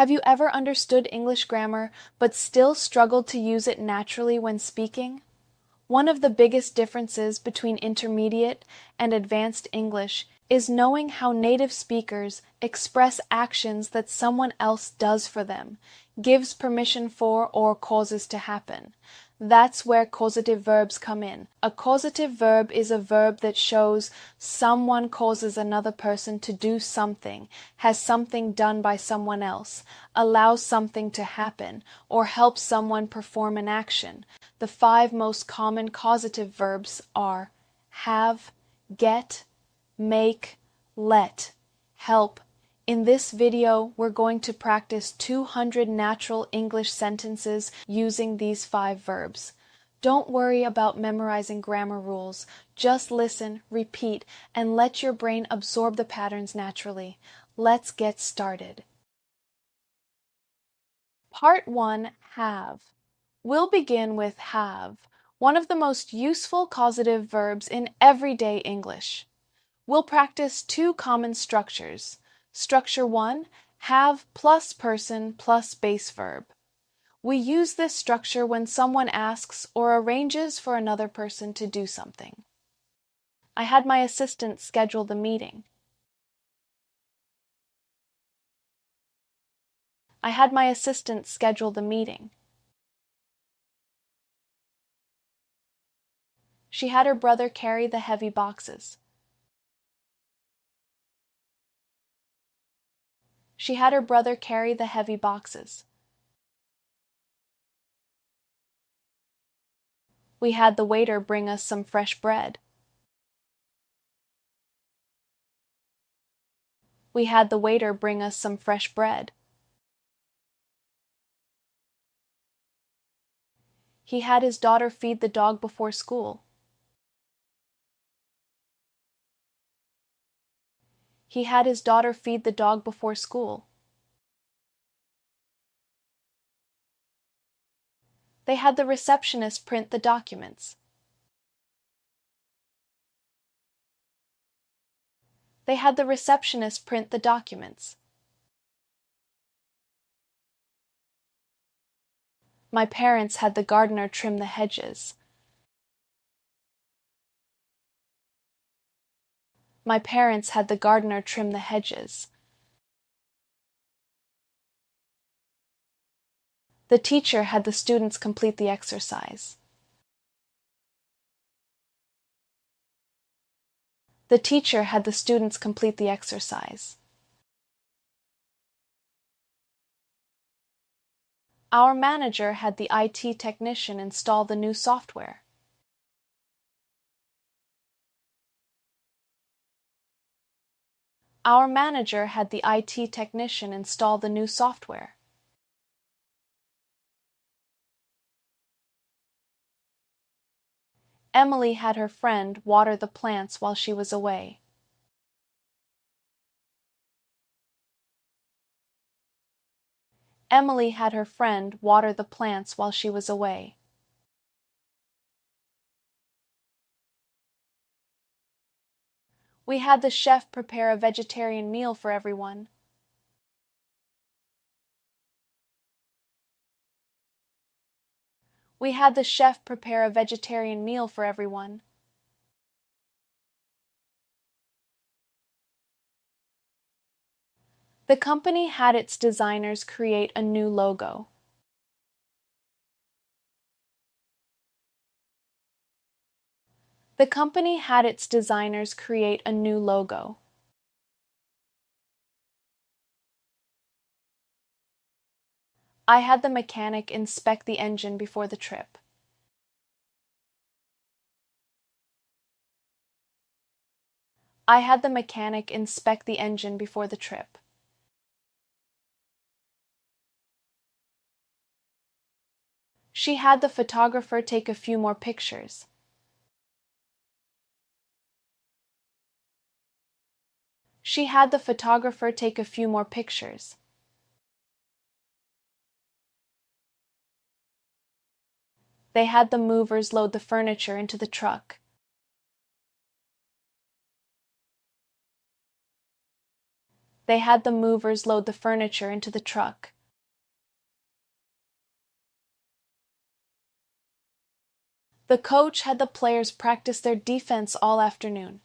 Have you ever understood English grammar but still struggled to use it naturally when speaking? One of the biggest differences between intermediate and advanced English is knowing how native speakers express actions that someone else does for them, gives permission for, or causes to happen. That's where causative verbs come in. A causative verb is a verb that shows someone causes another person to do something, has something done by someone else, allows something to happen, or helps someone perform an action. The 5 most common causative verbs are have, get, make, let, help. In this video, we're going to practice 200 natural English sentences using these 5 verbs. Don't worry about memorizing grammar rules. Just listen, repeat, and let your brain absorb the patterns naturally. Let's get started. Part 1, have. We'll begin with have, one of the most useful causative verbs in everyday English. We'll practice 2 common structures. Structure 1, have plus person plus base verb. We use this structure when someone asks or arranges for another person to do something. I had my assistant schedule the meeting. I had my assistant schedule the meeting. She had her brother carry the heavy boxes. She had her brother carry the heavy boxes. We had the waiter bring us some fresh bread. We had the waiter bring us some fresh bread. He had his daughter feed the dog before school. He had his daughter feed the dog before school. They had the receptionist print the documents. They had the receptionist print the documents. My parents had the gardener trim the hedges. My parents had the gardener trim the hedges. The teacher had the students complete the exercise. The teacher had the students complete the exercise. Our manager had the IT technician install the new software. Our manager had the IT technician install the new software. Emily had her friend water the plants while she was away. Emily had her friend water the plants while she was away. We had the chef prepare a vegetarian meal for everyone. We had the chef prepare a vegetarian meal for everyone. The company had its designers create a new logo. The company had its designers create a new logo. I had the mechanic inspect the engine before the trip. I had the mechanic inspect the engine before the trip. She had the photographer take a few more pictures. She had the photographer take a few more pictures. They had the movers load the furniture into the truck. They had the movers load the furniture into the truck. The coach had the players practice their defense all afternoon.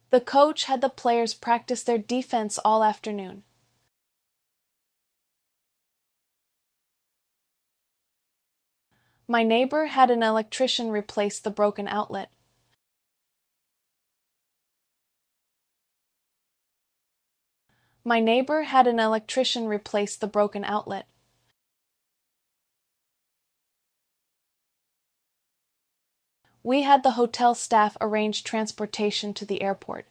The coach had the players practice their defense all afternoon. My neighbor had an electrician replace the broken outlet. My neighbor had an electrician replace the broken outlet. We had the hotel staff arrange transportation to the airport.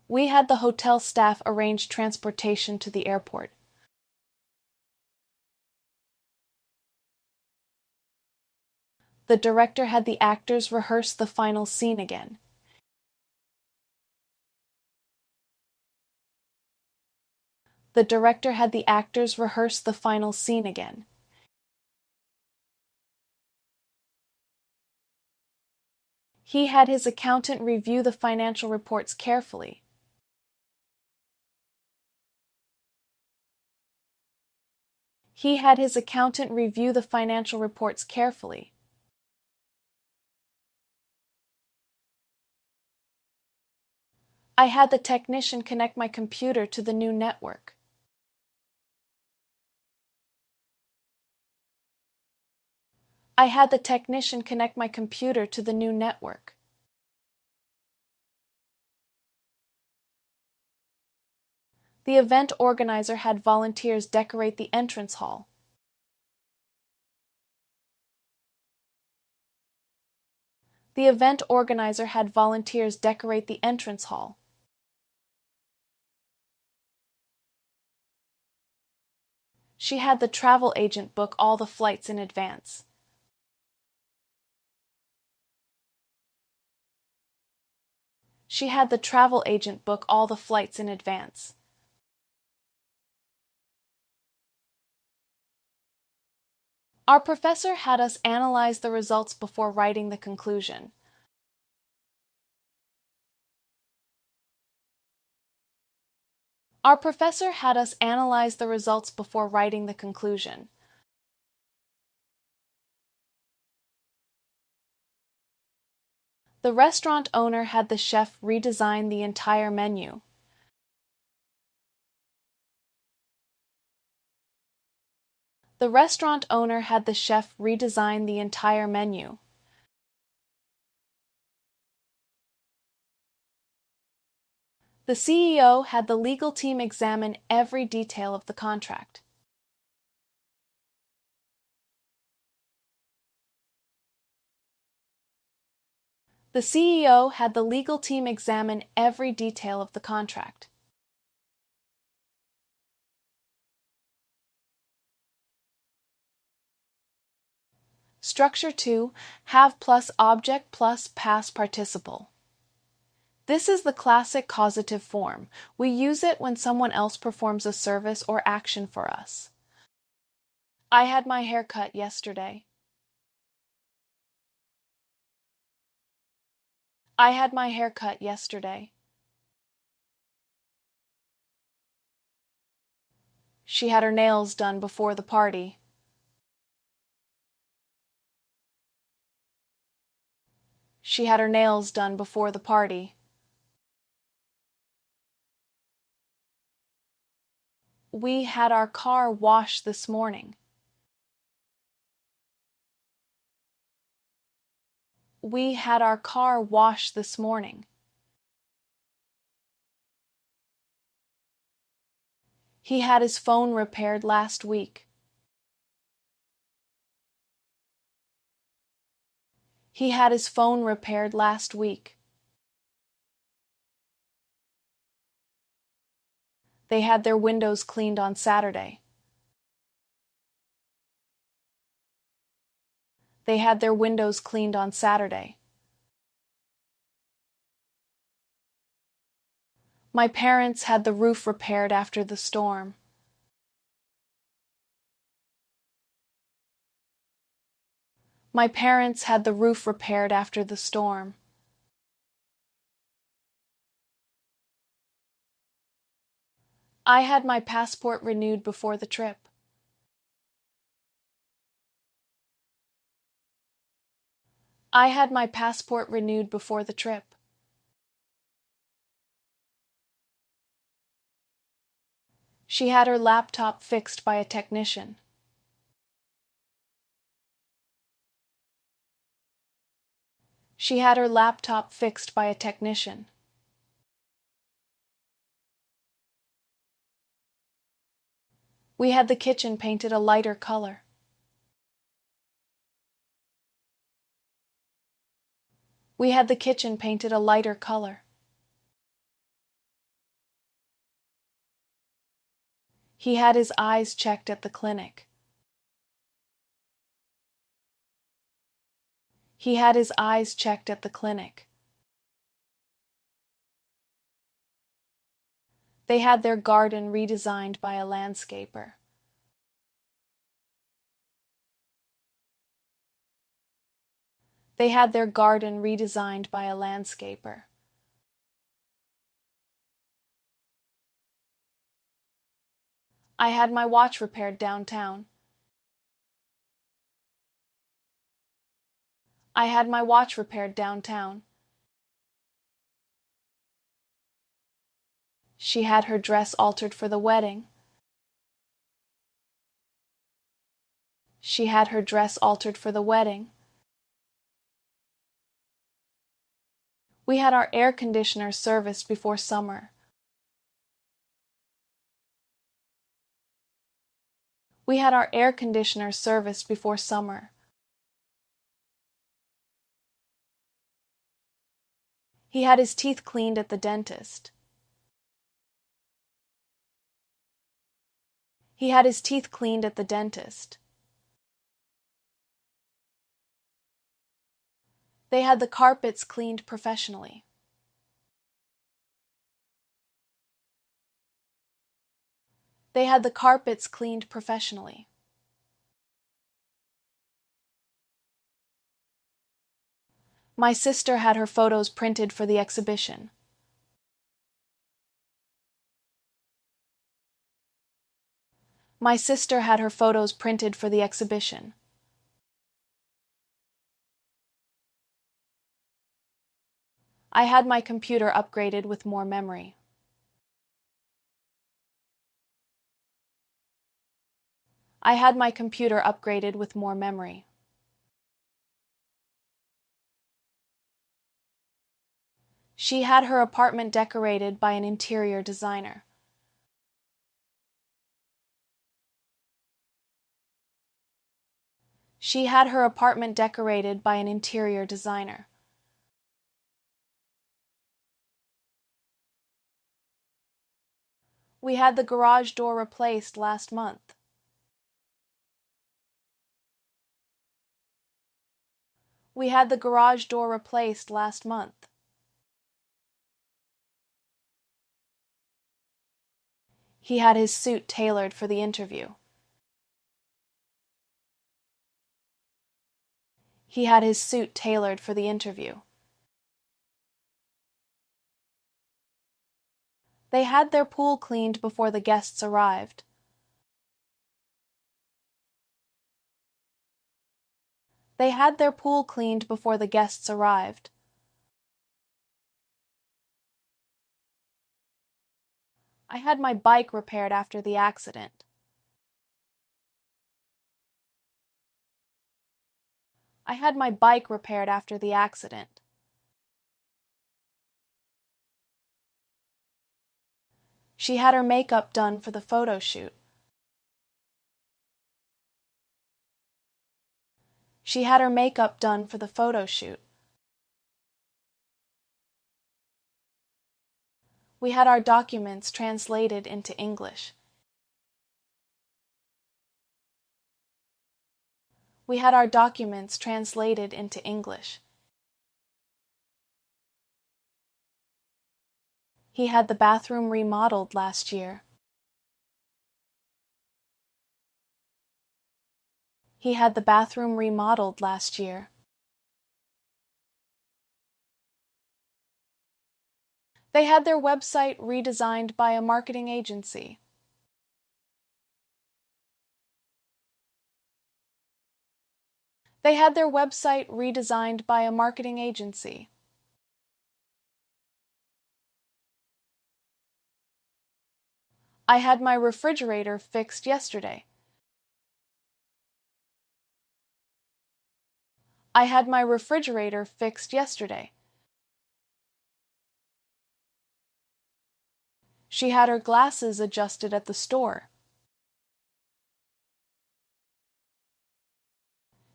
We had the hotel staff arrange transportation to the airport. The director had the actors rehearse the final scene again. The director had the actors rehearse the final scene again. He had his accountant review the financial reports carefully. He had his accountant review the financial reports carefully. I had the technician connect my computer to the new network. I had the technician connect my computer to the new network. The event organizer had volunteers decorate the entrance hall. The event organizer had volunteers decorate the entrance hall. She had the travel agent book all the flights in advance. She had the travel agent book all the flights in advance. Our professor had us analyze the results before writing the conclusion. Our professor had us analyze the results before writing the conclusion. The restaurant owner had the chef redesign the entire menu. The restaurant owner had the chef redesign the entire menu. The CEO had the legal team examine every detail of the contract. The CEO had the legal team examine every detail of the contract. Structure 2. Have plus object plus past participle. This is the classic causative form. We use it when someone else performs a service or action for us. I had my hair cut yesterday. I had my hair cut yesterday. She had her nails done before the party. She had her nails done before the party. We had our car washed this morning. We had our car washed this morning. He had his phone repaired last week. He had his phone repaired last week. They had their windows cleaned on Saturday. They had their windows cleaned on Saturday. My parents had the roof repaired after the storm. My parents had the roof repaired after the storm. I had my passport renewed before the trip. I had my passport renewed before the trip. She had her laptop fixed by a technician. She had her laptop fixed by a technician. We had the kitchen painted a lighter color. We had the kitchen painted a lighter color. He had his eyes checked at the clinic. He had his eyes checked at the clinic. They had their garden redesigned by a landscaper. They had their garden redesigned by a landscaper. I had my watch repaired downtown. I had my watch repaired downtown. She had her dress altered for the wedding. She had her dress altered for the wedding. We had our air conditioner serviced before summer. We had our air conditioner serviced before summer. He had his teeth cleaned at the dentist. He had his teeth cleaned at the dentist. They had the carpets cleaned professionally. They had the carpets cleaned professionally. My sister had her photos printed for the exhibition. My sister had her photos printed for the exhibition. I had my computer upgraded with more memory. I had my computer upgraded with more memory. She had her apartment decorated by an interior designer. She had her apartment decorated by an interior designer. We had the garage door replaced last month. We had the garage door replaced last month. He had his suit tailored for the interview. He had his suit tailored for the interview. They had their pool cleaned before the guests arrived. They had their pool cleaned before the guests arrived. I had my bike repaired after the accident. I had my bike repaired after the accident. She had her makeup done for the photo shoot. She had her makeup done for the photo shoot. We had our documents translated into English. We had our documents translated into English. He had the bathroom remodeled last year. He had the bathroom remodeled last year. They had their website redesigned by a marketing agency. They had their website redesigned by a marketing agency. I had my refrigerator fixed yesterday. I had my refrigerator fixed yesterday. She had her glasses adjusted at the store.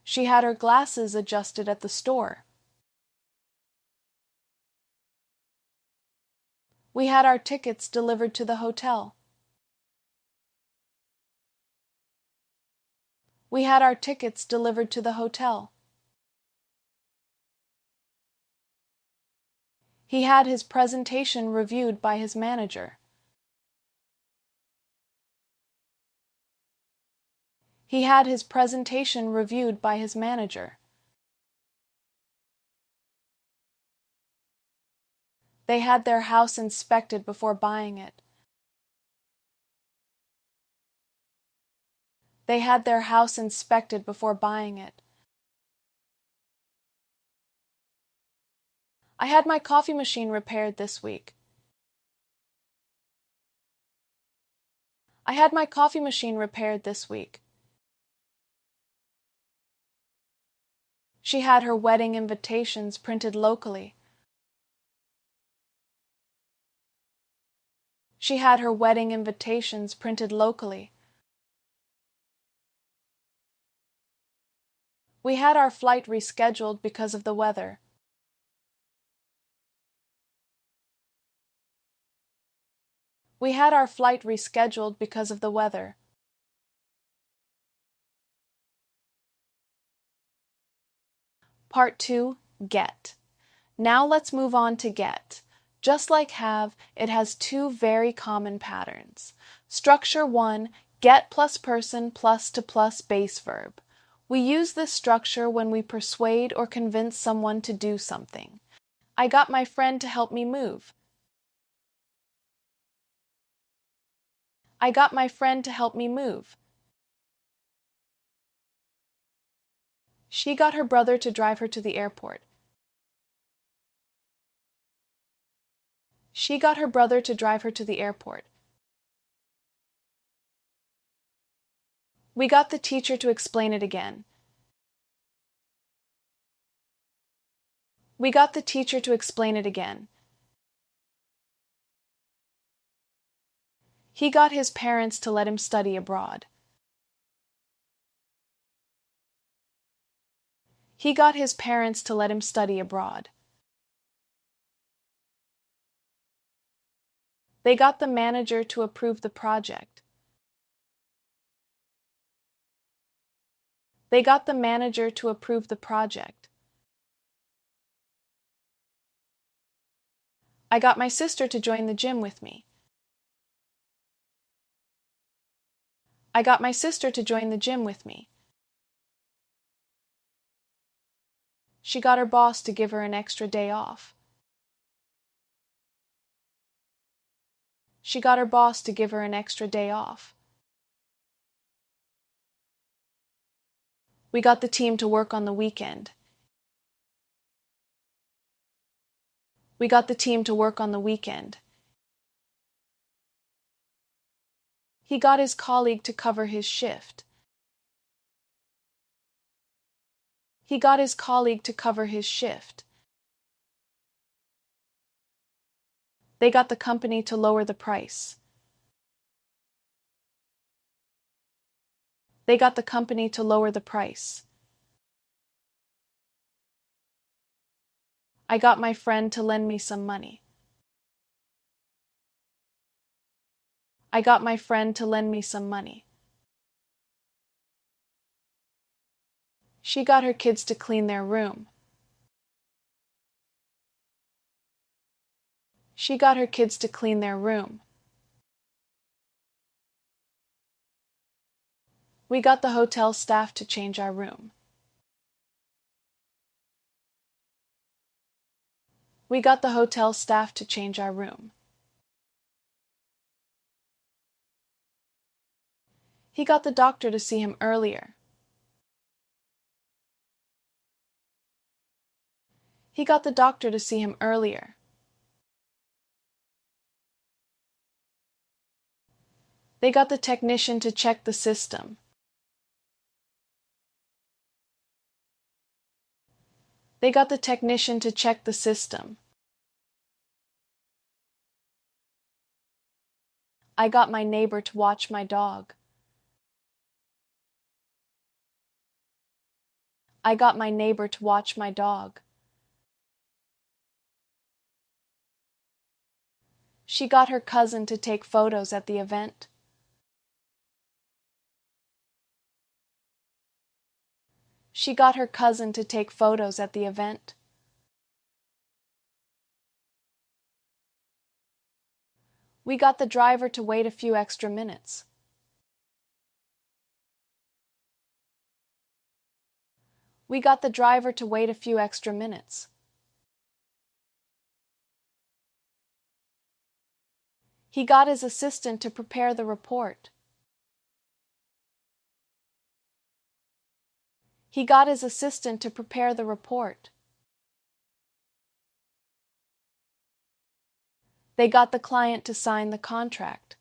She had her glasses adjusted at the store. We had our tickets delivered to the hotel. We had our tickets delivered to the hotel. He had his presentation reviewed by his manager. He had his presentation reviewed by his manager. They had their house inspected before buying it. They had their house inspected before buying it. I had my coffee machine repaired this week. I had my coffee machine repaired this week. She had her wedding invitations printed locally. She had her wedding invitations printed locally. We had our flight rescheduled because of the weather. We had our flight rescheduled because of the weather. Part 2, Get. Now let's move on to get. Just like have, it has two very common patterns. Structure 1, get plus person plus to plus base verb. We use this structure when we persuade or convince someone to do something. I got my friend to help me move. I got my friend to help me move. She got her brother to drive her to the airport. She got her brother to drive her to the airport. We got the teacher to explain it again. We got the teacher to explain it again. He got his parents to let him study abroad. He got his parents to let him study abroad. They got the manager to approve the project. They got the manager to approve the project. I got my sister to join the gym with me. I got my sister to join the gym with me. She got her boss to give her an extra day off. She got her boss to give her an extra day off. We got the team to work on the weekend. We got the team to work on the weekend. He got his colleague to cover his shift. He got his colleague to cover his shift. They got the company to lower the price. They got the company to lower the price. I got my friend to lend me some money. I got my friend to lend me some money. She got her kids to clean their room. She got her kids to clean their room. We got the hotel staff to change our room. We got the hotel staff to change our room. He got the doctor to see him earlier. He got the doctor to see him earlier. They got the technician to check the system. They got the technician to check the system. I got my neighbor to watch my dog. I got my neighbor to watch my dog. She got her cousin to take photos at the event. She got her cousin to take photos at the event. We got the driver to wait a few extra minutes. We got the driver to wait a few extra minutes. He got his assistant to prepare the report. He got his assistant to prepare the report. They got the client to sign the contract.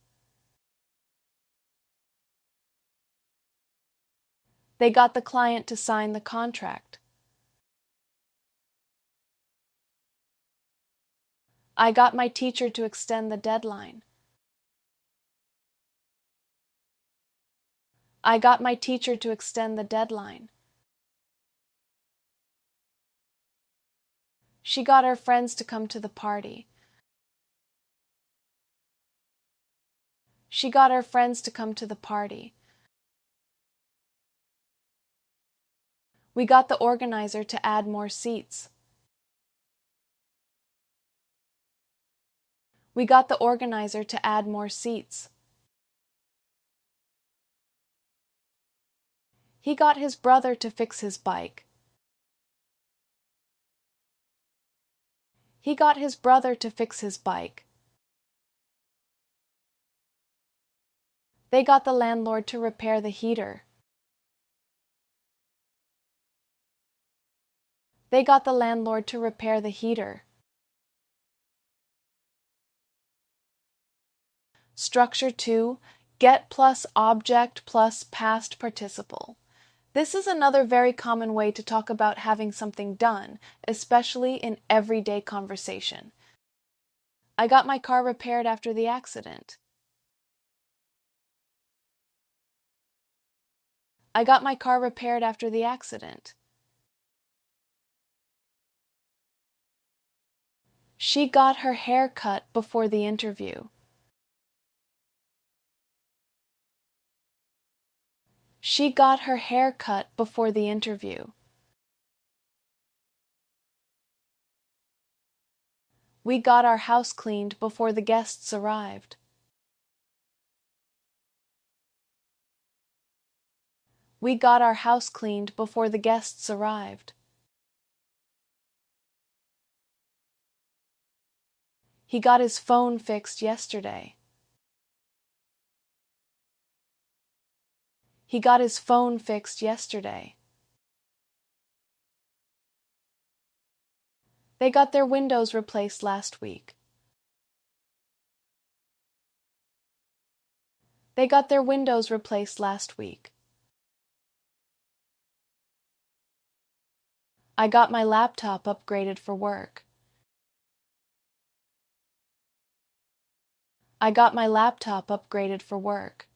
They got the client to sign the contract. I got my teacher to extend the deadline. I got my teacher to extend the deadline. She got her friends to come to the party. She got her friends to come to the party. We got the organizer to add more seats. We got the organizer to add more seats. He got his brother to fix his bike. He got his brother to fix his bike. They got the landlord to repair the heater. They got the landlord to repair the heater. Structure 2. Get plus object plus past participle. This is another very common way to talk about having something done, especially in everyday conversation. I got my car repaired after the accident. I got my car repaired after the accident. She got her hair cut before the interview. She got her hair cut before the interview. We got our house cleaned before the guests arrived. We got our house cleaned before the guests arrived. He got his phone fixed yesterday. He got his phone fixed yesterday. They got their windows replaced last week. They got their windows replaced last week. I got my laptop upgraded for work. I got my laptop upgraded for work.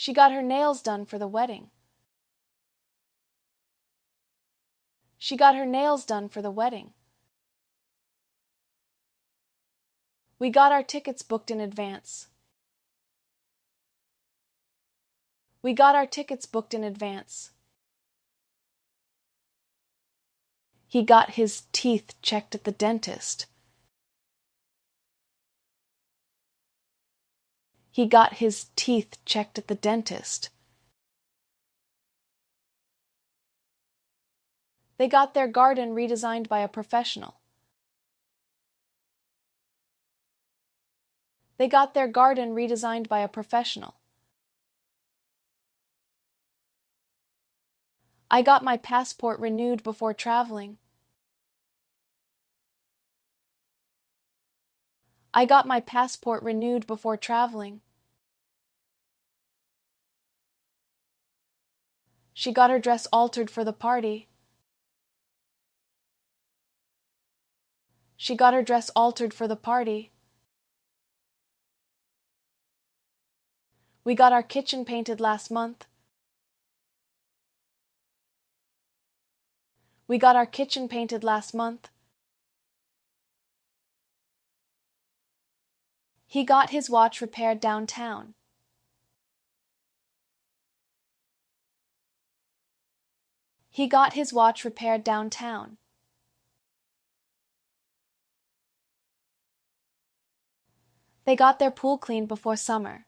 She got her nails done for the wedding. She got her nails done for the wedding. We got our tickets booked in advance. We got our tickets booked in advance. He got his teeth checked at the dentist. He got his teeth checked at the dentist. They got their garden redesigned by a professional. They got their garden redesigned by a professional. I got my passport renewed before traveling. I got my passport renewed before traveling. She got her dress altered for the party. She got her dress altered for the party. We got our kitchen painted last month. We got our kitchen painted last month. He got his watch repaired downtown. He got his watch repaired downtown. They got their pool cleaned before summer.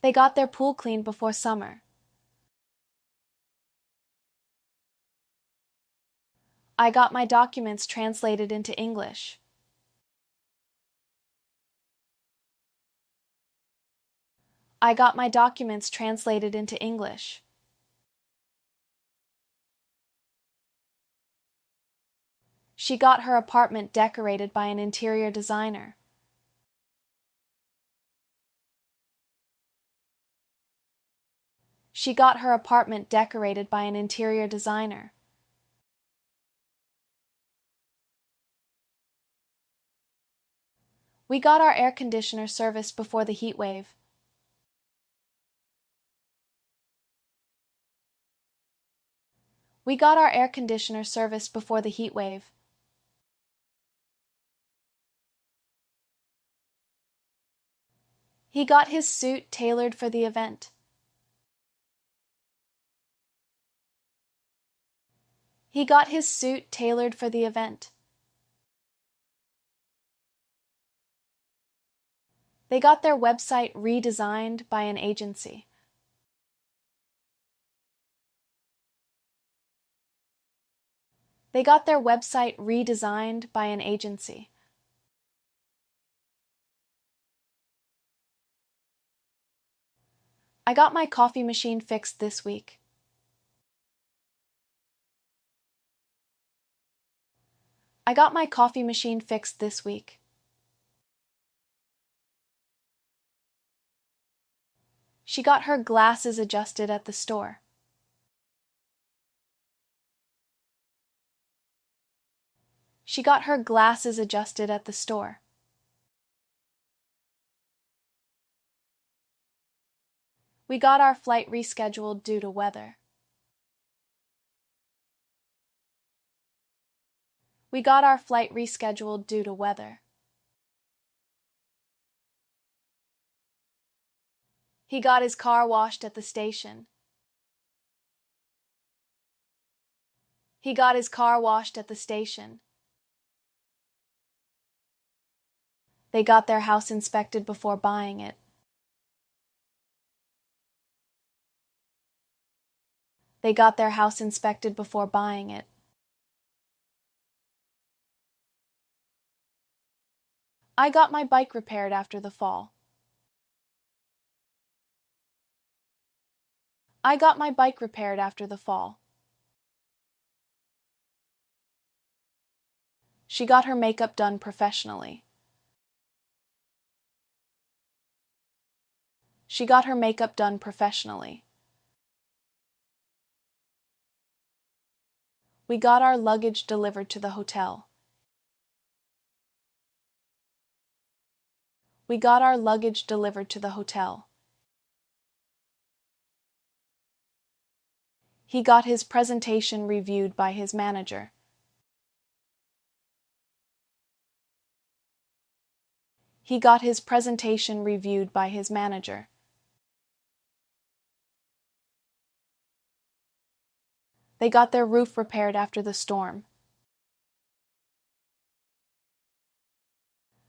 They got their pool cleaned before summer. I got my documents translated into English. I got my documents translated into English. She got her apartment decorated by an interior designer. She got her apartment decorated by an interior designer. We got our air conditioner serviced before the heat wave. We got our air conditioner serviced before the heat wave. He got his suit tailored for the event. He got his suit tailored for the event. They got their website redesigned by an agency. They got their website redesigned by an agency. I got my coffee machine fixed this week. I got my coffee machine fixed this week. She got her glasses adjusted at the store. She got her glasses adjusted at the store. We got our flight rescheduled due to weather. We got our flight rescheduled due to weather. He got his car washed at the station. He got his car washed at the station. They got their house inspected before buying it. They got their house inspected before buying it. I got my bike repaired after the fall. I got my bike repaired after the fall. She got her makeup done professionally. She got her makeup done professionally. We got our luggage delivered to the hotel. We got our luggage delivered to the hotel. He got his presentation reviewed by his manager. He got his presentation reviewed by his manager. They got their roof repaired after the storm.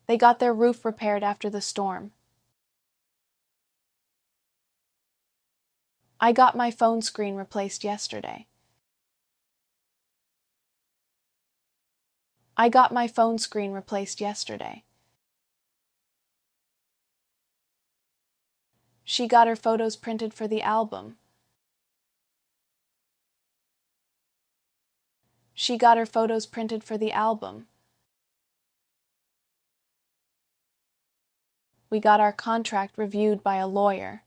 They got their roof repaired after the storm. I got my phone screen replaced yesterday. I got my phone screen replaced yesterday. She got her photos printed for the album. She got her photos printed for the album. We got our contract reviewed by a lawyer.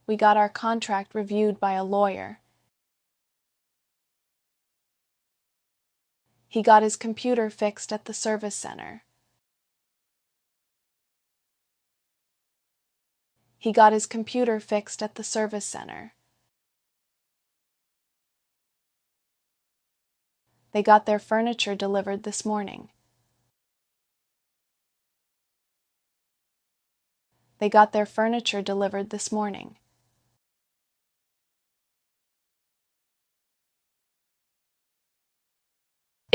We got our contract reviewed by a lawyer. He got his computer fixed at the service center. He got his computer fixed at the service center. They got their furniture delivered this morning. They got their furniture delivered this morning.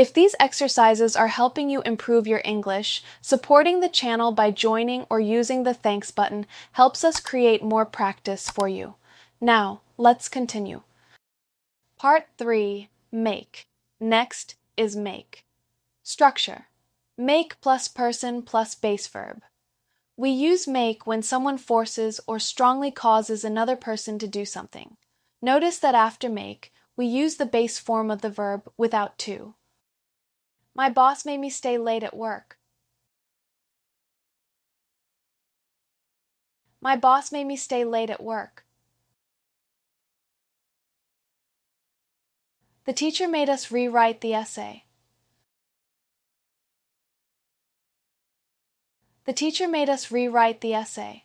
If these exercises are helping you improve your English, supporting the channel by joining or using the thanks button helps us create more practice for you. Now, let's continue. Part 3, Make. Next is make. Structure. Make plus person plus base verb. We use make when someone forces or strongly causes another person to do something. Notice that after make, we use the base form of the verb without to. My boss made me stay late at work. My boss made me stay late at work. The teacher made us rewrite the essay. The teacher made us rewrite the essay.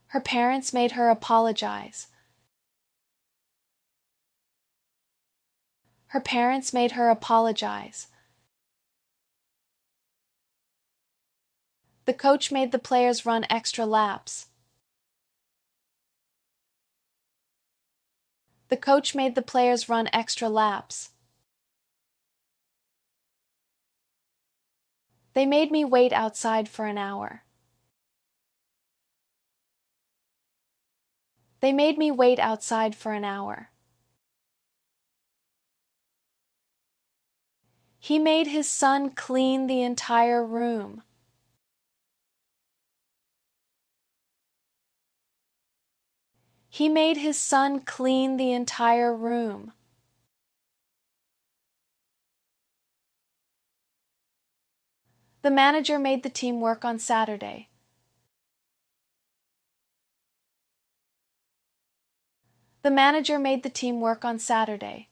Her parents made her apologize. Her parents made her apologize. The coach made the players run extra laps. The coach made the players run extra laps. They made me wait outside for an hour. They made me wait outside for an hour. He made his son clean the entire room. He made his son clean the entire room. The manager made the team work on Saturday. The manager made the team work on Saturday.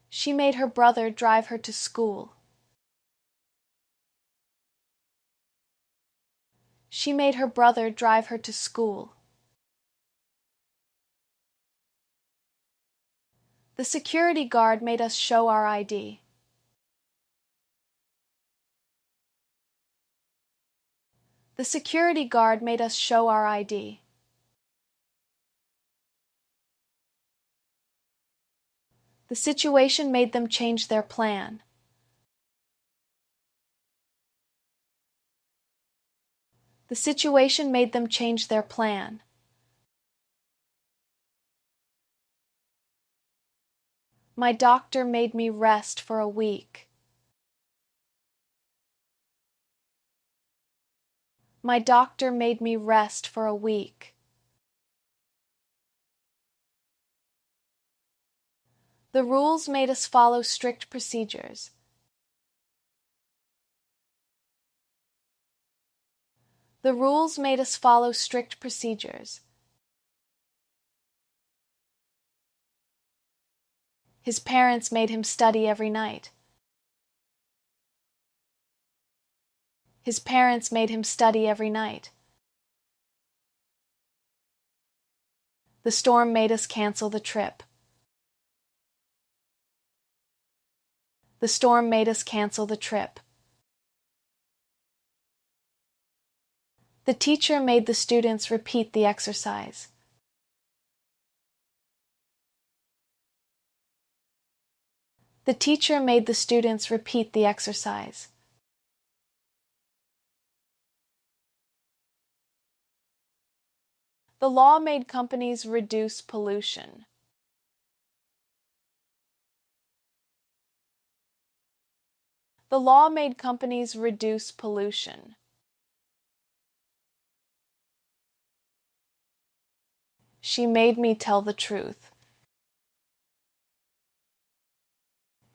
She made her brother drive her to school. She made her brother drive her to school. The security guard made us show our ID. The security guard made us show our ID. The situation made them change their plan. The situation made them change their plan. My doctor made me rest for a week. My doctor made me rest for a week. The rules made us follow strict procedures. The rules made us follow strict procedures. His parents made him study every night. His parents made him study every night. The storm made us cancel the trip. The storm made us cancel the trip. The teacher made the students repeat the exercise. The teacher made the students repeat the exercise. The law made companies reduce pollution. The law made companies reduce pollution. She made me tell the truth.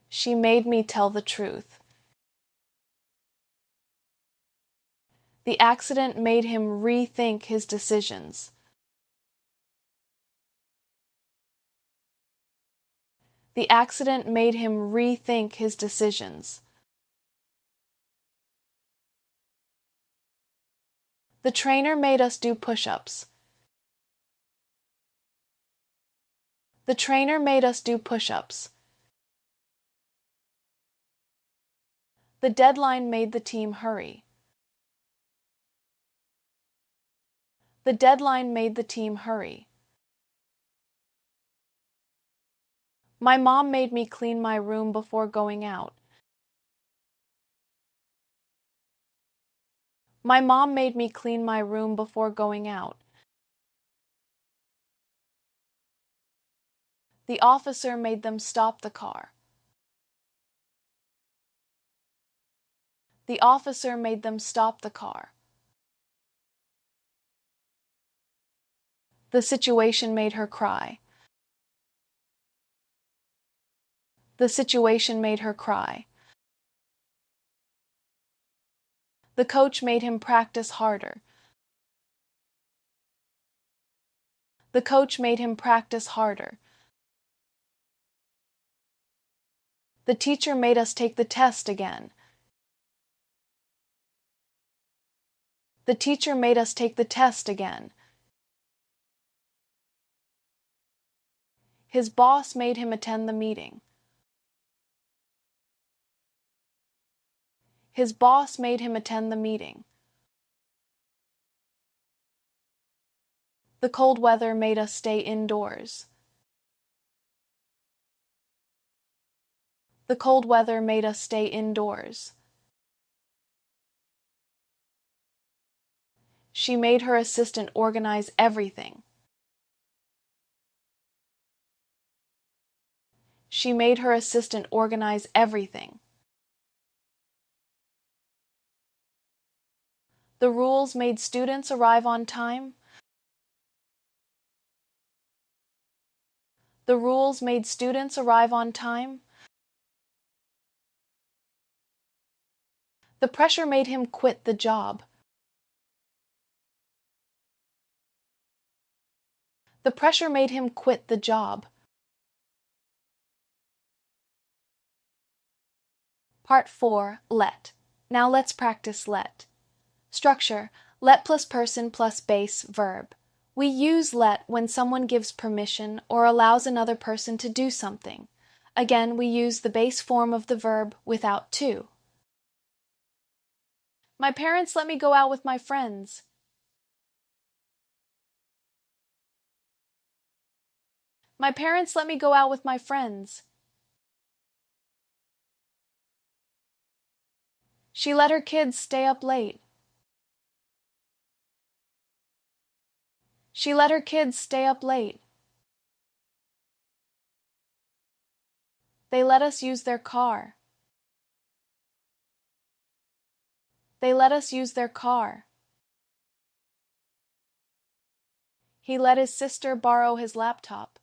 She made me tell the truth. The accident made him rethink his decisions. The accident made him rethink his decisions. The trainer made us do push-ups. The trainer made us do push-ups. The deadline made the team hurry. The deadline made the team hurry. My mom made me clean my room before going out. My mom made me clean my room before going out. The officer made them stop the car. The officer made them stop the car. The situation made her cry. The situation made her cry. The coach made him practice harder. The coach made him practice harder. The teacher made us take the test again. The teacher made us take the test again. His boss made him attend the meeting. His boss made him attend the meeting. The cold weather made us stay indoors. The cold weather made us stay indoors. She made her assistant organize everything. She made her assistant organize everything. The rules made students arrive on time. The rules made students arrive on time. The pressure made him quit the job. The pressure made him quit the job. Part 4. Let. Now let's practice let. Structure: let plus person plus base verb. We use let when someone gives permission or allows another person to do something. Again, we use the base form of the verb without to. My parents let me go out with my friends. My parents let me go out with my friends. She let her kids stay up late. She let her kids stay up late. They let us use their car. They let us use their car. He let his sister borrow his laptop.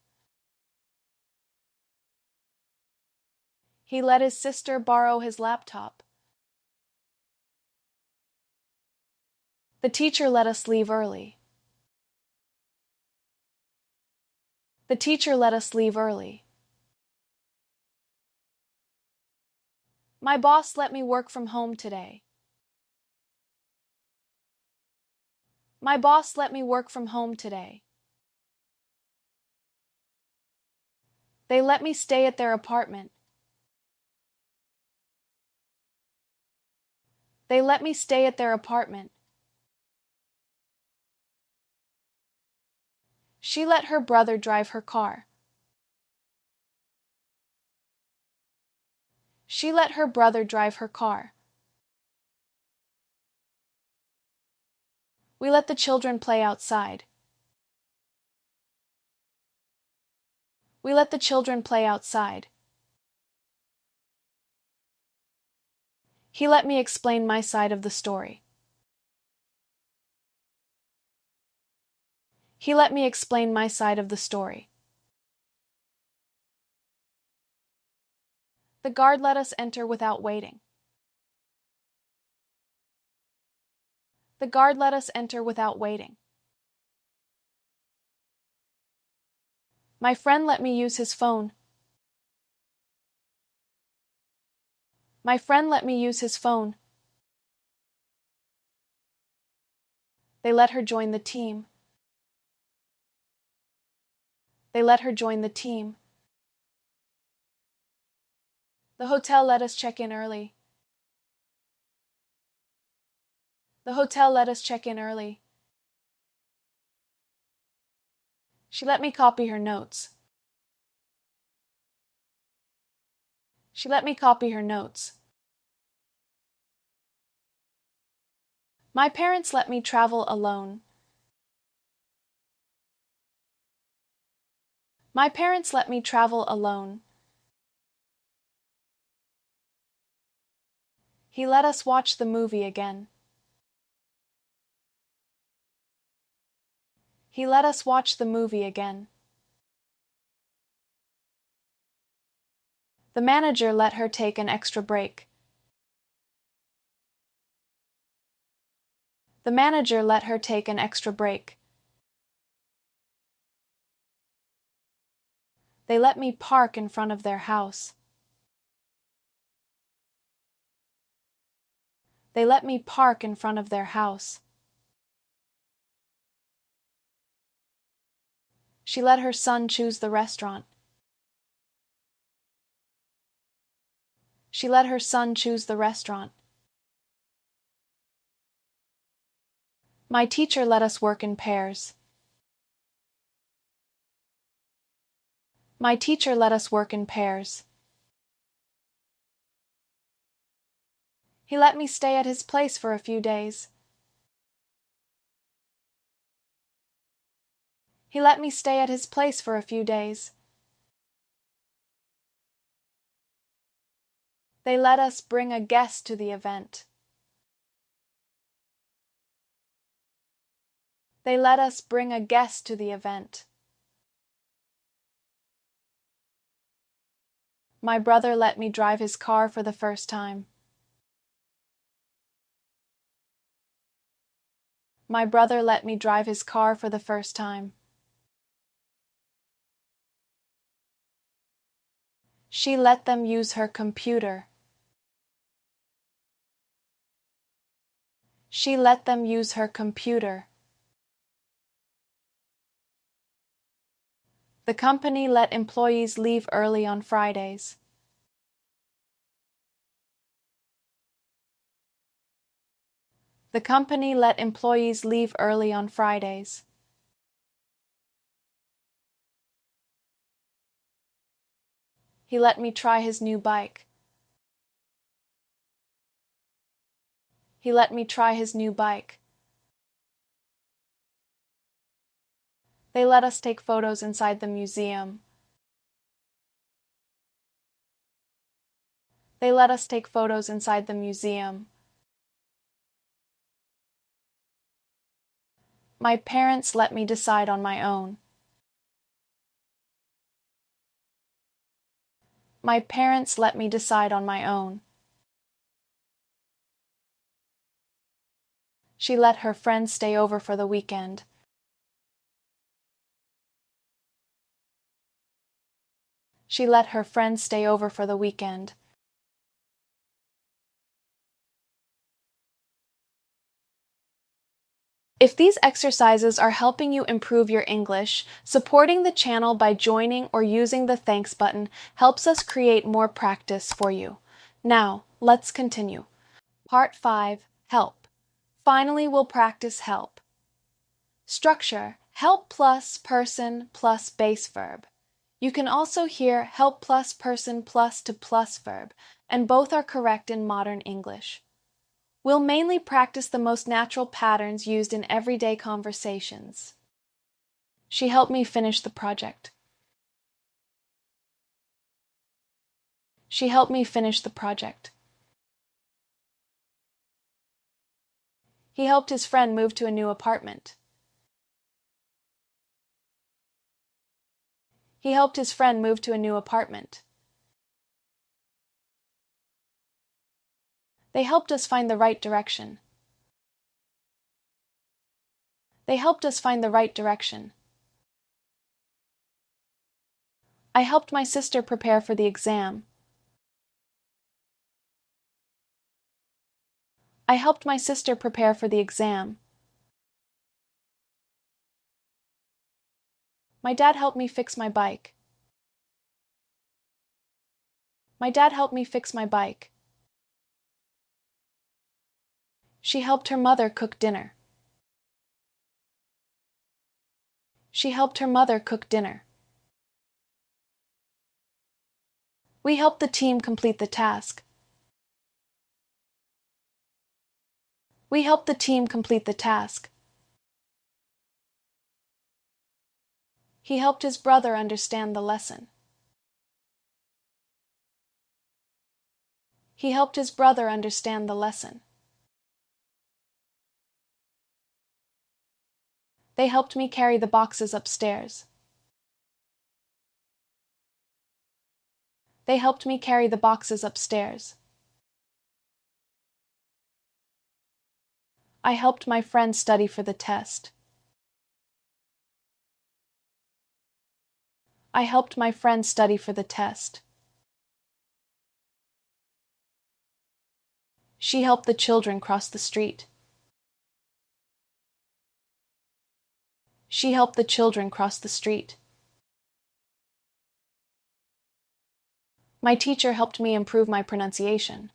He let his sister borrow his laptop. The teacher let us leave early. The teacher let us leave early. My boss let me work from home today. My boss let me work from home today. They let me stay at their apartment. They let me stay at their apartment. She let her brother drive her car. She let her brother drive her car. We let the children play outside. We let the children play outside. He let me explain my side of the story. He let me explain my side of the story. The guard let us enter without waiting. The guard let us enter without waiting. My friend let me use his phone. My friend let me use his phone. They let her join the team. They let her join the team. The hotel let us check in early. The hotel let us check in early. She let me copy her notes. She let me copy her notes. My parents let me travel alone. My parents let me travel alone. He let us watch the movie again. He let us watch the movie again. The manager let her take an extra break. The manager let her take an extra break. They let me park in front of their house. They let me park in front of their house. She let her son choose the restaurant. She let her son choose the restaurant. My teacher let us work in pairs. My teacher let us work in pairs. He let me stay at his place for a few days. He let me stay at his place for a few days. They let us bring a guest to the event. They let us bring a guest to the event. My brother let me drive his car for the first time. My brother let me drive his car for the first time. She let them use her computer. She let them use her computer. The company let employees leave early on Fridays. The company let employees leave early on Fridays. He let me try his new bike. He let me try his new bike. They let us take photos inside the museum. They let us take photos inside the museum. My parents let me decide on my own. My parents let me decide on my own. She let her friends stay over for the weekend. She let her friends stay over for the weekend. If these exercises are helping you improve your English, supporting the channel by joining or using the thanks button helps us create more practice for you. Now, let's continue. Part 5, Help. Finally, we'll practice help. Structure. help plus person plus base verb. You can also hear help plus person plus to plus verb, and both are correct in modern English. We'll mainly practice the most natural patterns used in everyday conversations. She helped me finish the project. She helped me finish the project. He helped his friend move to a new apartment. He helped his friend move to a new apartment. They helped us find the right direction. They helped us find the right direction. I helped my sister prepare for the exam. I helped my sister prepare for the exam. My dad helped me fix my bike. My dad helped me fix my bike. She helped her mother cook dinner. She helped her mother cook dinner. We helped the team complete the task. We helped the team complete the task. He helped his brother understand the lesson. He helped his brother understand the lesson. They helped me carry the boxes upstairs. They helped me carry the boxes upstairs. I helped my friend study for the test. I helped my friend study for the test. She helped the children cross the street. She helped the children cross the street. My teacher helped me improve my pronunciation.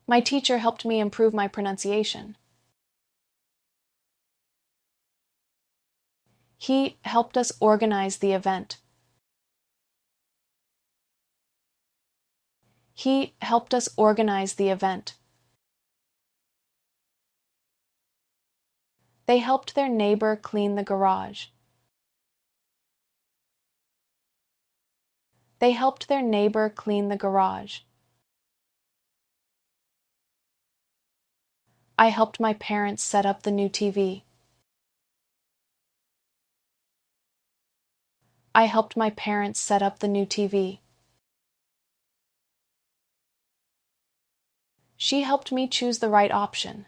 My teacher helped me improve my pronunciation. He helped us organize the event. He helped us organize the event. They helped their neighbor clean the garage. They helped their neighbor clean the garage. I helped my parents set up the new TV. I helped my parents set up the new TV. She helped me choose the right option.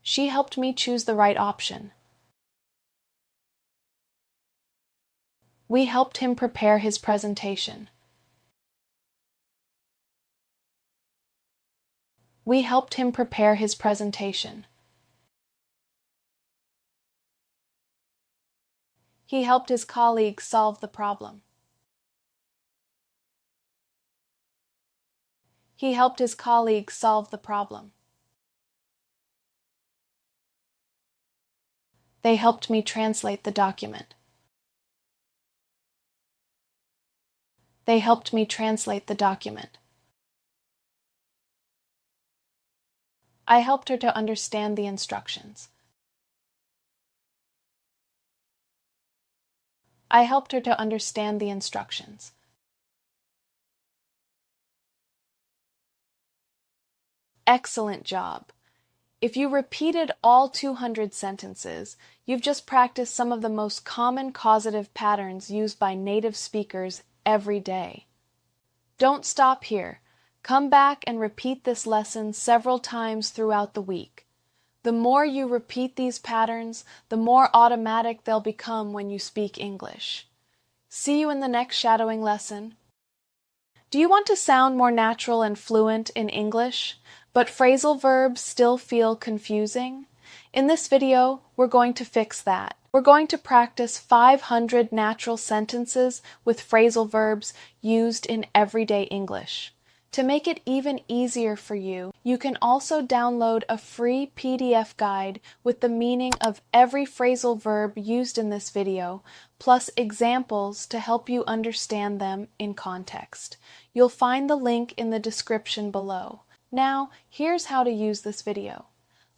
She helped me choose the right option. We helped him prepare his presentation. We helped him prepare his presentation. He helped his colleagues solve the problem. He helped his colleagues solve the problem. They helped me translate the document. They helped me translate the document. I helped her to understand the instructions. I helped her to understand the instructions. Excellent job! If you repeated all 200 sentences, you've just practiced some of the most common causative patterns used by native speakers every day. Don't stop here. Come back and repeat this lesson several times throughout the week. The more you repeat these patterns, the more automatic they'll become when you speak English. See you in the next shadowing lesson. Do you want to sound more natural and fluent in English, but phrasal verbs still feel confusing? In this video, we're going to fix that. We're going to practice 500 natural sentences with phrasal verbs used in everyday English. To make it even easier for you, you can also download a free PDF guide with the meaning of every phrasal verb used in this video, plus examples to help you understand them in context. You'll find the link in the description below. Now, here's how to use this video.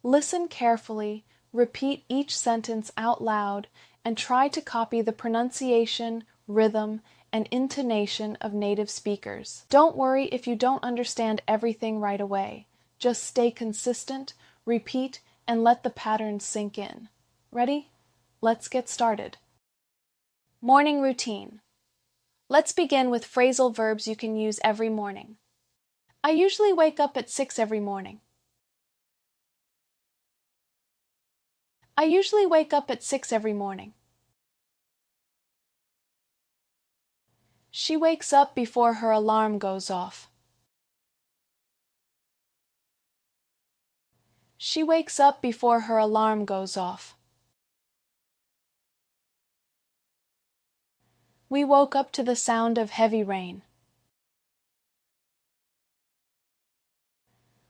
Listen carefully, repeat each sentence out loud, and try to copy the pronunciation, rhythm, and intonation of native speakers. Don't worry if you don't understand everything right away. Just stay consistent, repeat, and let the patterns sink in. Ready? Let's get started. Morning routine. Let's begin with phrasal verbs you can use every morning. I usually wake up at 6 every morning. I usually wake up at 6 every morning. She wakes up before her alarm goes off. She wakes up before her alarm goes off. We woke up to the sound of heavy rain.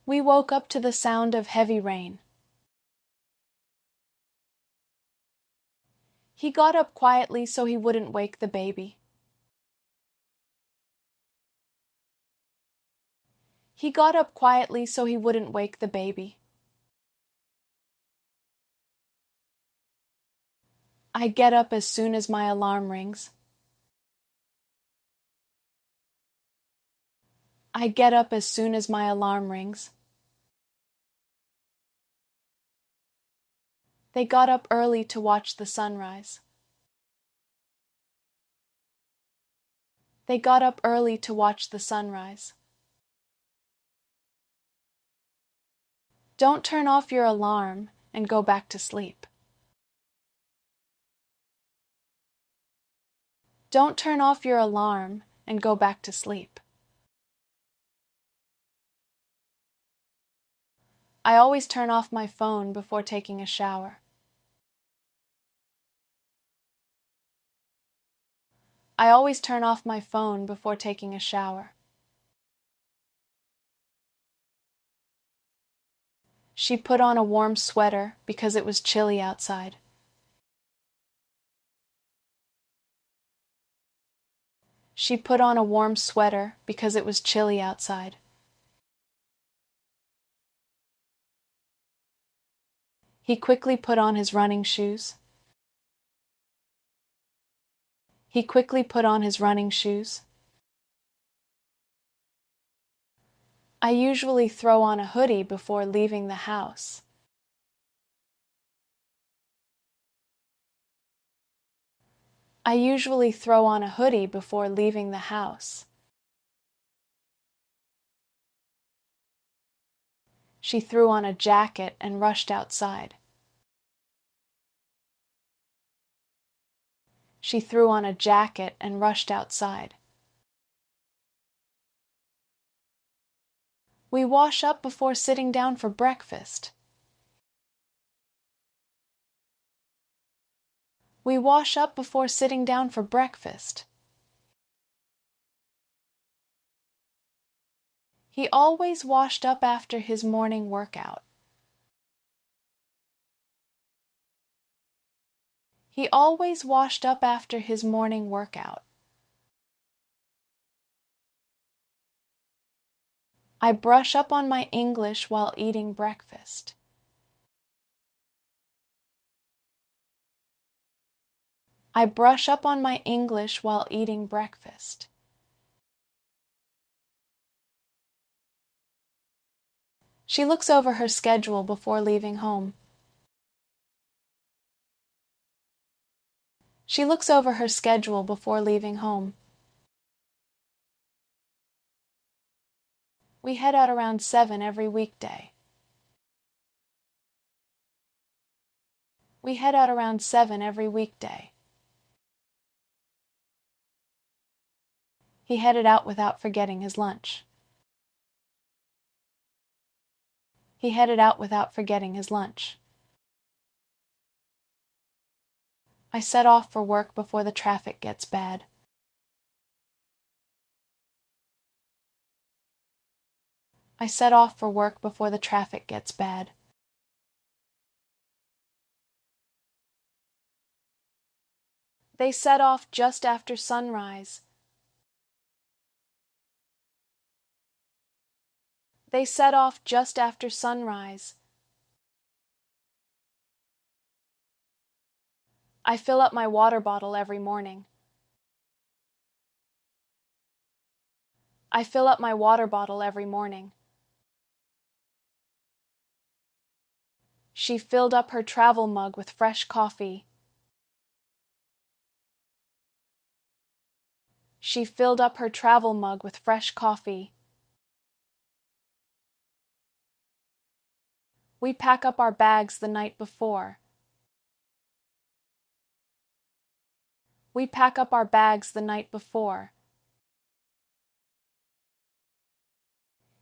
We woke up to the sound of heavy rain. He got up quietly so he wouldn't wake the baby. He got up quietly so he wouldn't wake the baby. I get up as soon as my alarm rings. I get up as soon as my alarm rings. They got up early to watch the sunrise. They got up early to watch the sunrise. Don't turn off your alarm and go back to sleep. Don't turn off your alarm and go back to sleep. I always turn off my phone before taking a shower. I always turn off my phone before taking a shower. She put on a warm sweater because it was chilly outside. She put on a warm sweater because it was chilly outside. He quickly put on his running shoes. He quickly put on his running shoes. I usually throw on a hoodie before leaving the house. I usually throw on a hoodie before leaving the house. She threw on a jacket and rushed outside. She threw on a jacket and rushed outside. We wash up before sitting down for breakfast. We wash up before sitting down for breakfast. He always washed up after his morning workout. He always washed up after his morning workout. I brush up on my English while eating breakfast. I brush up on my English while eating breakfast. She looks over her schedule before leaving home. She looks over her schedule before leaving home. We head out around 7 every weekday. We head out around 7 every weekday. He headed out without forgetting his lunch. He headed out without forgetting his lunch. I set off for work before the traffic gets bad. I set off for work before the traffic gets bad. They set off just after sunrise. They set off just after sunrise. I fill up my water bottle every morning. I fill up my water bottle every morning. She filled up her travel mug with fresh coffee. She filled up her travel mug with fresh coffee. We pack up our bags the night before. We pack up our bags the night before.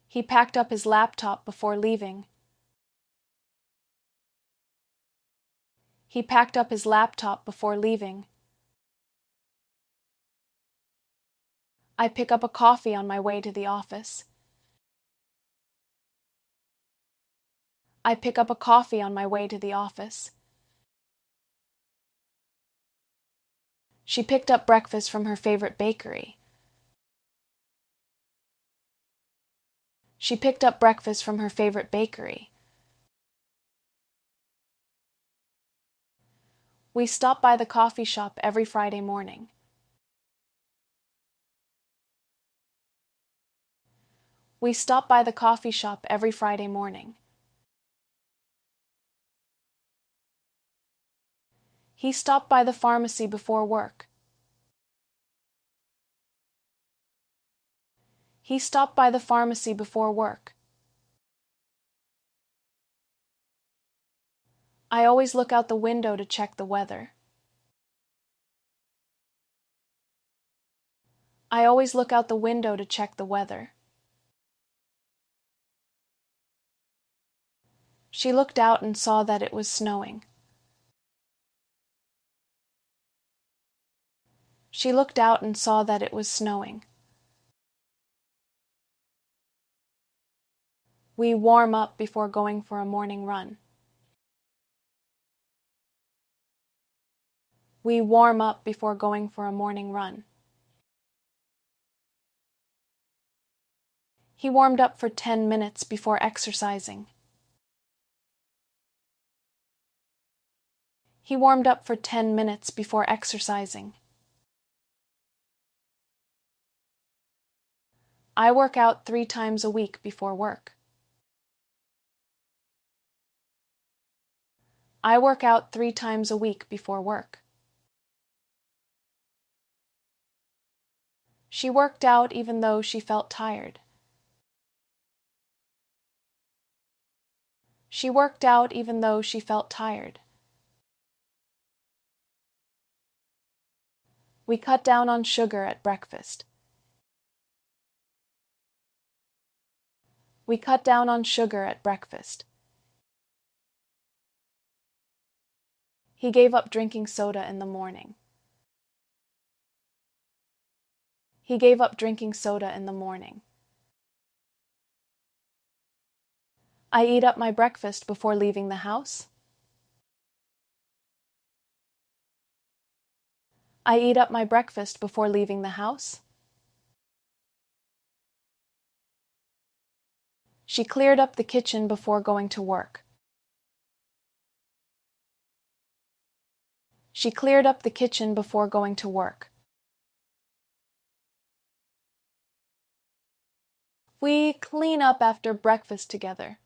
He packed up his laptop before leaving. He packed up his laptop before leaving. I pick up a coffee on my way to the office. I pick up a coffee on my way to the office. She picked up breakfast from her favorite bakery. She picked up breakfast from her favorite bakery. We stop by the coffee shop every Friday morning. We stop by the coffee shop every Friday morning. He stopped by the pharmacy before work. He stopped by the pharmacy before work. I always look out the window to check the weather. I always look out the window to check the weather. She looked out and saw that it was snowing. She looked out and saw that it was snowing. We warm up before going for a morning run. We warm up before going for a morning run. He warmed up for 10 minutes before exercising. He warmed up for 10 minutes before exercising. I work out 3 times a week before work. I work out 3 times a week before work. She worked out even though she felt tired. She worked out even though she felt tired. We cut down on sugar at breakfast. We cut down on sugar at breakfast. He gave up drinking soda in the morning. He gave up drinking soda in the morning. I eat up my breakfast before leaving the house. I eat up my breakfast before leaving the house. She cleared up the kitchen before going to work. She cleared up the kitchen before going to work. We clean up after breakfast together.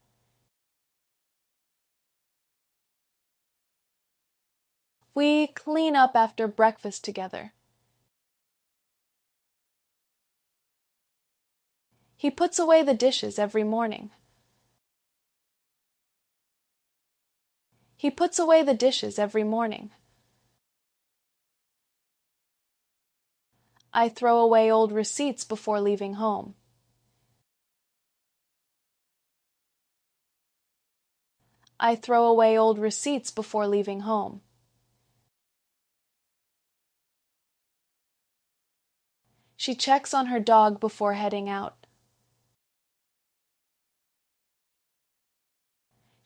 We clean up after breakfast together. He puts away the dishes every morning. He puts away the dishes every morning. I throw away old receipts before leaving home. I throw away old receipts before leaving home. She checks on her dog before heading out.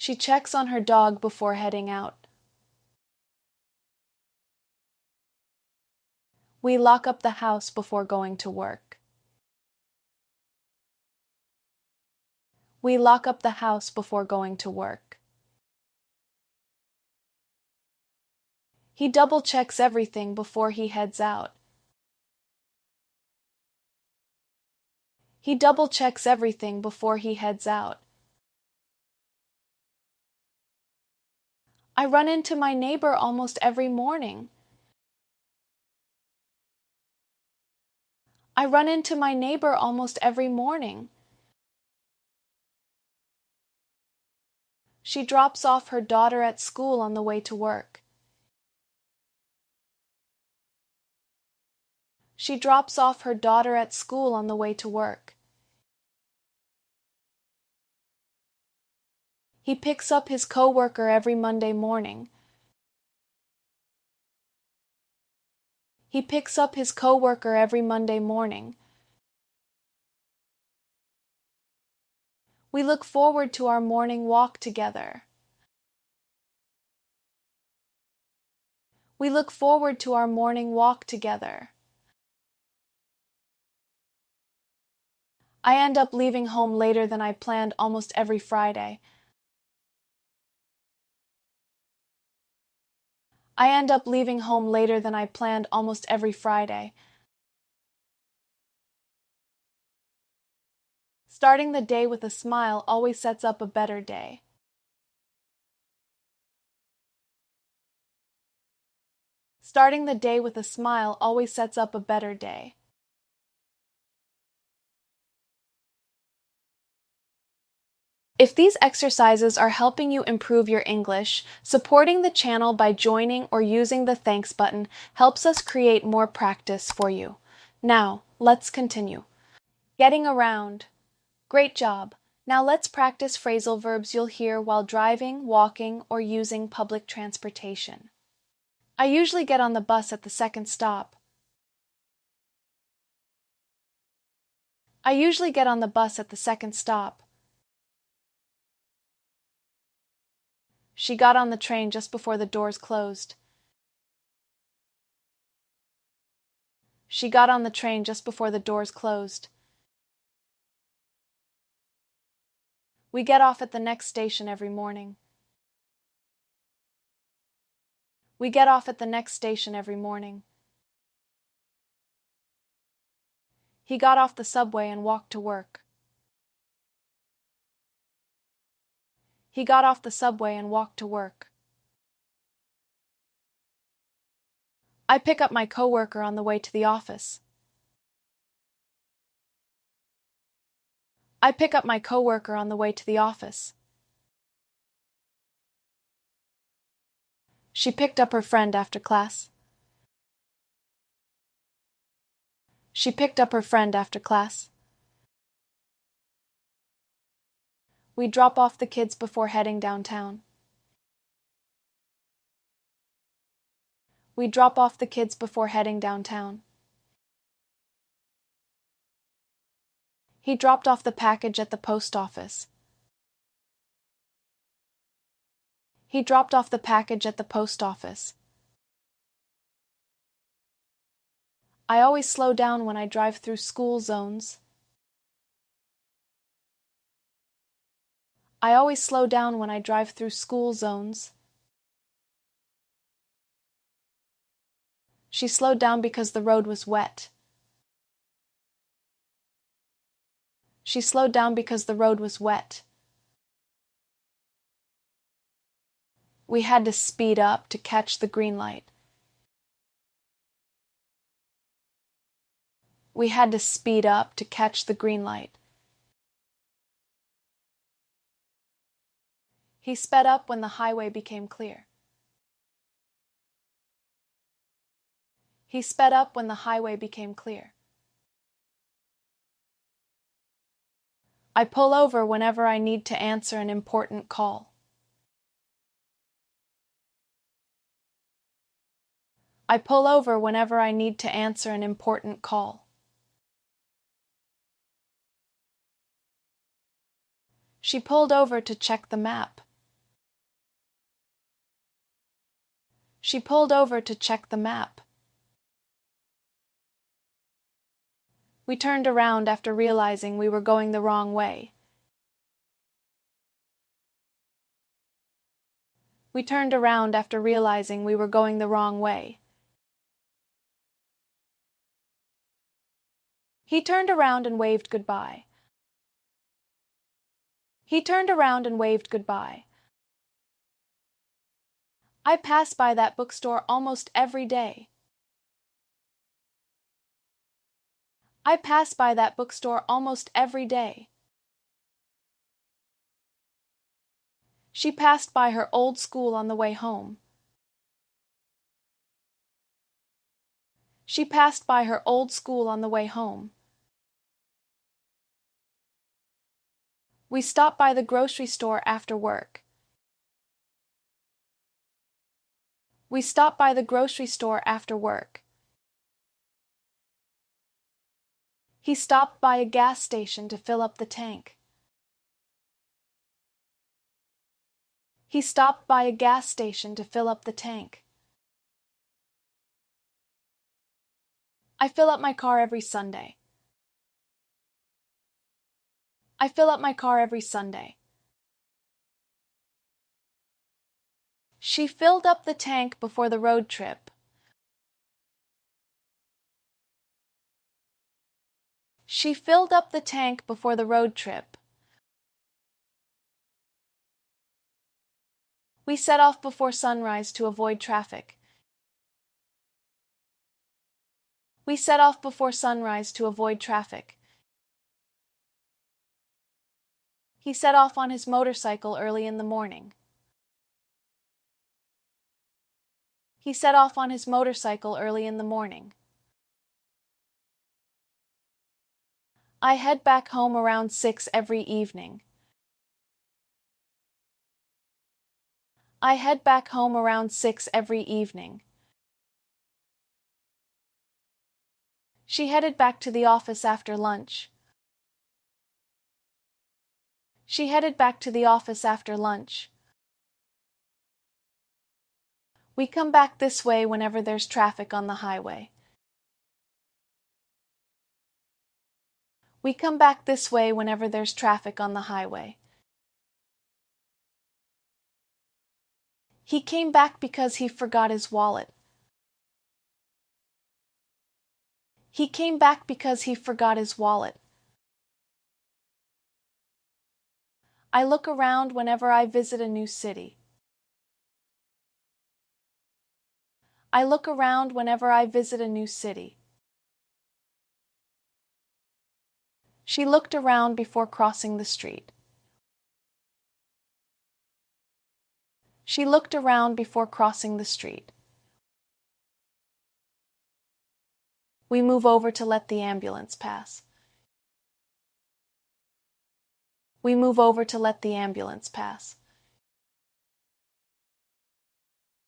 She checks on her dog before heading out. We lock up the house before going to work. We lock up the house before going to work. He double-checks everything before he heads out. He double-checks everything before he heads out. I run into my neighbor almost every morning. I run into my neighbor almost every morning. She drops off her daughter at school on the way to work. She drops off her daughter at school on the way to work. He picks up his coworker every Monday morning. He picks up his coworker every Monday morning. We look forward to our morning walk together. We look forward to our morning walk together. I end up leaving home later than I planned almost every Friday. I end up leaving home later than I planned almost every Friday. Starting the day with a smile always sets up a better day. Starting the day with a smile always sets up a better day. If these exercises are helping you improve your English, supporting the channel by joining or using the thanks button helps us create more practice for you. Now, let's continue. Getting around. Great job. Now let's practice phrasal verbs you'll hear while driving, walking, or using public transportation. I usually get on the bus at the second stop. I usually get on the bus at the second stop. She got on the train just before the doors closed. She got on the train just before the doors closed. We get off at the next station every morning. We get off at the next station every morning. He got off the subway and walked to work. He got off the subway and walked to work. I pick up my coworker on the way to the office. I pick up my coworker on the way to the office. She picked up her friend after class. She picked up her friend after class. We drop off the kids before heading downtown. We drop off the kids before heading downtown. He dropped off the package at the post office. He dropped off the package at the post office. I always slow down when I drive through school zones. I always slow down when I drive through school zones. She slowed down because the road was wet. She slowed down because the road was wet. We had to speed up to catch the green light. We had to speed up to catch the green light. He sped up when the highway became clear. He sped up when the highway became clear. I pull over whenever I need to answer an important call. I pull over whenever I need to answer an important call. She pulled over to check the map. She pulled over to check the map. We turned around after realizing we were going the wrong way. We turned around after realizing we were going the wrong way. He turned around and waved goodbye. He turned around and waved goodbye. I pass by that bookstore almost every day. I pass by that bookstore almost every day. She passed by her old school on the way home. She passed by her old school on the way home. We stopped by the grocery store after work. We stopped by the grocery store after work. He stopped by a gas station to fill up the tank. He stopped by a gas station to fill up the tank. I fill up my car every Sunday. I fill up my car every Sunday. She filled up the tank before the road trip. She filled up the tank before the road trip. We set off before sunrise to avoid traffic. We set off before sunrise to avoid traffic. He set off on his motorcycle early in the morning. He set off on his motorcycle early in the morning. I head back home around 6 every evening. I head back home around 6 every evening. She headed back to the office after lunch. She headed back to the office after lunch. We come back this way whenever there's traffic on the highway. We come back this way whenever there's traffic on the highway. He came back because he forgot his wallet. He came back because he forgot his wallet. I look around whenever I visit a new city. I look around whenever I visit a new city. She looked around before crossing the street. She looked around before crossing the street. We move over to let the ambulance pass. We move over to let the ambulance pass.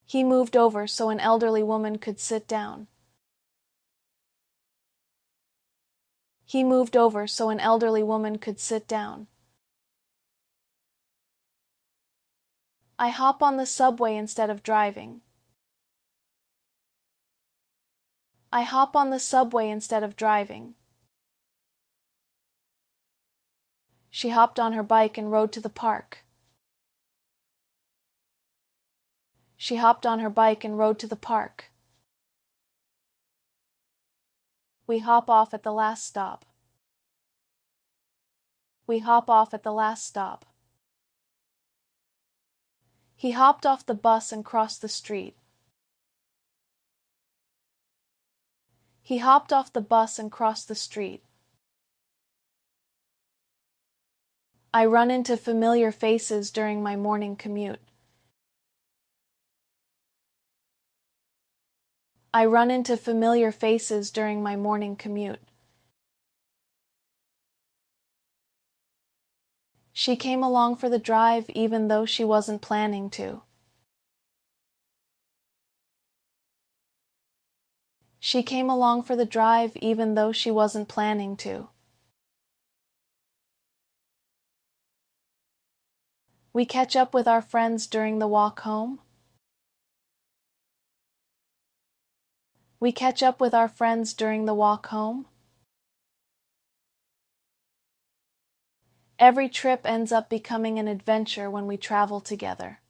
He moved over so an elderly woman could sit down. He moved over so an elderly woman could sit down. I hop on the subway instead of driving. I hop on the subway instead of driving. She hopped on her bike and rode to the park. She hopped on her bike and rode to the park. We hop off at the last stop. We hop off at the last stop. He hopped off the bus and crossed the street. He hopped off the bus and crossed the street. I run into familiar faces during my morning commute. I run into familiar faces during my morning commute. She came along for the drive even though she wasn't planning to. She came along for the drive even though she wasn't planning to. We catch up with our friends during the walk home. We catch up with our friends during the walk home. Every trip ends up becoming an adventure when we travel together.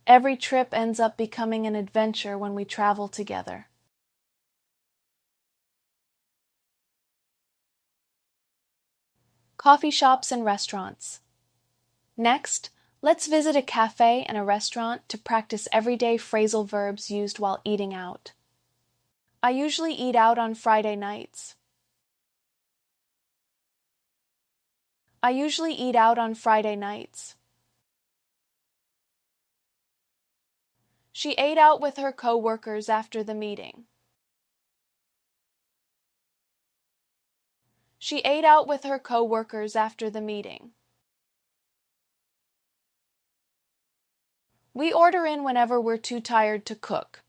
Every trip ends up becoming an adventure when we travel together. Coffee shops and restaurants. Next, let's visit a cafe and a restaurant to practice everyday phrasal verbs used while eating out. I usually eat out on Friday nights. I usually eat out on Friday nights. She ate out with her co-workers after the meeting. She ate out with her co-workers after the meeting. We order in whenever we're too tired to cook.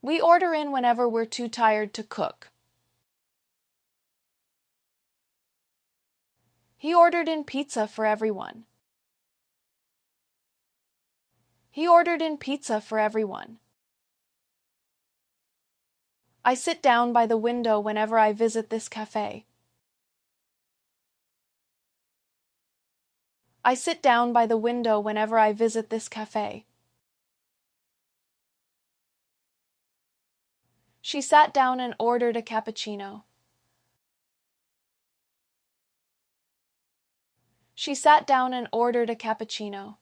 We order in whenever we're too tired to cook. He ordered in pizza for everyone. He ordered in pizza for everyone. I sit down by the window whenever I visit this cafe. I sit down by the window whenever I visit this cafe. She sat down and ordered a cappuccino. She sat down and ordered a cappuccino.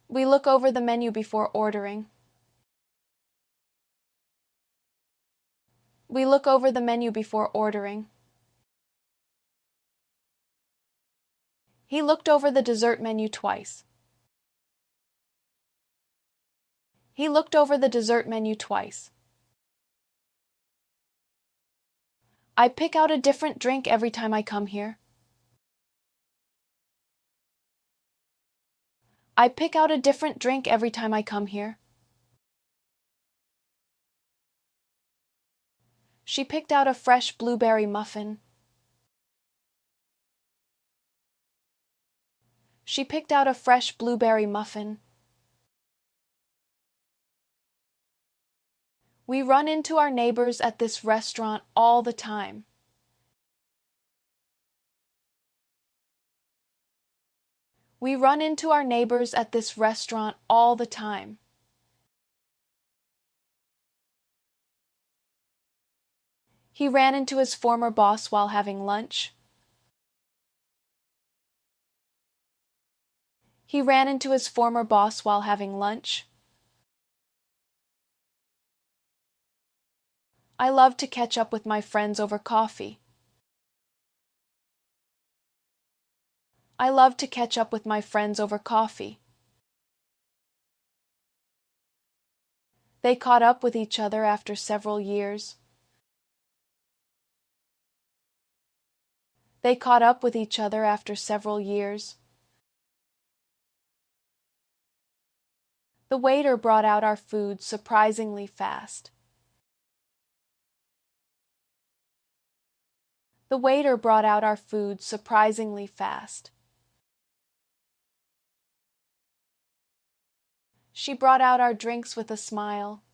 We look over the menu before ordering. We look over the menu before ordering. He looked over the dessert menu twice. He looked over the dessert menu twice. I pick out a different drink every time I come here. I pick out a different drink every time I come here. She picked out a fresh blueberry muffin. She picked out a fresh blueberry muffin. We run into our neighbors at this restaurant all the time. We run into our neighbors at this restaurant all the time. He ran into his former boss while having lunch. He ran into his former boss while having lunch. I love to catch up with my friends over coffee. I love to catch up with my friends over coffee. They caught up with each other after several years. They caught up with each other after several years. The waiter brought out our food surprisingly fast. The waiter brought out our food surprisingly fast. She brought out our drinks with a smile.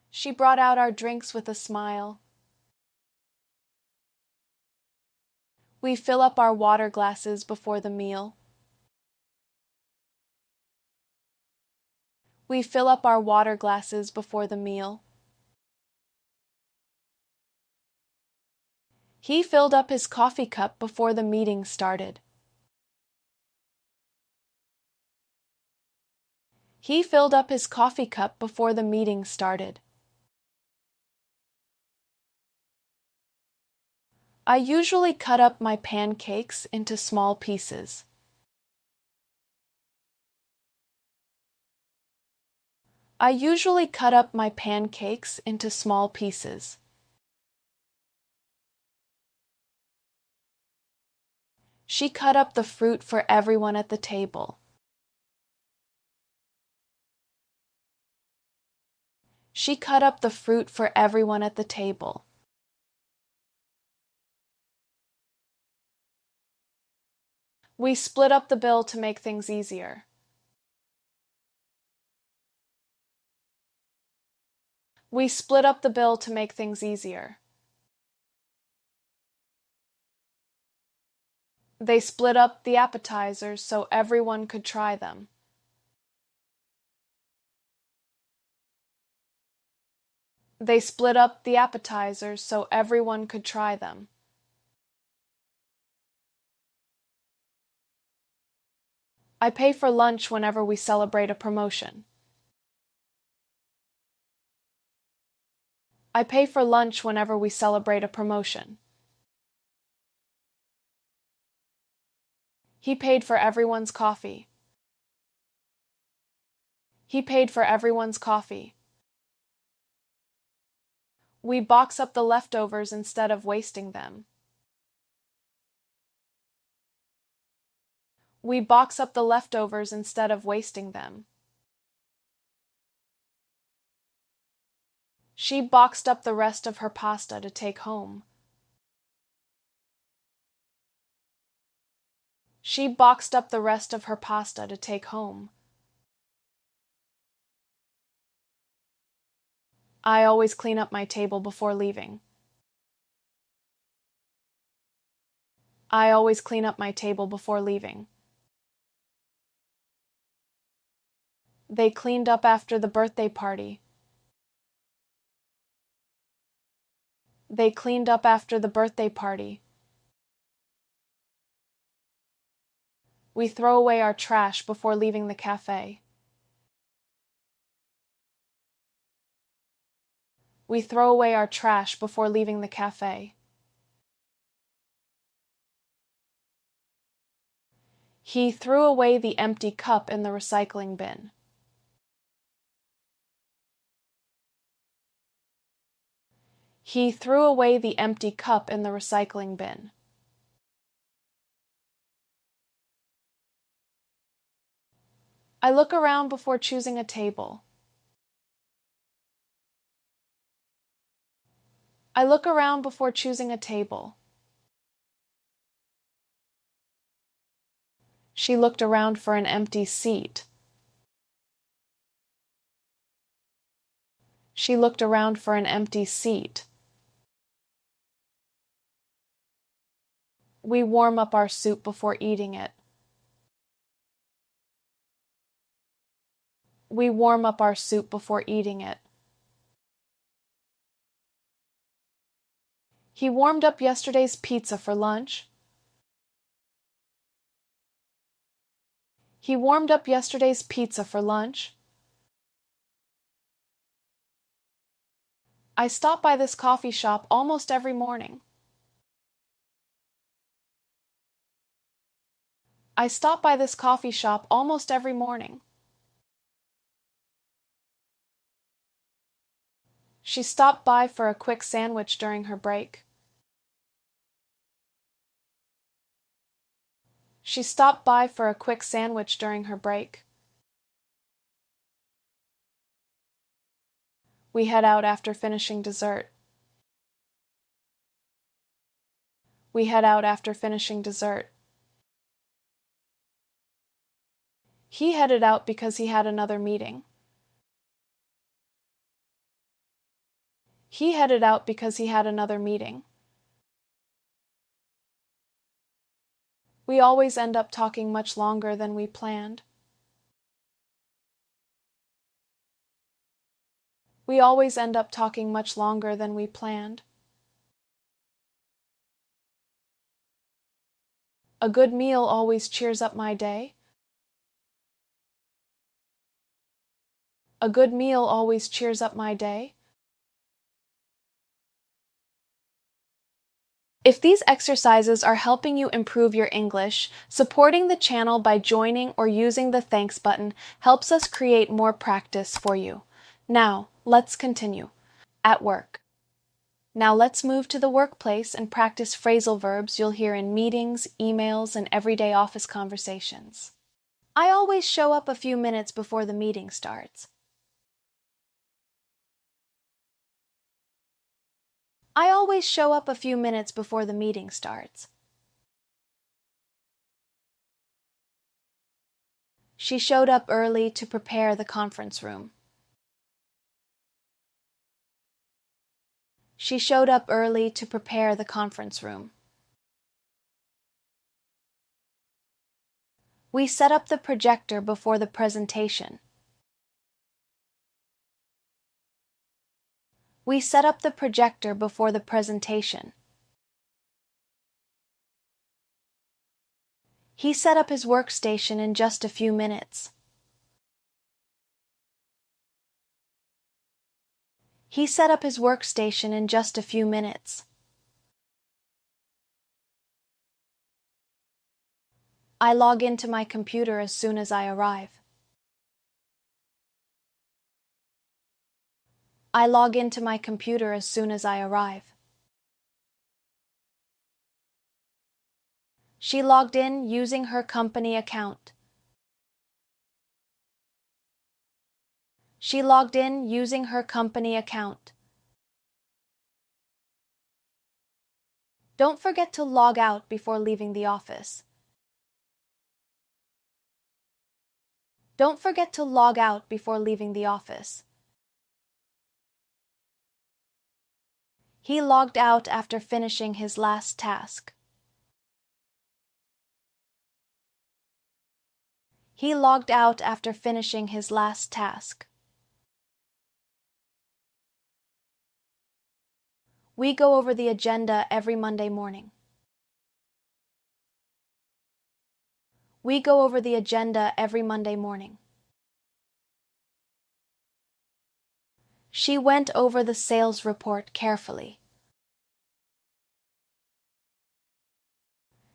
She brought out our drinks with a smile. We fill up our water glasses before the meal. We fill up our water glasses before the meal. He filled up his coffee cup before the meeting started. He filled up his coffee cup before the meeting started. I usually cut up my pancakes into small pieces. I usually cut up my pancakes into small pieces. She cut up the fruit for everyone at the table. She cut up the fruit for everyone at the table. We split up the bill to make things easier. We split up the bill to make things easier. They split up the appetizers so everyone could try them. They split up the appetizers so everyone could try them. I pay for lunch whenever we celebrate a promotion. I pay for lunch whenever we celebrate a promotion. He paid for everyone's coffee. He paid for everyone's coffee. We box up the leftovers instead of wasting them. We box up the leftovers instead of wasting them. She boxed up the rest of her pasta to take home. She boxed up the rest of her pasta to take home. I always clean up my table before leaving. I always clean up my table before leaving. They cleaned up after the birthday party. They cleaned up after the birthday party. We throw away our trash before leaving the cafe. We throw away our trash before leaving the cafe. He threw away the empty cup in the recycling bin. He threw away the empty cup in the recycling bin. I look around before choosing a table. I look around before choosing a table. She looked around for an empty seat. She looked around for an empty seat. We warm up our soup before eating it. We warm up our soup before eating it. He warmed up yesterday's pizza for lunch. He warmed up yesterday's pizza for lunch. I stop by this coffee shop almost every morning. I stop by this coffee shop almost every morning. She stopped by for a quick sandwich during her break. She stopped by for a quick sandwich during her break. We head out after finishing dessert. We head out after finishing dessert. He headed out because he had another meeting. He headed out because he had another meeting. We always end up talking much longer than we planned. We always end up talking much longer than we planned. A good meal always cheers up my day. A good meal always cheers up my day. If these exercises are helping you improve your English, supporting the channel by joining or using the thanks button helps us create more practice for you. Now, let's continue. At work. Now let's move to the workplace and practice phrasal verbs you'll hear in meetings, emails, and everyday office conversations. I always show up a few minutes before the meeting starts. I always show up a few minutes before the meeting starts. She showed up early to prepare the conference room. She showed up early to prepare the conference room. We set up the projector before the presentation. We set up the projector before the presentation. He set up his workstation in just a few minutes. He set up his workstation in just a few minutes. I log into my computer as soon as I arrive. I log into my computer as soon as I arrive. She logged in using her company account. She logged in using her company account. Don't forget to log out before leaving the office. Don't forget to log out before leaving the office. He logged out after finishing his last task. He logged out after finishing his last task. We go over the agenda every Monday morning. We go over the agenda every Monday morning. She went over the sales report carefully.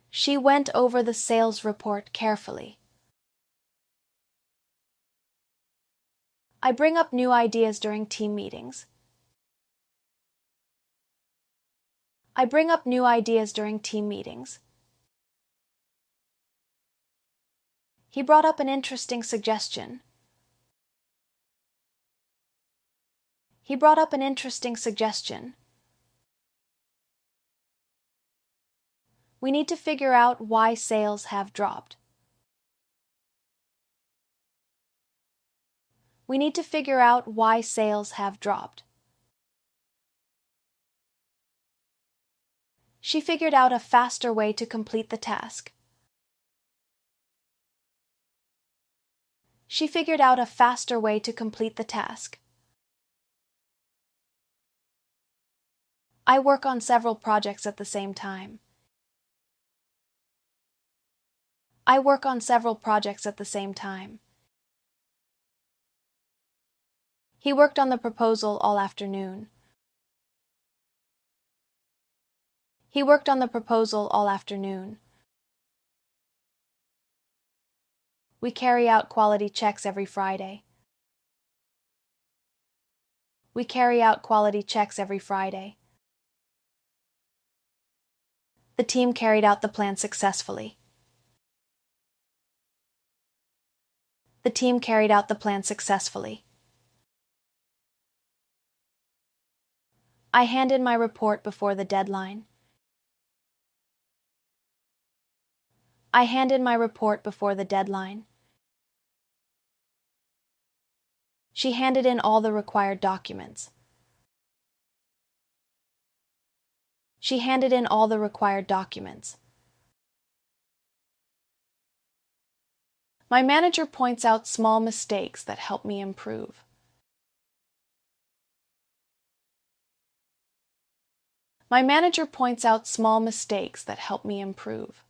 She went over the sales report carefully. I bring up new ideas during team meetings. I bring up new ideas during team meetings. He brought up an interesting suggestion. He brought up an interesting suggestion. We need to figure out why sales have dropped. We need to figure out why sales have dropped. She figured out a faster way to complete the task. She figured out a faster way to complete the task. I work on several projects at the same time. I work on several projects at the same time. He worked on the proposal all afternoon. He worked on the proposal all afternoon. We carry out quality checks every Friday. We carry out quality checks every Friday. The team carried out the plan successfully. The team carried out the plan successfully. I hand in my report before the deadline. I hand in my report before the deadline. She handed in all the required documents. She handed in all the required documents. My manager points out small mistakes that help me improve. My manager points out small mistakes that help me improve.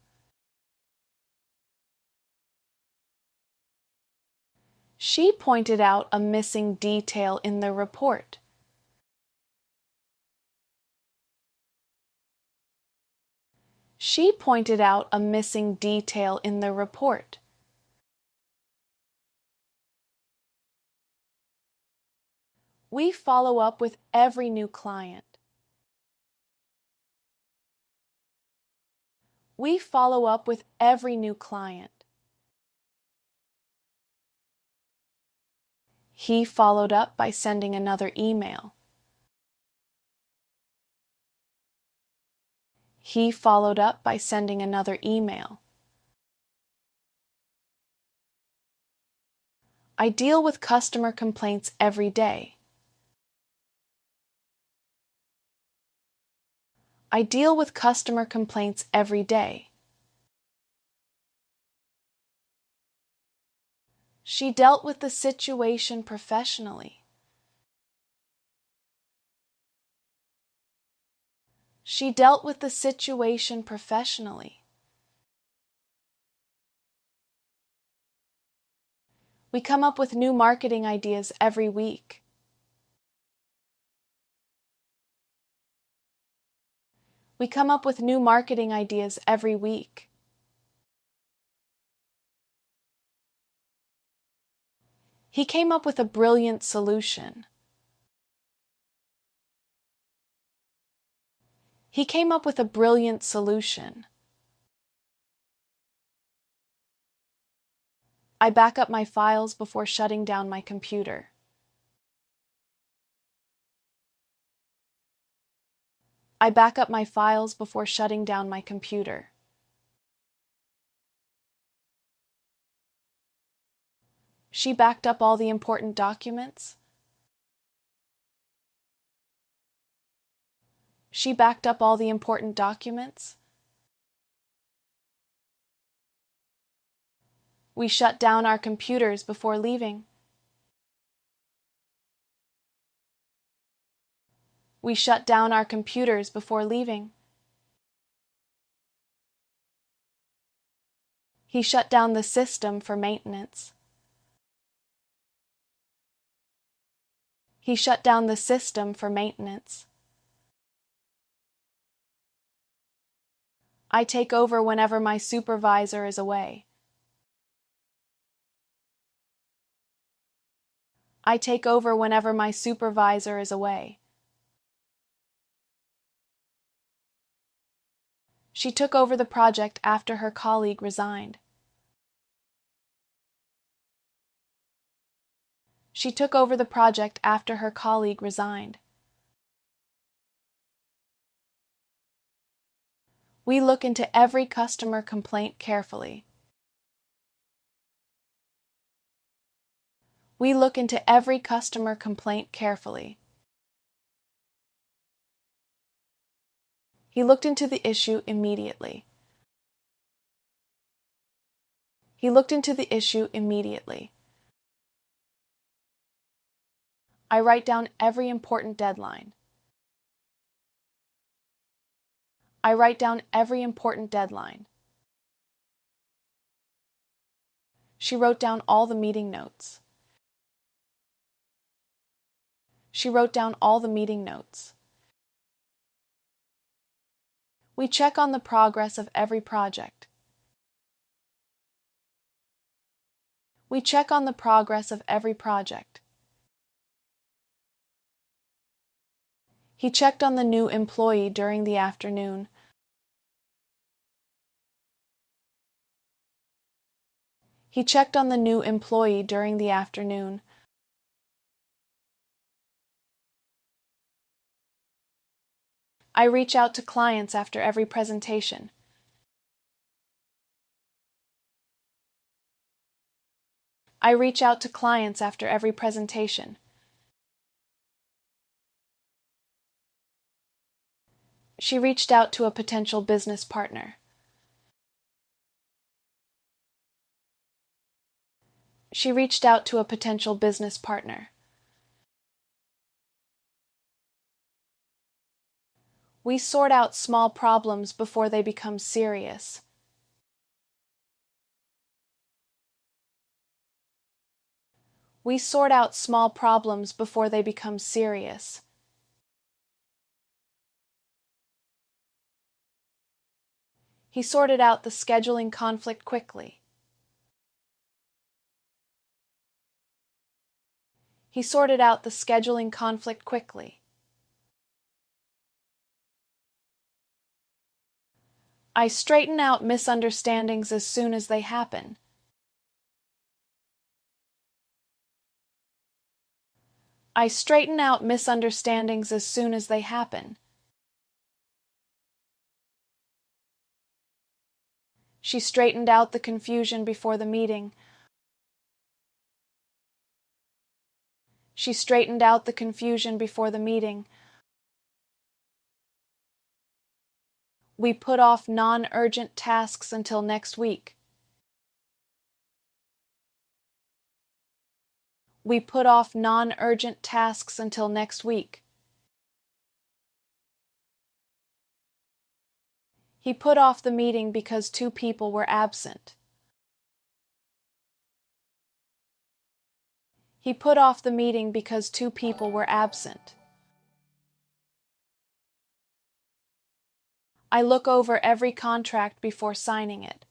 She pointed out a missing detail in the report. She pointed out a missing detail in the report. We follow up with every new client. We follow up with every new client. He followed up by sending another email. He followed up by sending another email. I deal with customer complaints every day. I deal with customer complaints every day. She dealt with the situation professionally. She dealt with the situation professionally. We come up with new marketing ideas every week. We come up with new marketing ideas every week. He came up with a brilliant solution. He came up with a brilliant solution. I back up my files before shutting down my computer. I back up my files before shutting down my computer. She backed up all the important documents. She backed up all the important documents. We shut down our computers before leaving. We shut down our computers before leaving. He shut down the system for maintenance. He shut down the system for maintenance. I take over whenever my supervisor is away. I take over whenever my supervisor is away. She took over the project after her colleague resigned. She took over the project after her colleague resigned. We look into every customer complaint carefully. We look into every customer complaint carefully. He looked into the issue immediately. He looked into the issue immediately. I write down every important deadline. I write down every important deadline. She wrote down all the meeting notes. She wrote down all the meeting notes. We check on the progress of every project. We check on the progress of every project. He checked on the new employee during the afternoon. He checked on the new employee during the afternoon. I reach out to clients after every presentation. I reach out to clients after every presentation. She reached out to a potential business partner. She reached out to a potential business partner. We sort out small problems before they become serious. We sort out small problems before they become serious. He sorted out the scheduling conflict quickly. He sorted out the scheduling conflict quickly. I straighten out misunderstandings as soon as they happen. I straighten out misunderstandings as soon as they happen. She straightened out the confusion before the meeting. She straightened out the confusion before the meeting. We put off non-urgent tasks until next week. We put off non-urgent tasks until next week. He put off the meeting because 2 people were absent. He put off the meeting because 2 people were absent. I look over every contract before signing it.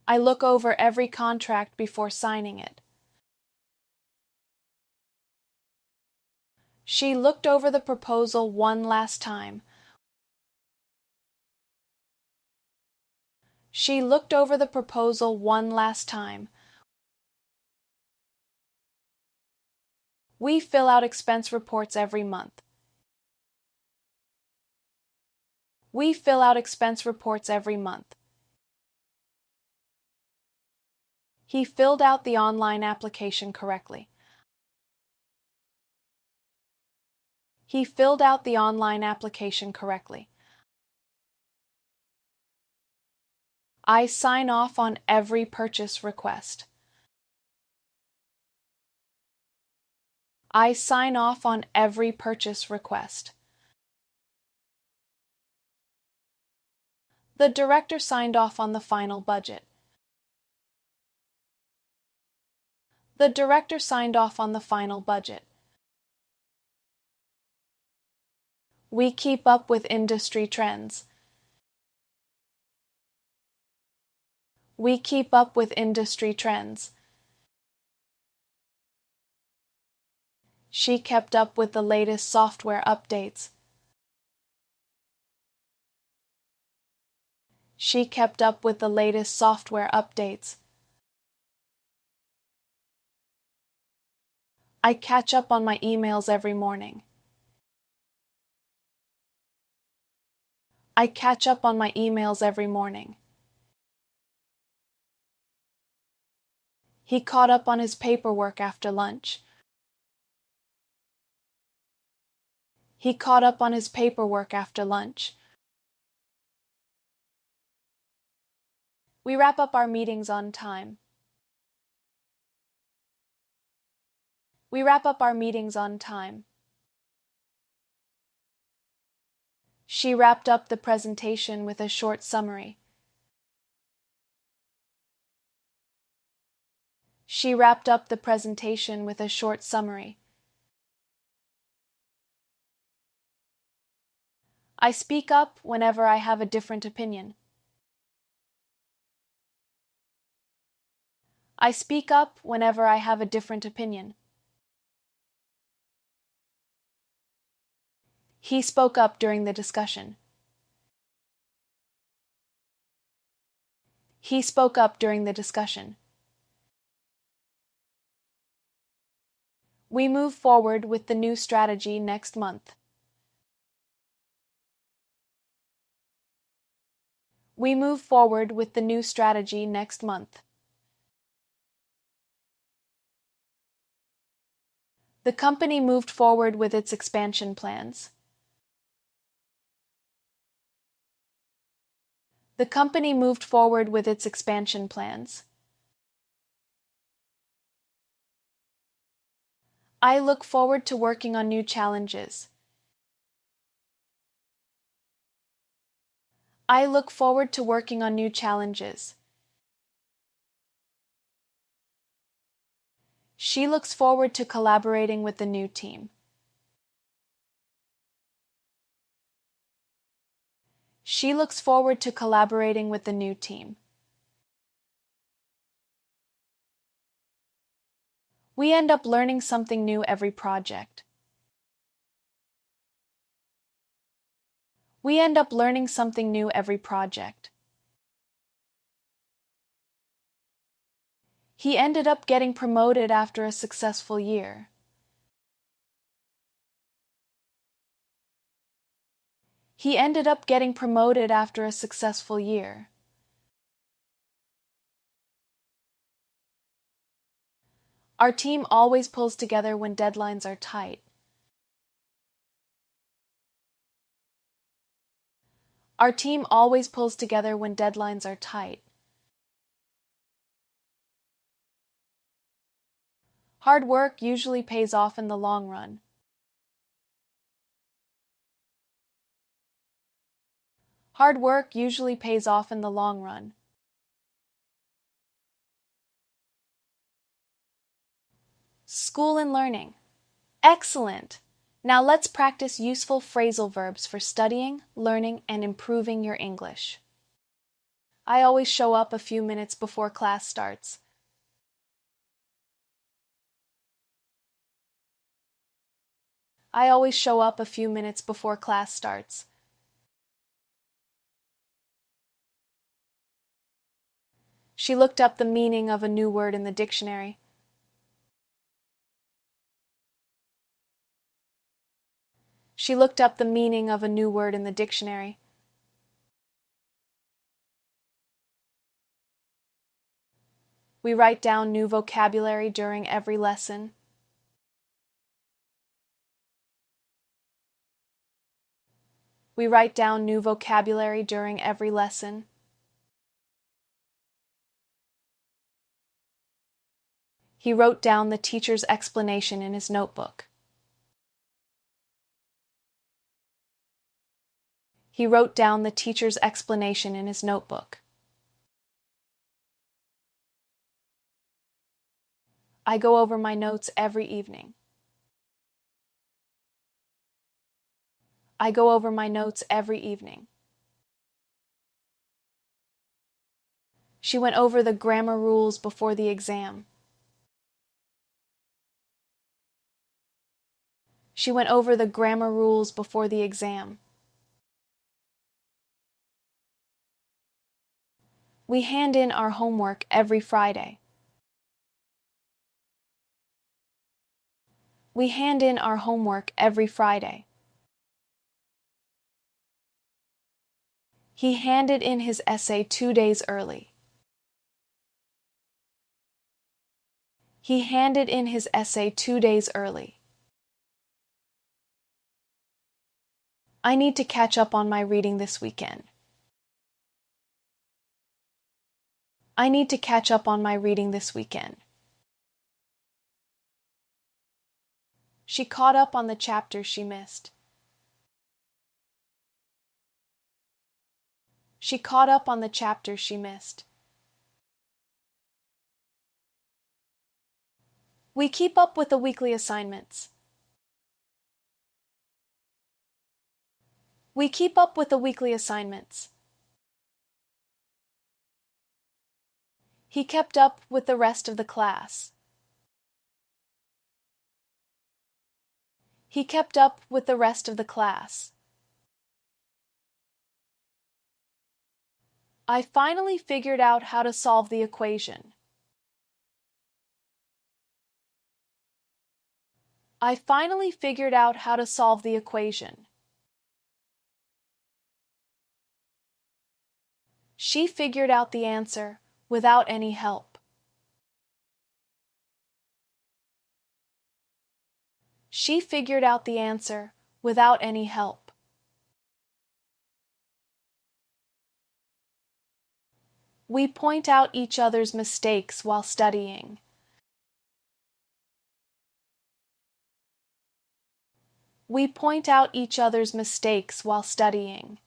I look over every contract before signing it. She looked over the proposal one last time. She looked over the proposal one last time. We fill out expense reports every month. We fill out expense reports every month. He filled out the online application correctly. He filled out the online application correctly. I sign off on every purchase request. I sign off on every purchase request. The director signed off on the final budget. The director signed off on the final budget. We keep up with industry trends. We keep up with industry trends. She kept up with the latest software updates. She kept up with the latest software updates. I catch up on my emails every morning. I catch up on my emails every morning. He caught up on his paperwork after lunch. He caught up on his paperwork after lunch. We wrap up our meetings on time. We wrap up our meetings on time. She wrapped up the presentation with a short summary. She wrapped up the presentation with a short summary. I speak up whenever I have a different opinion. I speak up whenever I have a different opinion. He spoke up during the discussion. He spoke up during the discussion. We move forward with the new strategy next month. We move forward with the new strategy next month. The company moved forward with its expansion plans. The company moved forward with its expansion plans. I look forward to working on new challenges. I look forward to working on new challenges. She looks forward to collaborating with the new team. She looks forward to collaborating with the new team. We end up learning something new every project. We end up learning something new every project. He ended up getting promoted after a successful year. He ended up getting promoted after a successful year. Our team always pulls together when deadlines are tight. Our team always pulls together when deadlines are tight. Hard work usually pays off in the long run. Hard work usually pays off in the long run. School and learning. Excellent! Now let's practice useful phrasal verbs for studying, learning, and improving your English. I always show up a few minutes before class starts. I always show up a few minutes before class starts. She looked up the meaning of a new word in the dictionary. She looked up the meaning of a new word in the dictionary. We write down new vocabulary during every lesson. We write down new vocabulary during every lesson. He wrote down the teacher's explanation in his notebook. He wrote down the teacher's explanation in his notebook. I go over my notes every evening. I go over my notes every evening. She went over the grammar rules before the exam. She went over the grammar rules before the exam. We hand in our homework every Friday. We hand in our homework every Friday. He handed in his essay 2 days early. He handed in his essay 2 days early. I need to catch up on my reading this weekend. I need to catch up on my reading this weekend. She caught up on the chapters she missed. She caught up on the chapters she missed. We keep up with the weekly assignments. We keep up with the weekly assignments. He kept up with the rest of the class. He kept up with the rest of the class. I finally figured out how to solve the equation. I finally figured out how to solve the equation. She figured out the answer without any help. She figured out the answer without any help. We point out each other's mistakes while studying. We point out each other's mistakes while studying.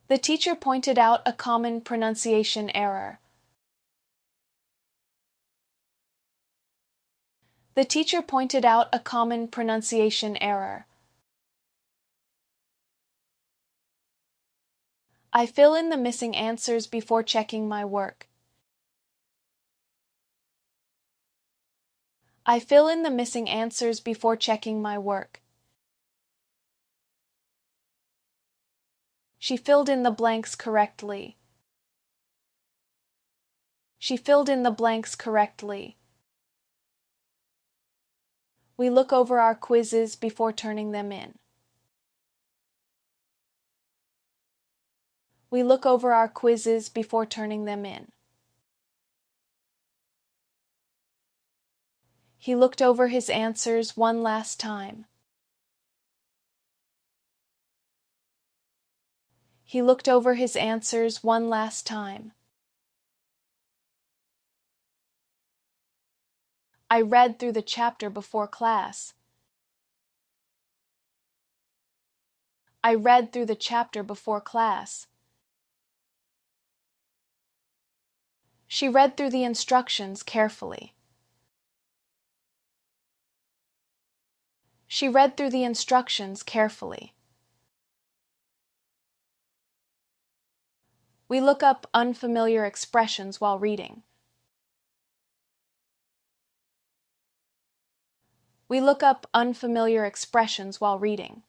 The teacher pointed out a common pronunciation error. The teacher pointed out a common pronunciation error. I fill in the missing answers before checking my work. I fill in the missing answers before checking my work. She filled in the blanks correctly. She filled in the blanks correctly. We look over our quizzes before turning them in. We look over our quizzes before turning them in. He looked over his answers one last time. He looked over his answers one last time. I read through the chapter before class. I read through the chapter before class. She read through the instructions carefully. She read through the instructions carefully. We look up unfamiliar expressions while reading. We look up unfamiliar expressions while reading.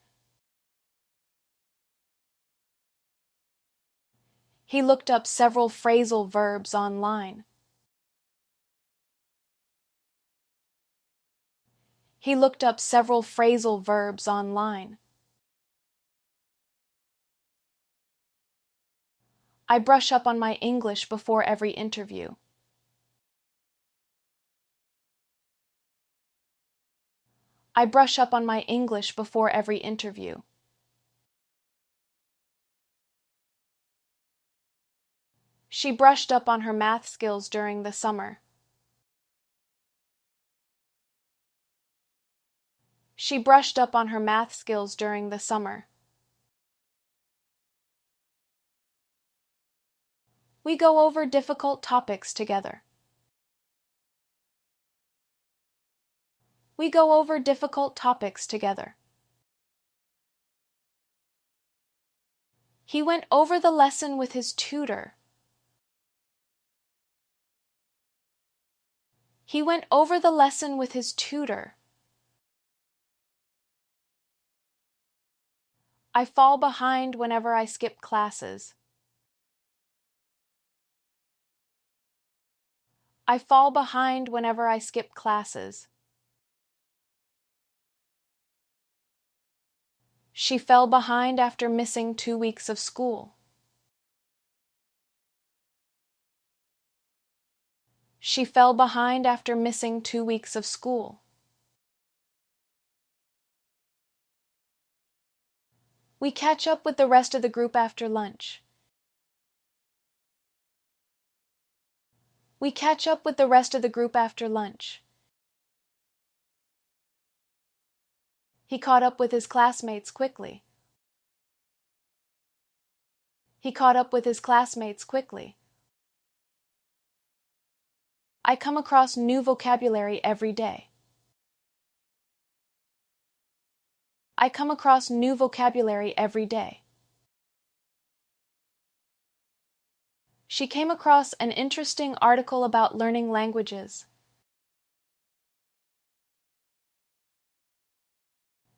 He looked up several phrasal verbs online. He looked up several phrasal verbs online. I brush up on my English before every interview. I brush up on my English before every interview. She brushed up on her math skills during the summer. She brushed up on her math skills during the summer. We go over difficult topics together. We go over difficult topics together. He went over the lesson with his tutor. He went over the lesson with his tutor. I fall behind whenever I skip classes. I fall behind whenever I skip classes. She fell behind after missing 2 weeks of school. She fell behind after missing 2 weeks of school. We catch up with the rest of the group after lunch. We catch up with the rest of the group after lunch. He caught up with his classmates quickly. He caught up with his classmates quickly. I come across new vocabulary every day. I come across new vocabulary every day. She came across an interesting article about learning languages.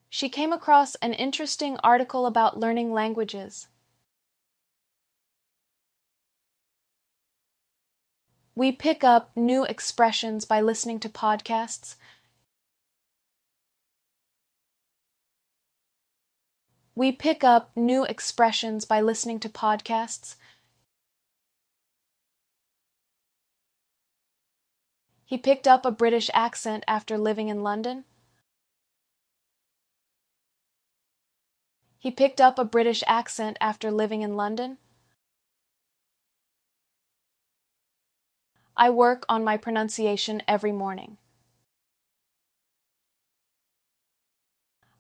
She came across an interesting article about learning languages. We pick up new expressions by listening to podcasts. We pick up new expressions by listening to podcasts. He picked up a British accent after living in London. He picked up a British accent after living in London. I work on my pronunciation every morning.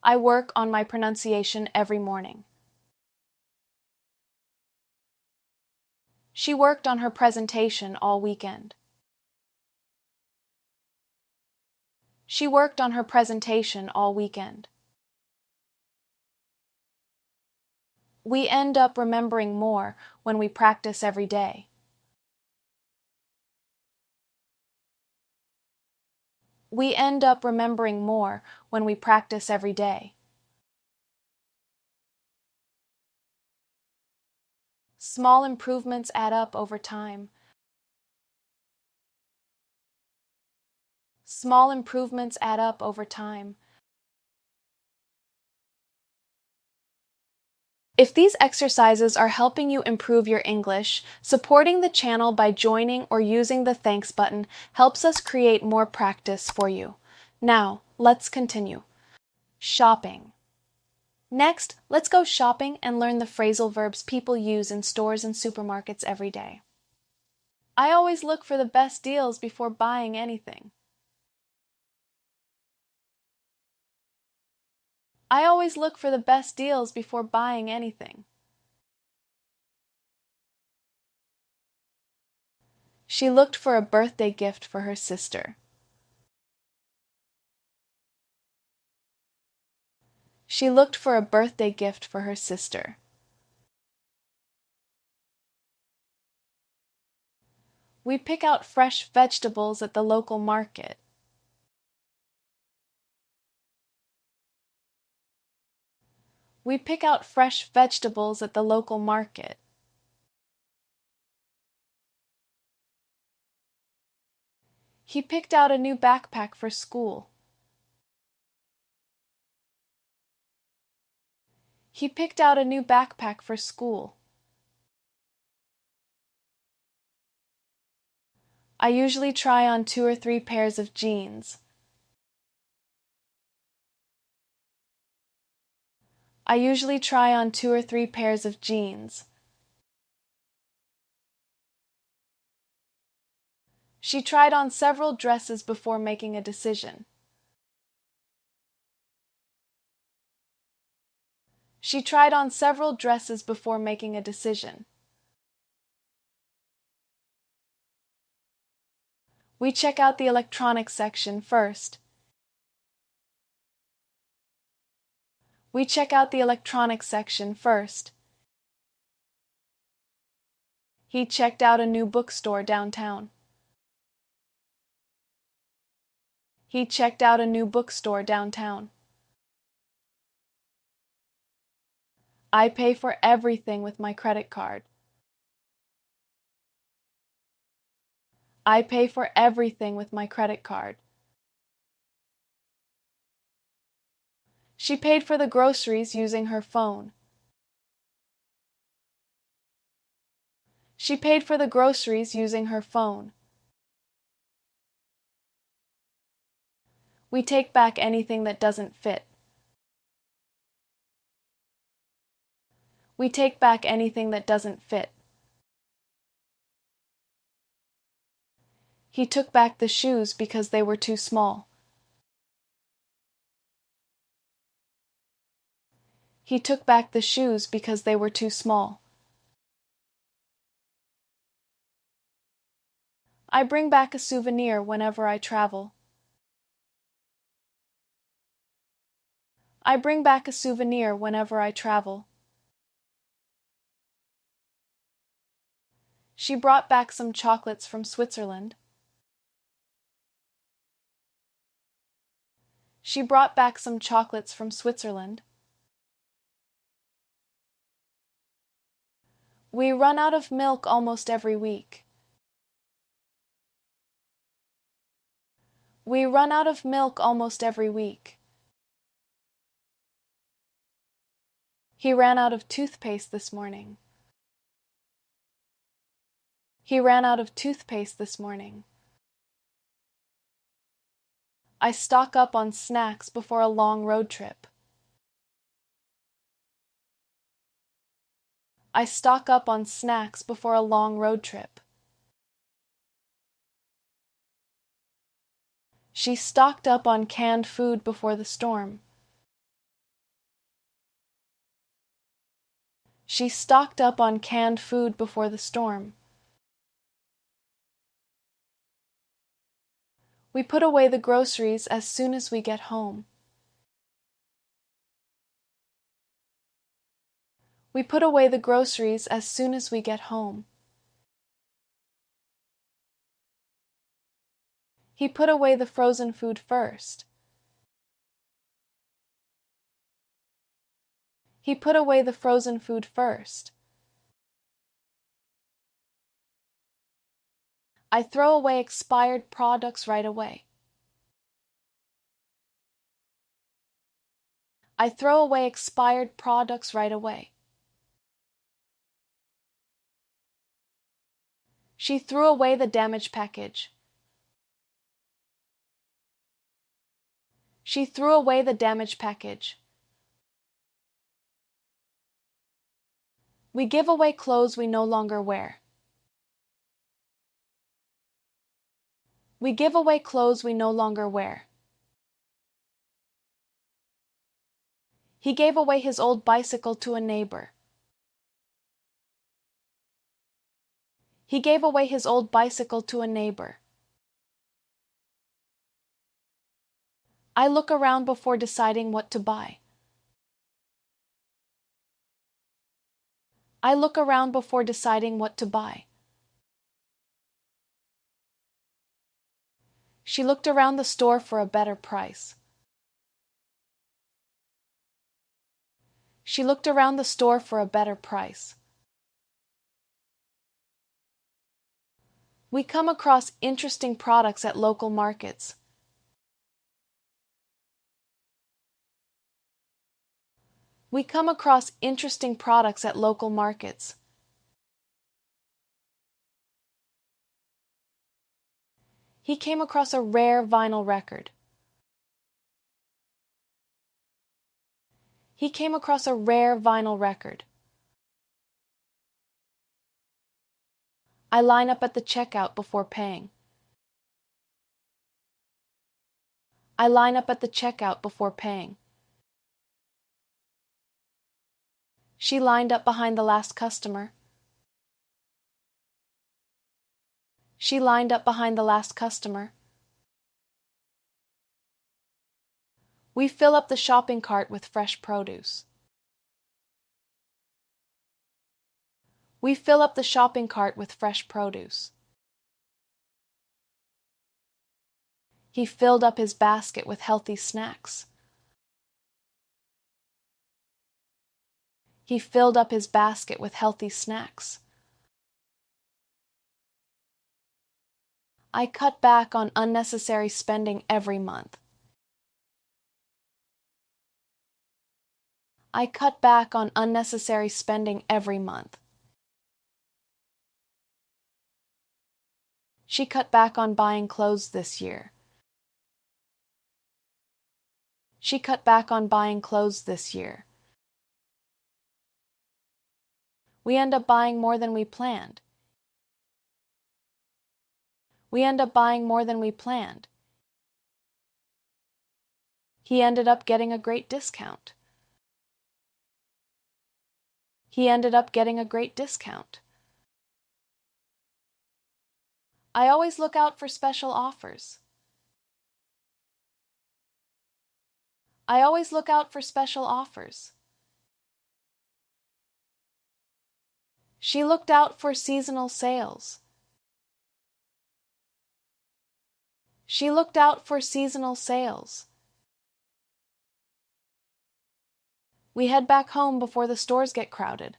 I work on my pronunciation every morning. She worked on her presentation all weekend. She worked on her presentation all weekend. We end up remembering more when we practice every day. We end up remembering more when we practice every day. Small improvements add up over time. Small improvements add up over time. Small improvements add up over time. If these exercises are helping you improve your English, supporting the channel by joining or using the thanks button helps us create more practice for you. Now, let's continue. Shopping. Next, let's go shopping and learn the phrasal verbs people use in stores and supermarkets every day. I always look for the best deals before buying anything. I always look for the best deals before buying anything. She looked for a birthday gift for her sister. She looked for a birthday gift for her sister. We pick out fresh vegetables at the local market. We pick out fresh vegetables at the local market. He picked out a new backpack for school. He picked out a new backpack for school. I usually try on 2 or 3 pairs of jeans. I usually try on 2 or 3 pairs of jeans. She tried on several dresses before making a decision. She tried on several dresses before making a decision. We check out the electronics section first. We check out the electronics section first. He checked out a new bookstore downtown. He checked out a new bookstore downtown. I pay for everything with my credit card. I pay for everything with my credit card. She paid for the groceries using her phone. She paid for the groceries using her phone. We take back anything that doesn't fit. We take back anything that doesn't fit. He took back the shoes because they were too small. He took back the shoes because they were too small. I bring back a souvenir whenever I travel. I bring back a souvenir whenever I travel. She brought back some chocolates from Switzerland. She brought back some chocolates from Switzerland. We run out of milk almost every week. We run out of milk almost every week. He ran out of toothpaste this morning. He ran out of toothpaste this morning. I stock up on snacks before a long road trip. I stock up on snacks before a long road trip. She stocked up on canned food before the storm. She stocked up on canned food before the storm. We put away the groceries as soon as we get home. We put away the groceries as soon as we get home. He put away the frozen food first. He put away the frozen food first. I throw away expired products right away. I throw away expired products right away. She threw away the damaged package. She threw away the damaged package. We give away clothes we no longer wear. We give away clothes we no longer wear. He gave away his old bicycle to a neighbor. He gave away his old bicycle to a neighbor. I look around before deciding what to buy. I look around before deciding what to buy. She looked around the store for a better price. She looked around the store for a better price. We come across interesting products at local markets. We come across interesting products at local markets. He came across a rare vinyl record. He came across a rare vinyl record. I line up at the checkout before paying. I line up at the checkout before paying. She lined up behind the last customer. She lined up behind the last customer. We fill up the shopping cart with fresh produce. We fill up the shopping cart with fresh produce. He filled up his basket with healthy snacks. He filled up his basket with healthy snacks. I cut back on unnecessary spending every month. I cut back on unnecessary spending every month. She cut back on buying clothes this year. She cut back on buying clothes this year. We end up buying more than we planned. We end up buying more than we planned. He ended up getting a great discount. He ended up getting a great discount. I always look out for special offers. I always look out for special offers. She looked out for seasonal sales. She looked out for seasonal sales. We head back home before the stores get crowded.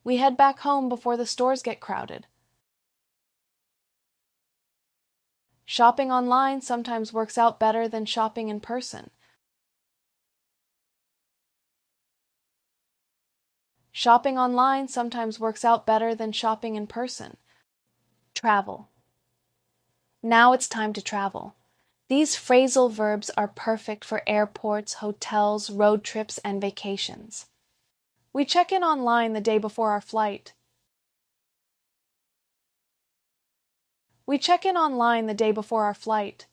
We head back home before the stores get crowded. Shopping online sometimes works out better than shopping in person. Shopping online sometimes works out better than shopping in person. Travel. Now it's time to travel. These phrasal verbs are perfect for airports, hotels, road trips, and vacations. We check in online the day before our flight. We check in online the day before our flight.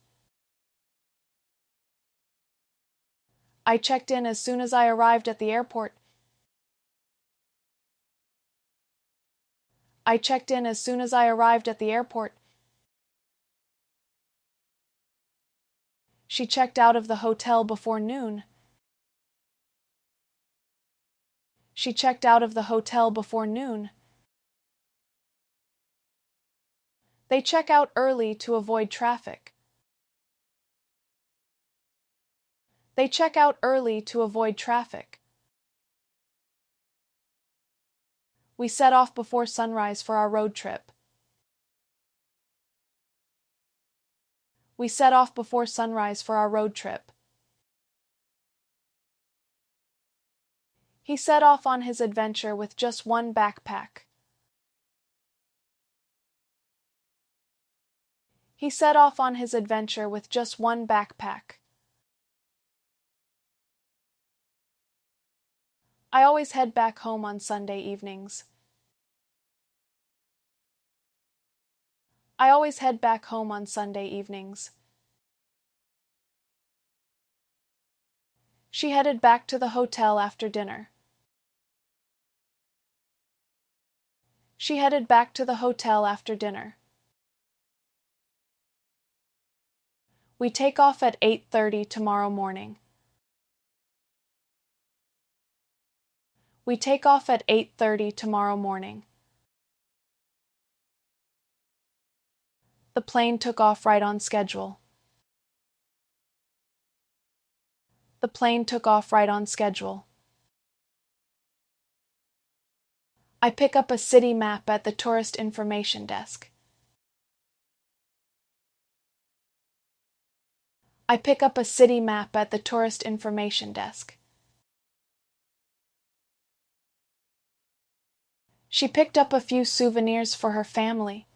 I checked in as soon as I arrived at the airport. I checked in as soon as I arrived at the airport. She checked out of the hotel before noon. She checked out of the hotel before noon. They check out early to avoid traffic. They check out early to avoid traffic. We set off before sunrise for our road trip. We set off before sunrise for our road trip. He set off on his adventure with just one backpack. He set off on his adventure with just one backpack. I always head back home on Sunday evenings. I always head back home on Sunday evenings. She headed back to the hotel after dinner. She headed back to the hotel after dinner. We take off at 8:30 tomorrow morning. We take off at 8:30 tomorrow morning. The plane took off right on schedule. The plane took off right on schedule. I pick up a city map at the tourist information desk. I pick up a city map at the tourist information desk. She picked up a few souvenirs for her family.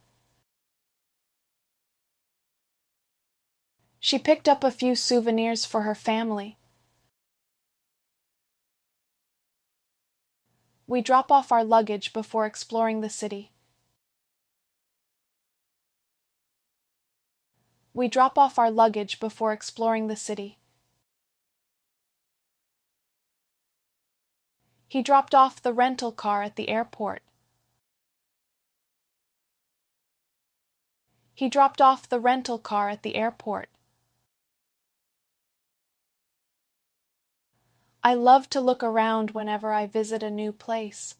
She picked up a few souvenirs for her family. We drop off our luggage before exploring the city. We drop off our luggage before exploring the city. He dropped off the rental car at the airport. He dropped off the rental car at the airport. I love to look around whenever I visit a new place.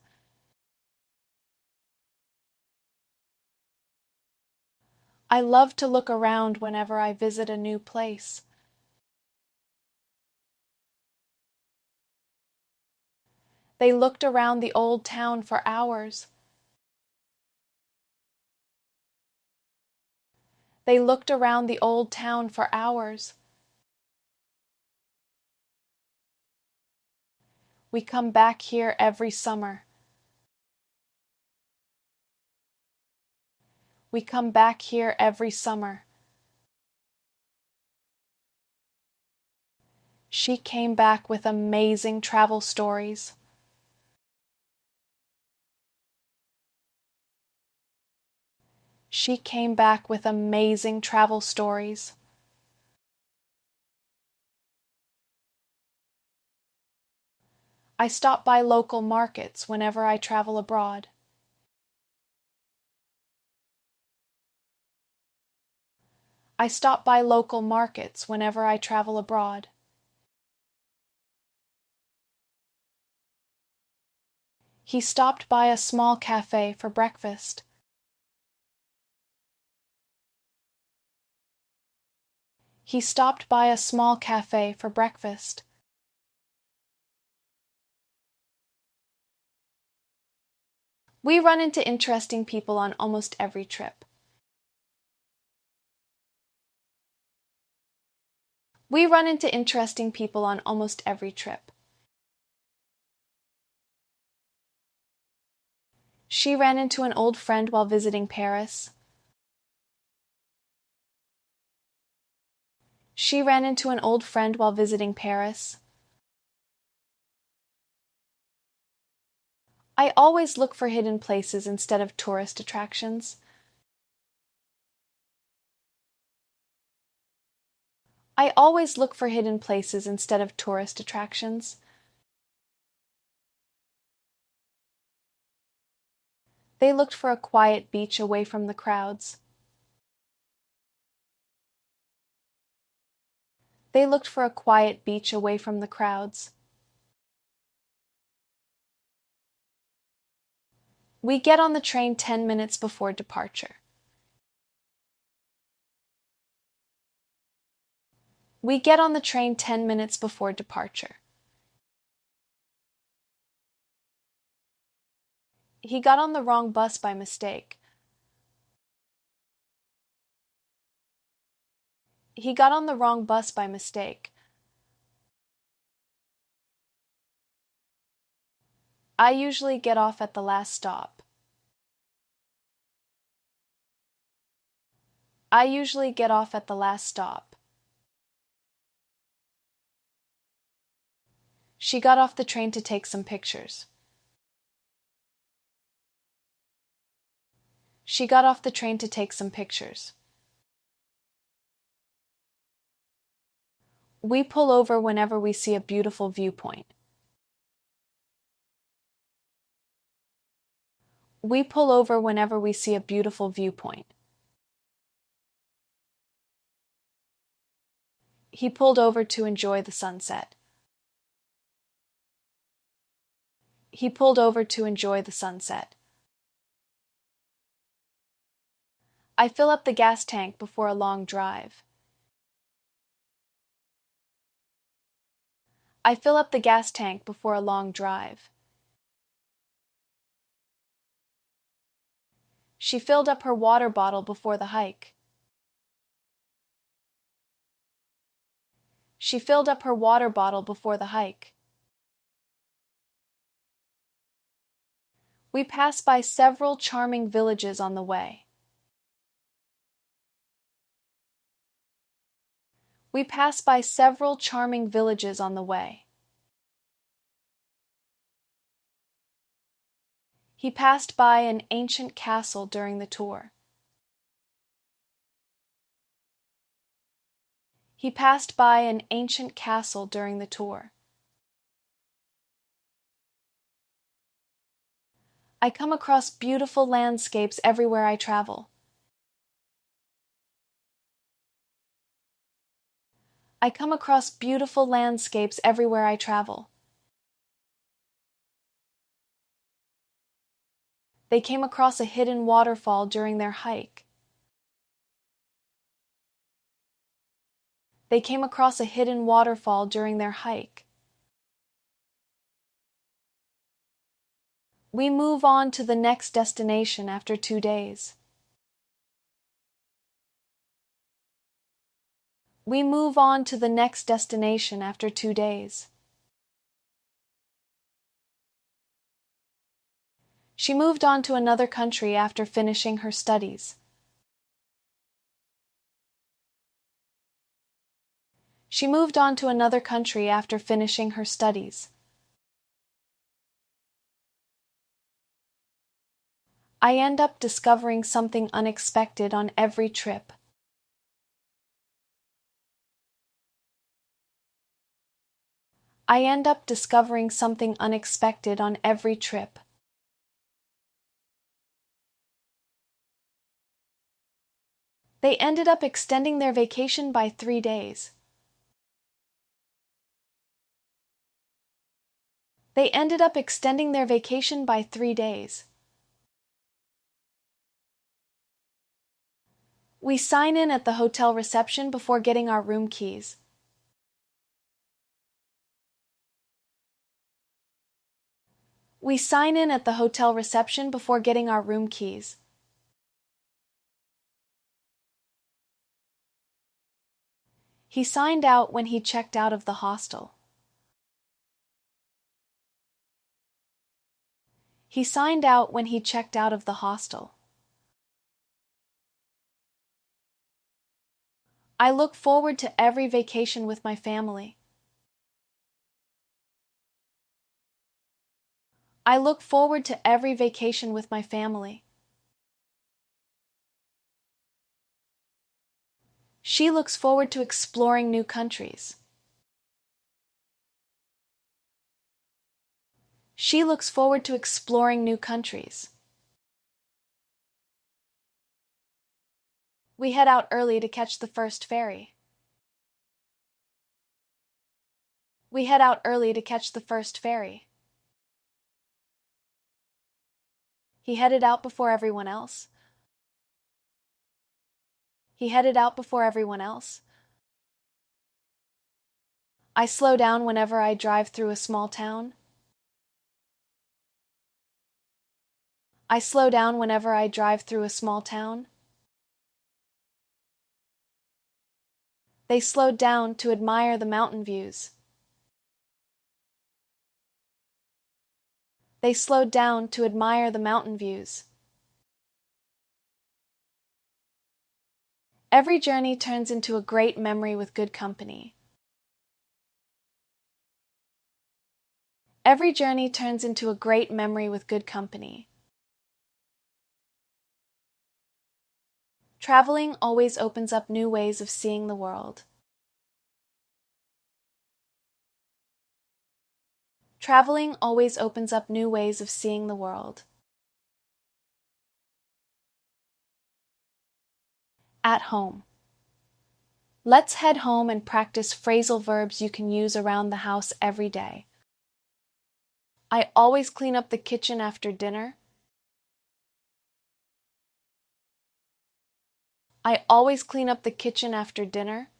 I love to look around whenever I visit a new place. They looked around the old town for hours. They looked around the old town for hours. We come back here every summer. We come back here every summer. She came back with amazing travel stories. She came back with amazing travel stories. I stop by local markets whenever I travel abroad. I stop by local markets whenever I travel abroad. He stopped by a small cafe for breakfast. He stopped by a small cafe for breakfast. We run into interesting people on almost every trip. We run into interesting people on almost every trip. She ran into an old friend while visiting Paris. She ran into an old friend while visiting Paris. I always look for hidden places instead of tourist attractions. I always look for hidden places instead of tourist attractions. They looked for a quiet beach away from the crowds. They looked for a quiet beach away from the crowds. We get on the train 10 minutes before departure. We get on the train 10 minutes before departure. He got on the wrong bus by mistake. He got on the wrong bus by mistake. I usually get off at the last stop. I usually get off at the last stop. She got off the train to take some pictures. She got off the train to take some pictures. We pull over whenever we see a beautiful viewpoint. We pull over whenever we see a beautiful viewpoint. He pulled over to enjoy the sunset. He pulled over to enjoy the sunset. I fill up the gas tank before a long drive. I fill up the gas tank before a long drive. She filled up her water bottle before the hike. She filled up her water bottle before the hike. We pass by several charming villages on the way. We pass by several charming villages on the way. He passed by an ancient castle during the tour. He passed by an ancient castle during the tour. I come across beautiful landscapes everywhere I travel. I come across beautiful landscapes everywhere I travel. They came across a hidden waterfall during their hike. They came across a hidden waterfall during their hike. We move on to the next destination after 2 days. We move on to the next destination after 2 days. She moved on to another country after finishing her studies. She moved on to another country after finishing her studies. I end up discovering something unexpected on every trip. I end up discovering something unexpected on every trip. They ended up extending their vacation by 3 days. They ended up extending their vacation by 3 days. We sign in at the hotel reception before getting our room keys. We sign in at the hotel reception before getting our room keys. He signed out when he checked out of the hostel. He signed out when he checked out of the hostel. I look forward to every vacation with my family. I look forward to every vacation with my family. She looks forward to exploring new countries. She looks forward to exploring new countries. We head out early to catch the first ferry. We head out early to catch the first ferry. He headed out before everyone else. He headed out before everyone else. I slow down whenever I drive through a small town. I slow down whenever I drive through a small town. They slowed down to admire the mountain views. They slowed down to admire the mountain views. Every journey turns into a great memory with good company. Every journey turns into a great memory with good company. Traveling always opens up new ways of seeing the world. Traveling always opens up new ways of seeing the world. At home. Let's head home and practice phrasal verbs you can use around the house every day. I always clean up the kitchen after dinner. I always clean up the kitchen after dinner.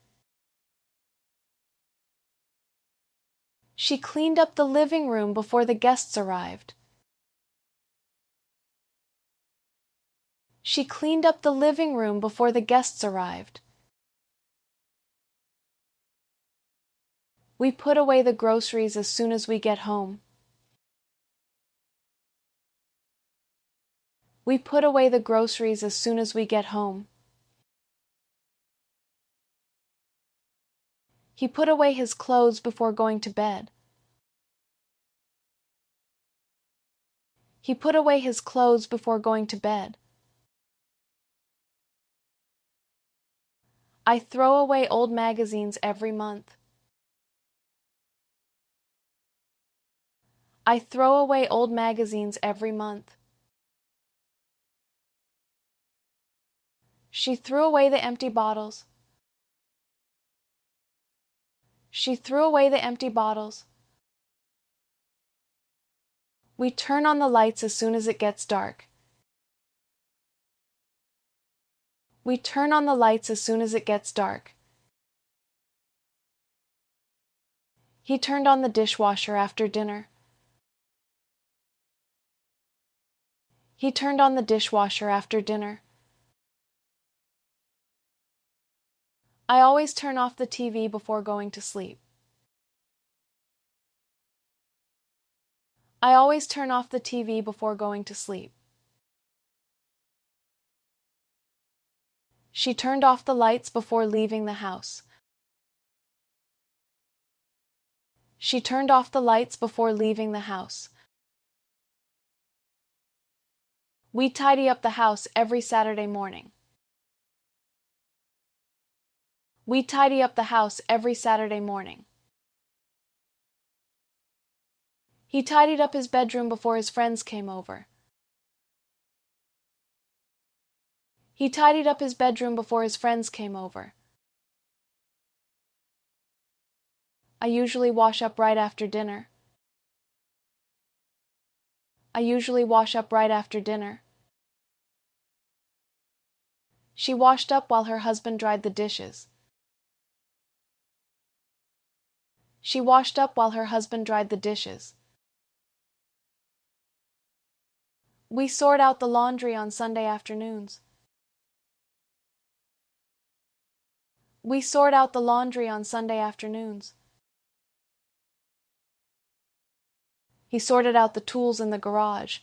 She cleaned up the living room before the guests arrived. She cleaned up the living room before the guests arrived. We put away the groceries as soon as we get home. We put away the groceries as soon as we get home. He put away his clothes before going to bed. He put away his clothes before going to bed. I throw away old magazines every month. I throw away old magazines every month. She threw away the empty bottles. She threw away the empty bottles. We turn on the lights as soon as it gets dark. We turn on the lights as soon as it gets dark. He turned on the dishwasher after dinner. He turned on the dishwasher after dinner. I always turn off the TV before going to sleep. I always turn off the TV before going to sleep. She turned off the lights before leaving the house. She turned off the lights before leaving the house. We tidy up the house every Saturday morning. We tidy up the house every Saturday morning. He tidied up his bedroom before his friends came over. He tidied up his bedroom before his friends came over. I usually wash up right after dinner. I usually wash up right after dinner. She washed up while her husband dried the dishes. She washed up while her husband dried the dishes. We sort out the laundry on Sunday afternoons. We sort out the laundry on Sunday afternoons. He sorted out the tools in the garage.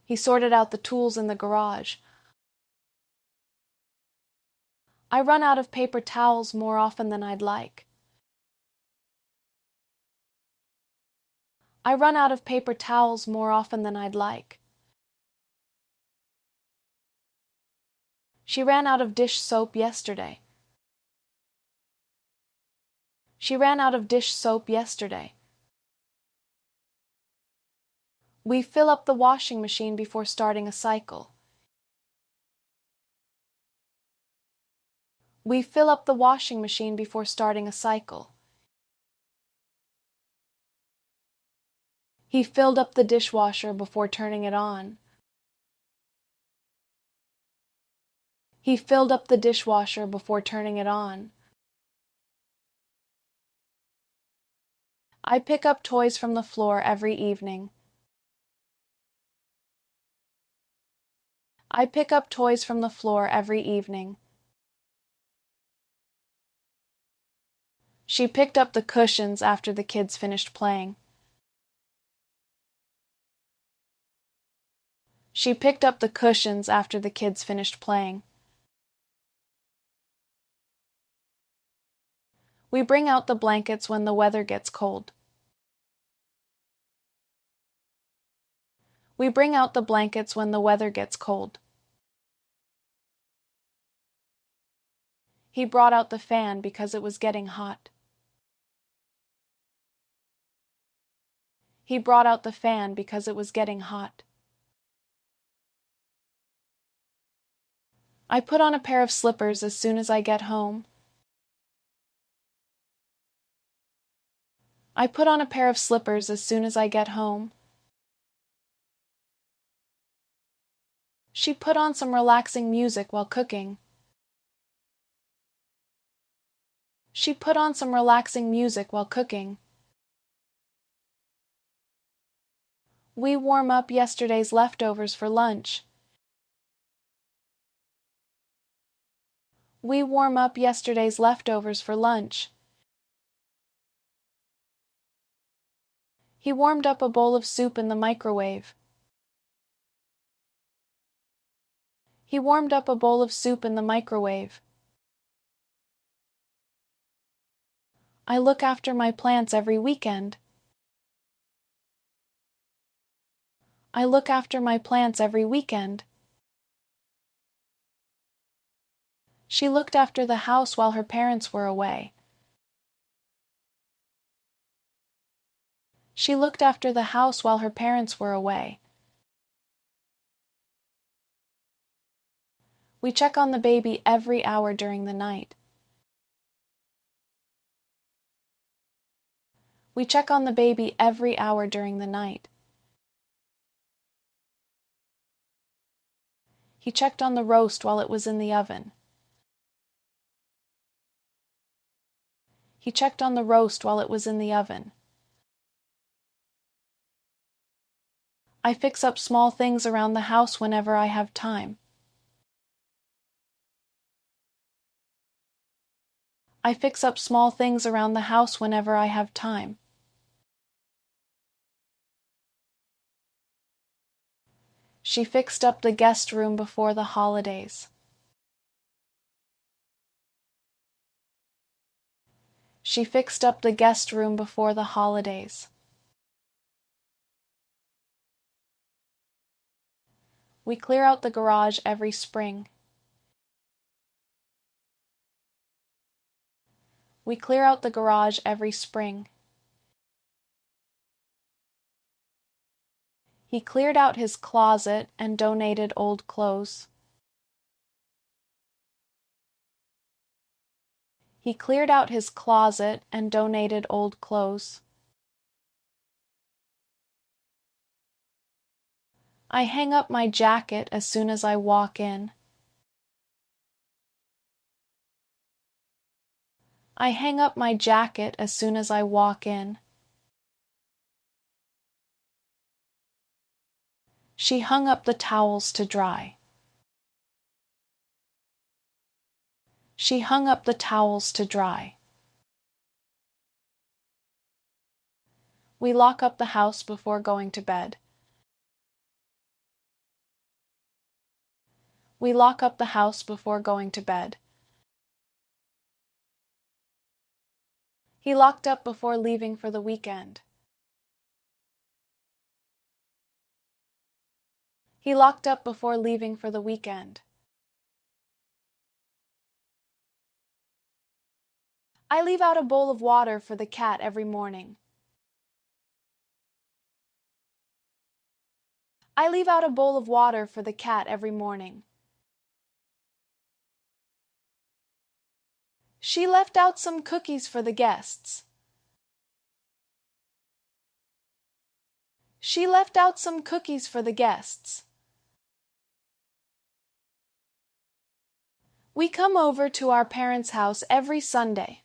He sorted out the tools in the garage. I run out of paper towels more often than I'd like. I run out of paper towels more often than I'd like. She ran out of dish soap yesterday. She ran out of dish soap yesterday. We fill up the washing machine before starting a cycle. We fill up the washing machine before starting a cycle. He filled up the dishwasher before turning it on. He filled up the dishwasher before turning it on. I pick up toys from the floor every evening. I pick up toys from the floor every evening. She picked up the cushions after the kids finished playing. She picked up the cushions after the kids finished playing. We bring out the blankets when the weather gets cold. We bring out the blankets when the weather gets cold. He brought out the fan because it was getting hot. He brought out the fan because it was getting hot. I put on a pair of slippers as soon as I get home. I put on a pair of slippers as soon as I get home. She put on some relaxing music while cooking. She put on some relaxing music while cooking. We warm up yesterday's leftovers for lunch. We warm up yesterday's leftovers for lunch. He warmed up a bowl of soup in the microwave. He warmed up a bowl of soup in the microwave. I look after my plants every weekend. I look after my plants every weekend. She looked after the house while her parents were away. She looked after the house while her parents were away. We check on the baby every hour during the night. We check on the baby every hour during the night. He checked on the roast while it was in the oven. He checked on the roast while it was in the oven. I fix up small things around the house whenever I have time. I fix up small things around the house whenever I have time. She fixed up the guest room before the holidays. She fixed up the guest room before the holidays. We clear out the garage every spring. We clear out the garage every spring. He cleared out his closet and donated old clothes. He cleared out his closet and donated old clothes. I hang up my jacket as soon as I walk in. I hang up my jacket as soon as I walk in. She hung up the towels to dry. She hung up the towels to dry. We lock up the house before going to bed. We lock up the house before going to bed. He locked up before leaving for the weekend. He locked up before leaving for the weekend. I leave out a bowl of water for the cat every morning. I leave out a bowl of water for the cat every morning. She left out some cookies for the guests. She left out some cookies for the guests. We come over to our parents' house every Sunday.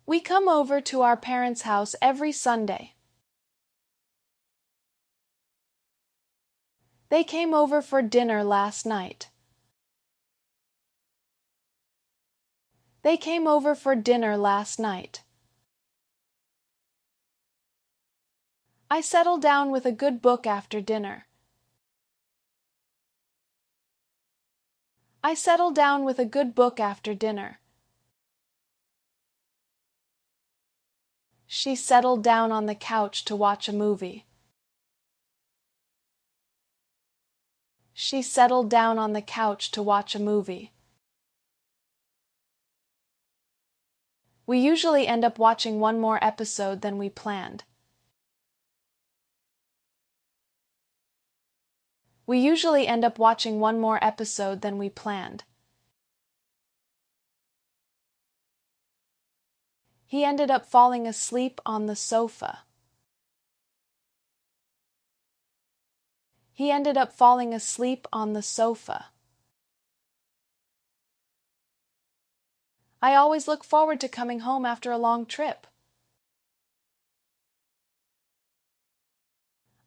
We come over to our parents' house every Sunday. They came over for dinner last night. They came over for dinner last night. I settled down with a good book after dinner. I settled down with a good book after dinner. She settled down on the couch to watch a movie. She settled down on the couch to watch a movie. We usually end up watching one more episode than we planned. We usually end up watching one more episode than we planned. He ended up falling asleep on the sofa. He ended up falling asleep on the sofa. I always look forward to coming home after a long trip.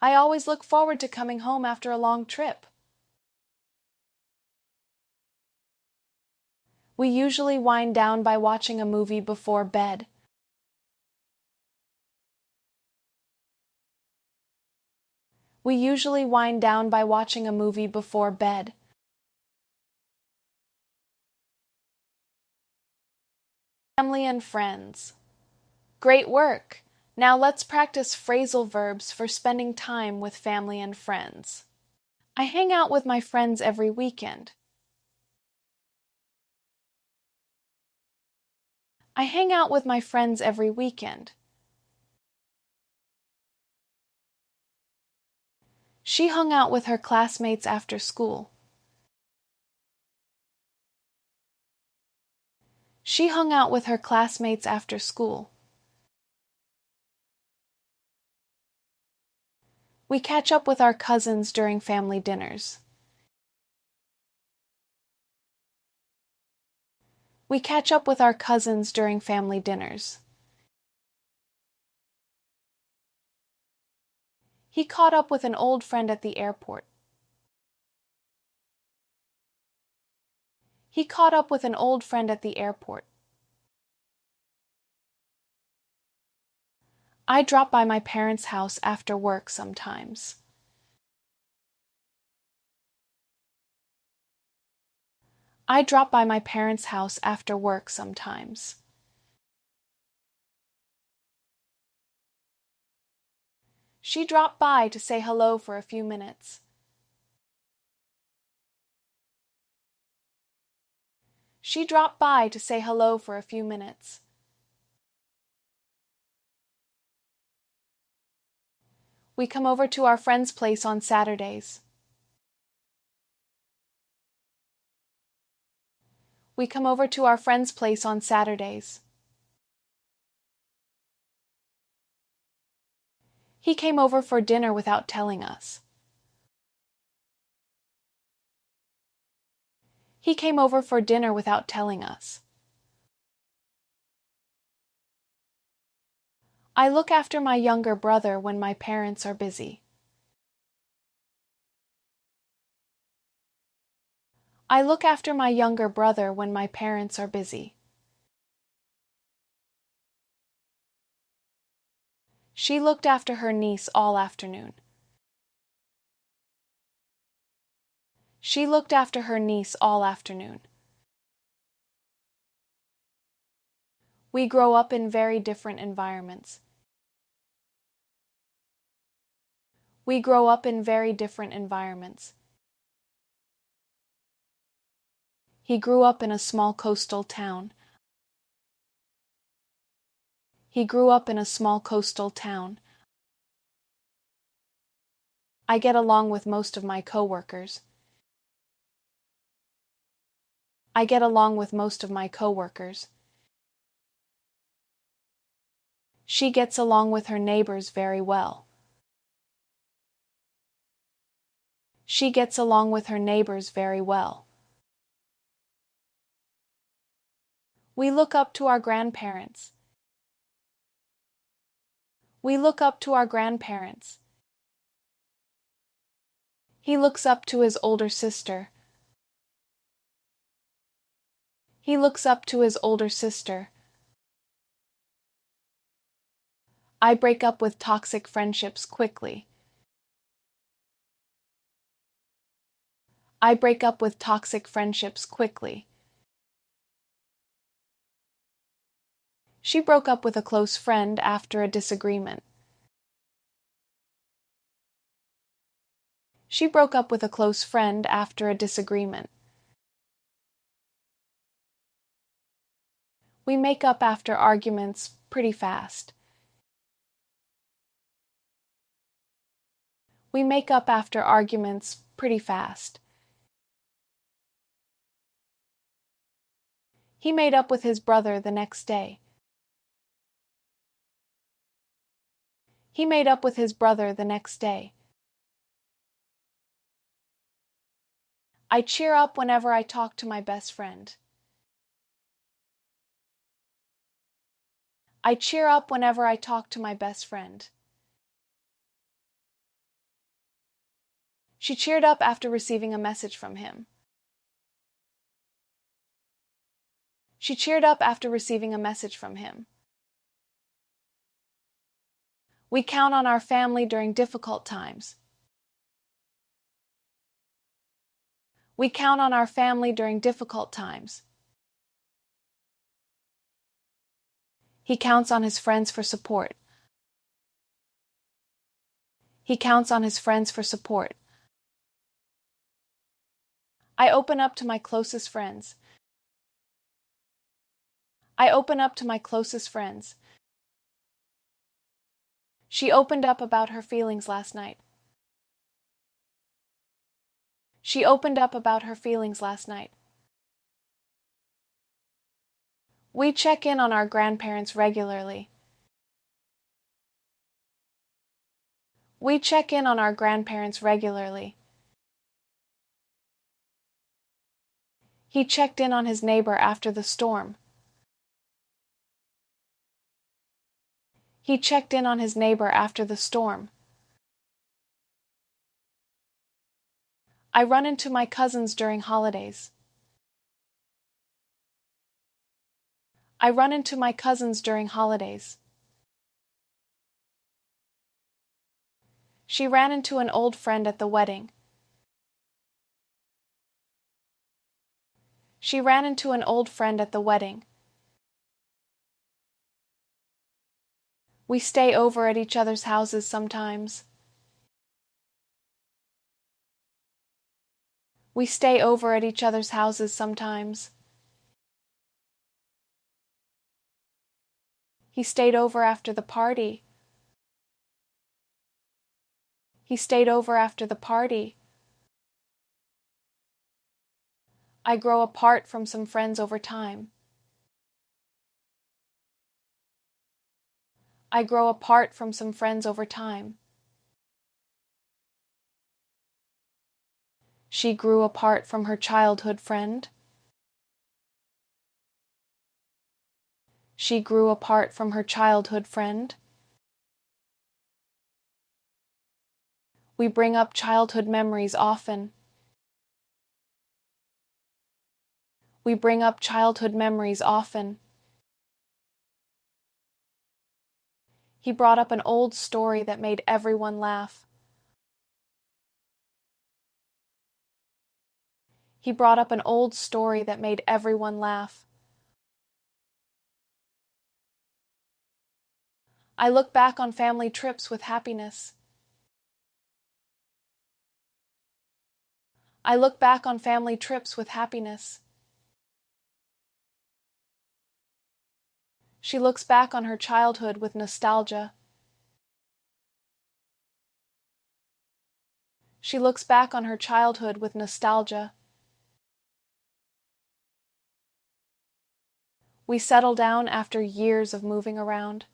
I always look forward to coming home after a long trip. We usually wind down by watching a movie before bed. We usually wind down by watching a movie before bed. Family and friends. Great work! Now let's practice phrasal verbs for spending time with family and friends. I hang out with my friends every weekend. I hang out with my friends every weekend. She hung out with her classmates after school. She hung out with her classmates after school. We catch up with our cousins during family dinners. We catch up with our cousins during family dinners. He caught up with an old friend at the airport. He caught up with an old friend at the airport. I drop by my parents' house after work sometimes. I drop by my parents' house after work sometimes. She dropped by to say hello for a few minutes. She dropped by to say hello for a few minutes. We come over to our friend's place on Saturdays. We come over to our friend's place on Saturdays. He came over for dinner without telling us. He came over for dinner without telling us. I look after my younger brother when my parents are busy. I look after my younger brother when my parents are busy. She looked after her niece all afternoon. She looked after her niece all afternoon. We grow up in very different environments. We grow up in very different environments. He grew up in a small coastal town. He grew up in a small coastal town. I get along with most of my coworkers. I get along with most of my coworkers. She gets along with her neighbors very well. She gets along with her neighbors very well. We look up to our grandparents. We look up to our grandparents. He looks up to his older sister. He looks up to his older sister. I break up with toxic friendships quickly. I break up with toxic friendships quickly. She broke up with a close friend after a disagreement. She broke up with a close friend after a disagreement. We make up after arguments pretty fast. We make up after arguments pretty fast. He made up with his brother the next day. He made up with his brother the next day. I cheer up whenever I talk to my best friend. I cheer up whenever I talk to my best friend. She cheered up after receiving a message from him. She cheered up after receiving a message from him. We count on our family during difficult times. We count on our family during difficult times. He counts on his friends for support. He counts on his friends for support. I open up to my closest friends. I open up to my closest friends. She opened up about her feelings last night. She opened up about her feelings last night. We check in on our grandparents regularly. We check in on our grandparents regularly. He checked in on his neighbor after the storm. He checked in on his neighbor after the storm. I run into my cousins during holidays. I run into my cousins during holidays. She ran into an old friend at the wedding. She ran into an old friend at the wedding. We stay over at each other's houses sometimes. We stay over at each other's houses sometimes. He stayed over after the party. He stayed over after the party. I grow apart from some friends over time. I grow apart from some friends over time. She grew apart from her childhood friend. She grew apart from her childhood friend. We bring up childhood memories often. We bring up childhood memories often. He brought up an old story that made everyone laugh. He brought up an old story that made everyone laugh. I look back on family trips with happiness. I look back on family trips with happiness. She looks back on her childhood with nostalgia. She looks back on her childhood with nostalgia. We settle down after years of moving around.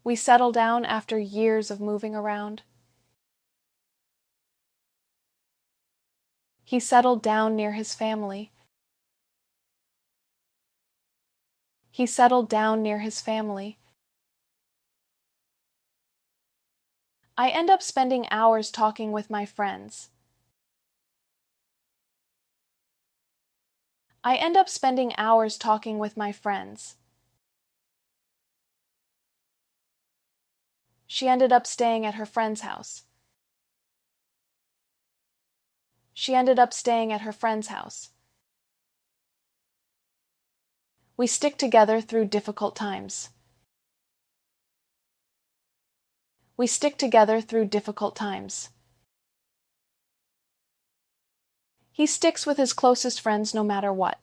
We settle down after years of moving around. He settled down near his family. He settled down near his family. I end up spending hours talking with my friends. I end up spending hours talking with my friends. She ended up staying at her friend's house. She ended up staying at her friend's house. We stick together through difficult times. We stick together through difficult times. He sticks with his closest friends no matter what.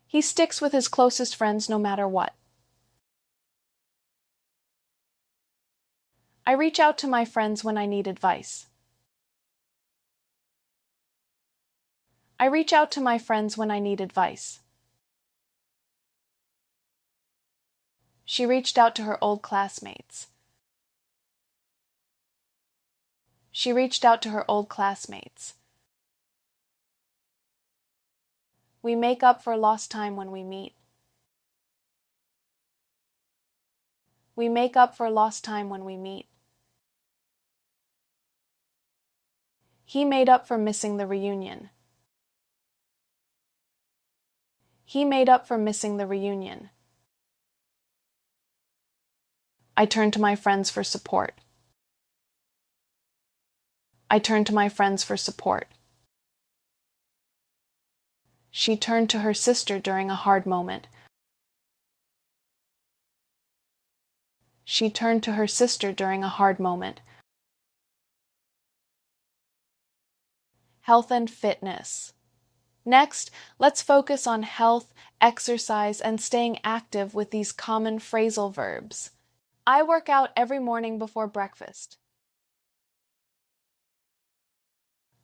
He sticks with his closest friends no matter what. I reach out to my friends when I need advice. I reach out to my friends when I need advice. She reached out to her old classmates. She reached out to her old classmates. We make up for lost time when we meet. We make up for lost time when we meet. He made up for missing the reunion. He made up for missing the reunion. I turn to my friends for support. I turn to my friends for support. She turned to her sister during a hard moment. She turned to her sister during a hard moment. Health and fitness. Next, let's focus on health, exercise, and staying active with these common phrasal verbs. I work out every morning before breakfast.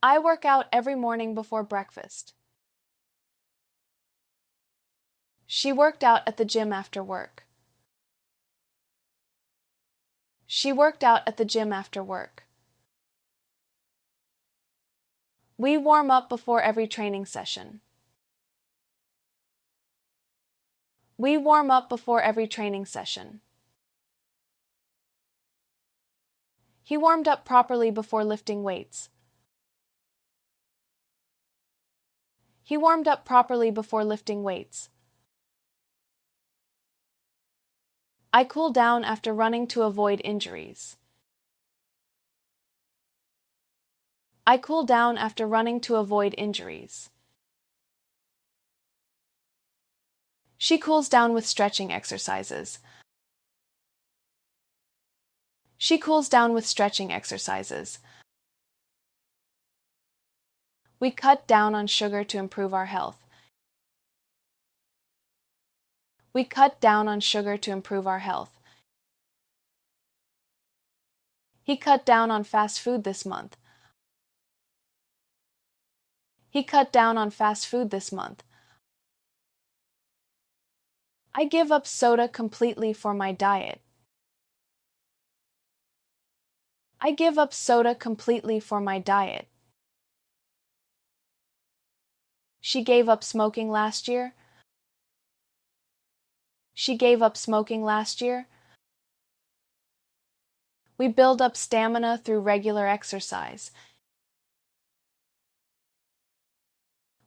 I work out every morning before breakfast. She worked out at the gym after work. She worked out at the gym after work. We warm up before every training session. We warm up before every training session. He warmed up properly before lifting weights. He warmed up properly before lifting weights. I cool down after running to avoid injuries. I cool down after running to avoid injuries. She cools down with stretching exercises. She cools down with stretching exercises. We cut down on sugar to improve our health. We cut down on sugar to improve our health. He cut down on fast food this month. He cut down on fast food this month. I give up soda completely for my diet. I give up soda completely for my diet. She gave up smoking last year. She gave up smoking last year. We build up stamina through regular exercise.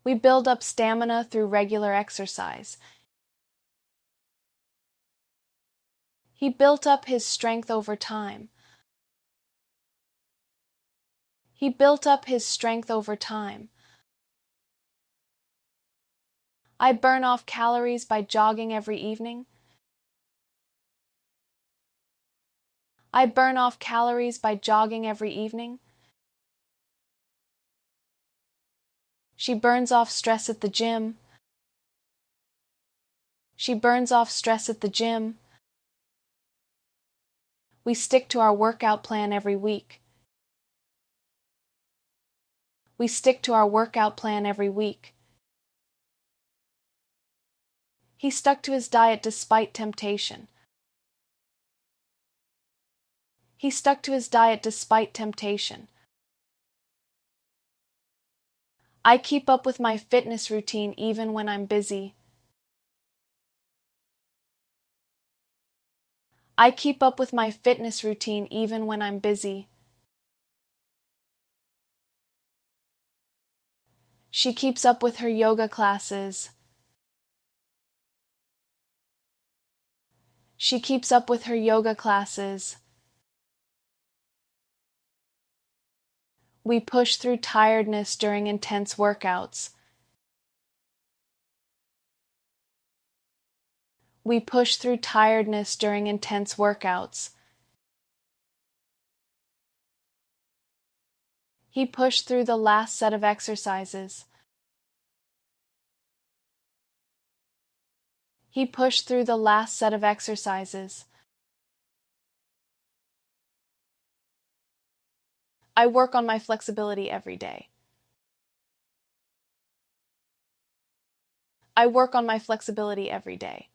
We build up stamina through regular exercise. He built up his strength over time. He built up his strength over time. I burn off calories by jogging every evening. I burn off calories by jogging every evening. She burns off stress at the gym. She burns off stress at the gym. We stick to our workout plan every week. We stick to our workout plan every week. He stuck to his diet despite temptation. He stuck to his diet despite temptation. I keep up with my fitness routine even when I'm busy. I keep up with my fitness routine even when I'm busy. She keeps up with her yoga classes. She keeps up with her yoga classes. We push through tiredness during intense workouts. We push through tiredness during intense workouts. He pushed through the last set of exercises. He pushed through the last set of exercises. I work on my flexibility every day. I work on my flexibility every day.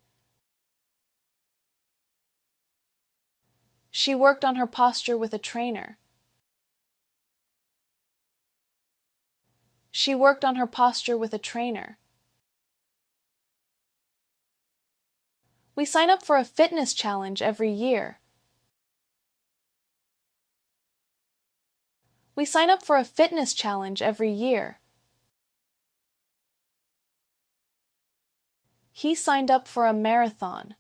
She worked on her posture with a trainer. She worked on her posture with a trainer. We sign up for a fitness challenge every year. We sign up for a fitness challenge every year. He signed up for a marathon.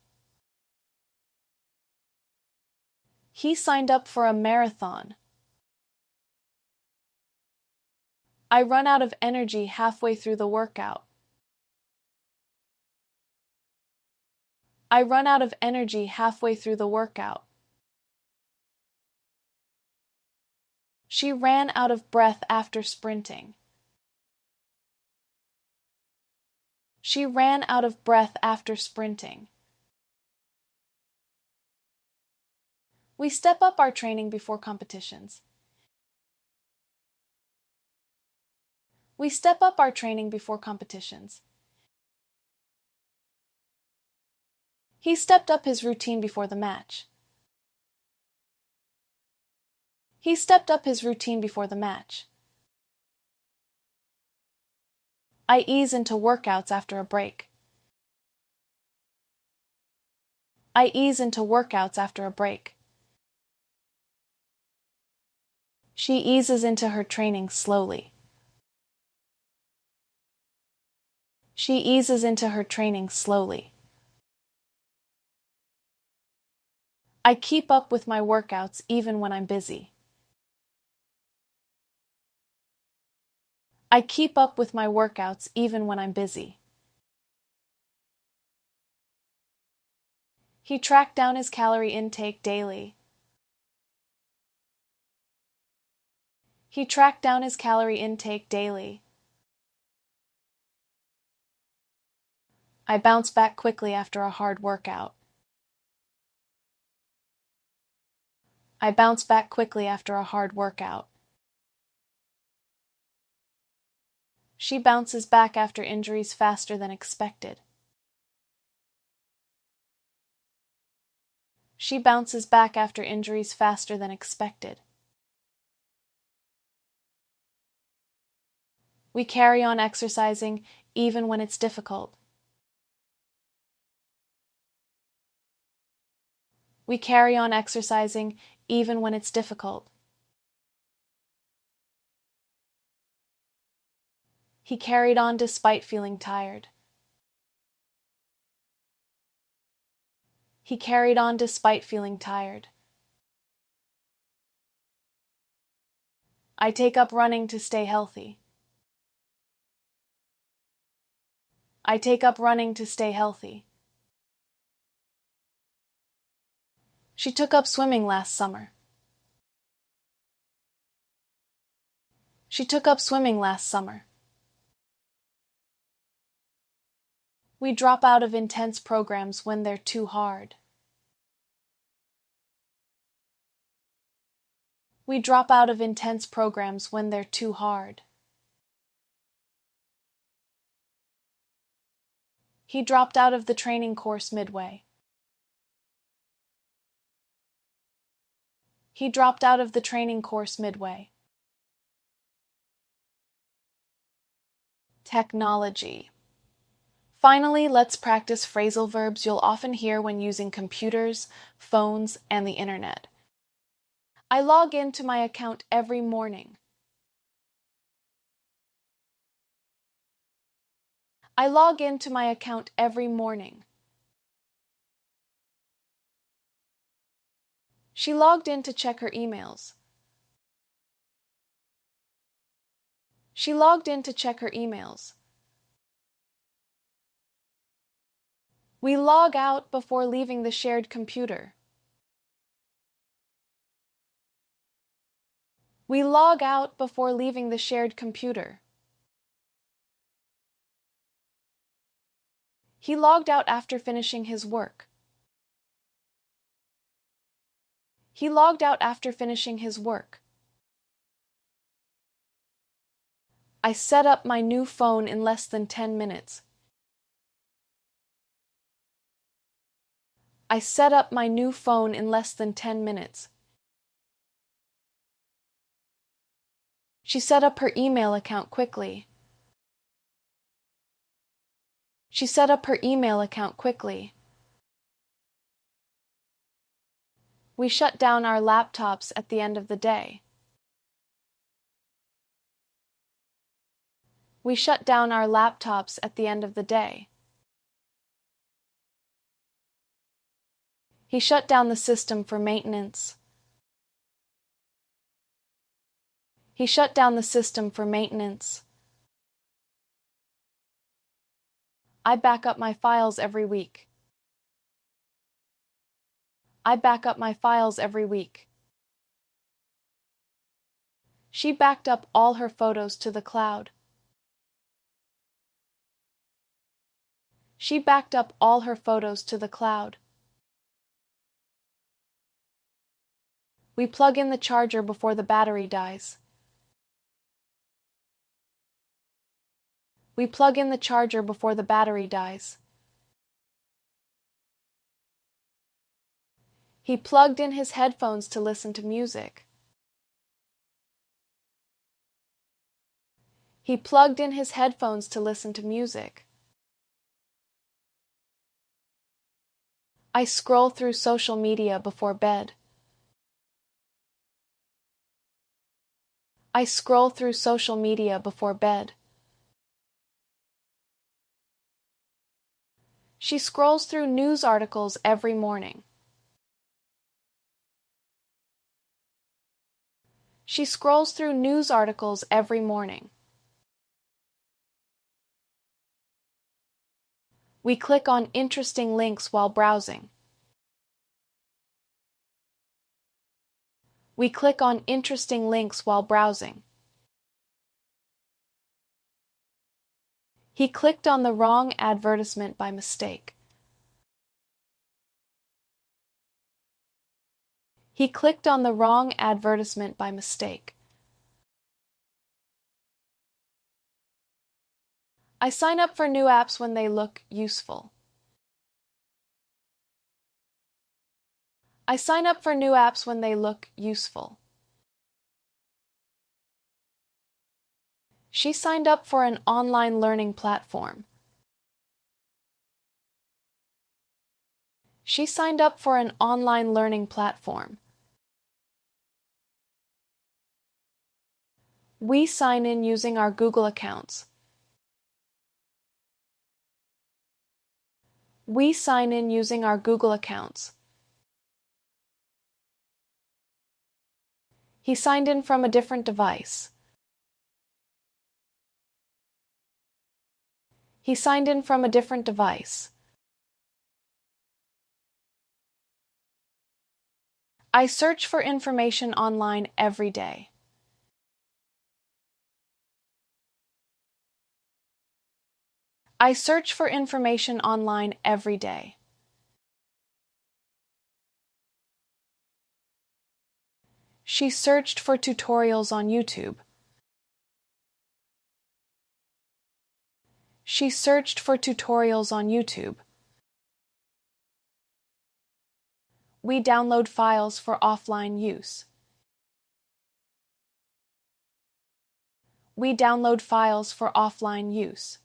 He signed up for a marathon. I run out of energy halfway through the workout. I run out of energy halfway through the workout. She ran out of breath after sprinting. She ran out of breath after sprinting. We step up our training before competitions. We step up our training before competitions. He stepped up his routine before the match. He stepped up his routine before the match. I ease into workouts after a break. I ease into workouts after a break. She eases into her training slowly. She eases into her training slowly. I keep up with my workouts even when I'm busy. I keep up with my workouts even when I'm busy. He tracked down his calorie intake daily. He tracked down his calorie intake daily. I bounce back quickly after a hard workout. I bounce back quickly after a hard workout. She bounces back after injuries faster than expected. She bounces back after injuries faster than expected. We carry on exercising even when it's difficult. We carry on exercising even when it's difficult. He carried on despite feeling tired. He carried on despite feeling tired. I take up running to stay healthy. I take up running to stay healthy. She took up swimming last summer. She took up swimming last summer. We drop out of intense programs when they're too hard. We drop out of intense programs when they're too hard. He dropped out of the training course midway. He dropped out of the training course midway. Technology. Finally, let's practice phrasal verbs you'll often hear when using computers, phones, and the internet. I log into my account every morning. I log into my account every morning. She logged in to check her emails. She logged in to check her emails. We log out before leaving the shared computer. We log out before leaving the shared computer. He logged out after finishing his work. He logged out after finishing his work. I set up my new phone in less than 10 minutes. I set up my new phone in less than 10 minutes. She set up her email account quickly. She set up her email account quickly. We shut down our laptops at the end of the day. We shut down our laptops at the end of the day. He shut down the system for maintenance. He shut down the system for maintenance. I back up my files every week. I back up my files every week. She backed up all her photos to the cloud. She backed up all her photos to the cloud. We plug in the charger before the battery dies. We plug in the charger before the battery dies. He plugged in his headphones to listen to music. He plugged in his headphones to listen to music. I scroll through social media before bed. I scroll through social media before bed. She scrolls through news articles every morning. She scrolls through news articles every morning. We click on interesting links while browsing. We click on interesting links while browsing. He clicked on the wrong advertisement by mistake. He clicked on the wrong advertisement by mistake. I sign up for new apps when they look useful. I sign up for new apps when they look useful. She signed up for an online learning platform. She signed up for an online learning platform. We sign in using our Google accounts. We sign in using our Google accounts. He signed in from a different device. He signed in from a different device. I search for information online every day. I search for information online every day. She searched for tutorials on YouTube. She searched for tutorials on YouTube. We download files for offline use. We download files for offline use.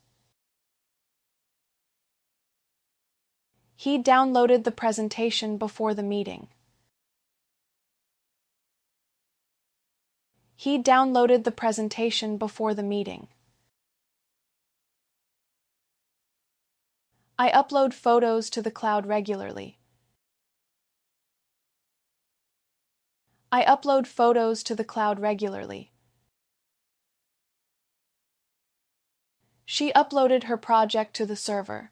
He downloaded the presentation before the meeting. He downloaded the presentation before the meeting. I upload photos to the cloud regularly. I upload photos to the cloud regularly. She uploaded her project to the server.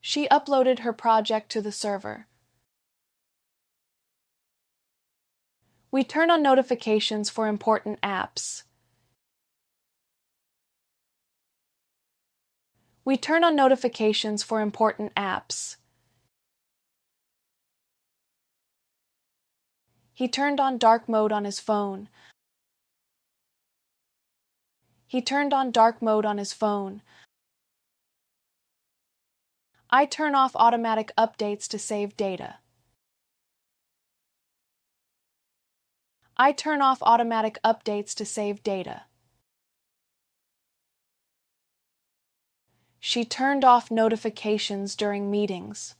She uploaded her project to the server. We turn on notifications for important apps. We turn on notifications for important apps. He turned on dark mode on his phone. He turned on dark mode on his phone. I turn off automatic updates to save data. I turn off automatic updates to save data. She turned off notifications during meetings.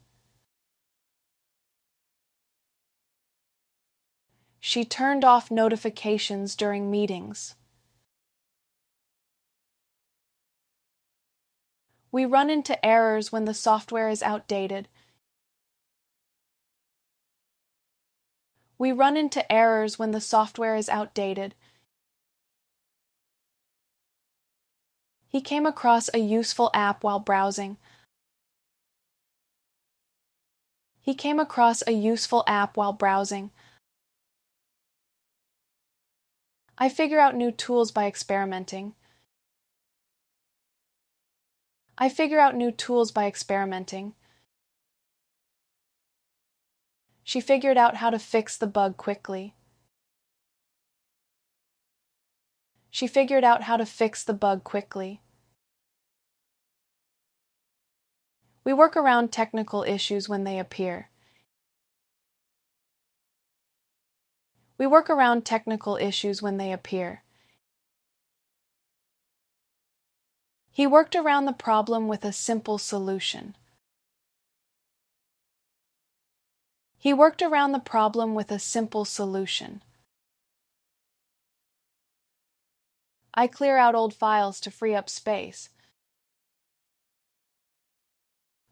She turned off notifications during meetings. We run into errors when the software is outdated. We run into errors when the software is outdated. He came across a useful app while browsing. He came across a useful app while browsing. I figure out new tools by experimenting. I figure out new tools by experimenting. She figured out how to fix the bug quickly. She figured out how to fix the bug quickly. We work around technical issues when they appear. We work around technical issues when they appear. He worked around the problem with a simple solution. He worked around the problem with a simple solution. I clear out old files to free up space.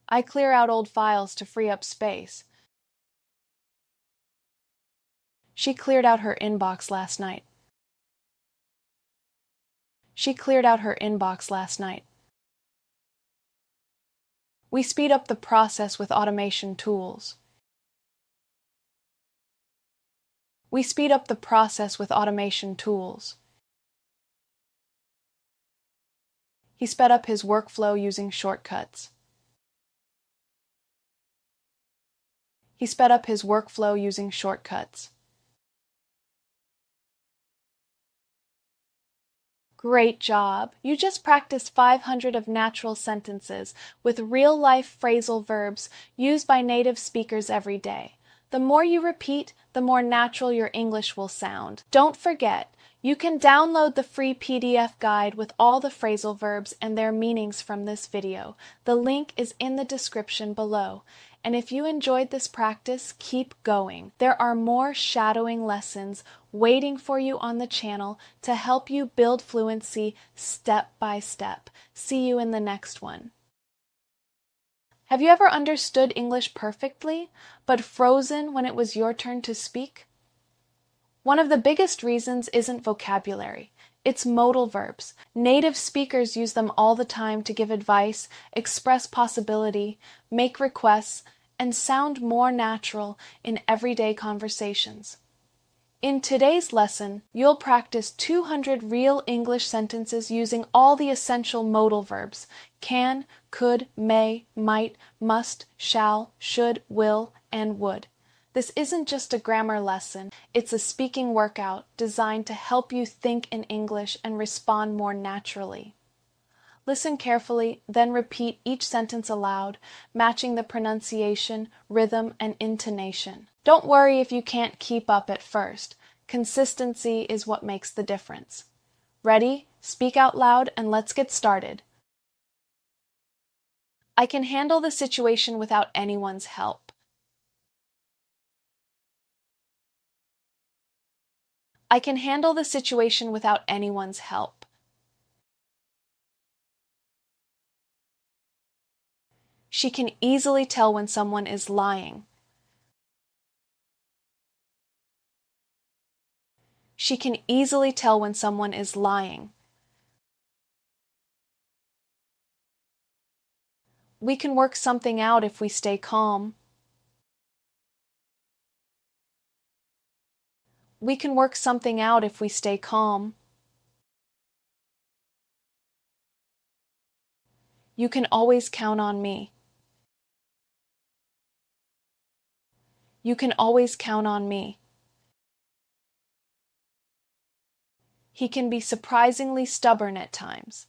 I clear out old files to free up space. She cleared out her inbox last night. She cleared out her inbox last night. We speed up the process with automation tools. We speed up the process with automation tools. He sped up his workflow using shortcuts. He sped up his workflow using shortcuts. Great job! You just practiced 500 of natural sentences with real-life phrasal verbs used by native speakers every day. The more you repeat, the more natural your English will sound. Don't forget, you can download the free PDF guide with all the phrasal verbs and their meanings from this video. The link is in the description below. And if you enjoyed this practice, keep going. There are more shadowing lessons waiting for you on the channel to help you build fluency step by step. See you in the next one. Have you ever understood English perfectly, but frozen when it was your turn to speak? One of the biggest reasons isn't vocabulary. It's modal verbs. Native speakers use them all the time to give advice, express possibility, make requests, and sound more natural in everyday conversations. In today's lesson, you'll practice 200 real English sentences using all the essential modal verbs: can, could, may, might, must, shall, should, will, and would. This isn't just a grammar lesson, it's a speaking workout designed to help you think in English and respond more naturally. Listen carefully, then repeat each sentence aloud, matching the pronunciation, rhythm, and intonation. Don't worry if you can't keep up at first. Consistency is what makes the difference. Ready? Speak out loud and let's get started. I can handle the situation without anyone's help. I can handle the situation without anyone's help. She can easily tell when someone is lying. She can easily tell when someone is lying. We can work something out if we stay calm. We can work something out if we stay calm. You can always count on me. You can always count on me. He can be surprisingly stubborn at times.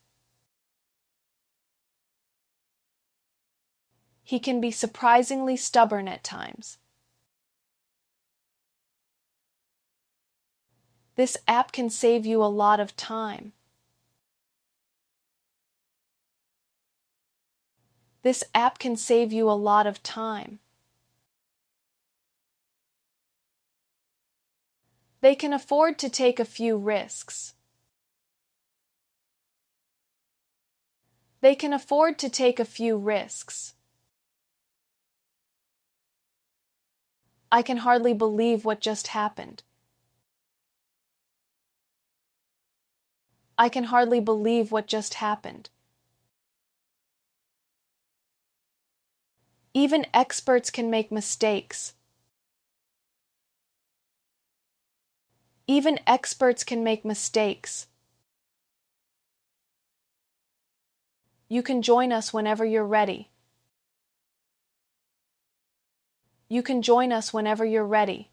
He can be surprisingly stubborn at times. This app can save you a lot of time. This app can save you a lot of time. They can afford to take a few risks. They can afford to take a few risks. I can hardly believe what just happened. I can hardly believe what just happened. Even experts can make mistakes. Even experts can make mistakes. You can join us whenever you're ready. You can join us whenever you're ready.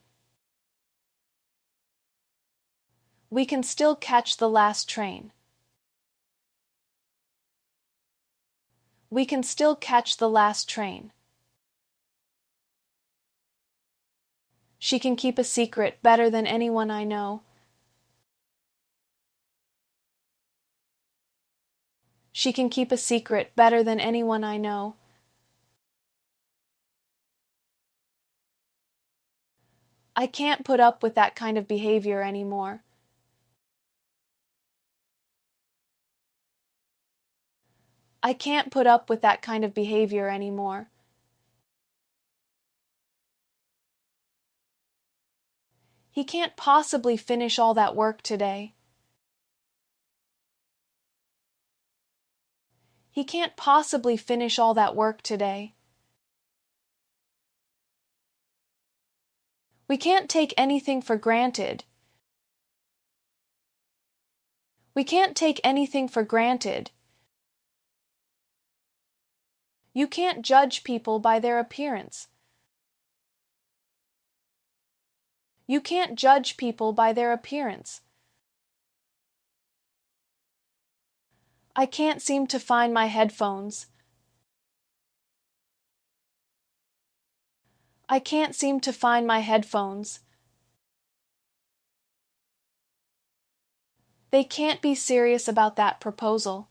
We can still catch the last train. We can still catch the last train. She can keep a secret better than anyone I know. She can keep a secret better than anyone I know. I can't put up with that kind of behavior anymore. I can't put up with that kind of behavior anymore. He can't possibly finish all that work today. He can't possibly finish all that work today. We can't take anything for granted. We can't take anything for granted. You can't judge people by their appearance. You can't judge people by their appearance. I can't seem to find my headphones. I can't seem to find my headphones. They can't be serious about that proposal.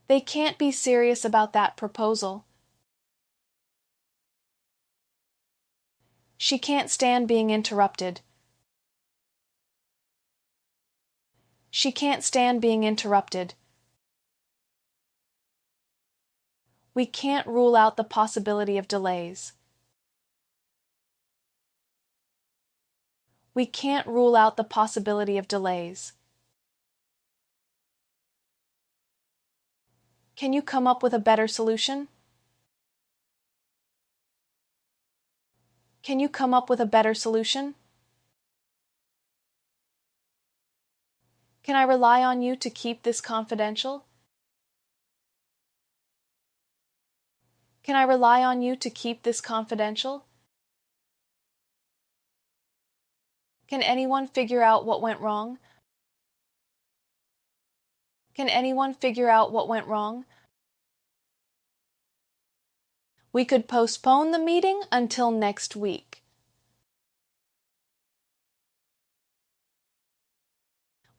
They can't be serious about that proposal. She can't stand being interrupted. She can't stand being interrupted. We can't rule out the possibility of delays. We can't rule out the possibility of delays. Can you come up with a better solution? Can you come up with a better solution? Can I rely on you to keep this confidential? Can I rely on you to keep this confidential? Can anyone figure out what went wrong? Can anyone figure out what went wrong? We could postpone the meeting until next week.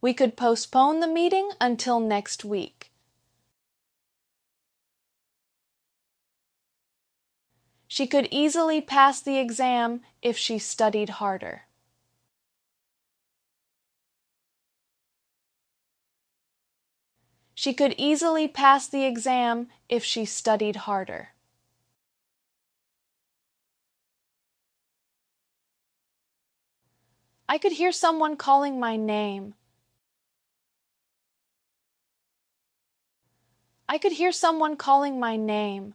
We could postpone the meeting until next week. She could easily pass the exam if she studied harder. She could easily pass the exam if she studied harder. I could hear someone calling my name. I could hear someone calling my name.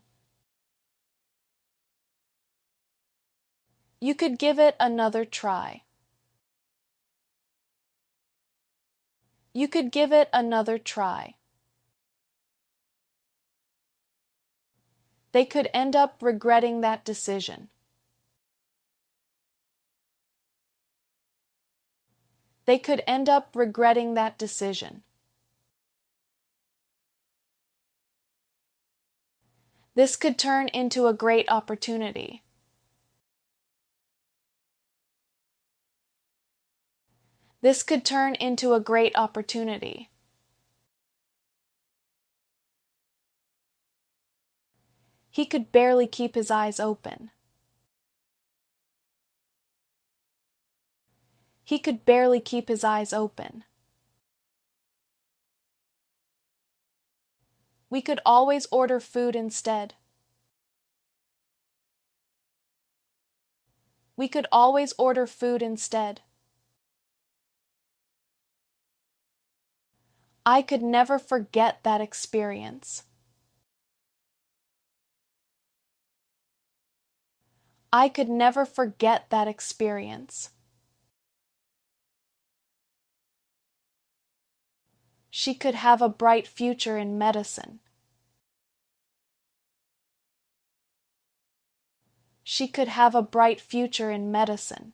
You could give it another try. You could give it another try. They could end up regretting that decision. They could end up regretting that decision. This could turn into a great opportunity. This could turn into a great opportunity. He could barely keep his eyes open. He could barely keep his eyes open. We could always order food instead. We could always order food instead. I could never forget that experience. I could never forget that experience. She could have a bright future in medicine. She could have a bright future in medicine.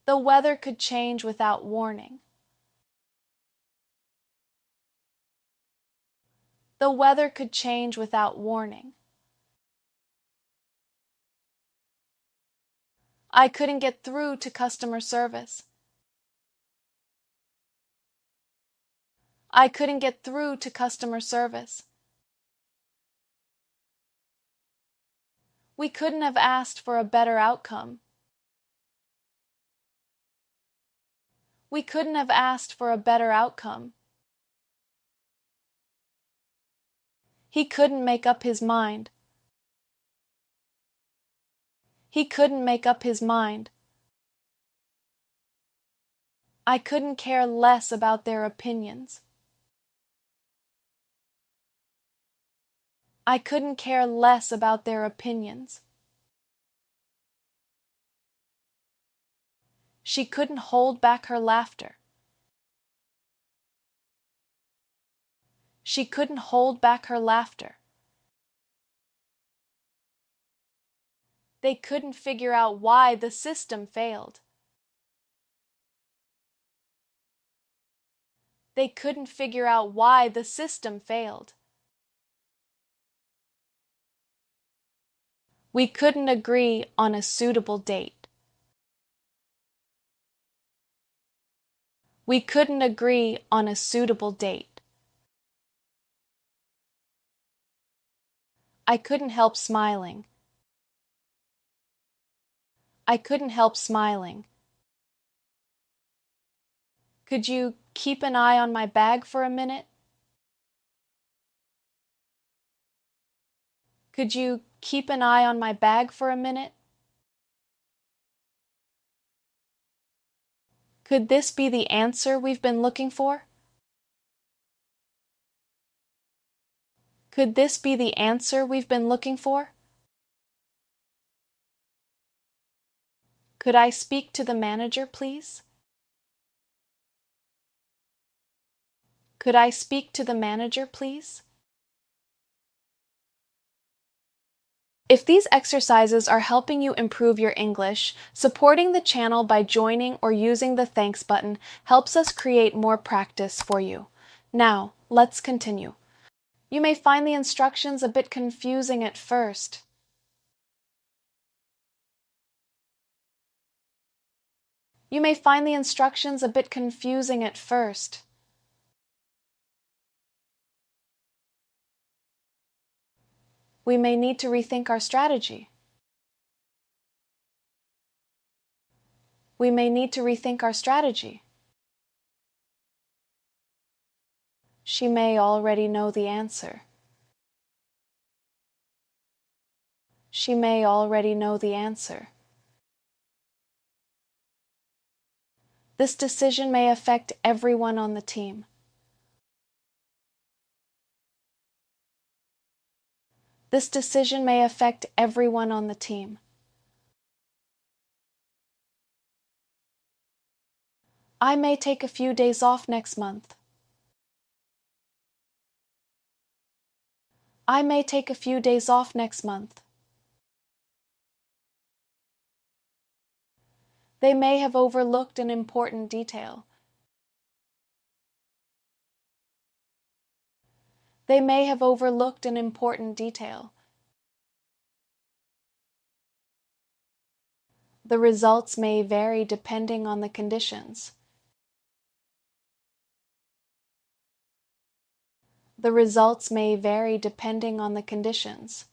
The weather could change without warning. The weather could change without warning. I couldn't get through to customer service. I couldn't get through to customer service. We couldn't have asked for a better outcome. We couldn't have asked for a better outcome. He couldn't make up his mind. He couldn't make up his mind. I couldn't care less about their opinions. I couldn't care less about their opinions. She couldn't hold back her laughter. She couldn't hold back her laughter. They couldn't figure out why the system failed. They couldn't figure out why the system failed. We couldn't agree on a suitable date. We couldn't agree on a suitable date. I couldn't help smiling. I couldn't help smiling. Could you keep an eye on my bag for a minute? Could you keep an eye on my bag for a minute? Could this be the answer we've been looking for? Could this be the answer we've been looking for? Could I speak to the manager, please? Could I speak to the manager, please? If these exercises are helping you improve your English, supporting the channel by joining or using the thanks button helps us create more practice for you. Now, let's continue. You may find the instructions a bit confusing at first. You may find the instructions a bit confusing at first. We may need to rethink our strategy. We may need to rethink our strategy. She may already know the answer. She may already know the answer. This decision may affect everyone on the team. This decision may affect everyone on the team. I may take a few days off next month. I may take a few days off next month. They may have overlooked an important detail. They may have overlooked an important detail. The results may vary depending on the conditions. The results may vary depending on the conditions.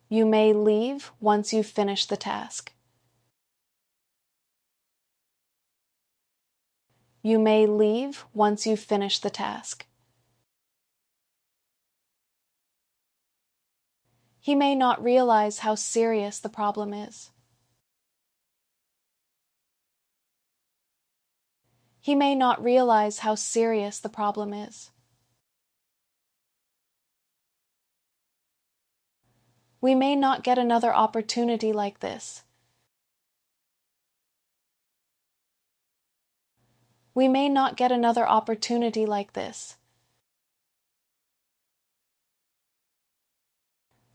You may leave once you finish the task. You may leave once you finish the task. He may not realize how serious the problem is. He may not realize how serious the problem is. We may not get another opportunity like this. We may not get another opportunity like this.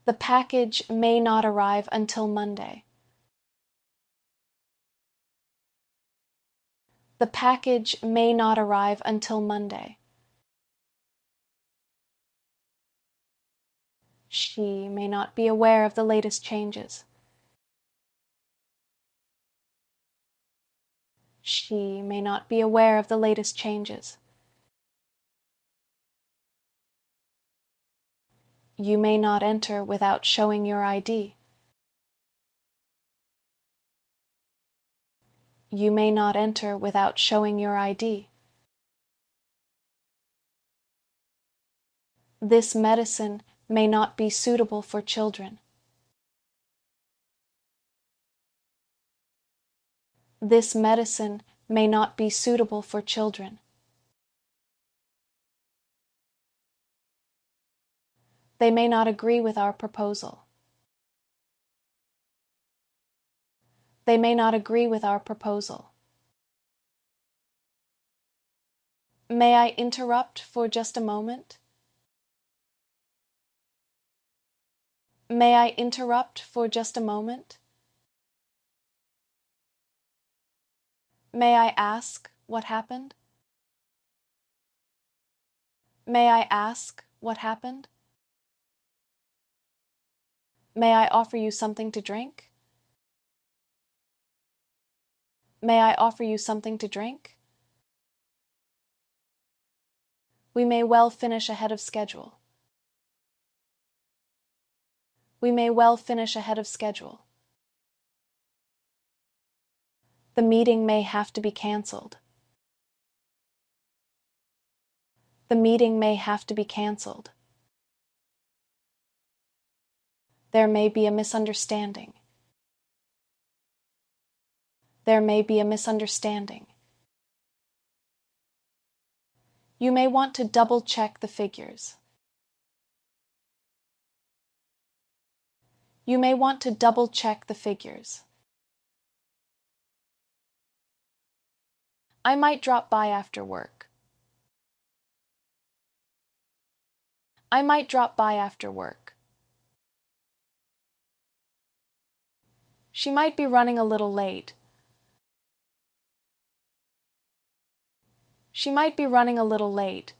The package may not arrive until Monday. The package may not arrive until Monday. She may not be aware of the latest changes. She may not be aware of the latest changes. You may not enter without showing your ID. You may not enter without showing your ID. This medicine may not be suitable for children. This medicine may not be suitable for children. They may not agree with our proposal. They may not agree with our proposal. May I interrupt for just a moment? May I interrupt for just a moment? May I ask what happened? May I ask what happened? May I offer you something to drink? May I offer you something to drink? We may well finish ahead of schedule. We may well finish ahead of schedule. The meeting may have to be canceled. The meeting may have to be canceled. There may be a misunderstanding. There may be a misunderstanding. You may want to double-check the figures. You may want to double-check the figures. I might drop by after work. I might drop by after work. She might be running a little late. She might be running a little late.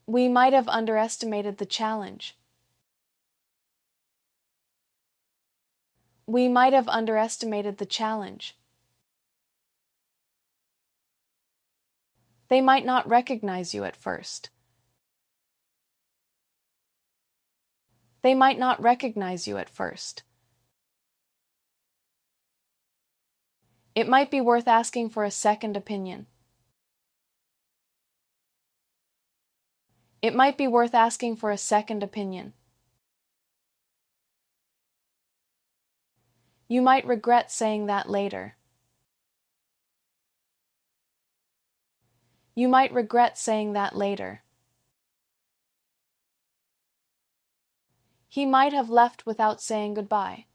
We might have underestimated the challenge. We might have underestimated the challenge. They might not recognize you at first. They might not recognize you at first. It might be worth asking for a second opinion. It might be worth asking for a second opinion. You might regret saying that later. You might regret saying that later. He might have left without saying goodbye.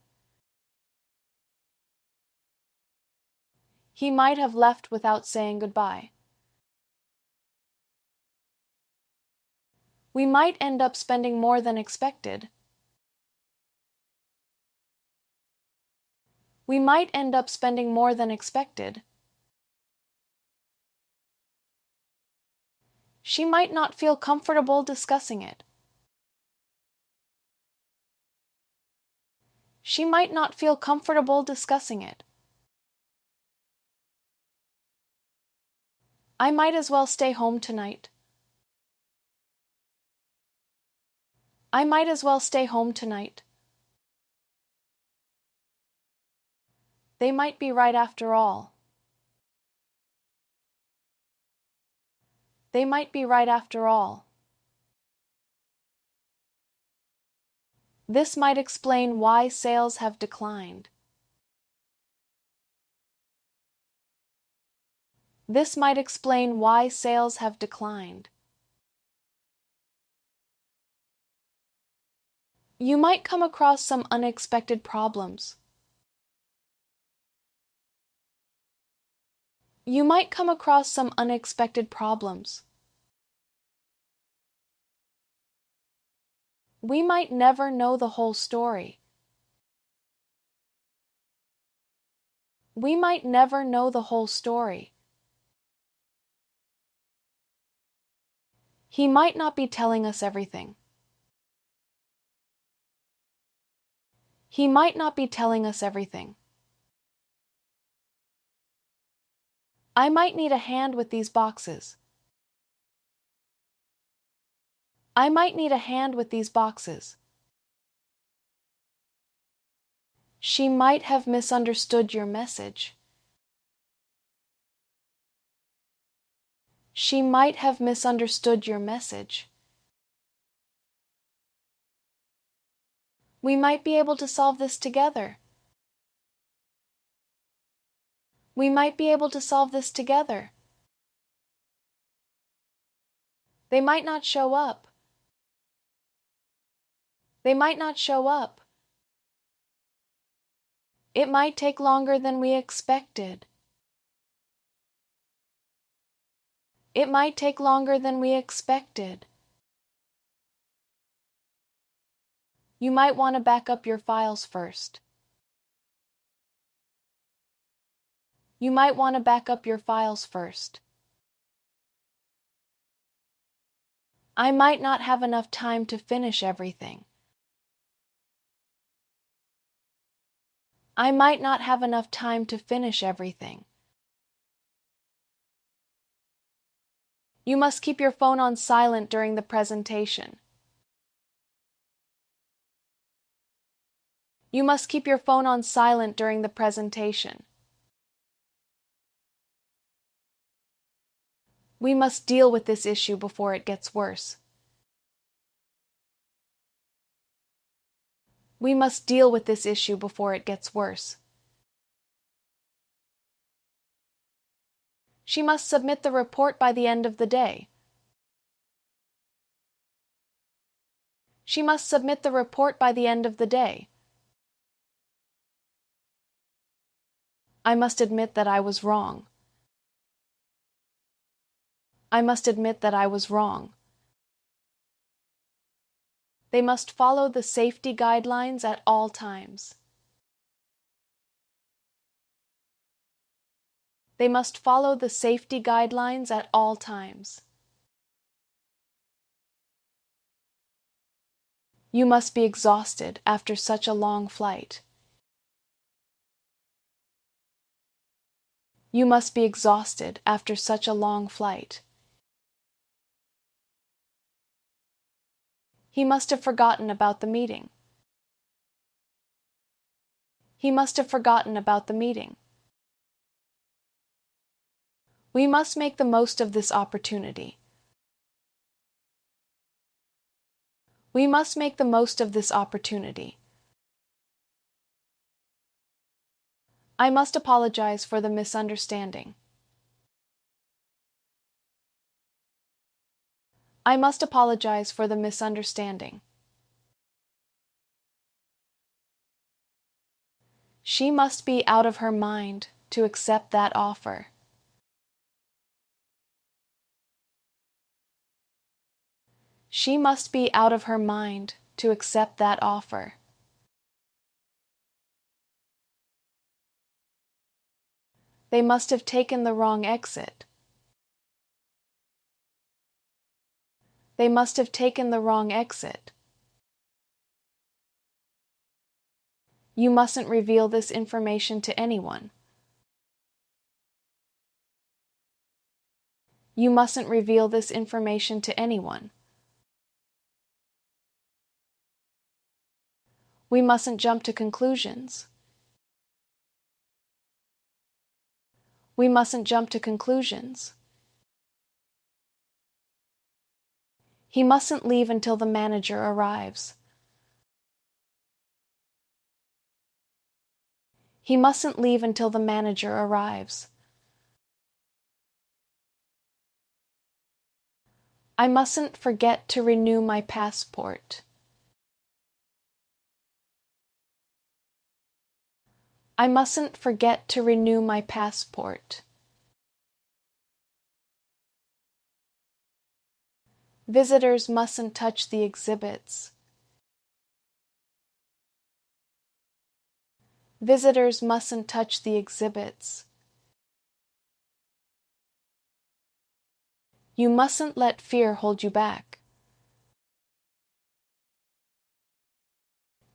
He might have left without saying goodbye. We might end up spending more than expected. We might end up spending more than expected. She might not feel comfortable discussing it. She might not feel comfortable discussing it. I might as well stay home tonight. I might as well stay home tonight. They might be right after all. They might be right after all. This might explain why sales have declined. This might explain why sales have declined. You might come across some unexpected problems. You might come across some unexpected problems. We might never know the whole story. We might never know the whole story. He might not be telling us everything. He might not be telling us everything. I might need a hand with these boxes. I might need a hand with these boxes. She might have misunderstood your message. She might have misunderstood your message. We might be able to solve this together. We might be able to solve this together. They might not show up. They might not show up. It might take longer than we expected. It might take longer than we expected. You might want to back up your files first. You might want to back up your files first. I might not have enough time to finish everything. I might not have enough time to finish everything. You must keep your phone on silent during the presentation. You must keep your phone on silent during the presentation. We must deal with this issue before it gets worse. We must deal with this issue before it gets worse. She must submit the report by the end of the day. She must submit the report by the end of the day. I must admit that I was wrong. I must admit that I was wrong. They must follow the safety guidelines at all times. They must follow the safety guidelines at all times. You must be exhausted after such a long flight. You must be exhausted after such a long flight. He must have forgotten about the meeting. He must have forgotten about the meeting. We must make the most of this opportunity. We must make the most of this opportunity. I must apologize for the misunderstanding. I must apologize for the misunderstanding. She must be out of her mind to accept that offer. She must be out of her mind to accept that offer. They must have taken the wrong exit. They must have taken the wrong exit. You mustn't reveal this information to anyone. You mustn't reveal this information to anyone. We mustn't jump to conclusions. We mustn't jump to conclusions. He mustn't leave until the manager arrives. He mustn't leave until the manager arrives. I mustn't forget to renew my passport. I mustn't forget to renew my passport. Visitors mustn't touch the exhibits. Visitors mustn't touch the exhibits. You mustn't let fear hold you back.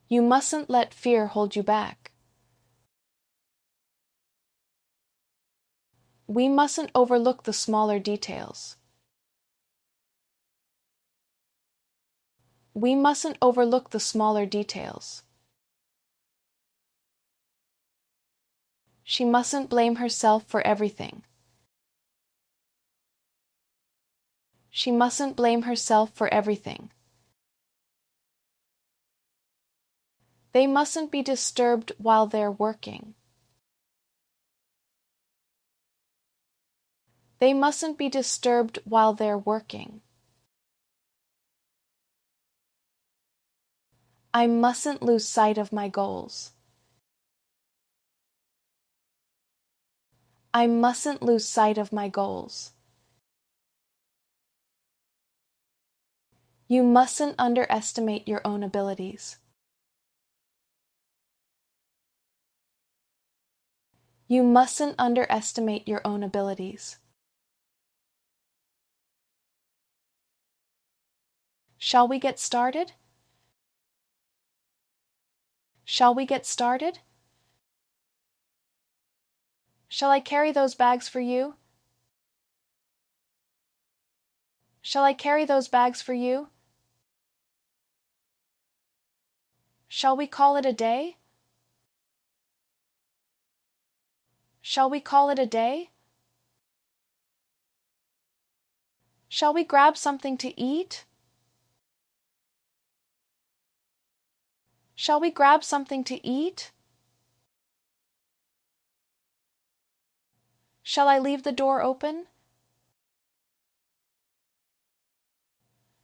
You mustn't let fear hold you back. We mustn't overlook the smaller details. We mustn't overlook the smaller details. She mustn't blame herself for everything. She mustn't blame herself for everything. They mustn't be disturbed while they're working. They mustn't be disturbed while they're working. I mustn't lose sight of my goals. I mustn't lose sight of my goals. You mustn't underestimate your own abilities. You mustn't underestimate your own abilities. Shall we get started? Shall we get started? Shall I carry those bags for you? Shall I carry those bags for you? Shall we call it a day? Shall we call it a day? Shall we grab something to eat? Shall we grab something to eat? Shall I leave the door open?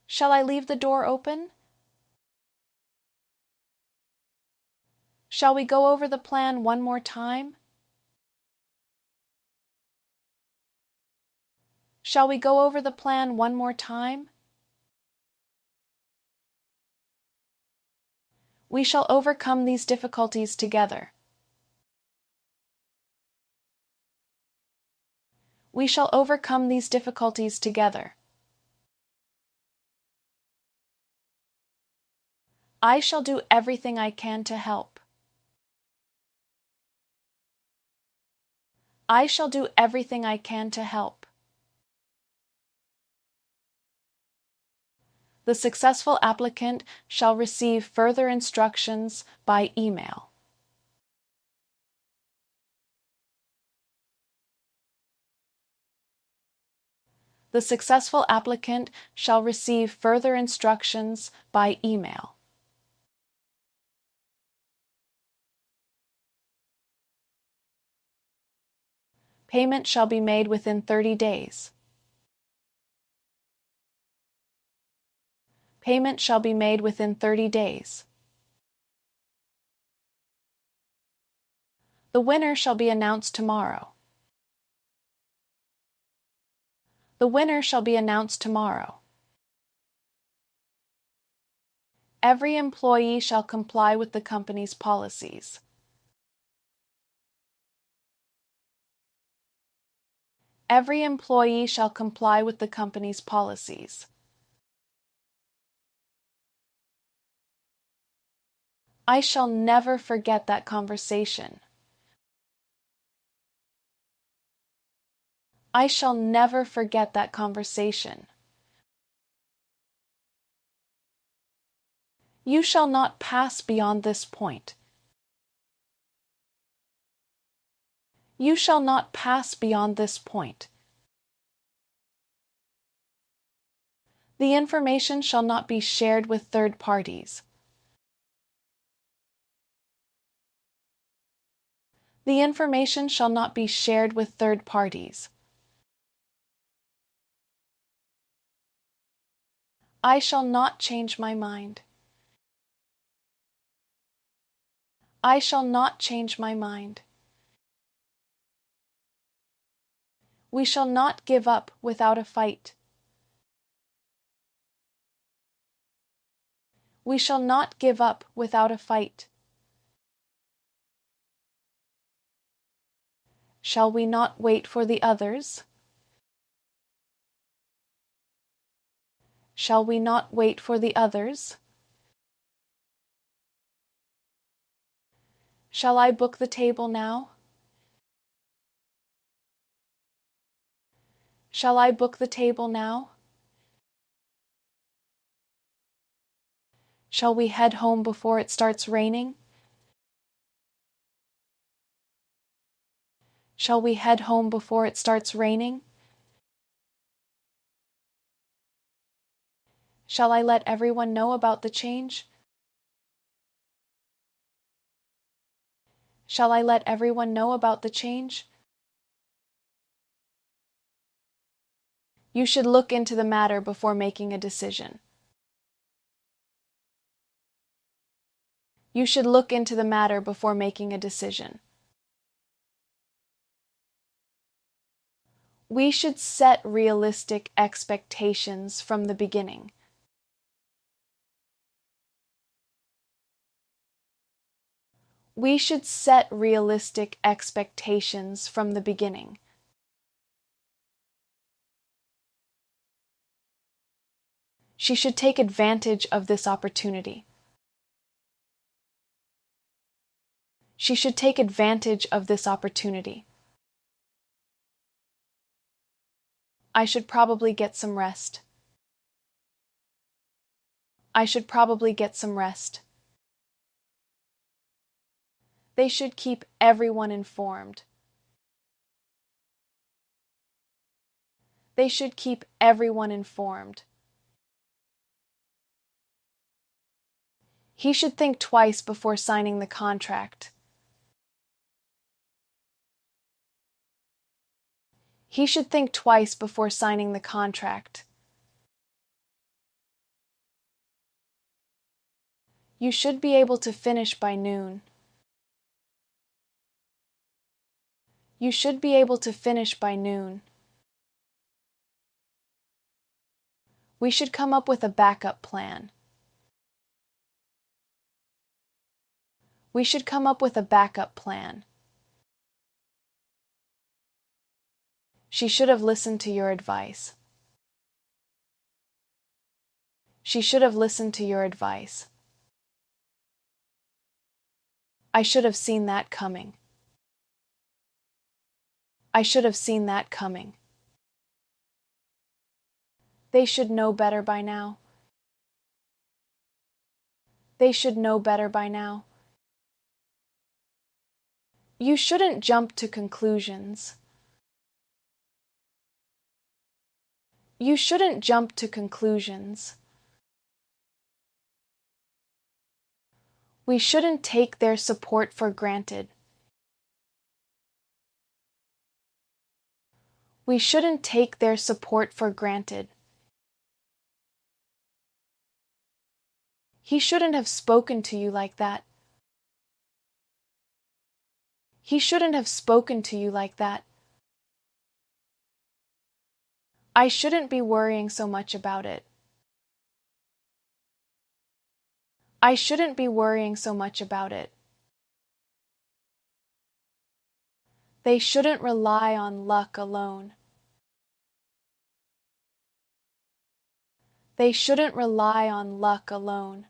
Shall I leave the door open? Shall we go over the plan one more time? Shall we go over the plan one more time? We shall overcome these difficulties together. We shall overcome these difficulties together. I shall do everything I can to help. I shall do everything I can to help. The successful applicant shall receive further instructions by email. The successful applicant shall receive further instructions by email. Payment shall be made within 30 days. Payment shall be made within 30 days. The winner shall be announced tomorrow. The winner shall be announced tomorrow. Every employee shall comply with the company's policies. Every employee shall comply with the company's policies. I shall never forget that conversation. I shall never forget that conversation. You shall not pass beyond this point. You shall not pass beyond this point. The information shall not be shared with third parties. The information shall not be shared with third parties. I shall not change my mind. I shall not change my mind. We shall not give up without a fight. We shall not give up without a fight. Shall we not wait for the others? Shall we not wait for the others? Shall I book the table now? Shall I book the table now? Shall we head home before it starts raining? Shall we head home before it starts raining? Shall I let everyone know about the change? Shall I let everyone know about the change? You should look into the matter before making a decision. You should look into the matter before making a decision. We should set realistic expectations from the beginning. We should set realistic expectations from the beginning. She should take advantage of this opportunity. She should take advantage of this opportunity. I should probably get some rest. I should probably get some rest. They should keep everyone informed. They should keep everyone informed. He should think twice before signing the contract. He should think twice before signing the contract. You should be able to finish by noon. You should be able to finish by noon. We should come up with a backup plan. We should come up with a backup plan. She should have listened to your advice. She should have listened to your advice. I should have seen that coming. I should have seen that coming. They should know better by now. They should know better by now. You shouldn't jump to conclusions. You shouldn't jump to conclusions. We shouldn't take their support for granted. We shouldn't take their support for granted. He shouldn't have spoken to you like that. He shouldn't have spoken to you like that. I shouldn't be worrying so much about it. I shouldn't be worrying so much about it. They shouldn't rely on luck alone. They shouldn't rely on luck alone.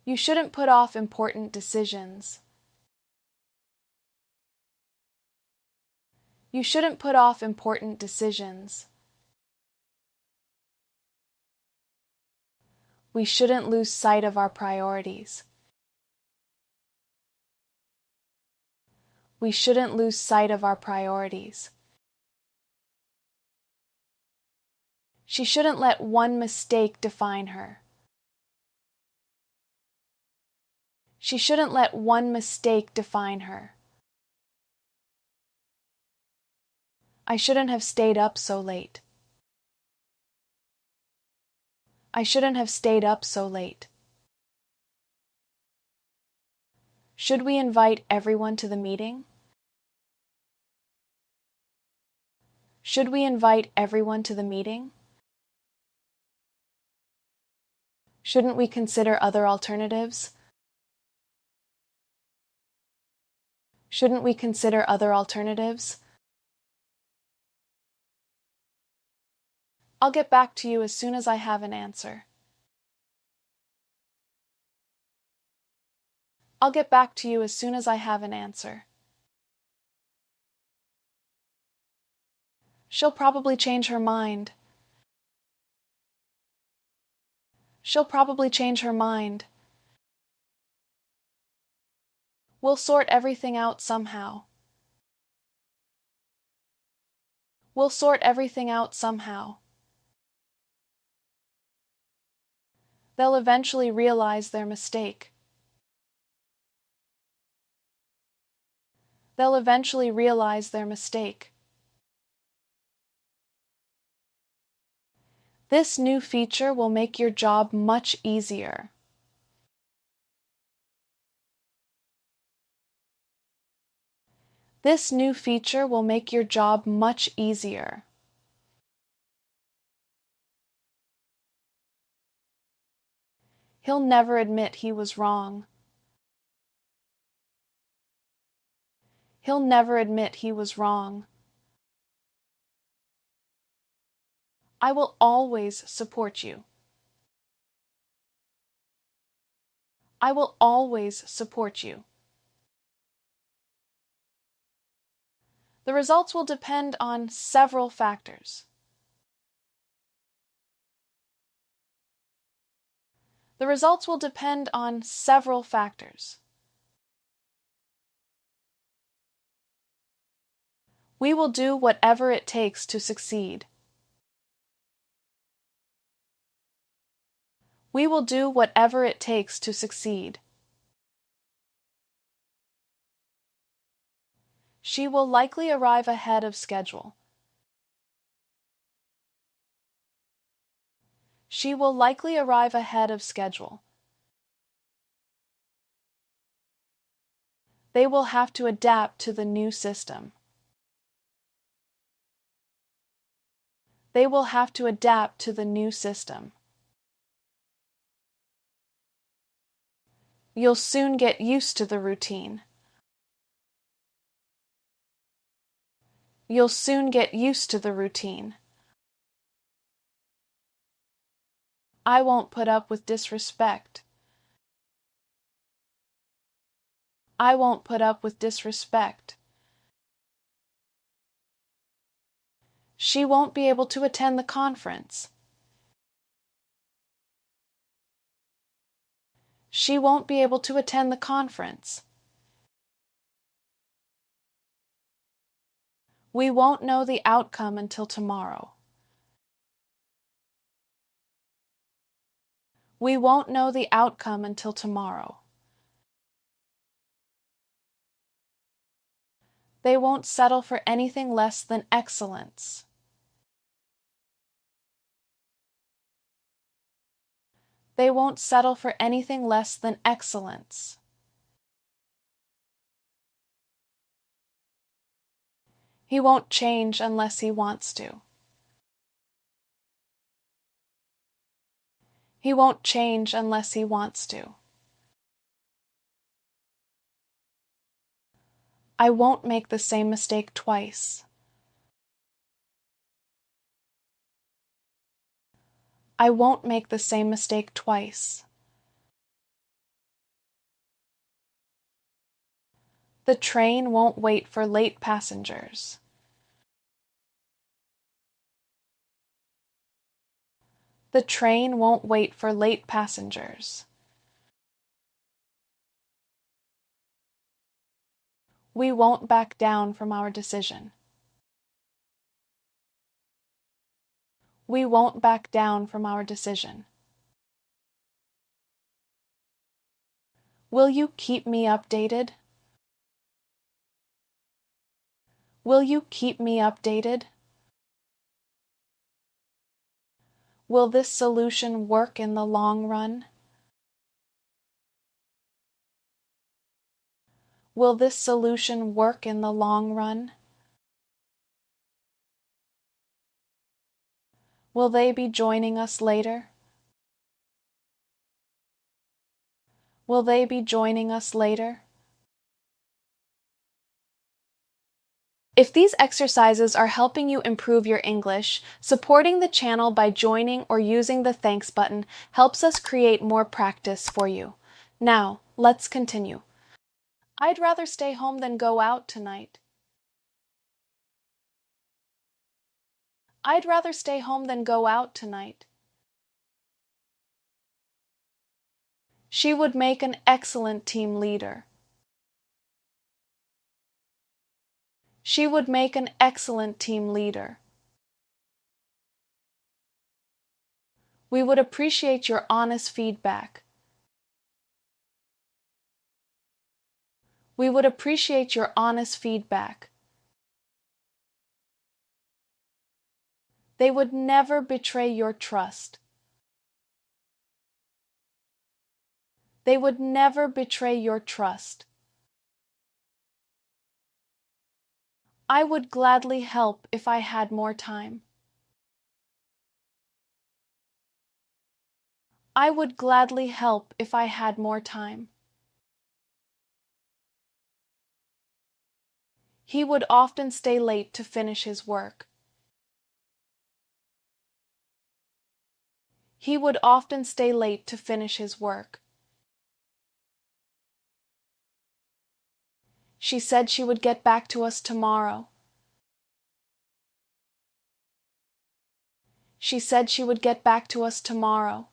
You shouldn't put off important decisions. You shouldn't put off important decisions. We shouldn't lose sight of our priorities. We shouldn't lose sight of our priorities. She shouldn't let one mistake define her. She shouldn't let one mistake define her. I shouldn't have stayed up so late. I shouldn't have stayed up so late. Should we invite everyone to the meeting? Should we invite everyone to the meeting? Shouldn't we consider other alternatives? Shouldn't we consider other alternatives? I'll get back to you as soon as I have an answer. I'll get back to you as soon as I have an answer. She'll probably change her mind. She'll probably change her mind. We'll sort everything out somehow. We'll sort everything out somehow. They'll eventually realize their mistake. They'll eventually realize their mistake. This new feature will make your job much easier. This new feature will make your job much easier. He'll never admit he was wrong. He'll never admit he was wrong. I will always support you. I will always support you. The results will depend on several factors. The results will depend on several factors. We will do whatever it takes to succeed. We will do whatever it takes to succeed. She will likely arrive ahead of schedule. She will likely arrive ahead of schedule. They will have to adapt to the new system. They will have to adapt to the new system. You'll soon get used to the routine. You'll soon get used to the routine. I won't put up with disrespect. I won't put up with disrespect. She won't be able to attend the conference. She won't be able to attend the conference. We won't know the outcome until tomorrow. We won't know the outcome until tomorrow. They won't settle for anything less than excellence. They won't settle for anything less than excellence. He won't change unless he wants to. He won't change unless he wants to. I won't make the same mistake twice. I won't make the same mistake twice. The train won't wait for late passengers. The train won't wait for late passengers. We won't back down from our decision. We won't back down from our decision. Will you keep me updated? Will you keep me updated? Will this solution work in the long run? Will this solution work in the long run? Will they be joining us later? Will they be joining us later? If these exercises are helping you improve your English, supporting the channel by joining or using the thanks button helps us create more practice for you. Now, let's continue. I'd rather stay home than go out tonight. I'd rather stay home than go out tonight. She would make an excellent team leader. She would make an excellent team leader. We would appreciate your honest feedback. We would appreciate your honest feedback. They would never betray your trust. They would never betray your trust. I would gladly help if I had more time. I would gladly help if I had more time. He would often stay late to finish his work. He would often stay late to finish his work. She said she would get back to us tomorrow. She said she would get back to us tomorrow.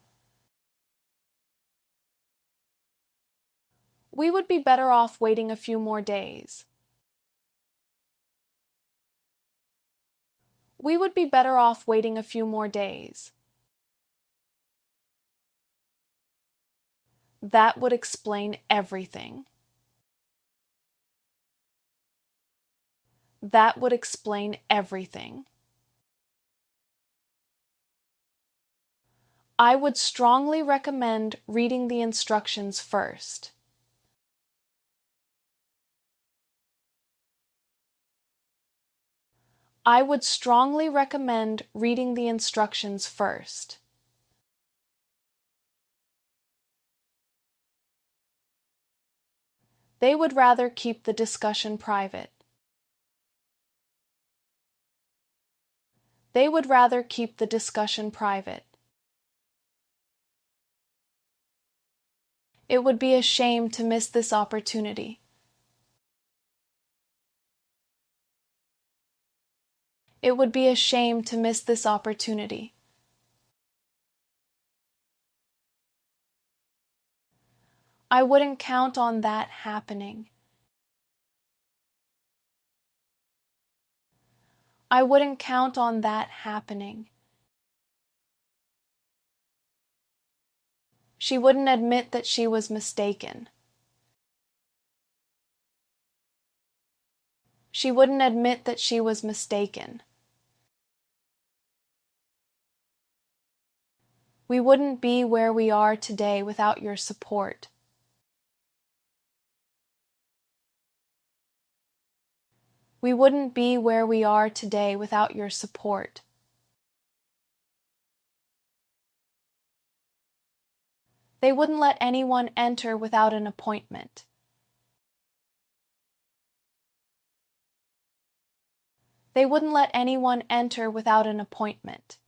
We would be better off waiting a few more days. We would be better off waiting a few more days. That would explain everything. That would explain everything. I would strongly recommend reading the instructions first. I would strongly recommend reading the instructions first. They would rather keep the discussion private. They would rather keep the discussion private. It would be a shame to miss this opportunity. It would be a shame to miss this opportunity. I wouldn't count on that happening. I wouldn't count on that happening. She wouldn't admit that she was mistaken. She wouldn't admit that she was mistaken. We wouldn't be where we are today without your support. We wouldn't be where we are today without your support. They wouldn't let anyone enter without an appointment. They wouldn't let anyone enter without an appointment.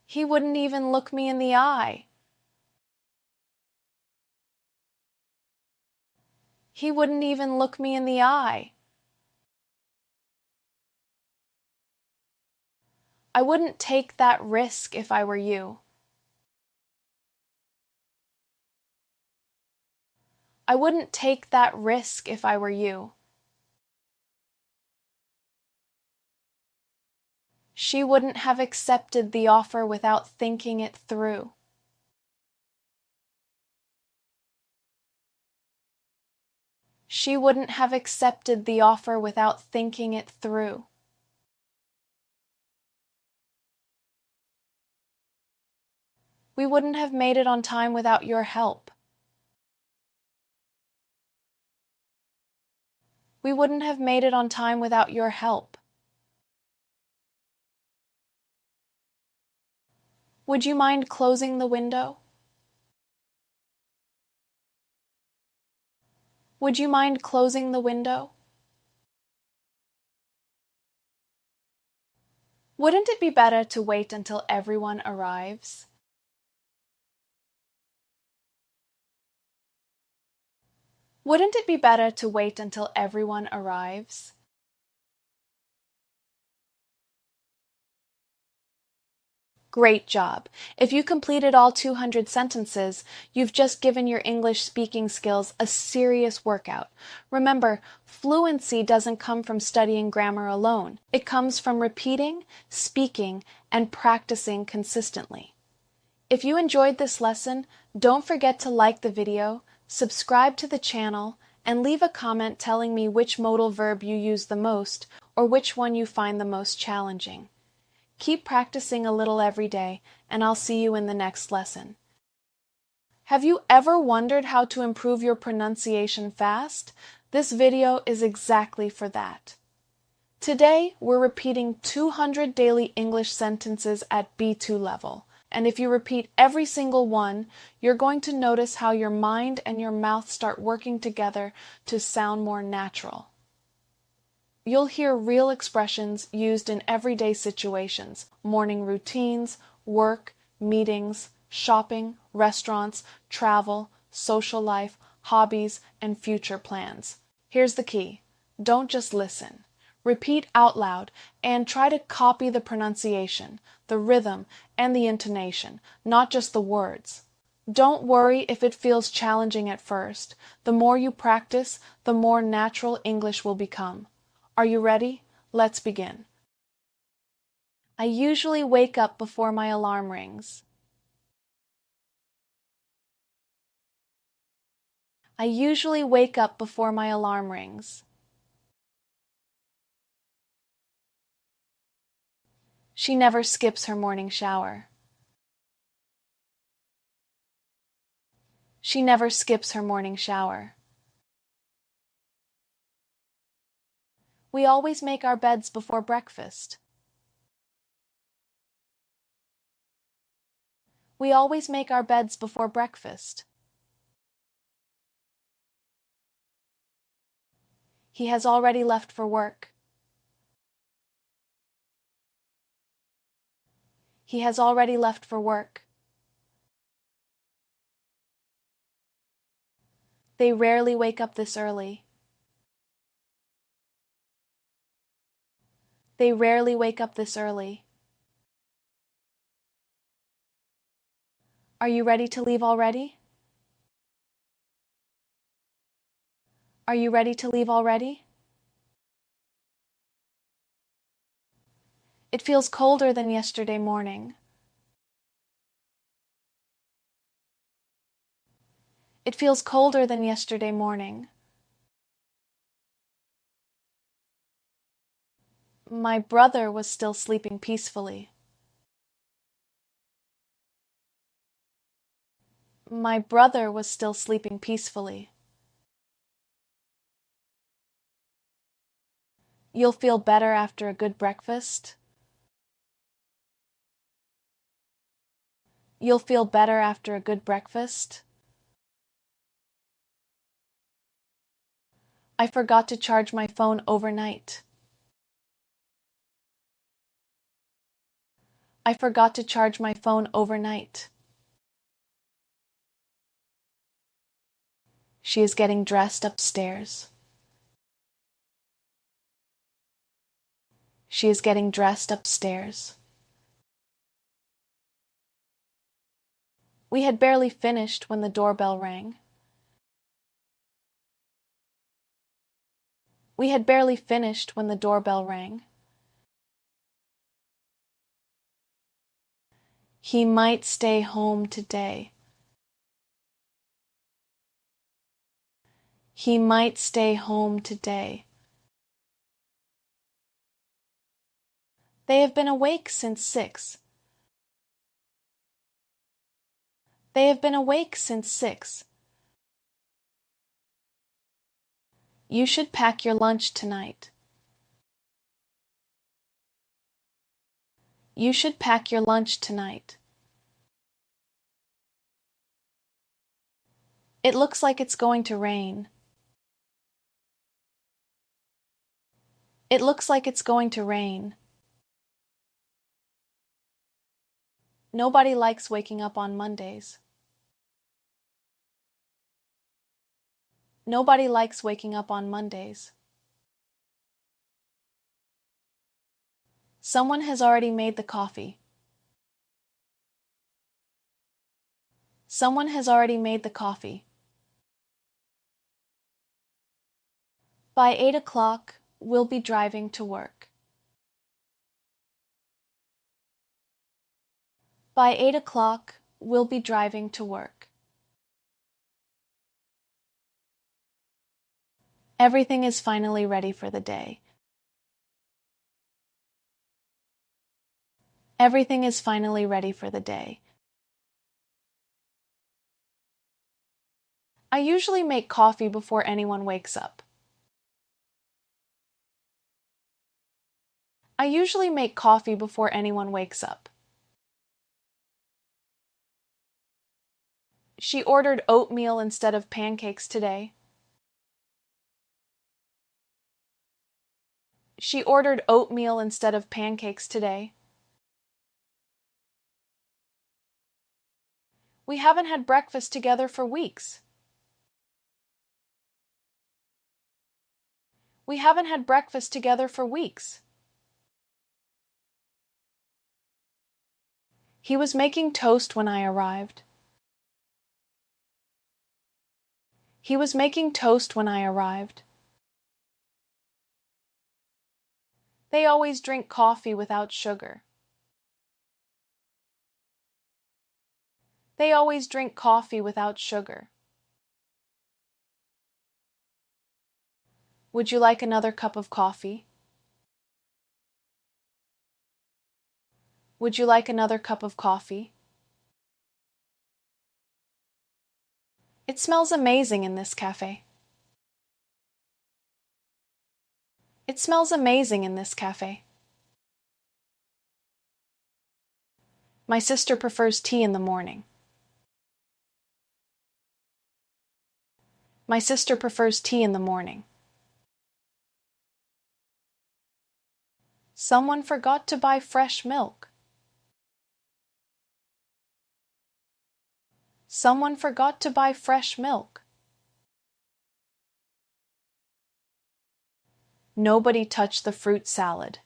He wouldn't even look me in the eye. He wouldn't even look me in the eye. I wouldn't take that risk if I were you. I wouldn't take that risk if I were you. She wouldn't have accepted the offer without thinking it through. She wouldn't have accepted the offer without thinking it through. We wouldn't have made it on time without your help. We wouldn't have made it on time without your help. Would you mind closing the window? Would you mind closing the window? Wouldn't it be better to wait until everyone arrives? Wouldn't it be better to wait until everyone arrives? Great job! If you completed all 200 sentences, you've just given your English speaking skills a serious workout. Remember, fluency doesn't come from studying grammar alone. It comes from repeating, speaking, and practicing consistently. If you enjoyed this lesson, don't forget to like the video, subscribe to the channel, and leave a comment telling me which modal verb you use the most or which one you find the most challenging. Keep practicing a little every day, and I'll see you in the next lesson. Have you ever wondered how to improve your pronunciation fast? This video is exactly for that. Today, we're repeating 200 daily English sentences at B2 level. And if you repeat every single one, you're going to notice how your mind and your mouth start working together to sound more natural. You'll hear real expressions used in everyday situations, morning routines, work, meetings, shopping, restaurants, travel, social life, hobbies, and future plans. Here's the key. Don't just listen. Repeat out loud and try to copy the pronunciation, the rhythm, and the intonation, not just the words. Don't worry if it feels challenging at first. The more you practice, the more natural English will become. Are you ready? Let's begin. I usually wake up before my alarm rings. I usually wake up before my alarm rings. She never skips her morning shower. She never skips her morning shower. We always make our beds before breakfast. We always make our beds before breakfast. He has already left for work. He has already left for work. They rarely wake up this early. They rarely wake up this early. Are you ready to leave already? Are you ready to leave already? It feels colder than yesterday morning. It feels colder than yesterday morning. My brother was still sleeping peacefully. My brother was still sleeping peacefully. You'll feel better after a good breakfast. You'll feel better after a good breakfast. I forgot to charge my phone overnight. I forgot to charge my phone overnight. She is getting dressed upstairs. She is getting dressed upstairs. We had barely finished when the doorbell rang. We had barely finished when the doorbell rang. He might stay home today. He might stay home today. They have been awake since 6. They have been awake since 6. You should pack your lunch tonight. You should pack your lunch tonight. It looks like it's going to rain. It looks like it's going to rain. Nobody likes waking up on Mondays. Nobody likes waking up on Mondays. Someone has already made the coffee. Someone has already made the coffee. By 8 o'clock, we'll be driving to work. By 8 o'clock, we'll be driving to work. Everything is finally ready for the day. Everything is finally ready for the day. I usually make coffee before anyone wakes up. I usually make coffee before anyone wakes up. She ordered oatmeal instead of pancakes today. She ordered oatmeal instead of pancakes today. We haven't had breakfast together for weeks. We haven't had breakfast together for weeks. He was making toast when I arrived. He was making toast when I arrived. They always drink coffee without sugar. They always drink coffee without sugar. Would you like another cup of coffee? Would you like another cup of coffee? It smells amazing in this cafe. It smells amazing in this cafe. My sister prefers tea in the morning. My sister prefers tea in the morning. Someone forgot to buy fresh milk. Someone forgot to buy fresh milk. Nobody touched the fruit salad.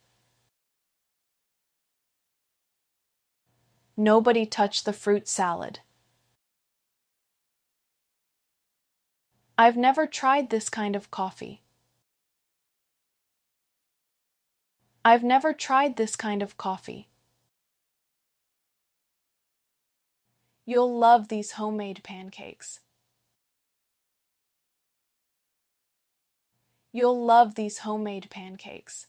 Nobody touched the fruit salad. I've never tried this kind of coffee. I've never tried this kind of coffee. You'll love these homemade pancakes. You'll love these homemade pancakes.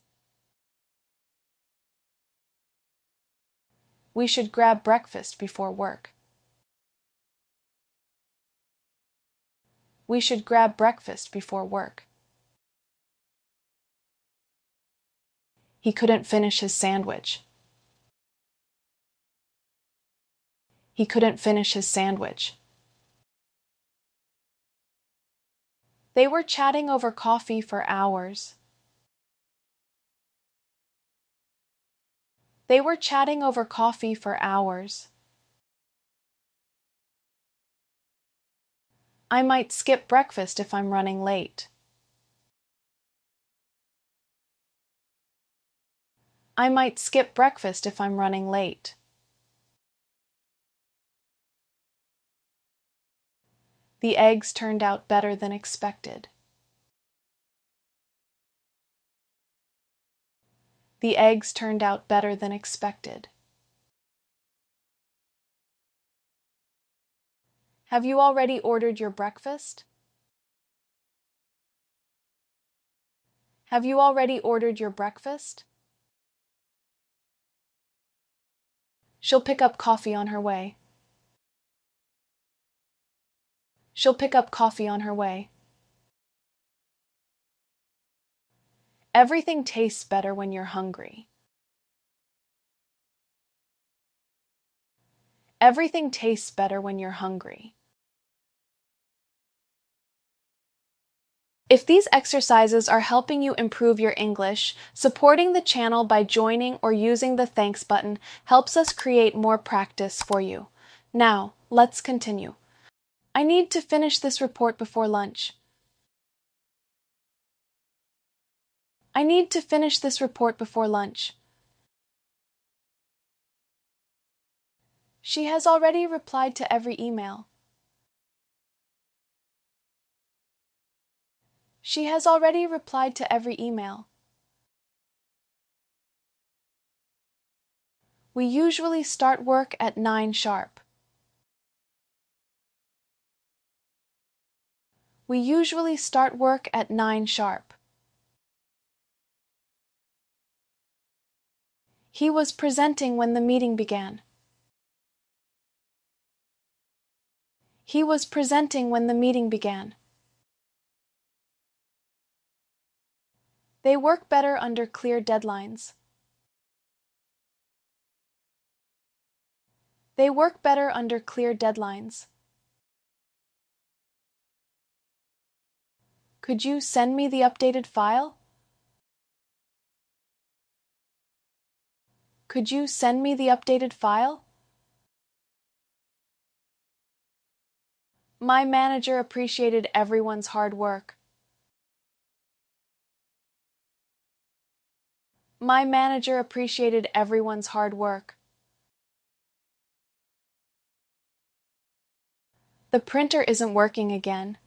We should grab breakfast before work. We should grab breakfast before work. He couldn't finish his sandwich. He couldn't finish his sandwich. They were chatting over coffee for hours. They were chatting over coffee for hours. I might skip breakfast if I'm running late. I might skip breakfast if I'm running late. The eggs turned out better than expected. The eggs turned out better than expected. Have you already ordered your breakfast? Have you already ordered your breakfast? She'll pick up coffee on her way. She'll pick up coffee on her way. Everything tastes better when you're hungry. Everything tastes better when you're hungry. If these exercises are helping you improve your English, supporting the channel by joining or using the thanks button helps us create more practice for you. Now, let's continue. I need to finish this report before lunch. I need to finish this report before lunch. She has already replied to every email. She has already replied to every email. We usually start work at 9 sharp. We usually start work at 9 sharp. He was presenting when the meeting began. He was presenting when the meeting began. They work better under clear deadlines. They work better under clear deadlines. Could you send me the updated file? Could you send me the updated file? My manager appreciated everyone's hard work. My manager appreciated everyone's hard work. The printer isn't working again.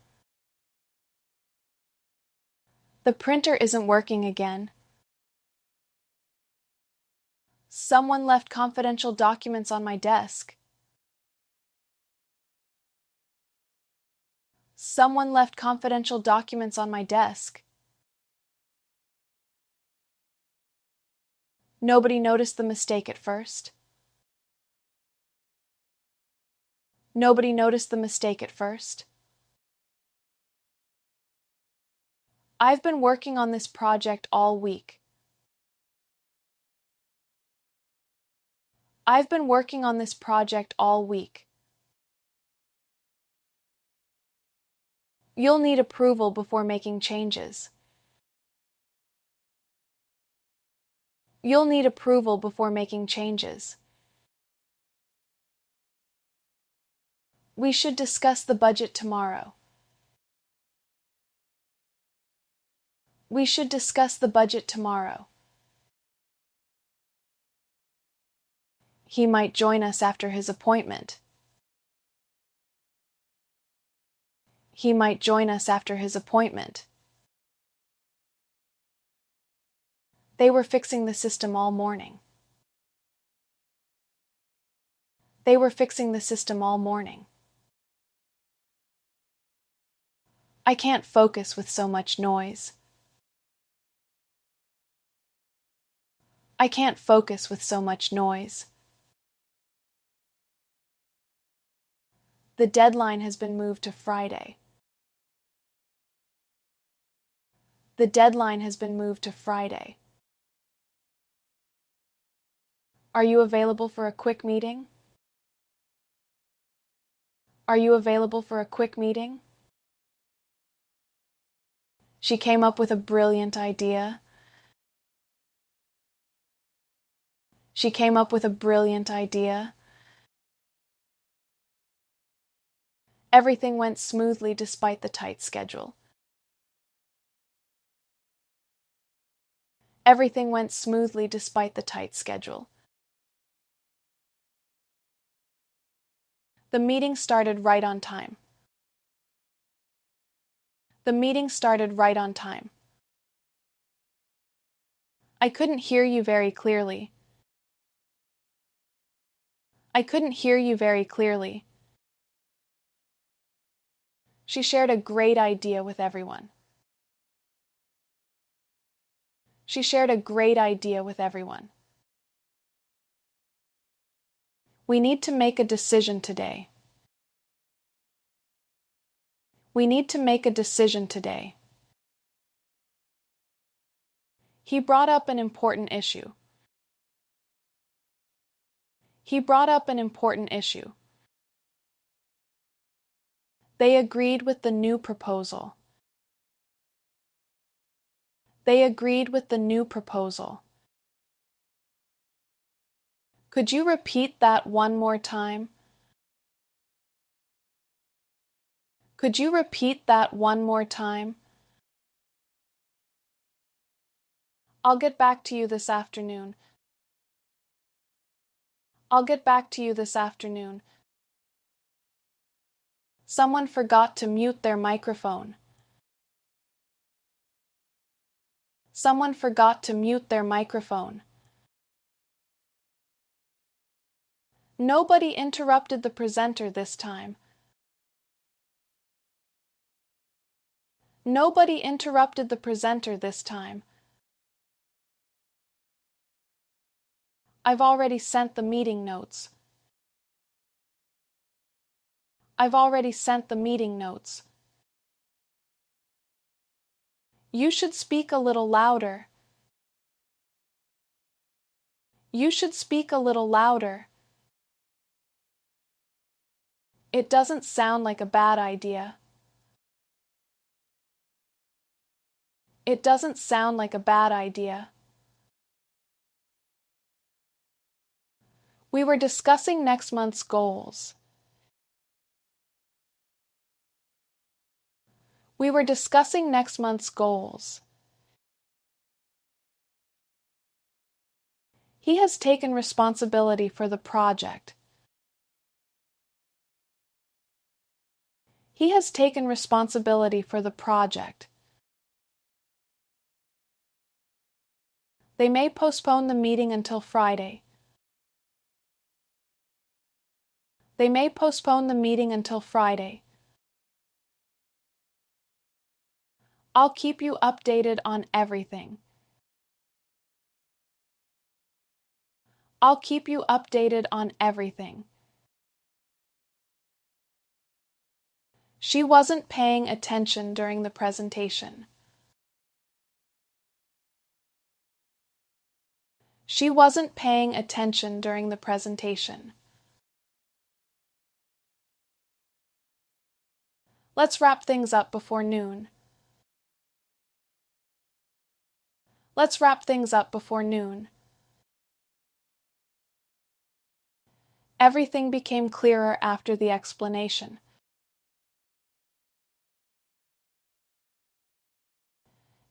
The printer isn't working again. Someone left confidential documents on my desk. Someone left confidential documents on my desk. Nobody noticed the mistake at first. Nobody noticed the mistake at first. I've been working on this project all week. I've been working on this project all week. You'll need approval before making changes. You'll need approval before making changes. We should discuss the budget tomorrow. We should discuss the budget tomorrow. He might join us after his appointment. He might join us after his appointment. They were fixing the system all morning. They were fixing the system all morning. I can't focus with so much noise. I can't focus with so much noise. The deadline has been moved to Friday. The deadline has been moved to Friday. Are you available for a quick meeting? Are you available for a quick meeting? She came up with a brilliant idea. She came up with a brilliant idea. Everything went smoothly despite the tight schedule. Everything went smoothly despite the tight schedule. The meeting started right on time. The meeting started right on time. I couldn't hear you very clearly. I couldn't hear you very clearly. She shared a great idea with everyone. She shared a great idea with everyone. We need to make a decision today. We need to make a decision today. He brought up an important issue. He brought up an important issue. They agreed with the new proposal. They agreed with the new proposal. Could you repeat that one more time? Could you repeat that one more time? I'll get back to you this afternoon. I'll get back to you this afternoon. Someone forgot to mute their microphone. Someone forgot to mute their microphone. Nobody interrupted the presenter this time. Nobody interrupted the presenter this time. I've already sent the meeting notes. I've already sent the meeting notes. You should speak a little louder. You should speak a little louder. It doesn't sound like a bad idea. It doesn't sound like a bad idea. We were discussing next month's goals. We were discussing next month's goals. He has taken responsibility for the project. He has taken responsibility for the project. They may postpone the meeting until Friday. They may postpone the meeting until Friday. I'll keep you updated on everything. I'll keep you updated on everything. She wasn't paying attention during the presentation. She wasn't paying attention during the presentation. Let's wrap things up before noon. Let's wrap things up before noon. Everything became clearer after the explanation.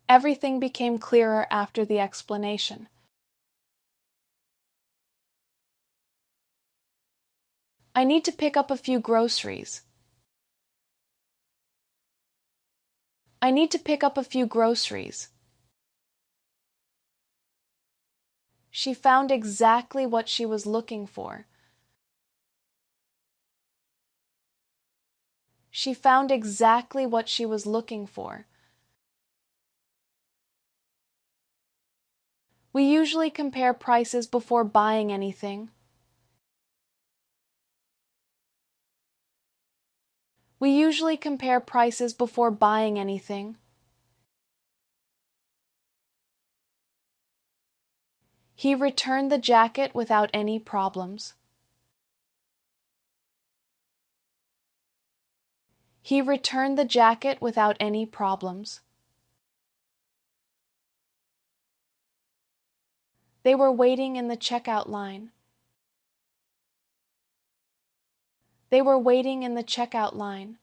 Everything became clearer after the explanation. I need to pick up a few groceries. I need to pick up a few groceries. She found exactly what she was looking for. She found exactly what she was looking for. We usually compare prices before buying anything. We usually compare prices before buying anything. He returned the jacket without any problems. He returned the jacket without any problems. They were waiting in the checkout line. They were waiting in the checkout line.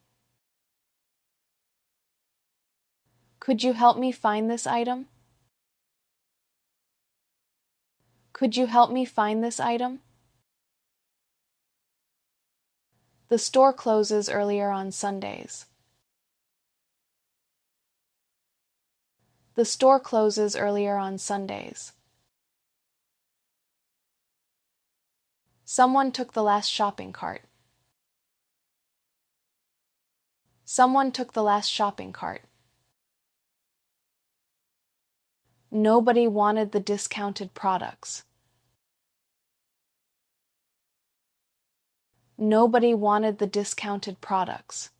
Could you help me find this item? Could you help me find this item? The store closes earlier on Sundays. The store closes earlier on Sundays. Someone took the last shopping cart. Someone took the last shopping cart. Nobody wanted the discounted products. Nobody wanted the discounted products.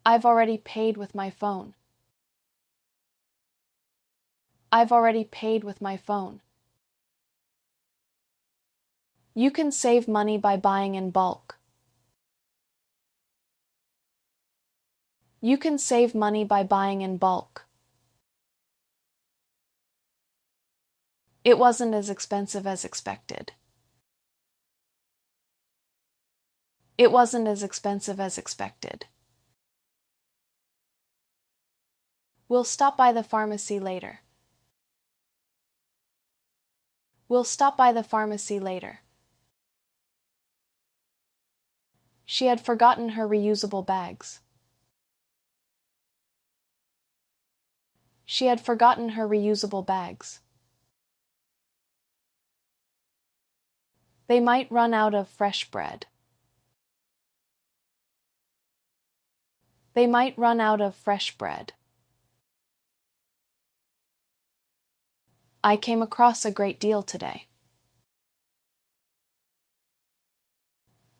I've already paid with my phone. I've already paid with my phone. You can save money by buying in bulk. You can save money by buying in bulk. It wasn't as expensive as expected. It wasn't as expensive as expected. We'll stop by the pharmacy later. We'll stop by the pharmacy later. She had forgotten her reusable bags. She had forgotten her reusable bags. They might run out of fresh bread. They might run out of fresh bread. I came across a great deal today.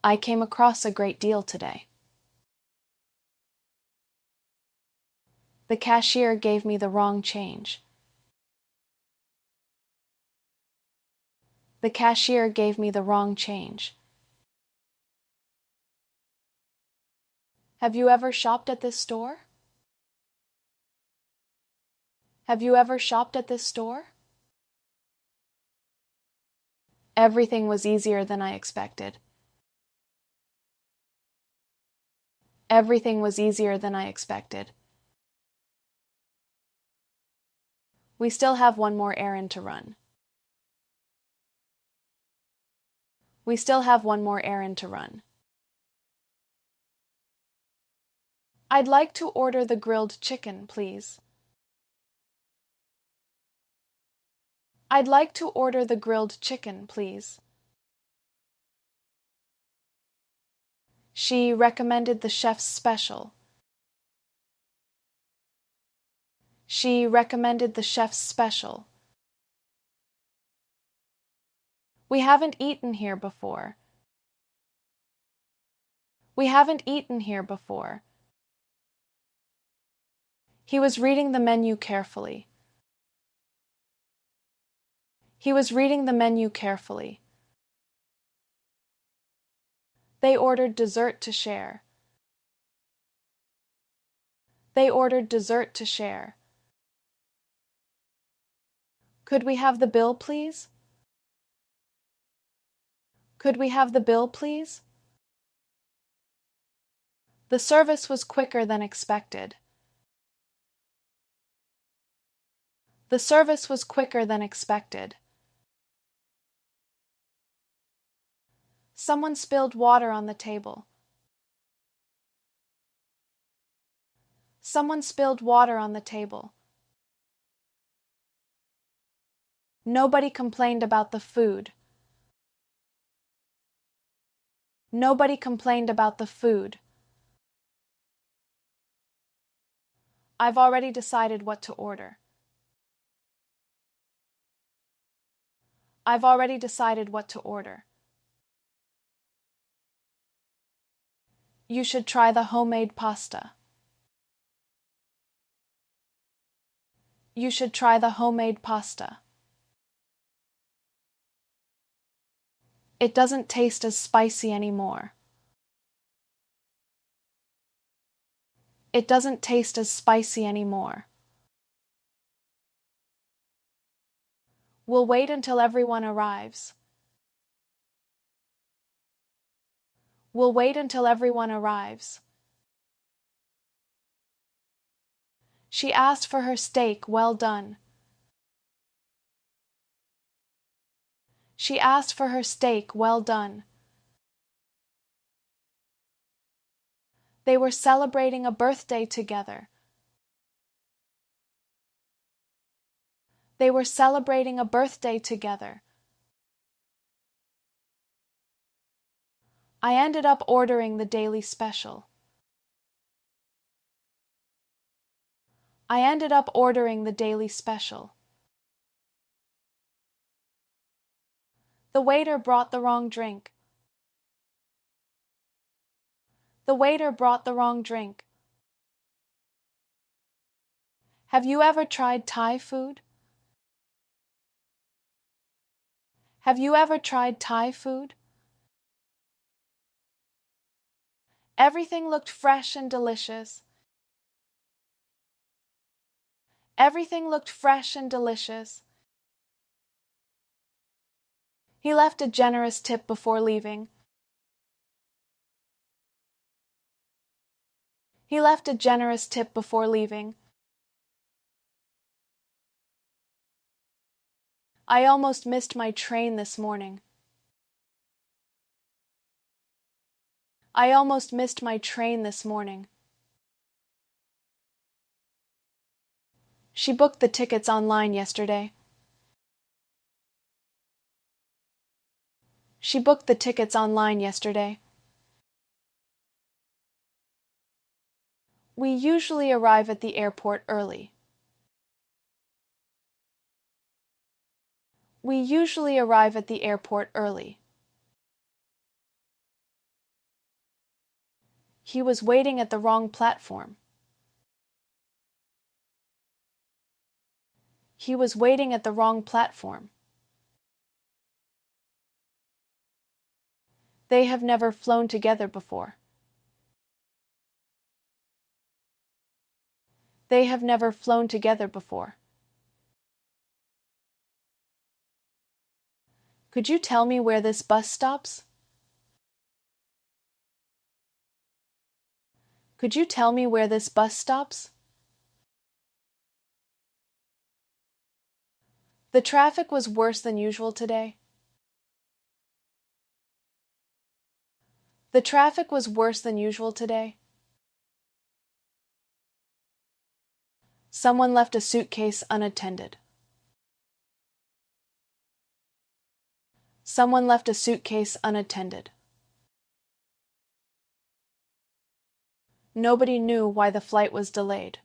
I came across a great deal today. The cashier gave me the wrong change. The cashier gave me the wrong change. Have you ever shopped at this store? Have you ever shopped at this store? Everything was easier than I expected. Everything was easier than I expected. We still have one more errand to run. We still have one more errand to run. I'd like to order the grilled chicken, please. I'd like to order the grilled chicken, please. She recommended the chef's special. She recommended the chef's special. We haven't eaten here before. We haven't eaten here before. He was reading the menu carefully. He was reading the menu carefully. They ordered dessert to share. They ordered dessert to share. Could we have the bill, please? Could we have the bill, please? The service was quicker than expected. The service was quicker than expected. Someone spilled water on the table. Someone spilled water on the table. Nobody complained about the food. Nobody complained about the food. I've already decided what to order. I've already decided what to order. You should try the homemade pasta. You should try the homemade pasta. It doesn't taste as spicy anymore. It doesn't taste as spicy anymore. We'll wait until everyone arrives. We'll wait until everyone arrives. She asked for her steak well done. She asked for her steak well done. They were celebrating a birthday together. They were celebrating a birthday together. I ended up ordering the daily special. I ended up ordering the daily special. The waiter brought the wrong drink. The waiter brought the wrong drink. Have you ever tried Thai food? Have you ever tried Thai food? Everything looked fresh and delicious. Everything looked fresh and delicious. He left a generous tip before leaving. He left a generous tip before leaving. I almost missed my train this morning. I almost missed my train this morning. She booked the tickets online yesterday. She booked the tickets online yesterday. We usually arrive at the airport early. We usually arrive at the airport early. He was waiting at the wrong platform. He was waiting at the wrong platform. They have never flown together before. They have never flown together before. Could you tell me where this bus stops? Could you tell me where this bus stops? The traffic was worse than usual today. The traffic was worse than usual today. Someone left a suitcase unattended. Someone left a suitcase unattended. Nobody knew why the flight was delayed.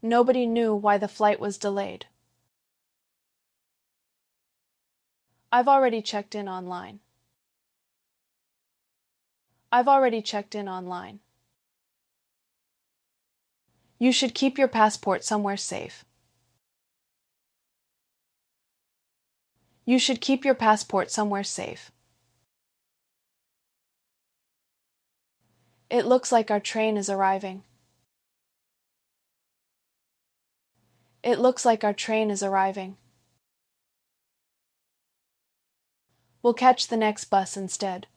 Nobody knew why the flight was delayed. I've already checked in online. I've already checked in online. You should keep your passport somewhere safe. You should keep your passport somewhere safe. It looks like our train is arriving. It looks like our train is arriving. We'll catch the next bus instead.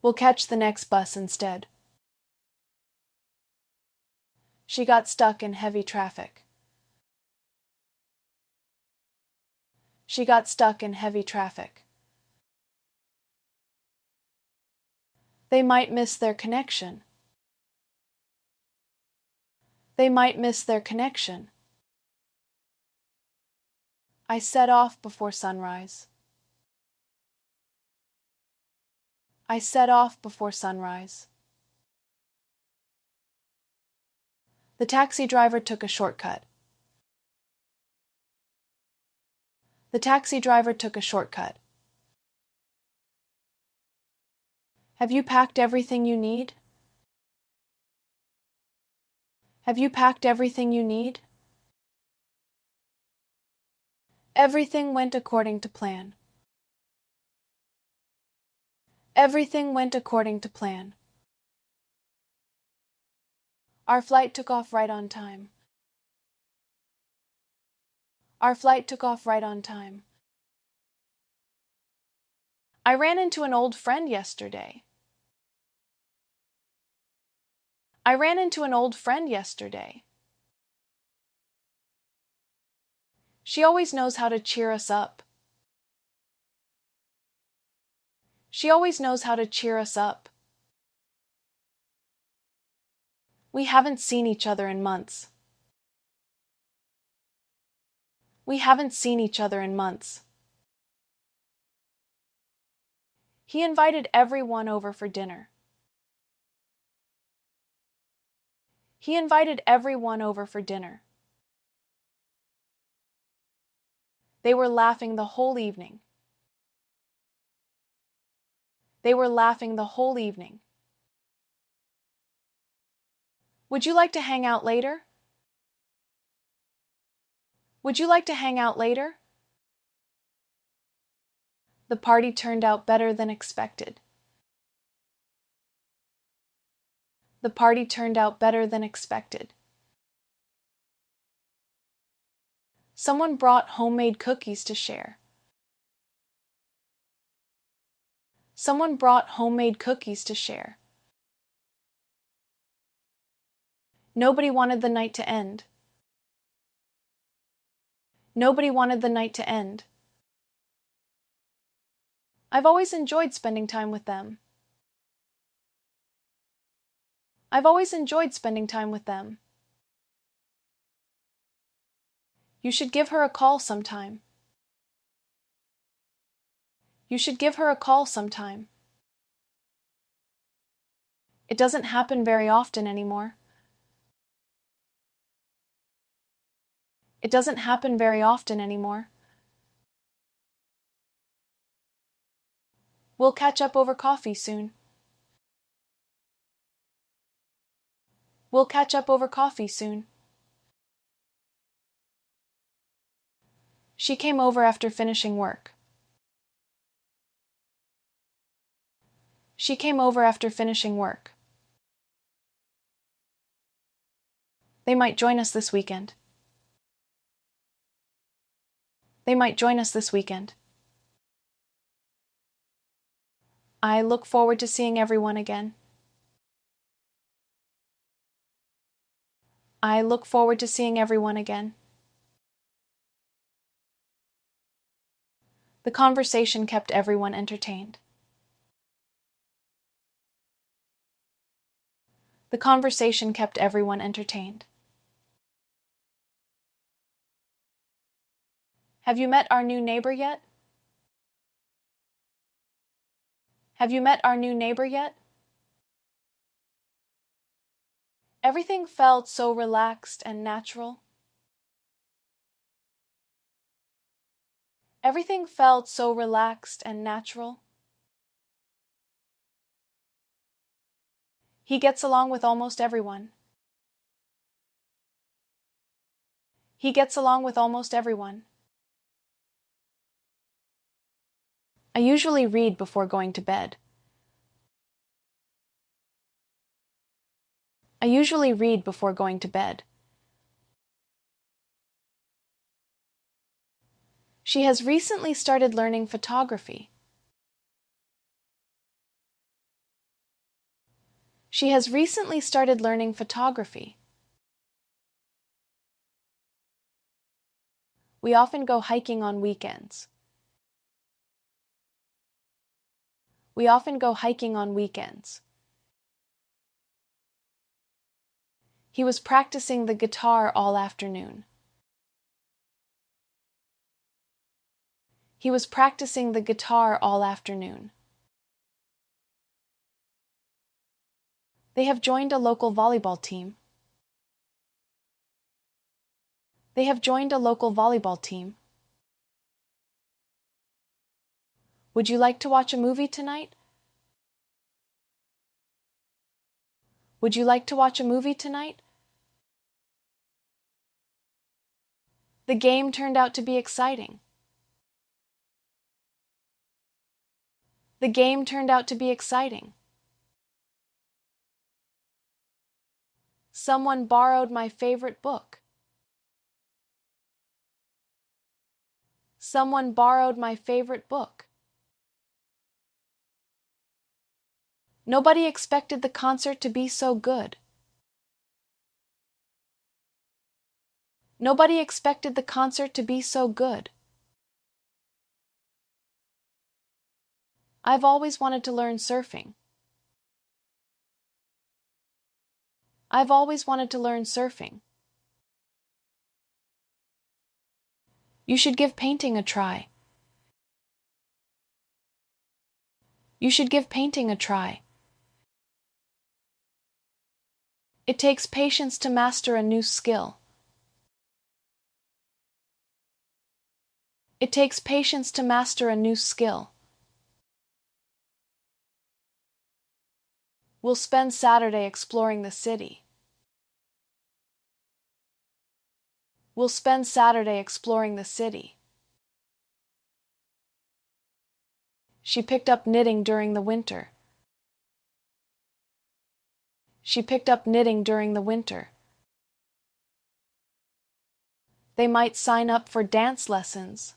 We'll catch the next bus instead. She got stuck in heavy traffic. She got stuck in heavy traffic. They might miss their connection. They might miss their connection. I set off before sunrise. I set off before sunrise. The taxi driver took a shortcut. The taxi driver took a shortcut. Have you packed everything you need? Have you packed everything you need? Everything went according to plan. Everything went according to plan. Our flight took off right on time. Our flight took off right on time. I ran into an old friend yesterday. I ran into an old friend yesterday. She always knows how to cheer us up. She always knows how to cheer us up. We haven't seen each other in months. We haven't seen each other in months. He invited everyone over for dinner. He invited everyone over for dinner. They were laughing the whole evening. They were laughing the whole evening. Would you like to hang out later? Would you like to hang out later? The party turned out better than expected. The party turned out better than expected. Someone brought homemade cookies to share. Someone brought homemade cookies to share. Nobody wanted the night to end. Nobody wanted the night to end. I've always enjoyed spending time with them. I've always enjoyed spending time with them. You should give her a call sometime. You should give her a call sometime. It doesn't happen very often anymore. It doesn't happen very often anymore. We'll catch up over coffee soon. We'll catch up over coffee soon. She came over after finishing work. She came over after finishing work. They might join us this weekend. They might join us this weekend. I look forward to seeing everyone again. I look forward to seeing everyone again. The conversation kept everyone entertained. The conversation kept everyone entertained. Have you met our new neighbor yet? Have you met our new neighbor yet? Everything felt so relaxed and natural. Everything felt so relaxed and natural. He gets along with almost everyone. He gets along with almost everyone. I usually read before going to bed. I usually read before going to bed. She has recently started learning photography. She has recently started learning photography. We often go hiking on weekends. We often go hiking on weekends. He was practicing the guitar all afternoon. He was practicing the guitar all afternoon. They have joined a local volleyball team. They have joined a local volleyball team. Would you like to watch a movie tonight? Would you like to watch a movie tonight? The game turned out to be exciting. The game turned out to be exciting. Someone borrowed my favorite book. Someone borrowed my favorite book. Nobody expected the concert to be so good. Nobody expected the concert to be so good. I've always wanted to learn surfing. I've always wanted to learn surfing. You should give painting a try. You should give painting a try. It takes patience to master a new skill. It takes patience to master a new skill. We'll spend Saturday exploring the city. We'll spend Saturday exploring the city. She picked up knitting during the winter. She picked up knitting during the winter. They might sign up for dance lessons.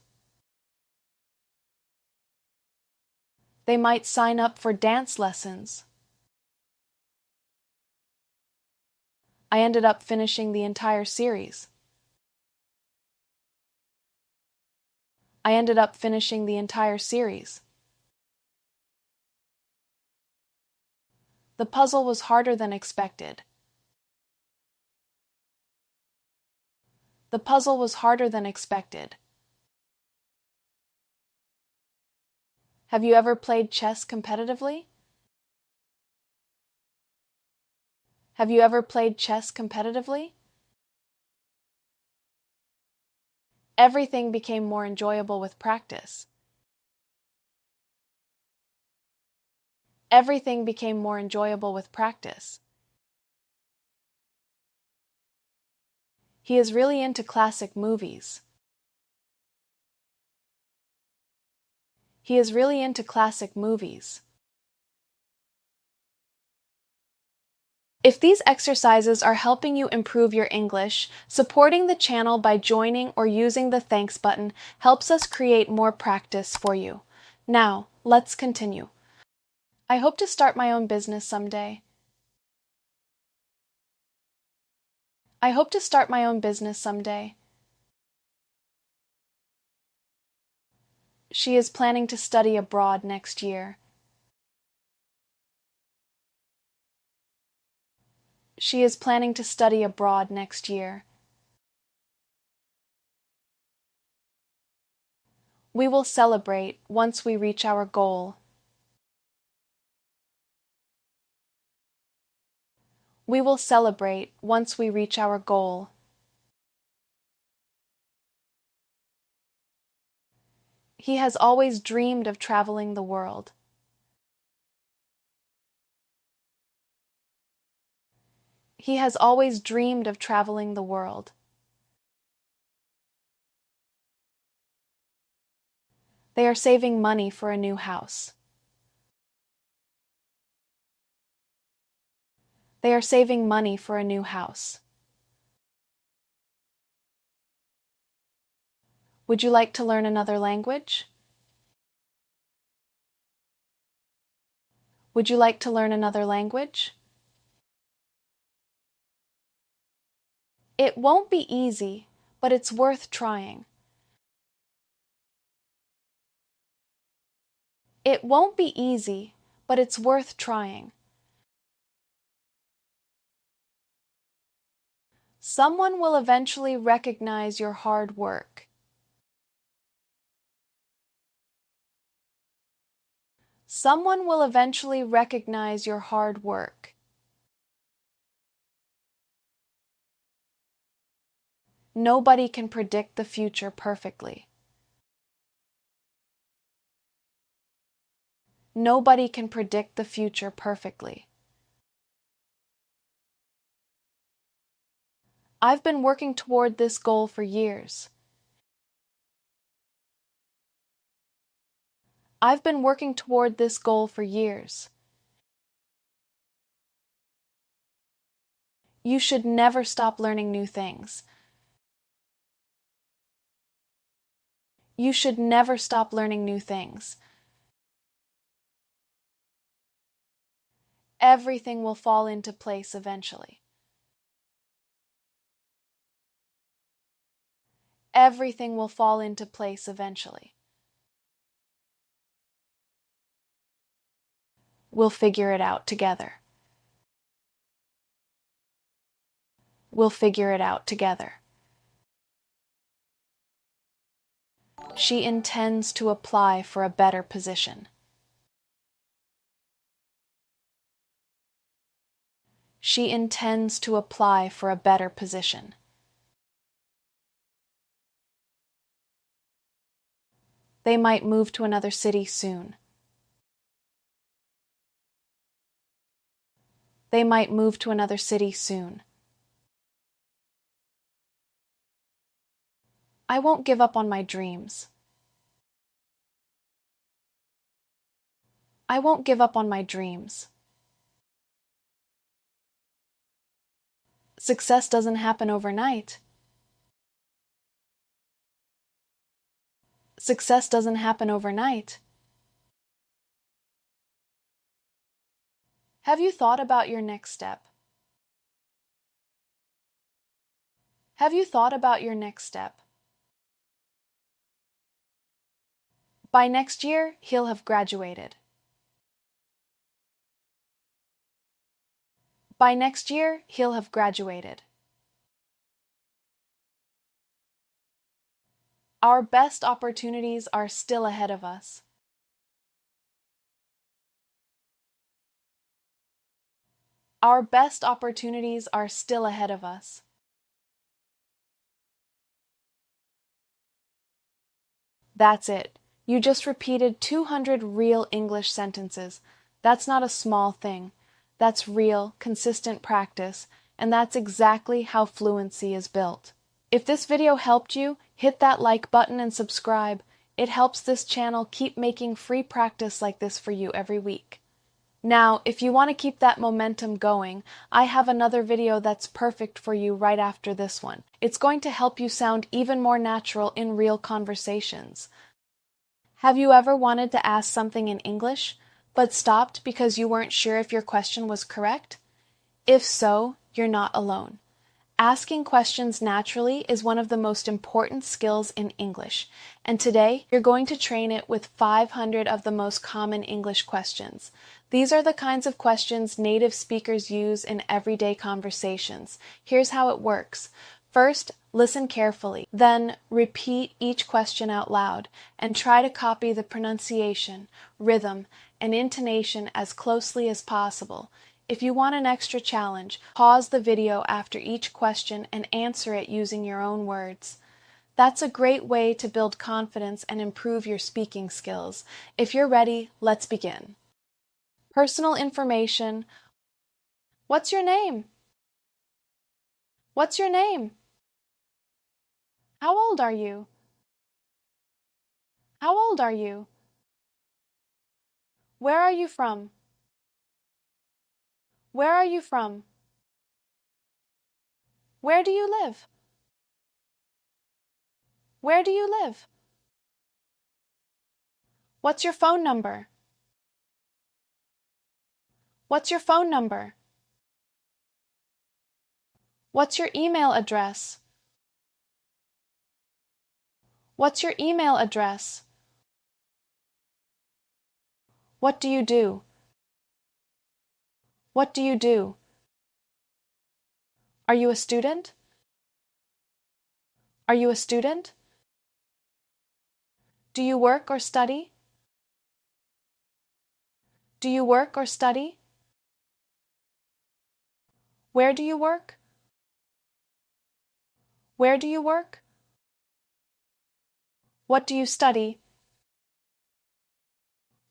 They might sign up for dance lessons. I ended up finishing the entire series. I ended up finishing the entire series. The puzzle was harder than expected. The puzzle was harder than expected. Have you ever played chess competitively? Have you ever played chess competitively? Everything became more enjoyable with practice. Everything became more enjoyable with practice. He is really into classic movies. He is really into classic movies. If these exercises are helping you improve your English, supporting the channel by joining or using the thanks button helps us create more practice for you. Now, let's continue. I hope to start my own business someday. I hope to start my own business someday. She is planning to study abroad next year. She is planning to study abroad next year. We will celebrate once we reach our goal. We will celebrate once we reach our goal. He has always dreamed of traveling the world. He has always dreamed of traveling the world. They are saving money for a new house. They are saving money for a new house. Would you like to learn another language? Would you like to learn another language? It won't be easy, but it's worth trying. It won't be easy, but it's worth trying. Someone will eventually recognize your hard work. Someone will eventually recognize your hard work. Nobody can predict the future perfectly. Nobody can predict the future perfectly. I've been working toward this goal for years. I've been working toward this goal for years. You should never stop learning new things. You should never stop learning new things. Everything will fall into place eventually. Everything will fall into place eventually. We'll figure it out together. We'll figure it out together. She intends to apply for a better position. She intends to apply for a better position. They might move to another city soon. They might move to another city soon. I won't give up on my dreams. I won't give up on my dreams. Success doesn't happen overnight. Success doesn't happen overnight. Have you thought about your next step? Have you thought about your next step? By next year, he'll have graduated. By next year, he'll have graduated. Our best opportunities are still ahead of us. Our best opportunities are still ahead of us. That's it. You just repeated 200 real English sentences. That's not a small thing. That's real, consistent practice, and that's exactly how fluency is built. If this video helped you, hit that like button and subscribe. It helps this channel keep making free practice like this for you every week. Now, if you want to keep that momentum going, I have another video that's perfect for you right after this one. It's going to help you sound even more natural in real conversations. Have you ever wanted to ask something in English, but stopped because you weren't sure if your question was correct? If so, you're not alone. Asking questions naturally is one of the most important skills in English, and today you're going to train it with 500 of the most common English questions. These are the kinds of questions native speakers use in everyday conversations. Here's how it works. First, listen carefully. Then, repeat each question out loud and try to copy the pronunciation, rhythm, and intonation as closely as possible. If you want an extra challenge, pause the video after each question and answer it using your own words. That's a great way to build confidence and improve your speaking skills. If you're ready, let's begin. Personal information. What's your name? What's your name? How old are you? How old are you? Where are you from? Where are you from? Where do you live? Where do you live? What's your phone number? What's your phone number? What's your email address? What's your email address? What do you do? What do you do? Are you a student? Are you a student? Do you work or study? Do you work or study? Where do you work? Where do you work? What do you study?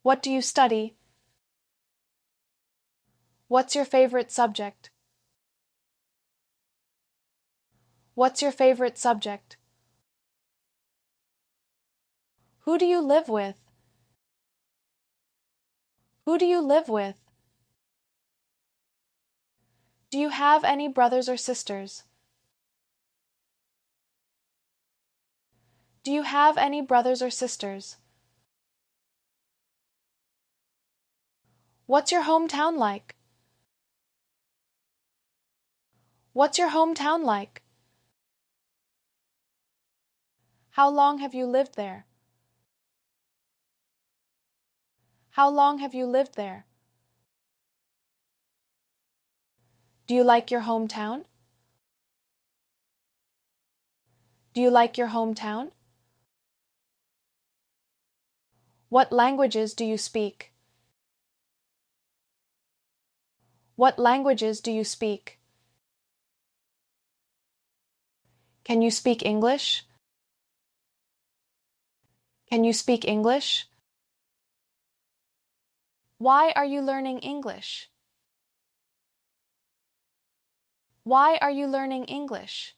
What do you study? What's your favorite subject? What's your favorite subject? Who do you live with? Who do you live with? Do you have any brothers or sisters? Do you have any brothers or sisters? What's your hometown like? What's your hometown like? How long have you lived there? How long have you lived there? Do you like your hometown? Do you like your hometown? What languages do you speak? What languages do you speak? Can you speak English? Can you speak English? Why are you learning English? Why are you learning English?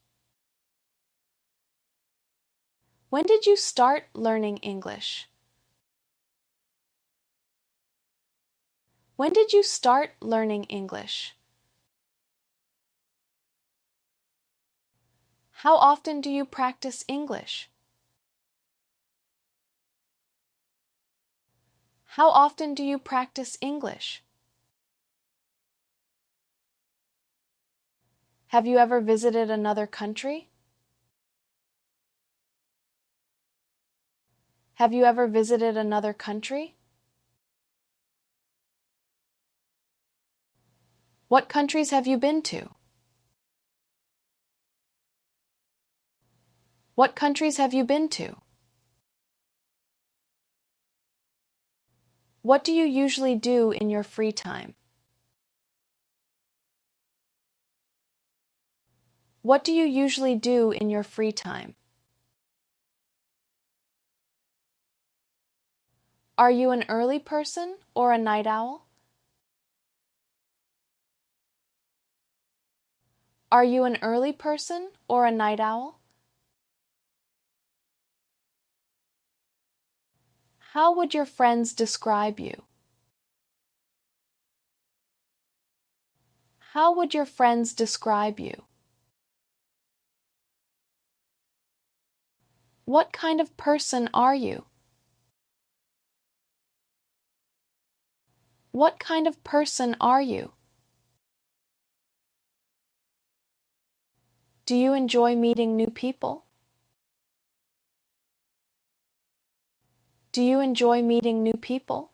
When did you start learning English? When did you start learning English? How often do you practice English? How often do you practice English? Have you ever visited another country? Have you ever visited another country? What countries have you been to? What countries have you been to? What do you usually do in your free time? What do you usually do in your free time? Are you an early person or a night owl? Are you an early person or a night owl? How would your friends describe you? How would your friends describe you? What kind of person are you? What kind of person are you? Do you enjoy meeting new people? Do you enjoy meeting new people?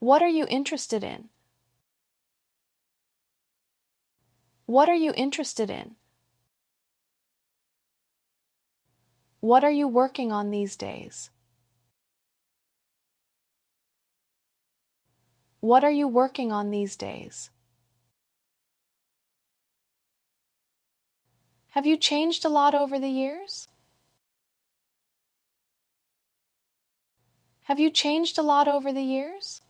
What are you interested in? What are you interested in? What are you working on these days? What are you working on these days? Have you changed a lot over the years? Have you changed a lot over the years?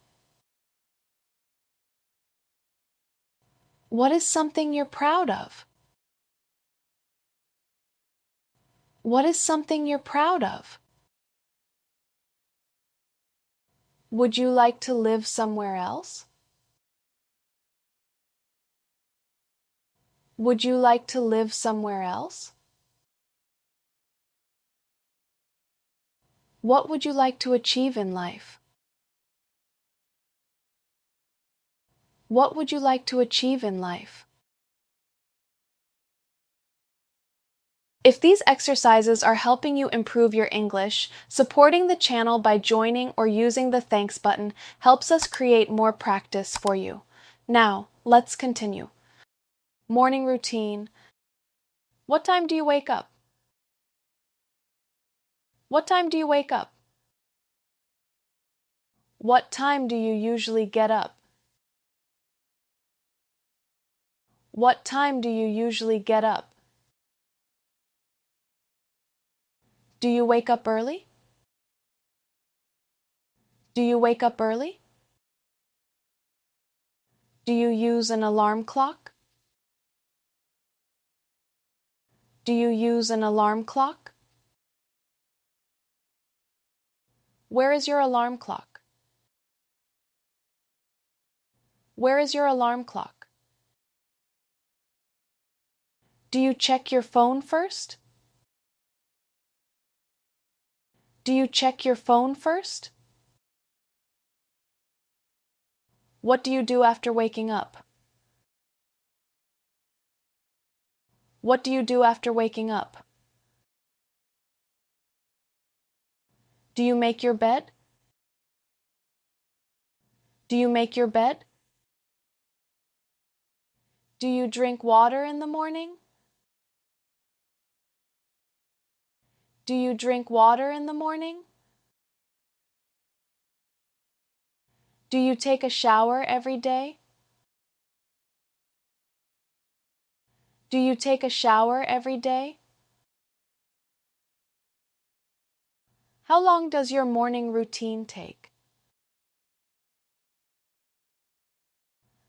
What is something you're proud of? What is something you're proud of? Would you like to live somewhere else? Would you like to live somewhere else? What would you like to achieve in life? What would you like to achieve in life? If these exercises are helping you improve your English, supporting the channel by joining or using the thanks button helps us create more practice for you. Now, let's continue. Morning routine. What time do you wake up? What time do you wake up? What time do you usually get up? What time do you usually get up? Do you wake up early? Do you wake up early? Do you use an alarm clock? Do you use an alarm clock? Where is your alarm clock? Where is your alarm clock? Do you check your phone first? Do you check your phone first? What do you do after waking up? What do you do after waking up? Do you make your bed? Do you make your bed? Do you drink water in the morning? Do you drink water in the morning? Do you take a shower every day? Do you take a shower every day? How long does your morning routine take?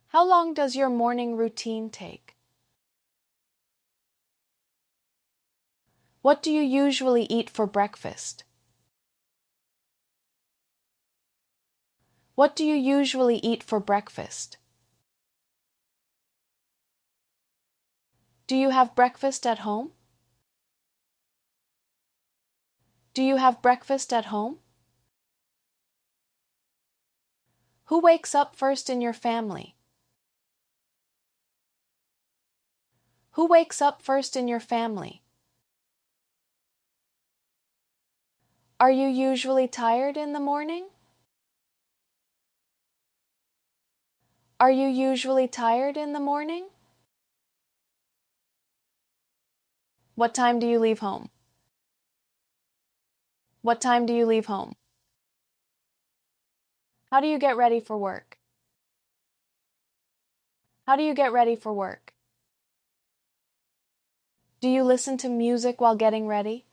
How long does your morning routine take? What do you usually eat for breakfast? What do you usually eat for breakfast? Do you have breakfast at home? Do you have breakfast at home? Who wakes up first in your family? Who wakes up first in your family? Are you usually tired in the morning? Are you usually tired in the morning? What time do you leave home? What time do you leave home? How do you get ready for work? How do you get ready for work? Do you listen to music while getting ready?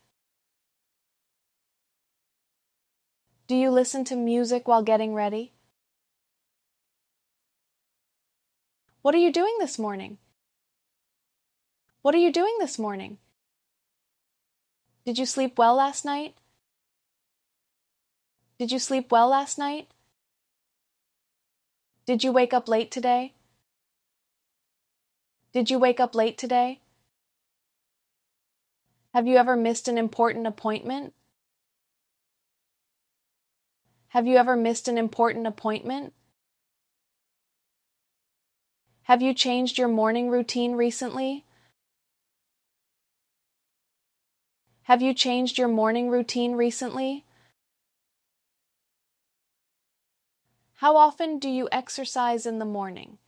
Do you listen to music while getting ready? What are you doing this morning? What are you doing this morning? Did you sleep well last night? Did you sleep well last night? Did you wake up late today? Did you wake up late today? Have you ever missed an important appointment? Have you ever missed an important appointment? Have you changed your morning routine recently? Have you changed your morning routine recently? How often do you exercise in the morning?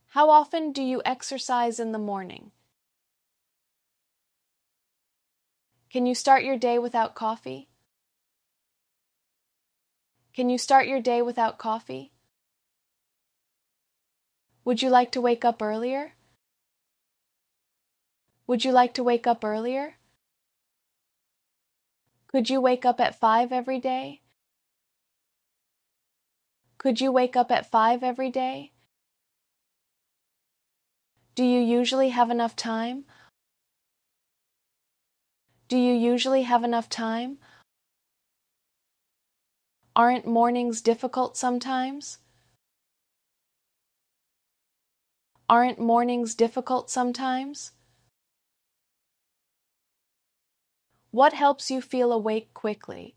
How often do you exercise in the morning? Can you start your day without coffee? Can you start your day without coffee? Would you like to wake up earlier? Would you like to wake up earlier? Could you wake up at 5 every day? Could you wake up at 5 every day? Do you usually have enough time? Do you usually have enough time? Aren't mornings difficult sometimes? Aren't mornings difficult sometimes? What helps you feel awake quickly?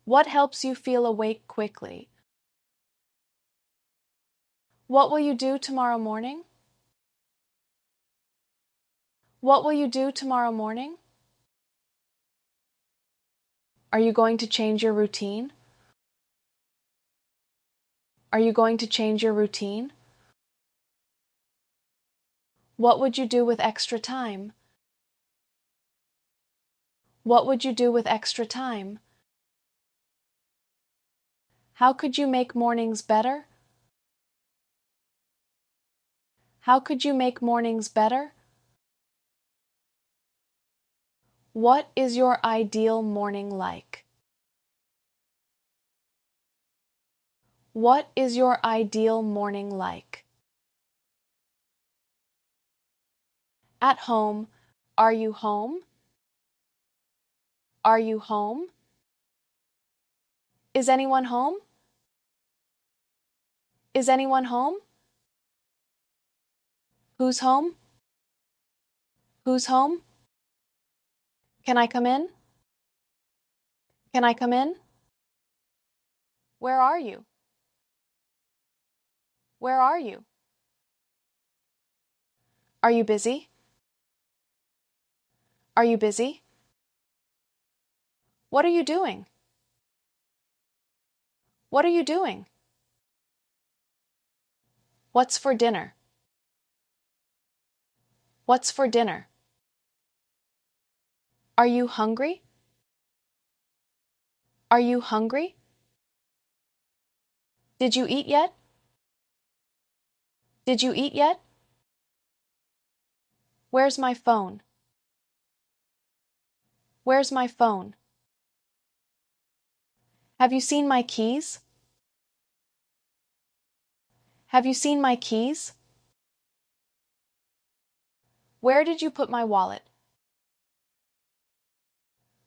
What helps you feel awake quickly? What will you do tomorrow morning? What will you do tomorrow morning? Are you going to change your routine? Are you going to change your routine? What would you do with extra time? What would you do with extra time? How could you make mornings better? How could you make mornings better? What is your ideal morning like? What is your ideal morning like? At home. Are you home? Are you home? Is anyone home? Is anyone home? Who's home? Who's home? Can I come in? Can I come in? Where are you? Where are you? Are you busy? Are you busy? What are you doing? What are you doing? What's for dinner? What's for dinner? Are you hungry? Are you hungry? Did you eat yet? Did you eat yet? Where's my phone? Where's my phone? Have you seen my keys? Have you seen my keys? Where did you put my wallet?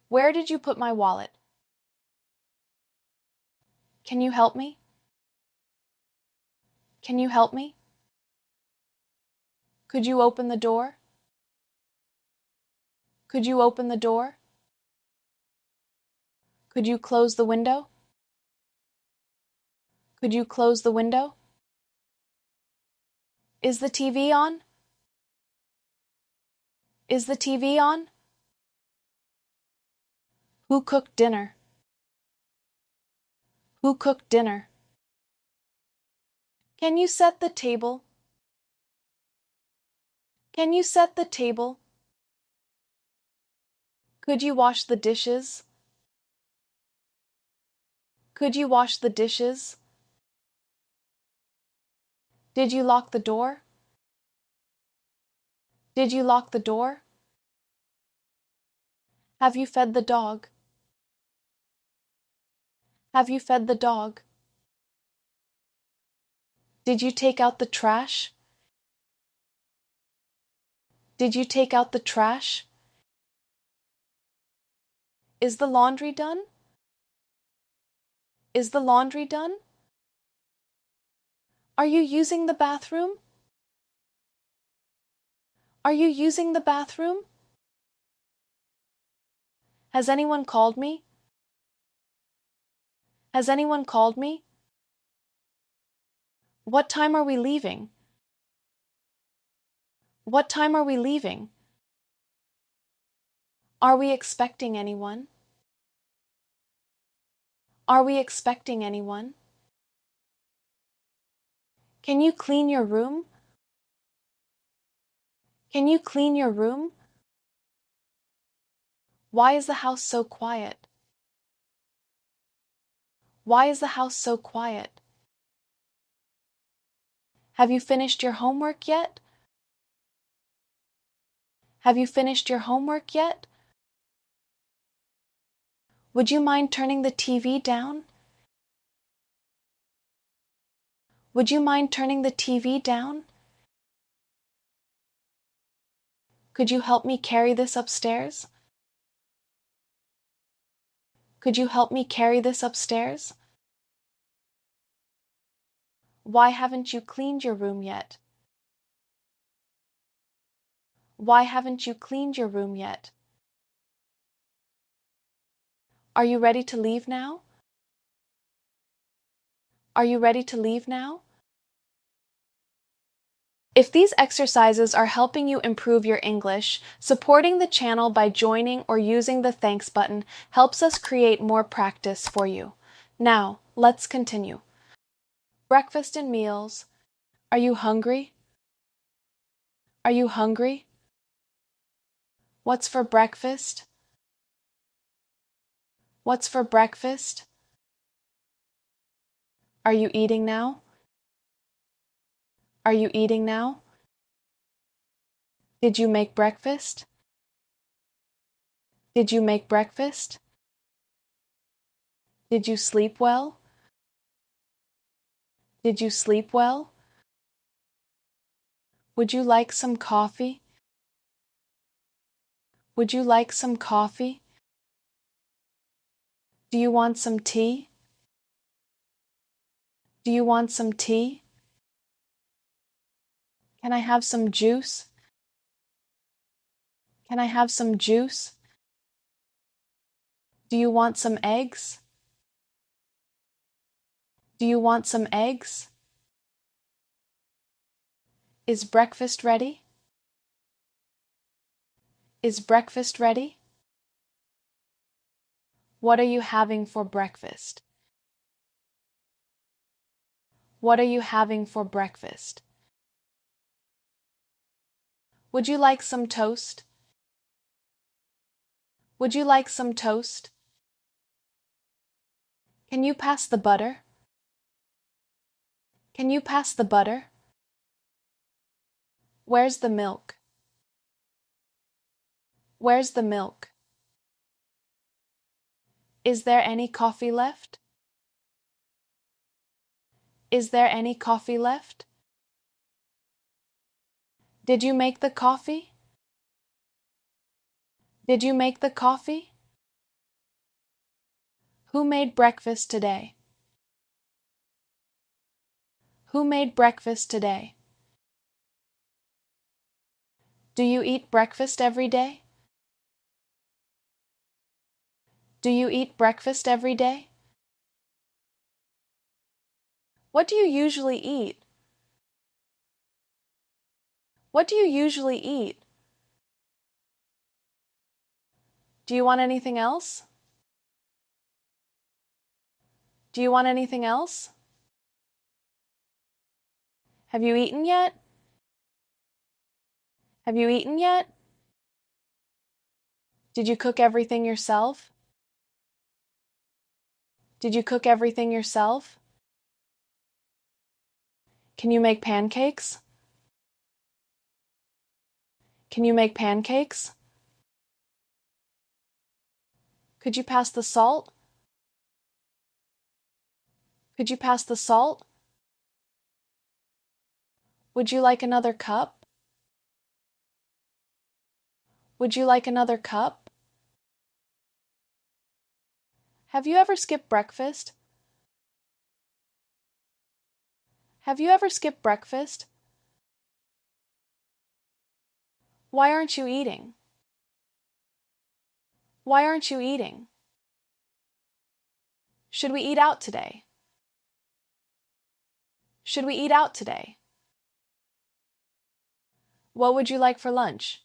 Where did you put my wallet? Can you help me? Can you help me? Could you open the door? Could you open the door? Could you close the window? Could you close the window? Is the TV on? Is the TV on? Who cooked dinner? Who cooked dinner? Can you set the table? Can you set the table? Could you wash the dishes? Could you wash the dishes? Did you lock the door? Did you lock the door? Have you fed the dog? Have you fed the dog? Did you take out the trash? Did you take out the trash? Is the laundry done? Is the laundry done? Are you using the bathroom? Are you using the bathroom? Has anyone called me? Has anyone called me? What time are we leaving? What time are we leaving? Are we expecting anyone? Are we expecting anyone? Can you clean your room? Can you clean your room? Why is the house so quiet? Why is the house so quiet? Have you finished your homework yet? Have you finished your homework yet? Would you mind turning the TV down? Would you mind turning the TV down? Could you help me carry this upstairs? Could you help me carry this upstairs? Why haven't you cleaned your room yet? Why haven't you cleaned your room yet? Are you ready to leave now? Are you ready to leave now? If these exercises are helping you improve your English, supporting the channel by joining or using the thanks button helps us create more practice for you. Now, let's continue. Breakfast and meals. Are you hungry? Are you hungry? What's for breakfast? What's for breakfast? Are you eating now? Are you eating now? Did you make breakfast? Did you make breakfast? Did you sleep well? Did you sleep well? Would you like some coffee? Would you like some coffee? Do you want some tea? Do you want some tea? Can I have some juice? Can I have some juice? Do you want some eggs? Do you want some eggs? Is breakfast ready? Is breakfast ready? What are you having for breakfast? What are you having for breakfast? Would you like some toast? Would you like some toast? Can you pass the butter? Can you pass the butter? Where's the milk? Where's the milk? Is there any coffee left? Is there any coffee left? Did you make the coffee? Did you make the coffee? Who made breakfast today? Who made breakfast today? Do you eat breakfast every day? Do you eat breakfast every day? What do you usually eat? What do you usually eat? Do you want anything else? Do you want anything else? Have you eaten yet? Have you eaten yet? Did you cook everything yourself? Did you cook everything yourself? Can you make pancakes? Can you make pancakes? Could you pass the salt? Could you pass the salt? Would you like another cup? Would you like another cup? Have you ever skipped breakfast? Have you ever skipped breakfast? Why aren't you eating? Why aren't you eating? Should we eat out today? Should we eat out today? What would you like for lunch?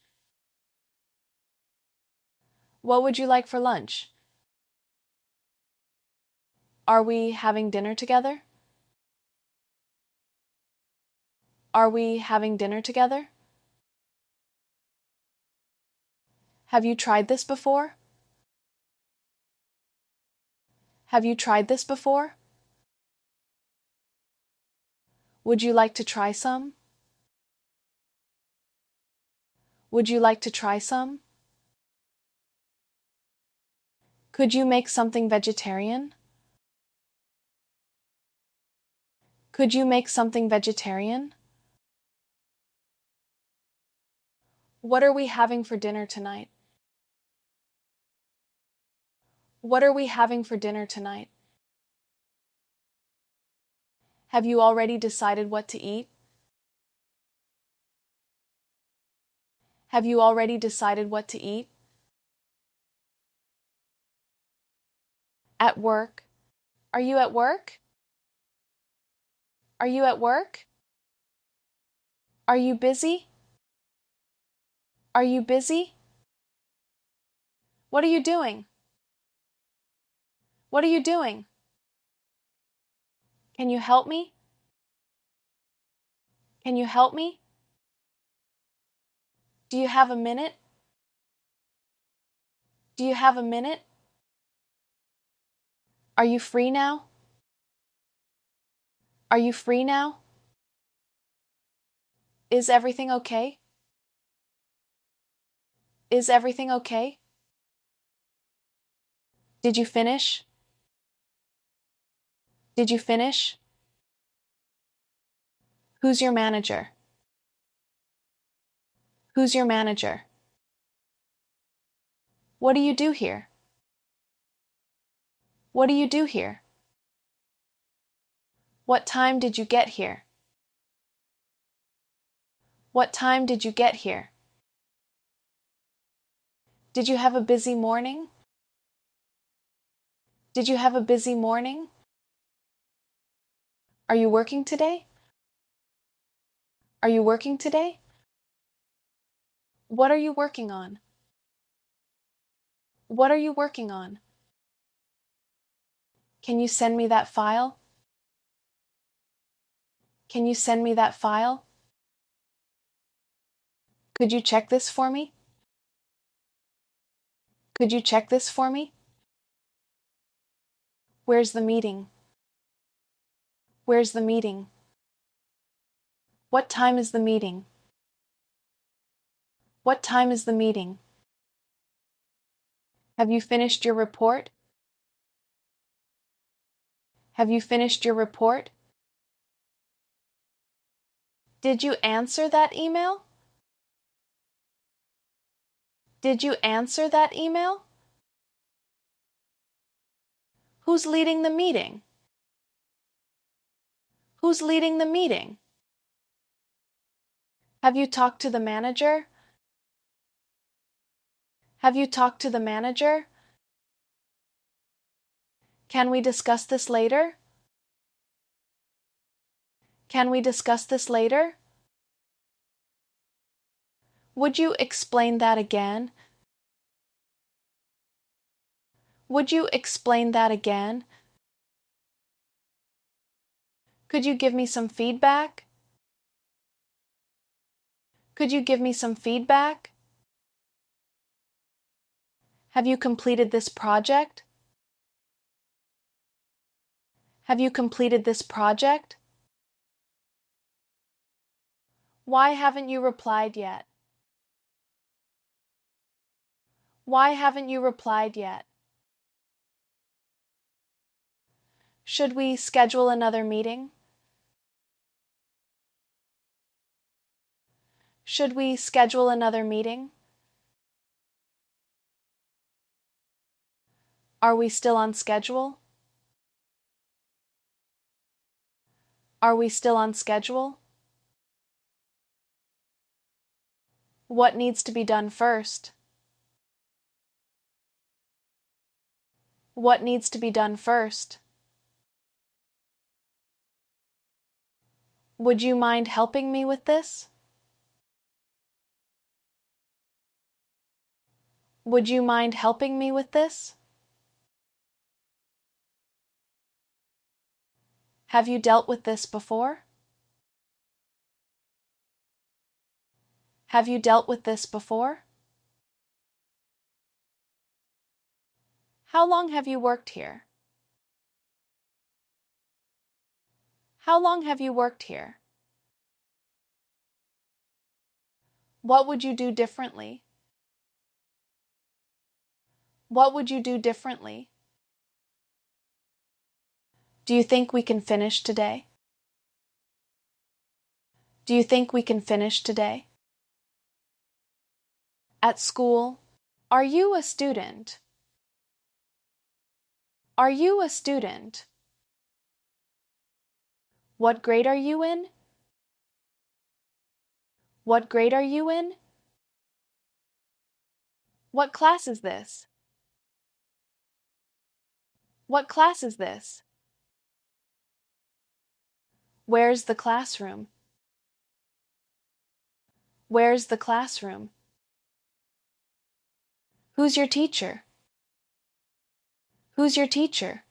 What would you like for lunch? Are we having dinner together? Are we having dinner together? Have you tried this before? Have you tried this before? Would you like to try some? Would you like to try some? Could you make something vegetarian? Could you make something vegetarian? What are we having for dinner tonight? What are we having for dinner tonight? Have you already decided what to eat? Have you already decided what to eat? At work. Are you at work? Are you at work? Are you busy? Are you busy? What are you doing? What are you doing? Can you help me? Can you help me? Do you have a minute? Do you have a minute? Are you free now? Are you free now? Is everything okay? Is everything okay? Did you finish? Did you finish? Who's your manager? Who's your manager? What do you do here? What do you do here? What time did you get here? What time did you get here? Did you have a busy morning? Did you have a busy morning? Are you working today? Are you working today? What are you working on? What are you working on? Can you send me that file? Can you send me that file? Could you check this for me? Could you check this for me? Where's the meeting? Where's the meeting? What time is the meeting? What time is the meeting? Have you finished your report? Have you finished your report? Did you answer that email? Did you answer that email? Who's leading the meeting? Who's leading the meeting? Have you talked to the manager? Have you talked to the manager? Can we discuss this later? Can we discuss this later? Would you explain that again? Would you explain that again? Could you give me some feedback? Could you give me some feedback? Have you completed this project? Have you completed this project? Why haven't you replied yet? Why haven't you replied yet? Should we schedule another meeting? Should we schedule another meeting? Are we still on schedule? Are we still on schedule? What needs to be done first? What needs to be done first? Would you mind helping me with this? Would you mind helping me with this? Have you dealt with this before? Have you dealt with this before? How long have you worked here? How long have you worked here? What would you do differently? What would you do differently? Do you think we can finish today? Do you think we can finish today? At school, are you a student? Are you a student? What grade are you in? What grade are you in? What class is this? What class is this? Where's the classroom? Where's the classroom? Who's your teacher? Who's your teacher?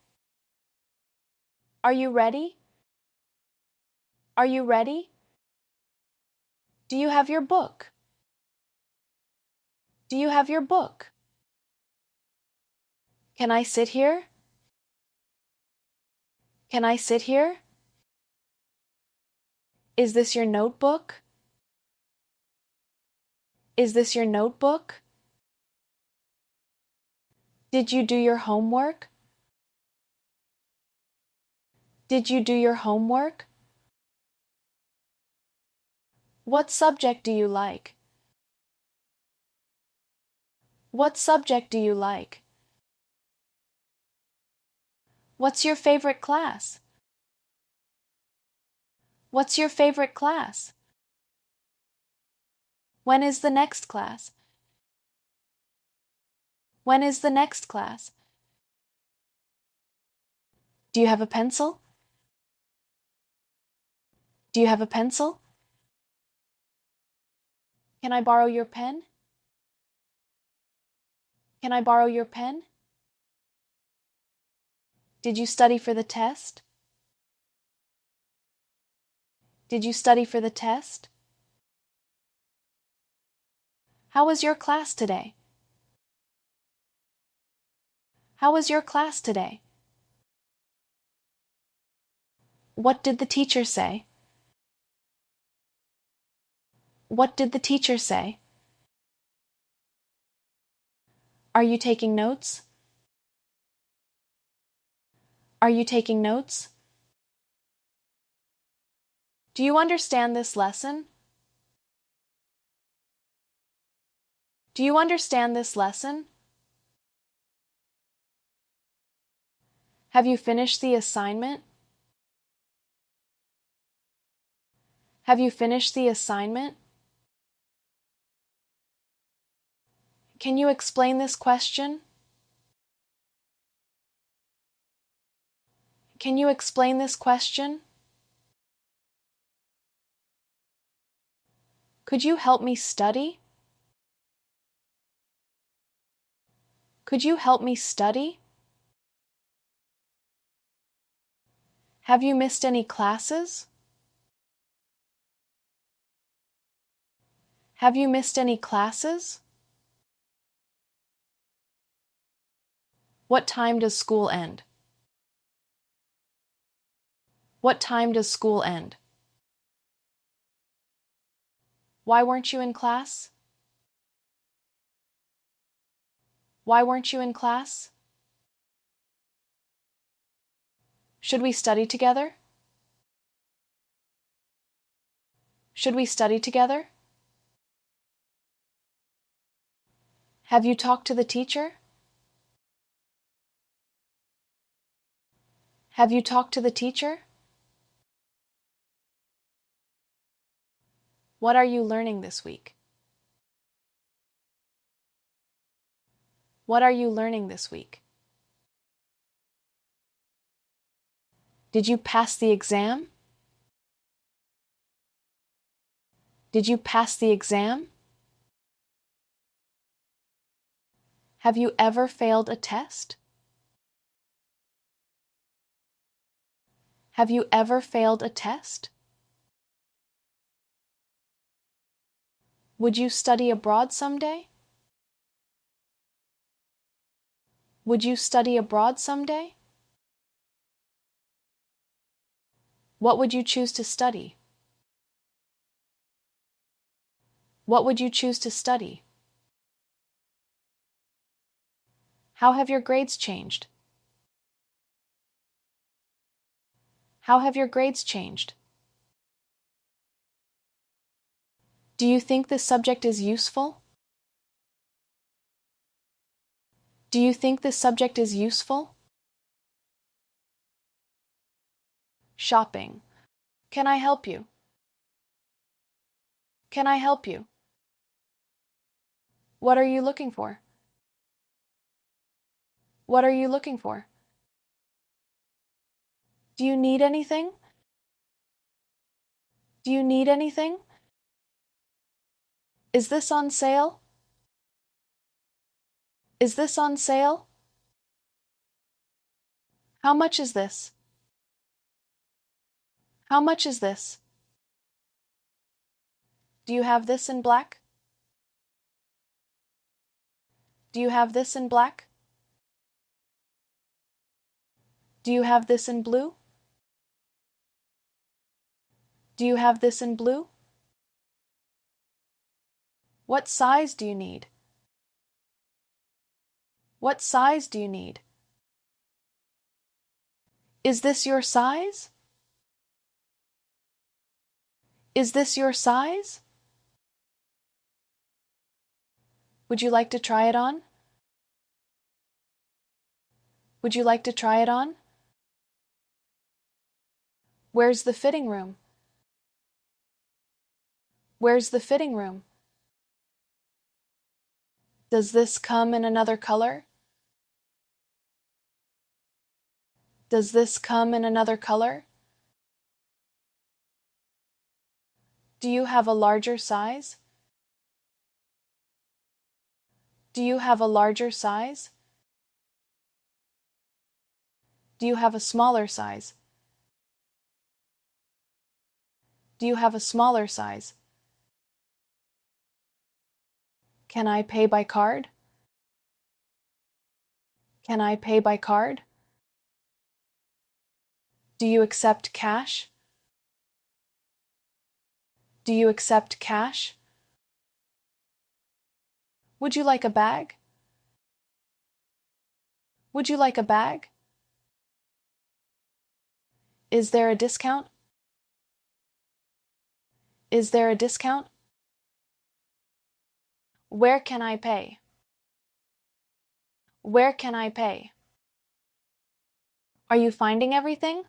Are you ready? Are you ready? Do you have your book? Do you have your book? Can I sit here? Can I sit here? Is this your notebook? Is this your notebook? Did you do your homework? Did you do your homework? What subject do you like? What subject do you like? What's your favorite class? What's your favorite class? When is the next class? When is the next class? Do you have a pencil? Do you have a pencil? Can I borrow your pen? Can I borrow your pen? Did you study for the test? Did you study for the test? How was your class today? How was your class today? What did the teacher say? What did the teacher say? Are you taking notes? Are you taking notes? Do you understand this lesson? Do you understand this lesson? Have you finished the assignment? Have you finished the assignment? Can you explain this question? Can you explain this question? Could you help me study? Could you help me study? Have you missed any classes? Have you missed any classes? What time does school end? What time does school end? Why weren't you in class? Why weren't you in class? Should we study together? Should we study together? Have you talked to the teacher? Have you talked to the teacher? What are you learning this week? What are you learning this week? Did you pass the exam? Did you pass the exam? Have you ever failed a test? Have you ever failed a test? Would you study abroad someday? Would you study abroad someday? What would you choose to study? What would you choose to study? How have your grades changed? How have your grades changed? Do you think this subject is useful? Do you think this subject is useful? Shopping. Can I help you? Can I help you? What are you looking for? What are you looking for? Do you need anything? Do you need anything? Is this on sale? Is this on sale? How much is this? How much is this? Do you have this in black? Do you have this in black? Do you have this in blue? Do you have this in blue? What size do you need? What size do you need? Is this your size? Is this your size? Would you like to try it on? Would you like to try it on? Where's the fitting room? Where's the fitting room? Does this come in another color? Does this come in another color? Do you have a larger size? Do you have a larger size? Do you have a smaller size? Do you have a smaller size? Can I pay by card? Can I pay by card? Do you accept cash? Do you accept cash? Would you like a bag? Would you like a bag? Is there a discount? Is there a discount? Where can I pay? Where can I pay? Are you finding everything?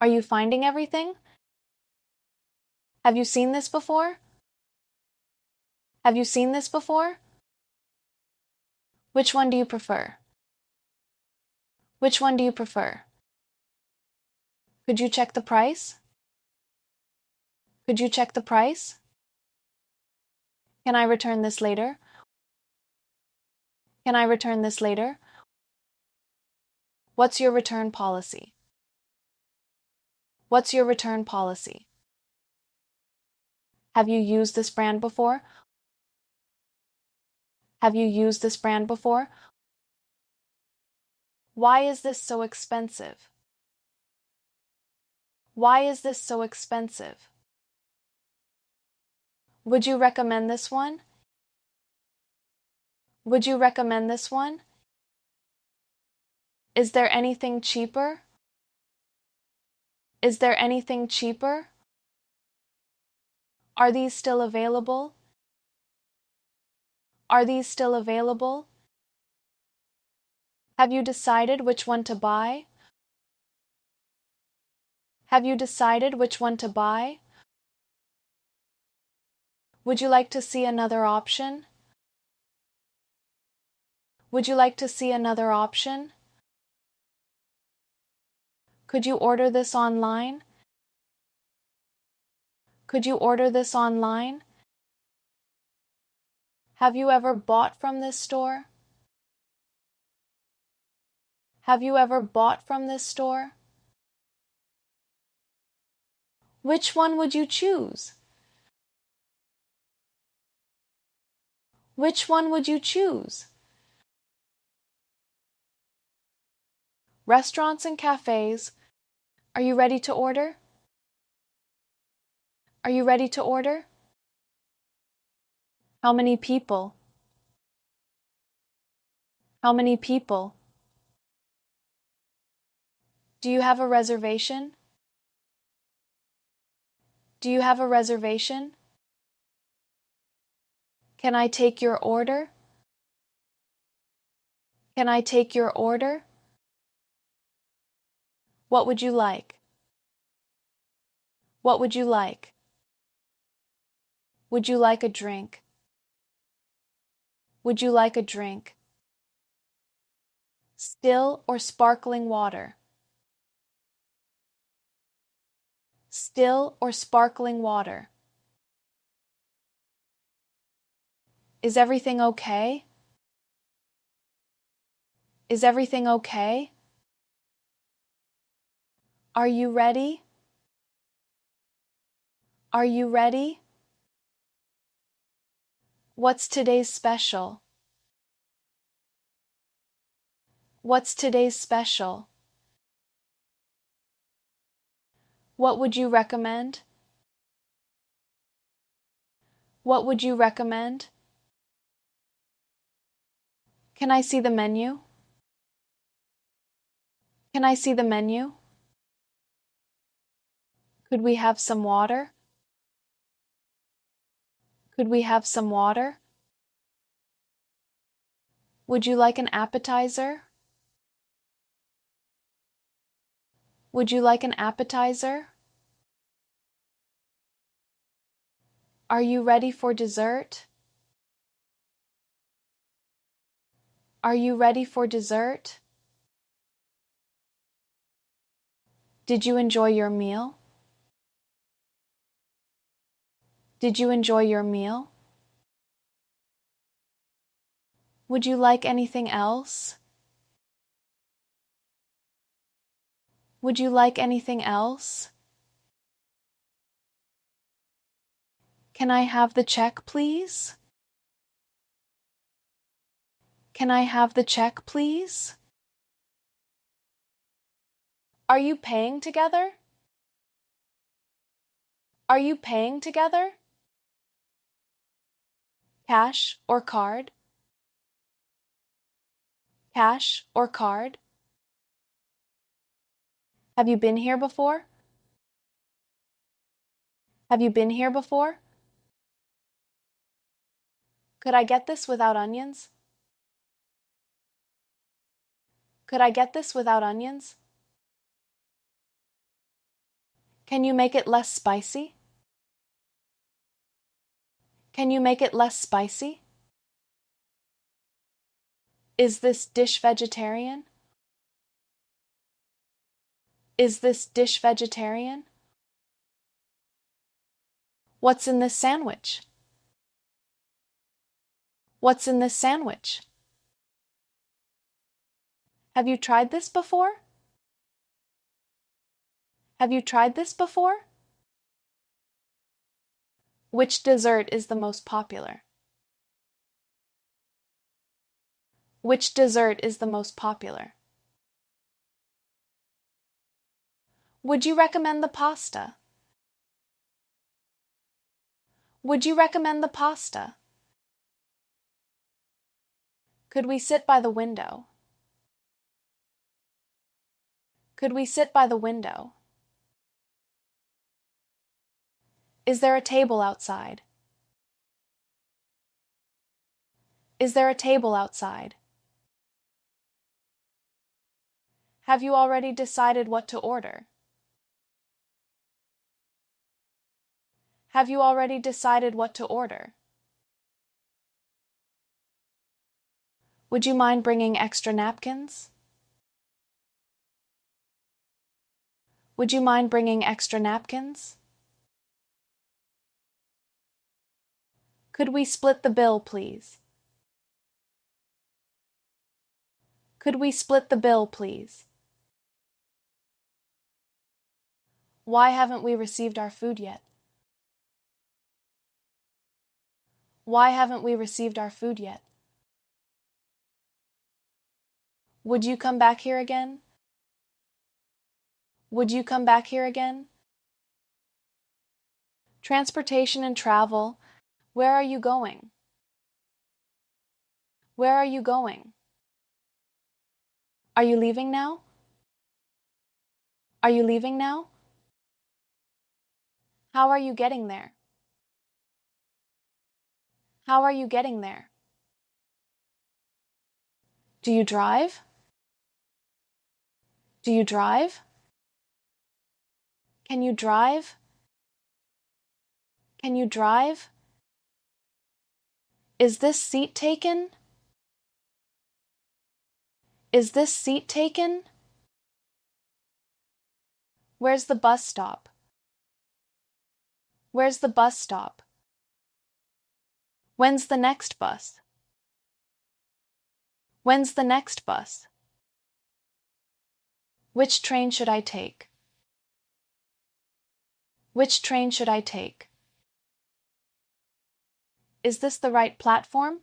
Are you finding everything? Have you seen this before? Have you seen this before? Which one do you prefer? Which one do you prefer? Could you check the price? Could you check the price? Can I return this later? Can I return this later? What's your return policy? What's your return policy? Have you used this brand before? Have you used this brand before? Why is this so expensive? Why is this so expensive? Would you recommend this one? Would you recommend this one? Is there anything cheaper? Is there anything cheaper? Are these still available? Are these still available? Have you decided which one to buy? Have you decided which one to buy? Would you like to see another option? Would you like to see another option? Could you order this online? Could you order this online? Have you ever bought from this store? Have you ever bought from this store? Which one would you choose? Which one would you choose? Restaurants and cafes. Are you ready to order? Are you ready to order? How many people? How many people? Do you have a reservation? Do you have a reservation? Can I take your order? Can I take your order? What would you like? What would you like? Would you like a drink? Would you like a drink? Still or sparkling water? Still or sparkling water? Is everything okay? Is everything okay? Are you ready? Are you ready? What's today's special? What's today's special? What would you recommend? What would you recommend? Can I see the menu? Can I see the menu? Could we have some water? Could we have some water? Would you like an appetizer? Would you like an appetizer? Are you ready for dessert? Are you ready for dessert? Did you enjoy your meal? Did you enjoy your meal? Would you like anything else? Would you like anything else? Can I have the check, please? Can I have the check, please? Are you paying together? Are you paying together? Cash or card? Cash or card? Have you been here before? Have you been here before? Could I get this without onions? Could I get this without onions? Can you make it less spicy? Can you make it less spicy? Is this dish vegetarian? Is this dish vegetarian? What's in this sandwich? What's in this sandwich? Have you tried this before? Have you tried this before? Which dessert is the most popular? Which dessert is the most popular? Would you recommend the pasta? Would you recommend the pasta? Could we sit by the window? Could we sit by the window? Is there a table outside? Is there a table outside? Have you already decided what to order? Have you already decided what to order? Would you mind bringing extra napkins? Would you mind bringing extra napkins? Could we split the bill, please? Could we split the bill, please? Why haven't we received our food yet? Why haven't we received our food yet? Would you come back here again? Would you come back here again? Transportation and travel. Where are you going? Where are you going? Are you leaving now? Are you leaving now? How are you getting there? How are you getting there? Do you drive? Do you drive? Can you drive? Can you drive? Is this seat taken? Is this seat taken? Where's the bus stop? Where's the bus stop? When's the next bus? When's the next bus? Which train should I take? Which train should I take? Is this the right platform?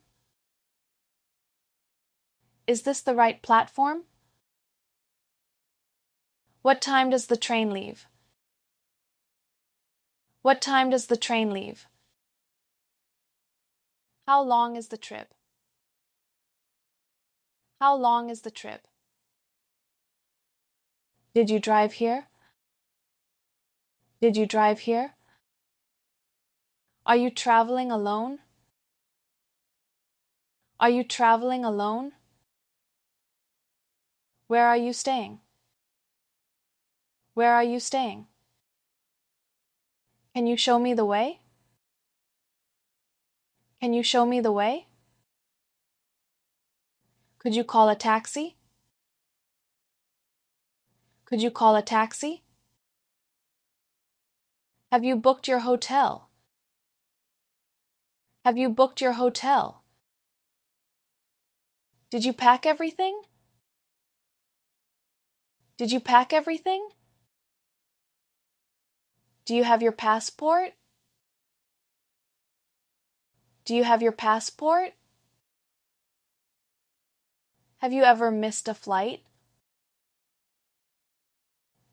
Is this the right platform? What time does the train leave? What time does the train leave? How long is the trip? How long is the trip? Did you drive here? Did you drive here? Are you traveling alone? Are you traveling alone? Where are you staying? Where are you staying? Can you show me the way? Can you show me the way? Could you call a taxi? Could you call a taxi? Have you booked your hotel? Have you booked your hotel? Did you pack everything? Did you pack everything? Do you have your passport? Do you have your passport? Have you ever missed a flight?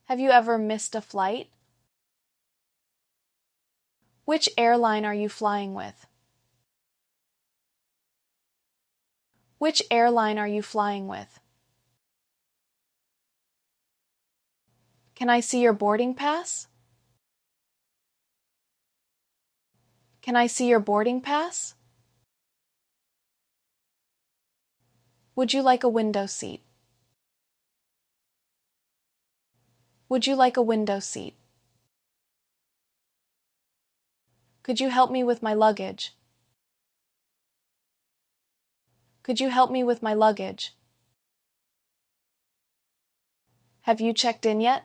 Have you ever missed a flight? Which airline are you flying with? Which airline are you flying with? Can I see your boarding pass? Can I see your boarding pass? Would you like a window seat? Would you like a window seat? Could you help me with my luggage? Could you help me with my luggage? Have you checked in yet?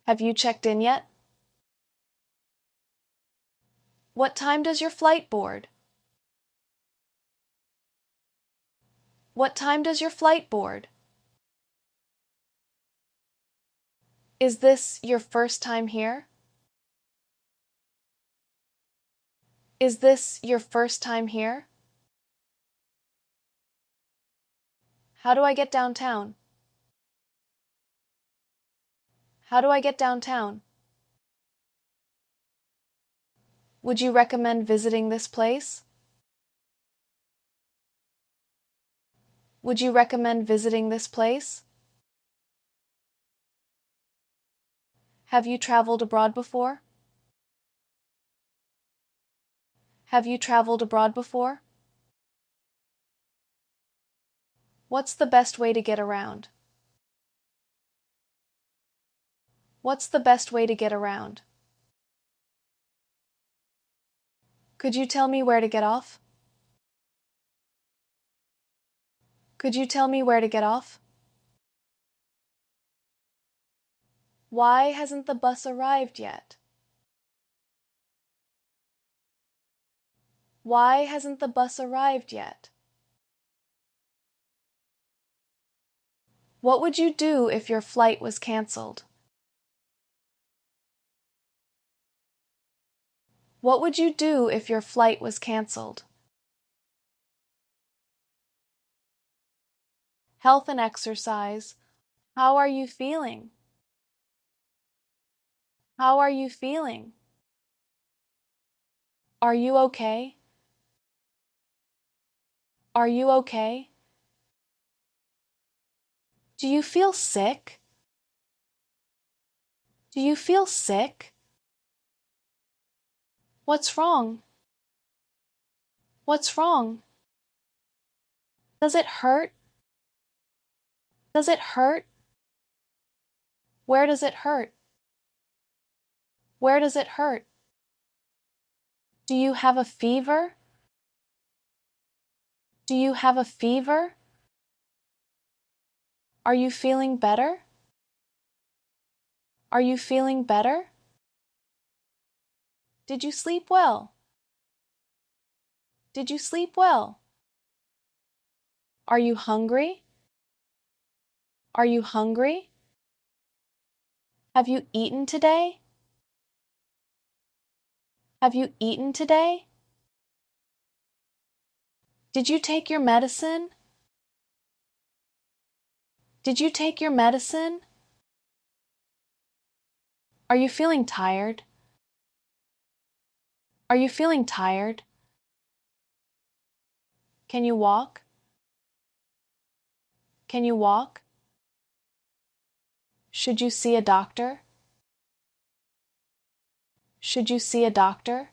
Have you checked in yet? What time does your flight board? What time does your flight board? Is this your first time here? Is this your first time here? How do I get downtown? How do I get downtown? Would you recommend visiting this place? Would you recommend visiting this place? Have you traveled abroad before? Have you traveled abroad before? What's the best way to get around? What's the best way to get around? Could you tell me where to get off? Could you tell me where to get off? Why hasn't the bus arrived yet? Why hasn't the bus arrived yet? What would you do if your flight was canceled? What would you do if your flight was canceled? Health and exercise. How are you feeling? How are you feeling? Are you okay? Are you okay? Do you feel sick? Do you feel sick? What's wrong? What's wrong? Does it hurt? Does it hurt? Where does it hurt? Where does it hurt? Do you have a fever? Do you have a fever? Are you feeling better? Are you feeling better? Did you sleep well? Did you sleep well? Are you hungry? Are you hungry? Have you eaten today? Have you eaten today? Did you take your medicine? Did you take your medicine? Are you feeling tired? Are you feeling tired? Can you walk? Can you walk? Should you see a doctor? Should you see a doctor?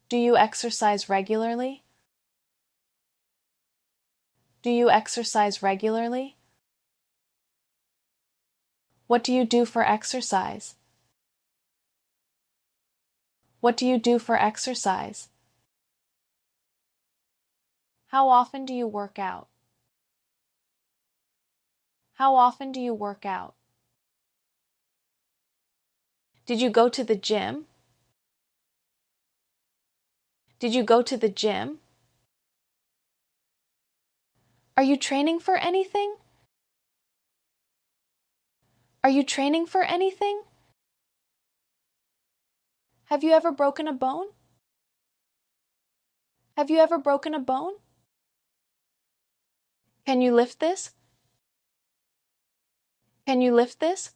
Do you exercise regularly? Do you exercise regularly? What do you do for exercise? What do you do for exercise? How often do you work out? How often do you work out? Did you go to the gym? Did you go to the gym? Are you training for anything? Are you training for anything? Have you ever broken a bone? Have you ever broken a bone? Can you lift this? Can you lift this?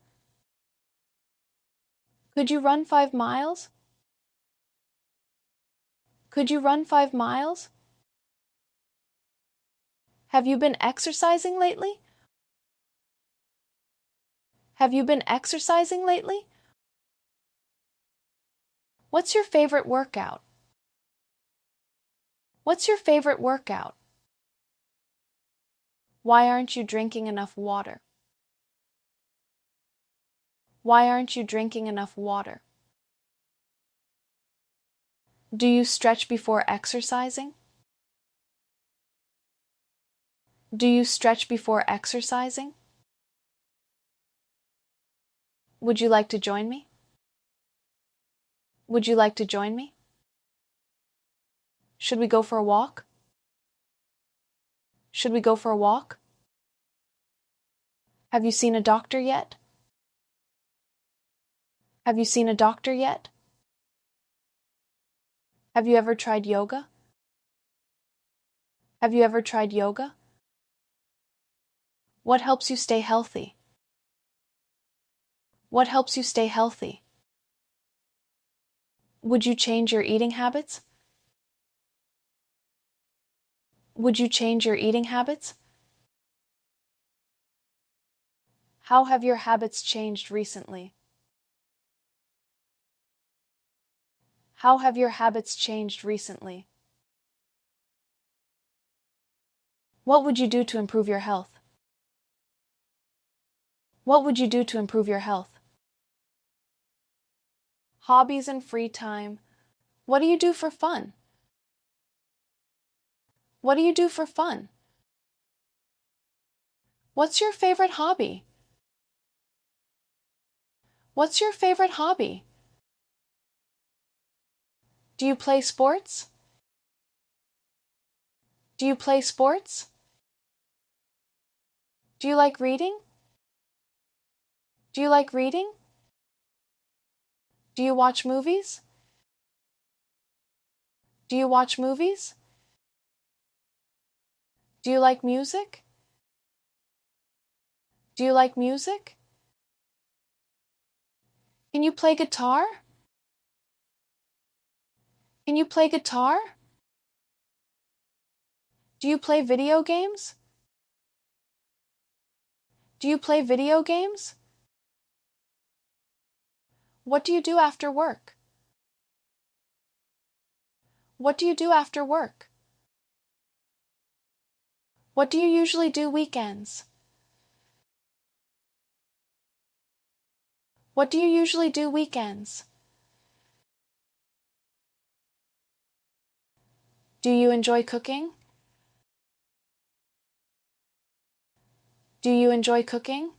Could you run 5 miles? Could you run 5 miles? Have you been exercising lately? Have you been exercising lately? What's your favorite workout? What's your favorite workout? Why aren't you drinking enough water? Why aren't you drinking enough water? Do you stretch before exercising? Do you stretch before exercising? Would you like to join me? Would you like to join me? Should we go for a walk? Should we go for a walk? Have you seen a doctor yet? Have you seen a doctor yet? Have you ever tried yoga? Have you ever tried yoga? What helps you stay healthy? What helps you stay healthy? Would you change your eating habits? Would you change your eating habits? How have your habits changed recently? How have your habits changed recently? What would you do to improve your health? What would you do to improve your health? Hobbies and free time. What do you do for fun? What do you do for fun? What's your favorite hobby? What's your favorite hobby? Do you play sports? Do you play sports? Do you like reading? Do you like reading? Do you watch movies? Do you watch movies? Do you like music? Do you like music? Can you play guitar? Can you play guitar? Do you play video games? Do you play video games? What do you do after work? What do you do after work? What do you usually do weekends? What do you usually do weekends? Do you enjoy cooking? Do you enjoy cooking?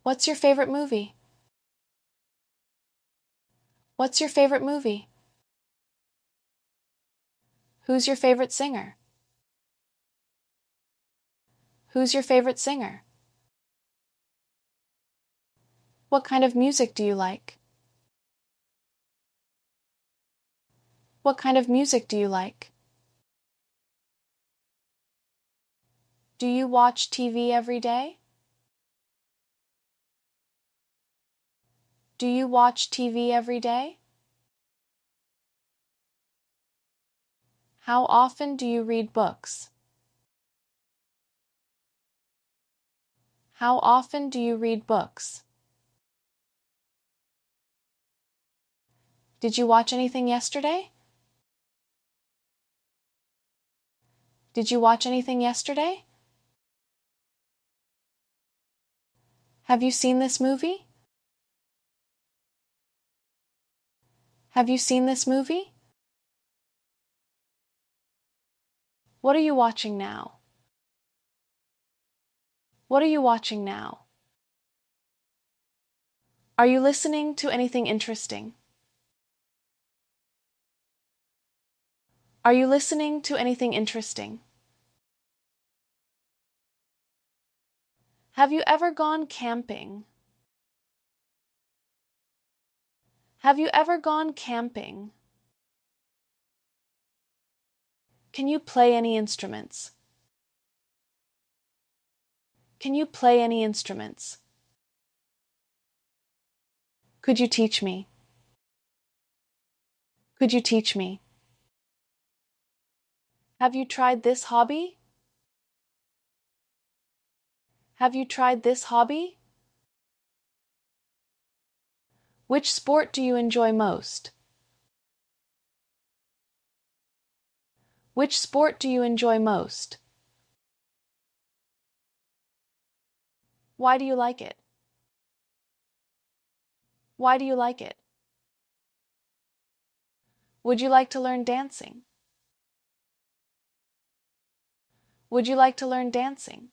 What's your favorite movie? What's your favorite movie? Who's your favorite singer? Who's your favorite singer? What kind of music do you like? What kind of music do you like? Do you watch TV every day? Do you watch TV every day? How often do you read books? How often do you read books? Did you watch anything yesterday? Did you watch anything yesterday? Have you seen this movie? Have you seen this movie? What are you watching now? What are you watching now? Are you listening to anything interesting? Are you listening to anything interesting? Have you ever gone camping? Have you ever gone camping? Can you play any instruments? Can you play any instruments? Could you teach me? Could you teach me? Have you tried this hobby? Have you tried this hobby? Which sport do you enjoy most? Which sport do you enjoy most? Why do you like it? Why do you like it? Would you like to learn dancing? Would you like to learn dancing?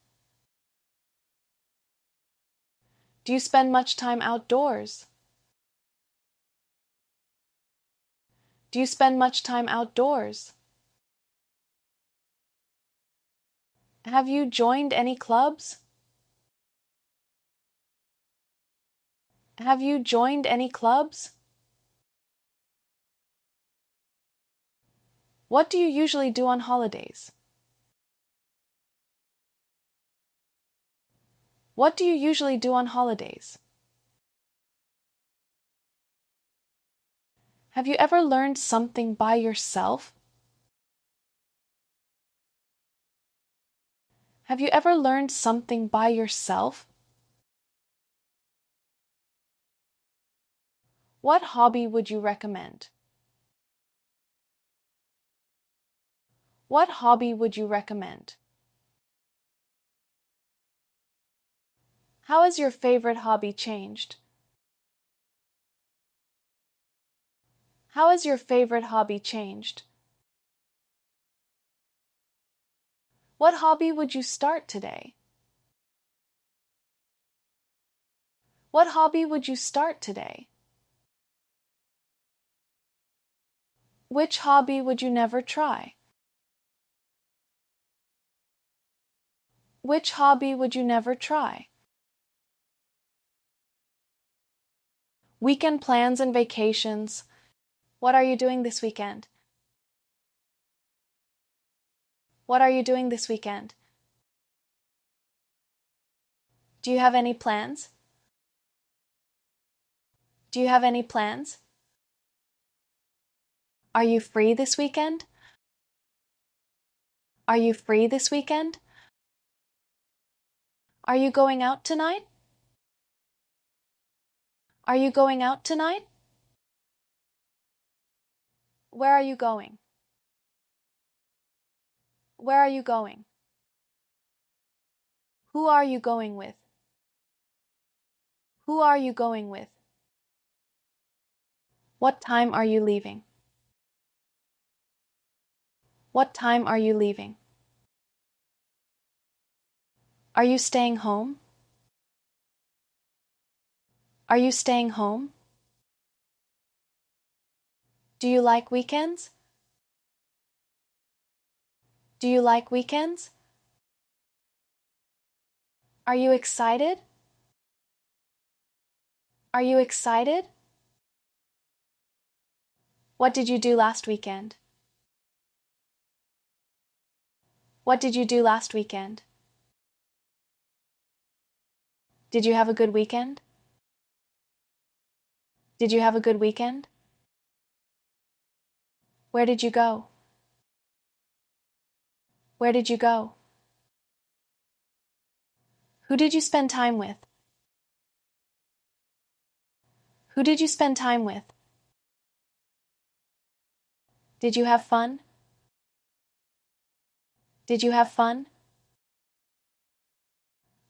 Do you spend much time outdoors? Do you spend much time outdoors? Have you joined any clubs? Have you joined any clubs? What do you usually do on holidays? What do you usually do on holidays? Have you ever learned something by yourself? Have you ever learned something by yourself? What hobby would you recommend? What hobby would you recommend? How has your favorite hobby changed? How has your favorite hobby changed? What hobby would you start today? What hobby would you start today? Which hobby would you never try? Which hobby would you never try? Weekend plans and vacations. What are you doing this weekend? What are you doing this weekend? Do you have any plans? Do you have any plans? Are you free this weekend? Are you free this weekend? Are you going out tonight? Are you going out tonight? Where are you going? Where are you going? Who are you going with? Who are you going with? What time are you leaving? What time are you leaving? Are you staying home? Are you staying home? Do you like weekends? Do you like weekends? Are you excited? Are you excited? What did you do last weekend? What did you do last weekend? Did you have a good weekend? Did you have a good weekend? Where did you go? Where did you go? Who did you spend time with? Who did you spend time with? Did you have fun? Did you have fun?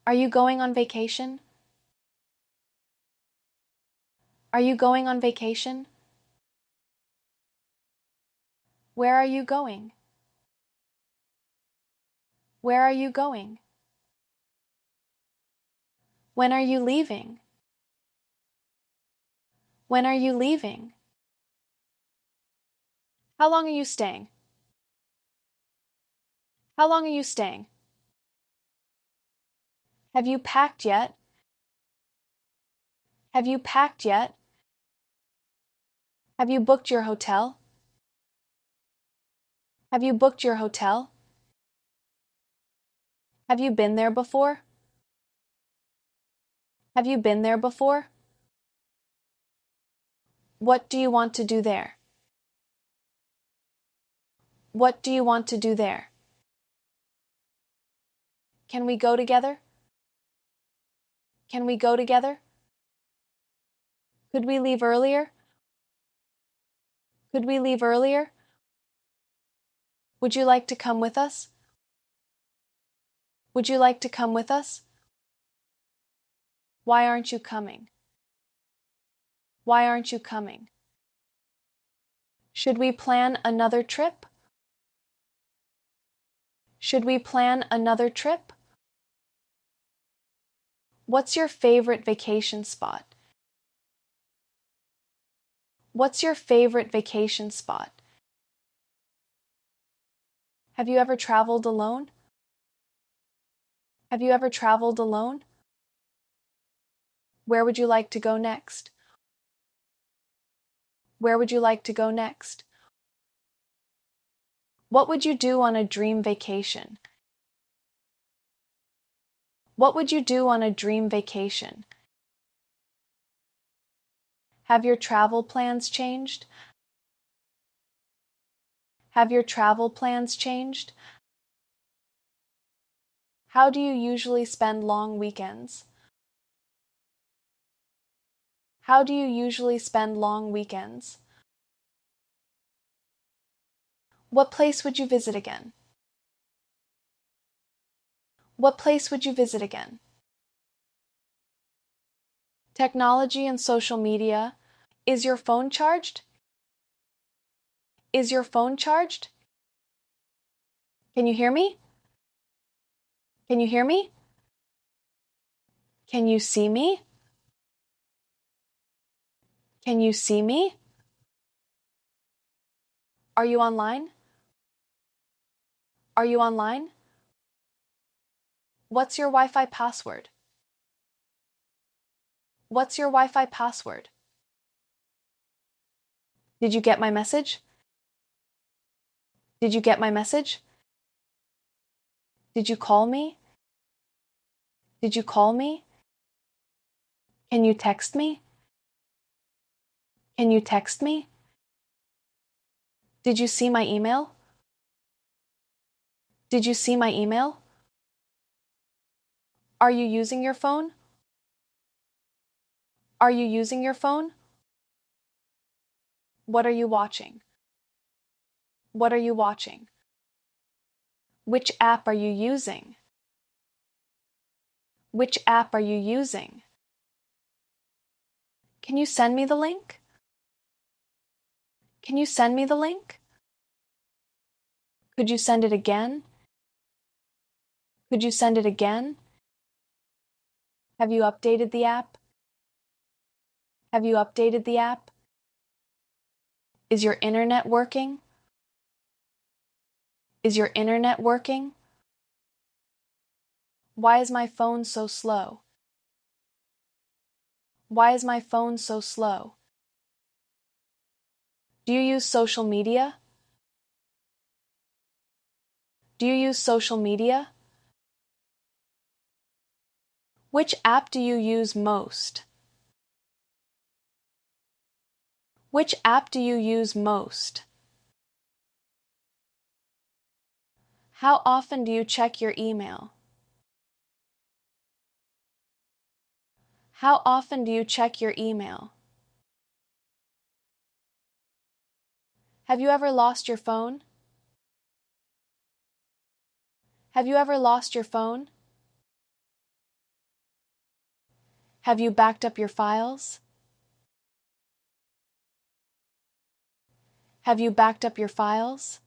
Are you going on vacation? Are you going on vacation? Where are you going? Where are you going? When are you leaving? When are you leaving? How long are you staying? How long are you staying? Have you packed yet? Have you packed yet? Have you booked your hotel? Have you booked your hotel? Have you been there before? Have you been there before? What do you want to do there? What do you want to do there? Can we go together? Can we go together? Could we leave earlier? Could we leave earlier? Would you like to come with us? Would you like to come with us? Why aren't you coming? Why aren't you coming? Should we plan another trip? Should we plan another trip? What's your favorite vacation spot? What's your favorite vacation spot? Have you ever traveled alone? Have you ever traveled alone? Where would you like to go next? Where would you like to go next? What would you do on a dream vacation? What would you do on a dream vacation? Have your travel plans changed? Have your travel plans changed? How do you usually spend long weekends? How do you usually spend long weekends? What place would you visit again? What place would you visit again? Technology and social media. Is your phone charged? Is your phone charged? Can you hear me? Can you hear me? Can you see me? Can you see me? Are you online? Are you online? What's your Wi-Fi password? What's your Wi-Fi password? Did you get my message? Did you get my message? Did you call me? Did you call me? Can you text me? Can you text me? Did you see my email? Did you see my email? Are you using your phone? Are you using your phone? What are you watching? What are you watching? Which app are you using? Which app are you using? Can you send me the link? Can you send me the link? Could you send it again? Could you send it again? Have you updated the app? Have you updated the app? Is your internet working? Is your internet working? Why is my phone so slow? Why is my phone so slow? Do you use social media? Do you use social media? Which app do you use most? Which app do you use most? How often do you check your email? How often do you check your email? Have you ever lost your phone? Have you ever lost your phone? Have you backed up your files? Have you backed up your files?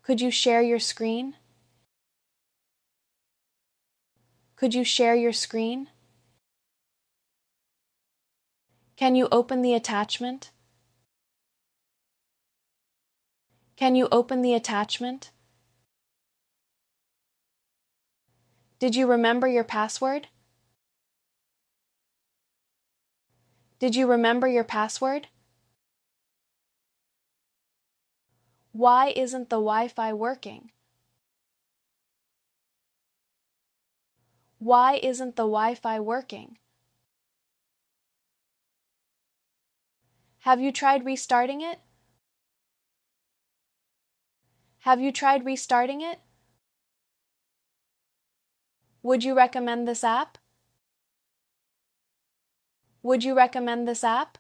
Could you share your screen? Could you share your screen? Can you open the attachment? Can you open the attachment? Did you remember your password? Did you remember your password? Why isn't the Wi-Fi working? Why isn't the Wi-Fi working? Have you tried restarting it? Have you tried restarting it? Would you recommend this app? Would you recommend this app?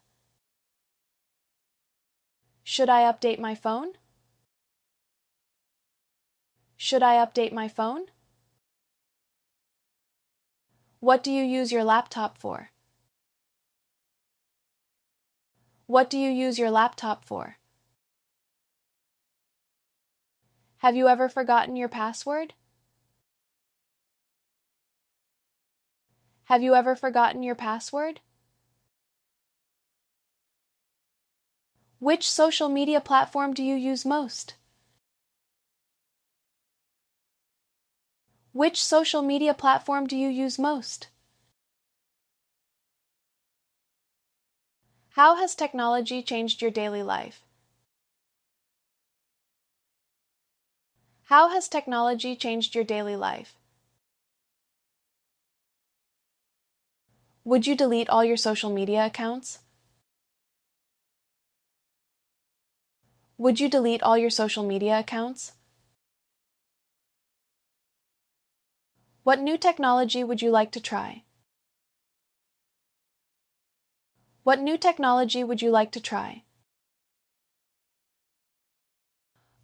Should I update my phone? Should I update my phone? What do you use your laptop for? What do you use your laptop for? Have you ever forgotten your password? Have you ever forgotten your password? Which social media platform do you use most? Which social media platform do you use most? How has technology changed your daily life? How has technology changed your daily life? Would you delete all your social media accounts? Would you delete all your social media accounts? What new technology would you like to try? What new technology would you like to try?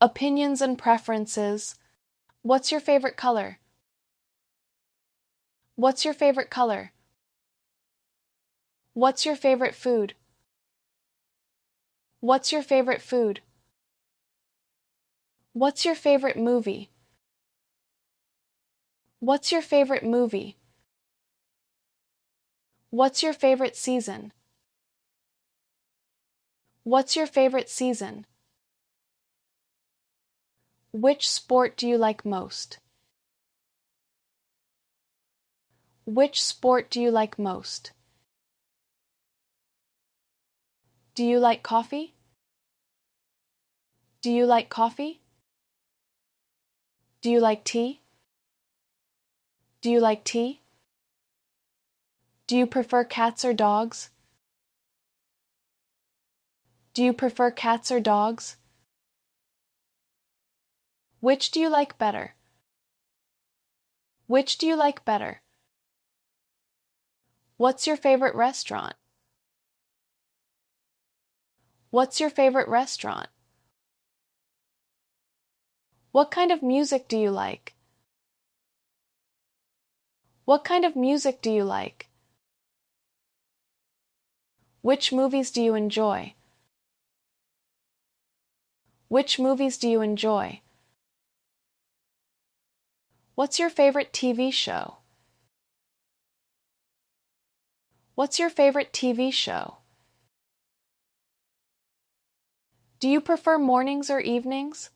Opinions and preferences. What's your favorite color? What's your favorite color? What's your favorite food? What's your favorite food? What's your favorite movie? What's your favorite movie? What's your favorite season? What's your favorite season? Which sport do you like most? Which sport do you like most? Do you like coffee? Do you like coffee? Do you like tea? Do you like tea? Do you prefer cats or dogs? Do you prefer cats or dogs? Which do you like better? Which do you like better? What's your favorite restaurant? What's your favorite restaurant? What kind of music do you like? What kind of music do you like? Which movies do you enjoy? Which movies do you enjoy? What's your favorite TV show? What's your favorite TV show? Do you prefer mornings or evenings?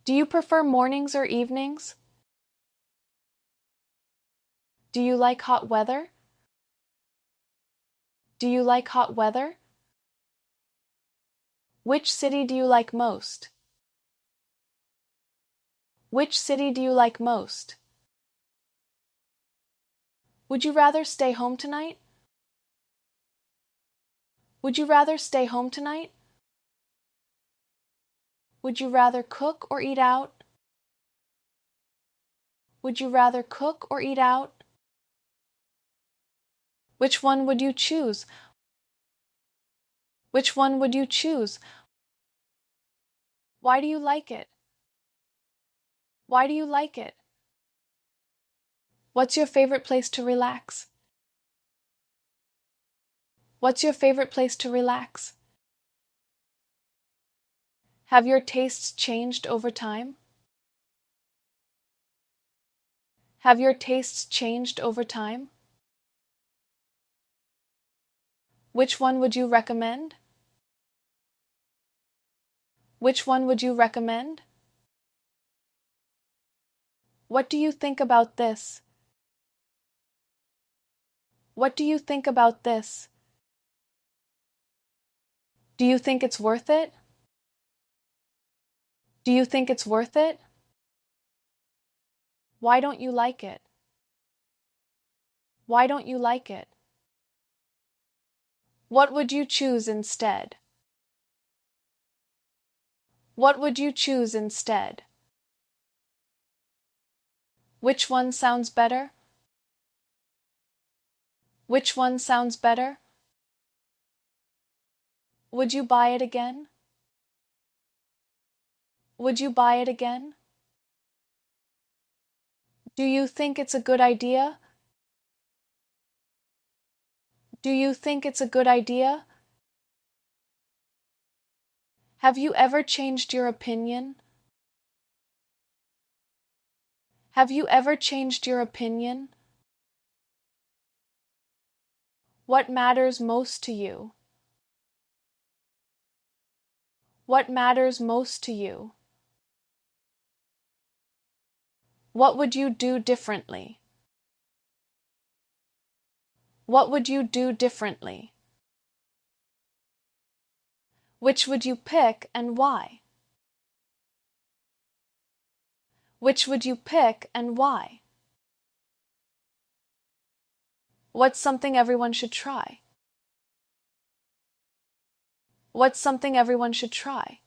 Do you prefer mornings or evenings? Do you like hot weather? Do you like hot weather? Which city do you like most? Which city do you like most? Would you rather stay home tonight? Would you rather stay home tonight? Would you rather cook or eat out? Would you rather cook or eat out? Which one would you choose? Which one would you choose? Why do you like it? Why do you like it? What's your favorite place to relax? What's your favorite place to relax? Have your tastes changed over time? Have your tastes changed over time? Which one would you recommend? Which one would you recommend? What do you think about this? What do you think about this? Do you think it's worth it? Do you think it's worth it? Why don't you like it? Why don't you like it? What would you choose instead? What would you choose instead? Which one sounds better? Which one sounds better? Would you buy it again? Would you buy it again? Do you think it's a good idea? Do you think it's a good idea? Have you ever changed your opinion? Have you ever changed your opinion? What matters most to you? What matters most to you? What would you do differently? What would you do differently? Which would you pick and why? Which would you pick and why? What's something everyone should try? What's something everyone should try?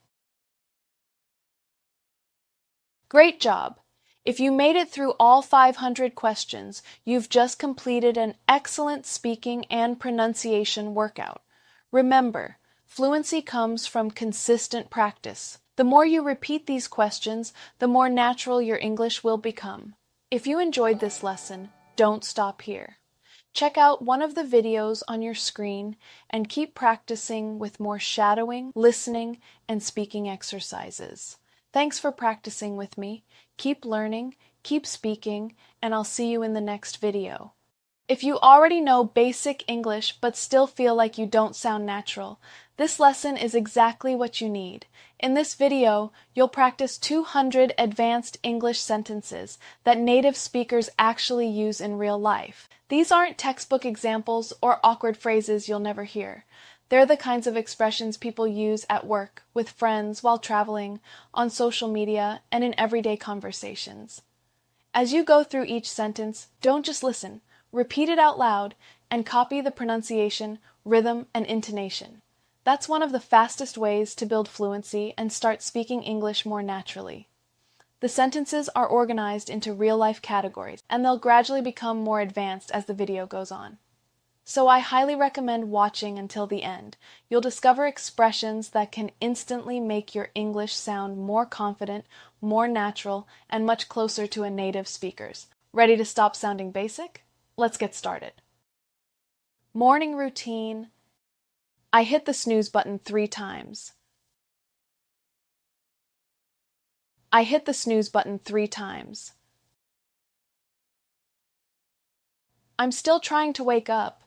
Great job! If you made it through all 500 questions, you've just completed an excellent speaking and pronunciation workout. Remember, fluency comes from consistent practice. The more you repeat these questions, the more natural your English will become. If you enjoyed this lesson, don't stop here. Check out one of the videos on your screen and keep practicing with more shadowing, listening, and speaking exercises. Thanks for practicing with me. Keep learning, keep speaking, and I'll see you in the next video. If you already know basic English but still feel like you don't sound natural, this lesson is exactly what you need. In this video, you'll practice 200 advanced English sentences that native speakers actually use in real life. These aren't textbook examples or awkward phrases you'll never hear. They're the kinds of expressions people use at work, with friends, while traveling, on social media, and in everyday conversations. As you go through each sentence, don't just listen. Repeat it out loud and copy the pronunciation, rhythm, and intonation. That's one of the fastest ways to build fluency and start speaking English more naturally. The sentences are organized into real-life categories, and they'll gradually become more advanced as the video goes on. So I highly recommend watching until the end. You'll discover expressions that can instantly make your English sound more confident, more natural, and much closer to a native speaker's. Ready to stop sounding basic? Let's get started. Morning routine. I hit the snooze button 3 times. I hit the snooze button 3 times. I'm still trying to wake up.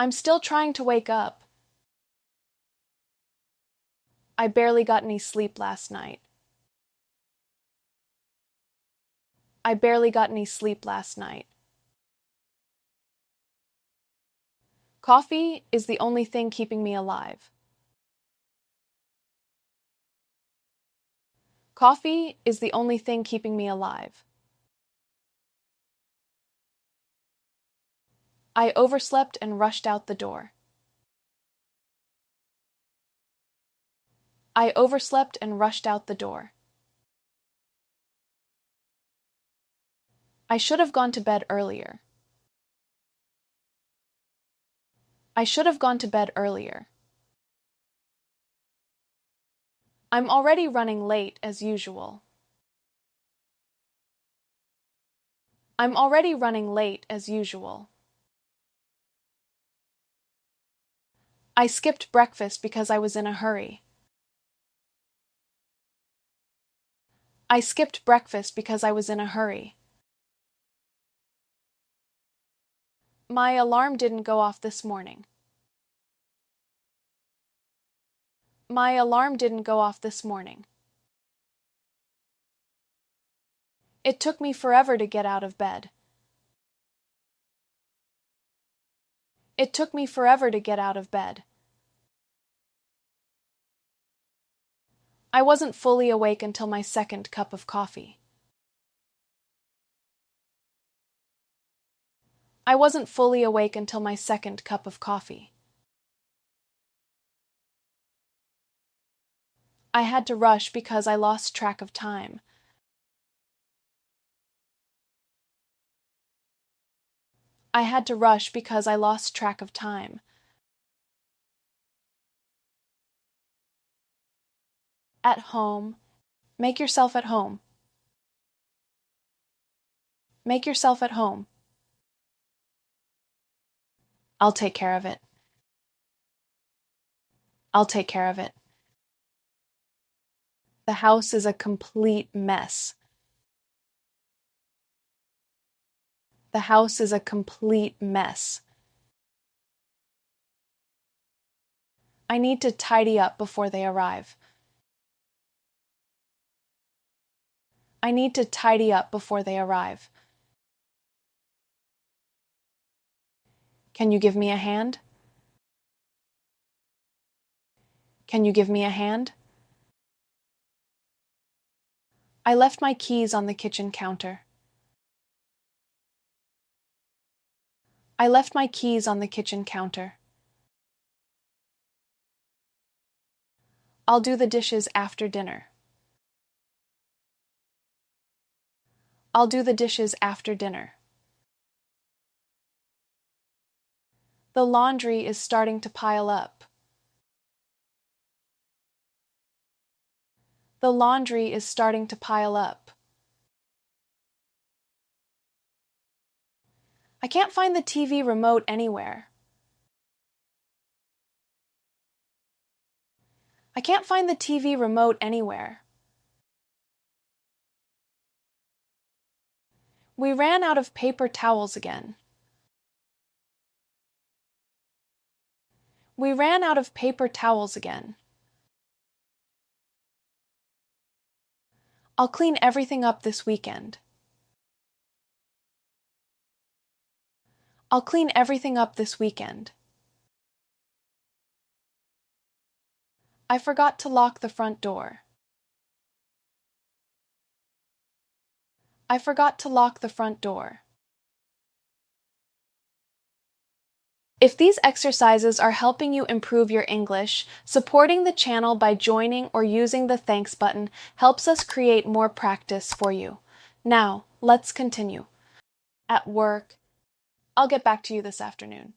I'm still trying to wake up. I barely got any sleep last night. I barely got any sleep last night. Coffee is the only thing keeping me alive. Coffee is the only thing keeping me alive. I overslept and rushed out the door. I overslept and rushed out the door. I should have gone to bed earlier. I should have gone to bed earlier. I'm already running late as usual. I'm already running late as usual. I skipped breakfast because I was in a hurry. I skipped breakfast because I was in a hurry. My alarm didn't go off this morning. My alarm didn't go off this morning. It took me forever to get out of bed. It took me forever to get out of bed. I wasn't fully awake until my second cup of coffee. I wasn't fully awake until my second cup of coffee. I had to rush because I lost track of time. I had to rush because I lost track of time. At home. Make yourself at home. Make yourself at home. I'll take care of it. I'll take care of it. The house is a complete mess. The house is a complete mess. I need to tidy up before they arrive. I need to tidy up before they arrive. Can you give me a hand? Can you give me a hand? I left my keys on the kitchen counter. I left my keys on the kitchen counter. I'll do the dishes after dinner. I'll do the dishes after dinner. The laundry is starting to pile up. The laundry is starting to pile up. I can't find the TV remote anywhere. I can't find the TV remote anywhere. We ran out of paper towels again. We ran out of paper towels again. I'll clean everything up this weekend. I'll clean everything up this weekend. I forgot to lock the front door. I forgot to lock the front door. If these exercises are helping you improve your English, supporting the channel by joining or using the thanks button helps us create more practice for you. Now, let's continue. At work. I'll get back to you this afternoon.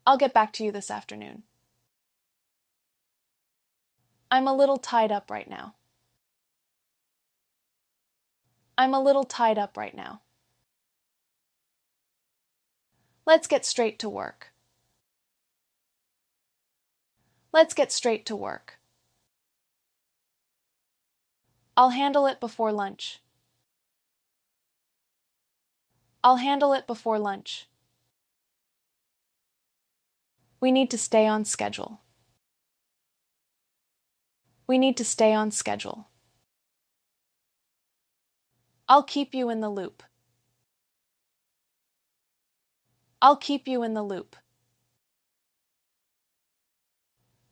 I'll get back to you this afternoon. I'm a little tied up right now. I'm a little tied up right now. Let's get straight to work. Let's get straight to work. I'll handle it before lunch. I'll handle it before lunch. We need to stay on schedule. We need to stay on schedule. I'll keep you in the loop. I'll keep you in the loop.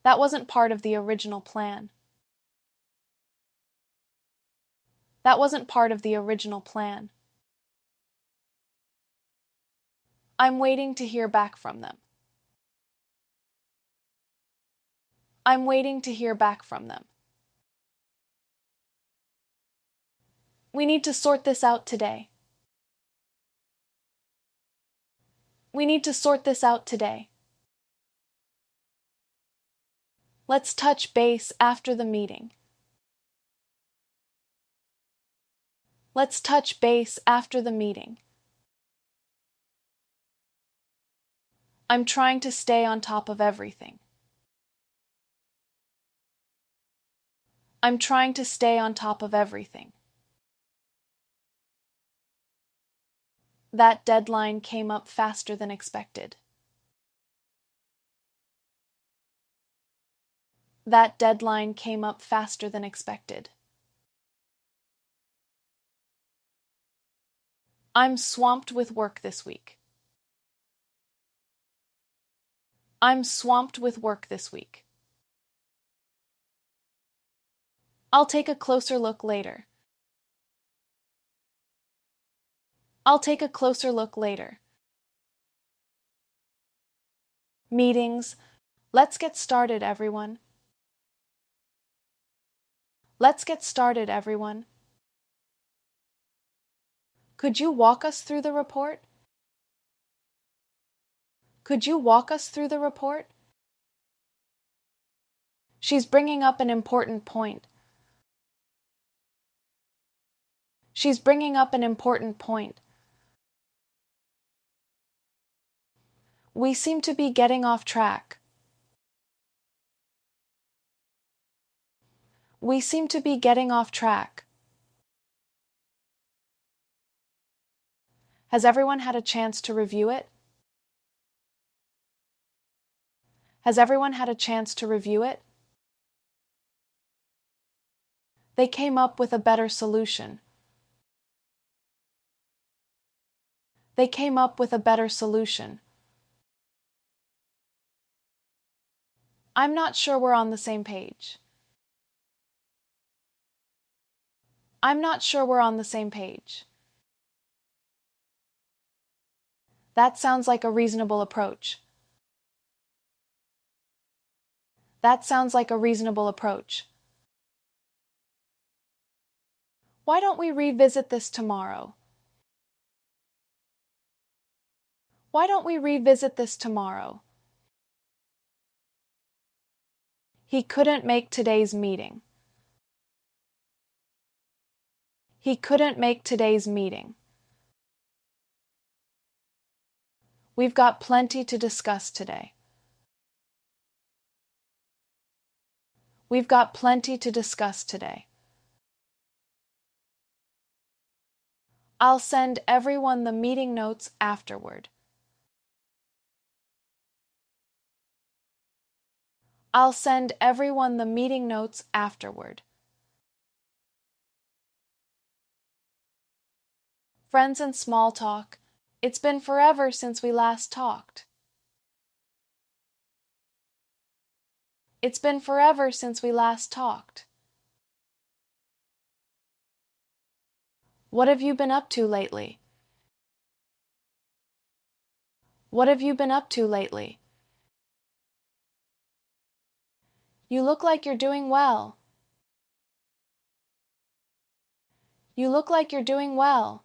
That wasn't part of the original plan. That wasn't part of the original plan. I'm waiting to hear back from them. I'm waiting to hear back from them. We need to sort this out today. We need to sort this out today. Let's touch base after the meeting. Let's touch base after the meeting. I'm trying to stay on top of everything. I'm trying to stay on top of everything. That deadline came up faster than expected. That deadline came up faster than expected. I'm swamped with work this week. I'm swamped with work this week. I'll take a closer look later. I'll take a closer look later. Meetings. Let's get started, everyone. Let's get started, everyone. Could you walk us through the report? Could you walk us through the report? She's bringing up an important point. She's bringing up an important point. We seem to be getting off track. We seem to be getting off track. Has everyone had a chance to review it? Has everyone had a chance to review it? They came up with a better solution. They came up with a better solution. I'm not sure we're on the same page. I'm not sure we're on the same page. That sounds like a reasonable approach. That sounds like a reasonable approach. Why don't we revisit this tomorrow? Why don't we revisit this tomorrow? He couldn't make today's meeting. He couldn't make today's meeting. We've got plenty to discuss today. We've got plenty to discuss today. I'll send everyone the meeting notes afterward. I'll send everyone the meeting notes afterward. Friends and small talk. It's been forever since we last talked. It's been forever since we last talked. What have you been up to lately? What have you been up to lately? You look like you're doing well. You look like you're doing well.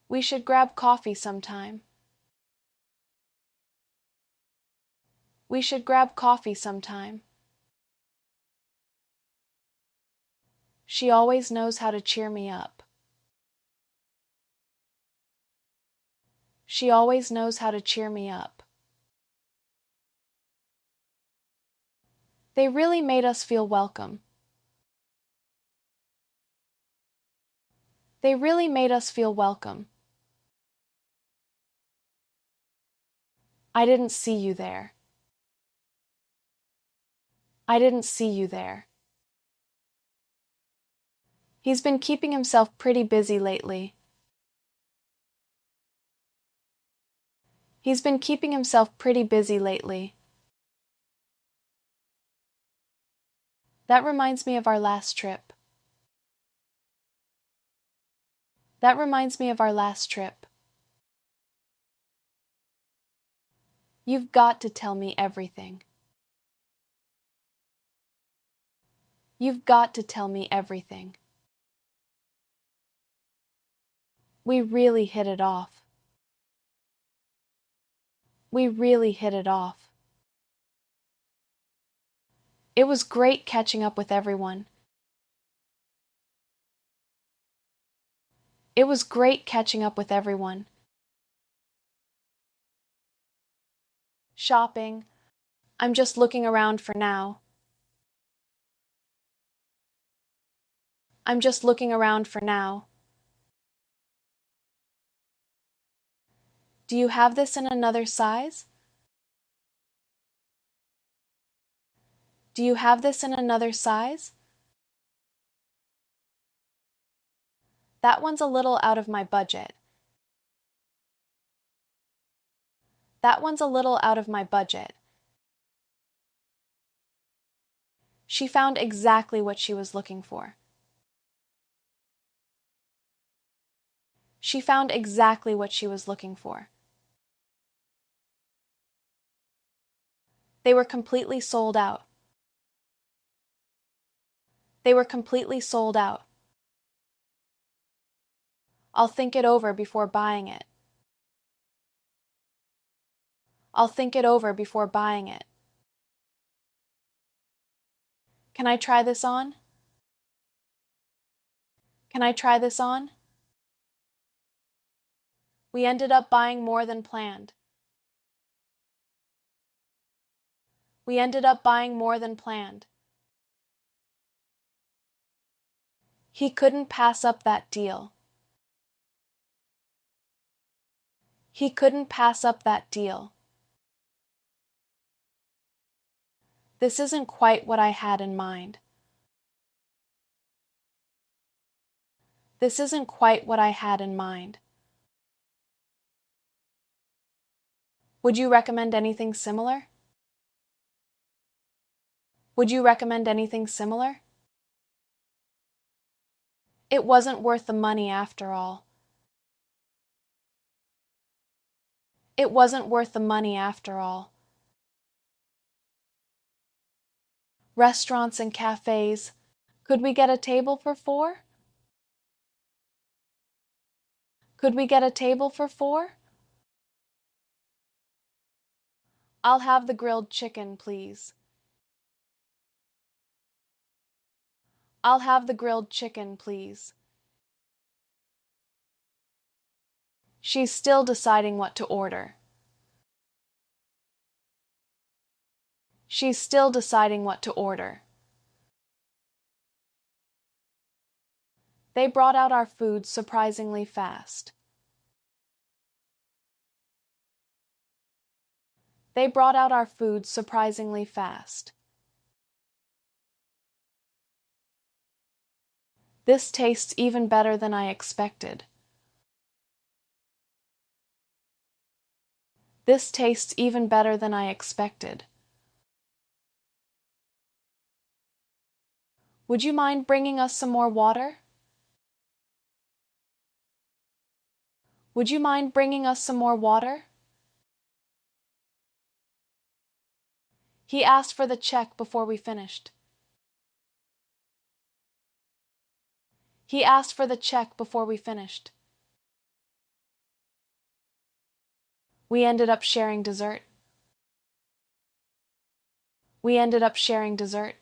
We should grab coffee sometime. We should grab coffee sometime. She always knows how to cheer me up. She always knows how to cheer me up. They really made us feel welcome. They really made us feel welcome. I didn't see you there. I didn't see you there. He's been keeping himself pretty busy lately. He's been keeping himself pretty busy lately. That reminds me of our last trip. That reminds me of our last trip. You've got to tell me everything. You've got to tell me everything. We really hit it off. We really hit it off. It was great catching up with everyone. It was great catching up with everyone. Shopping. I'm just looking around for now. I'm just looking around for now. Do you have this in another size? Do you have this in another size? That one's a little out of my budget. That one's a little out of my budget. She found exactly what she was looking for. She found exactly what she was looking for. They were completely sold out. They were completely sold out. I'll think it over before buying it. I'll think it over before buying it. Can I try this on? Can I try this on? We ended up buying more than planned. We ended up buying more than planned. He couldn't pass up that deal. He couldn't pass up that deal. This isn't quite what I had in mind. This isn't quite what I had in mind. Would you recommend anything similar? Would you recommend anything similar? It wasn't worth the money after all. It wasn't worth the money after all. Restaurants and cafes. Could we get a table for 4? Could we get a table for 4? I'll have the grilled chicken, please. I'll have the grilled chicken, please. She's still deciding what to order. She's still deciding what to order. They brought out our food surprisingly fast. They brought out our food surprisingly fast. This tastes even better than I expected. This tastes even better than I expected. Would you mind bringing us some more water? Would you mind bringing us some more water? He asked for the check before we finished. He asked for the check before we finished. We ended up sharing dessert. We ended up sharing dessert.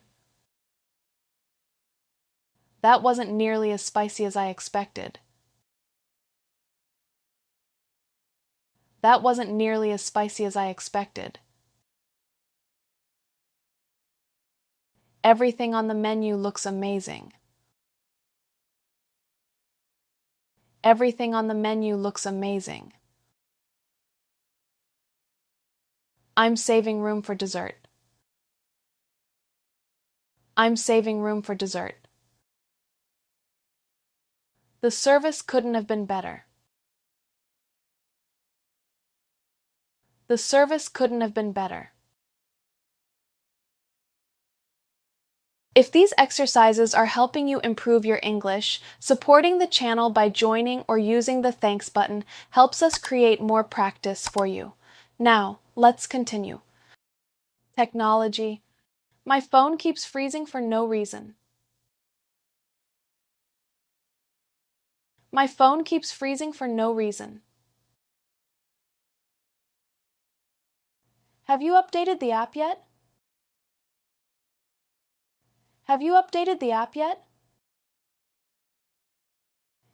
That wasn't nearly as spicy as I expected. That wasn't nearly as spicy as I expected. Everything on the menu looks amazing. Everything on the menu looks amazing. I'm saving room for dessert. I'm saving room for dessert. The service couldn't have been better. The service couldn't have been better. If these exercises are helping you improve your English, supporting the channel by joining or using the thanks button helps us create more practice for you. Now, let's continue. Technology. My phone keeps freezing for no reason. My phone keeps freezing for no reason. Have you updated the app yet? Have you updated the app yet?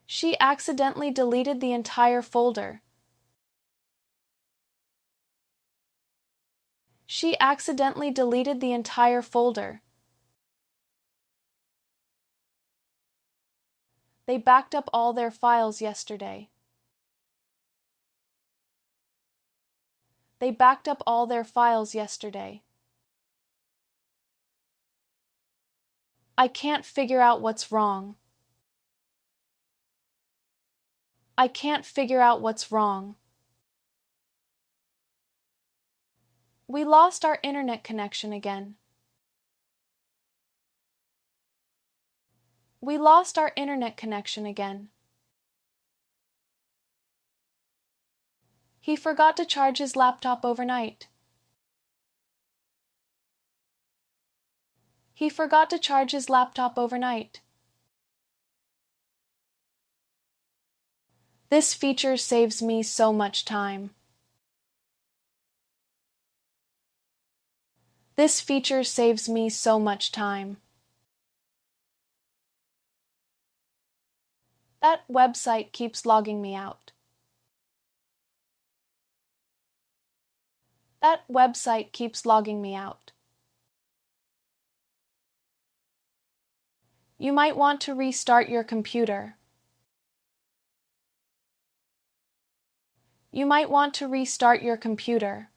She accidentally deleted the entire folder. She accidentally deleted the entire folder. They backed up all their files yesterday. They backed up all their files yesterday. I can't figure out what's wrong. I can't figure out what's wrong. We lost our internet connection again. We lost our internet connection again. He forgot to charge his laptop overnight. He forgot to charge his laptop overnight. This feature saves me so much time. This feature saves me so much time. That website keeps logging me out. That website keeps logging me out. You might want to restart your computer. You might want to restart your computer.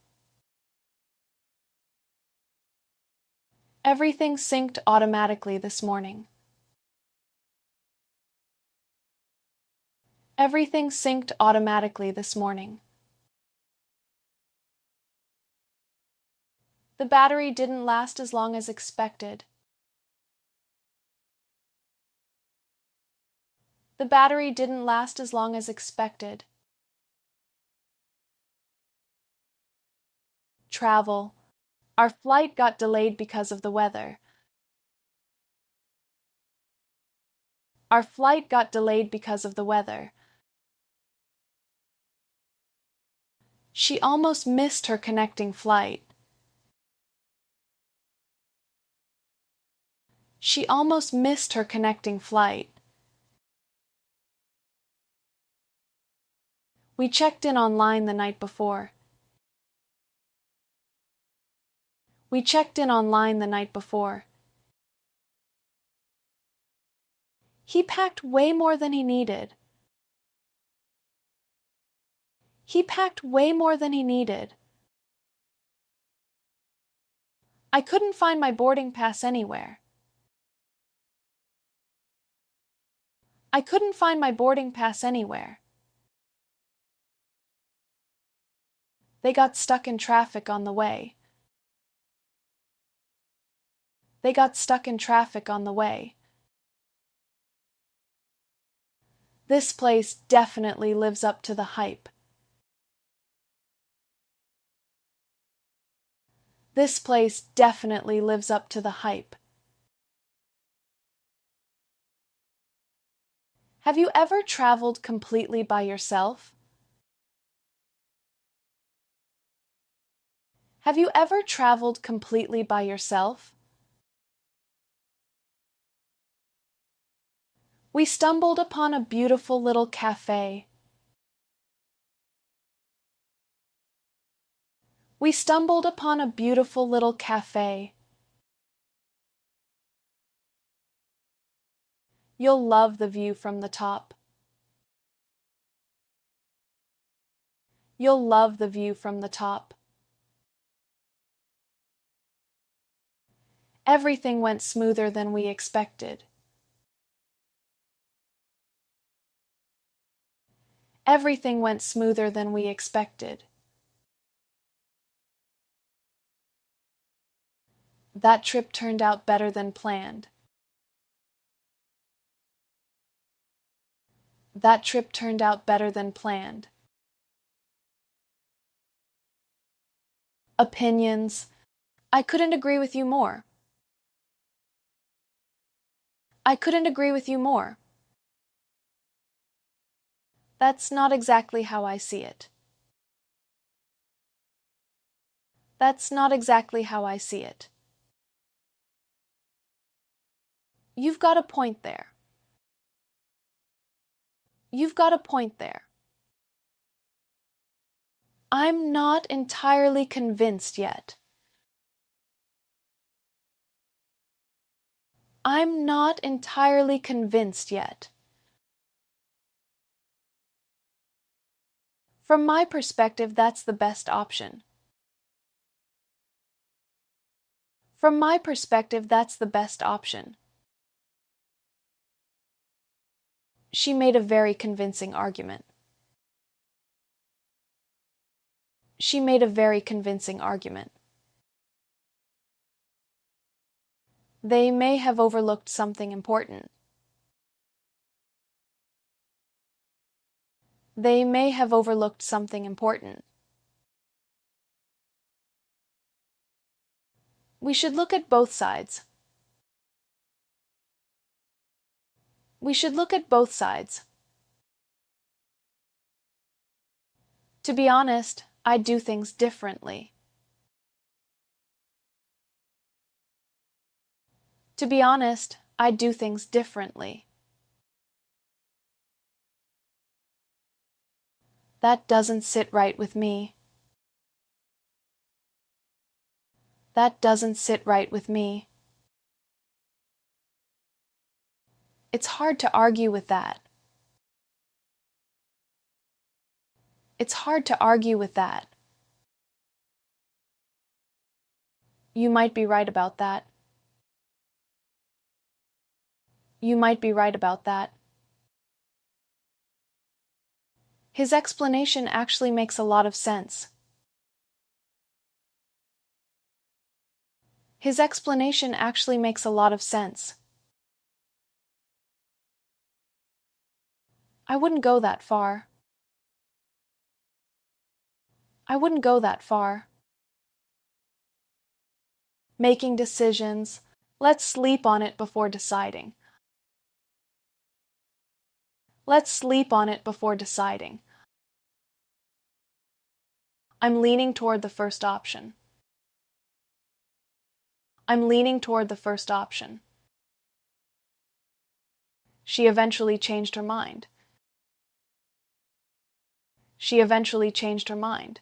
Everything synced automatically this morning. Everything synced automatically this morning. The battery didn't last as long as expected. The battery didn't last as long as expected. Travel. Our flight got delayed because of the weather. Our flight got delayed because of the weather. She almost missed her connecting flight. She almost missed her connecting flight. We checked in online the night before. We checked in online the night before. He packed way more than he needed. He packed way more than he needed. I couldn't find my boarding pass anywhere. I couldn't find my boarding pass anywhere. They got stuck in traffic on the way. They got stuck in traffic on the way. This place definitely lives up to the hype. This place definitely lives up to the hype. Have you ever traveled completely by yourself? Have you ever traveled completely by yourself? We stumbled upon a beautiful little cafe. We stumbled upon a beautiful little cafe. You'll love the view from the top. You'll love the view from the top. Everything went smoother than we expected. Everything went smoother than we expected. That trip turned out better than planned. That trip turned out better than planned. Opinions. I couldn't agree with you more. I couldn't agree with you more. That's not exactly how I see it. That's not exactly how I see it. You've got a point there. You've got a point there. I'm not entirely convinced yet. I'm not entirely convinced yet. From my perspective, that's the best option. From my perspective, that's the best option. She made a very convincing argument. She made a very convincing argument. They may have overlooked something important. They may have overlooked something important. We should look at both sides. We should look at both sides. To be honest, I do things differently. To be honest, I do things differently. That doesn't sit right with me. That doesn't sit right with me. It's hard to argue with that. It's hard to argue with that. You might be right about that. You might be right about that. His explanation actually makes a lot of sense. His explanation actually makes a lot of sense. I wouldn't go that far. I wouldn't go that far. Making decisions. Let's sleep on it before deciding. Let's sleep on it before deciding. I'm leaning toward the first option. I'm leaning toward the first option. She eventually changed her mind. She eventually changed her mind.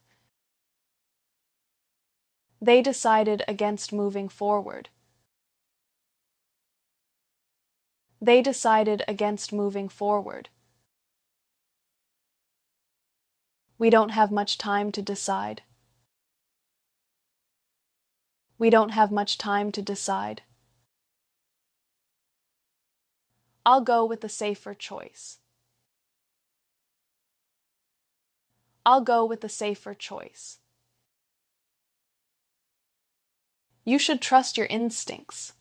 They decided against moving forward. They decided against moving forward. We don't have much time to decide. We don't have much time to decide. I'll go with the safer choice. I'll go with the safer choice. You should trust your instincts.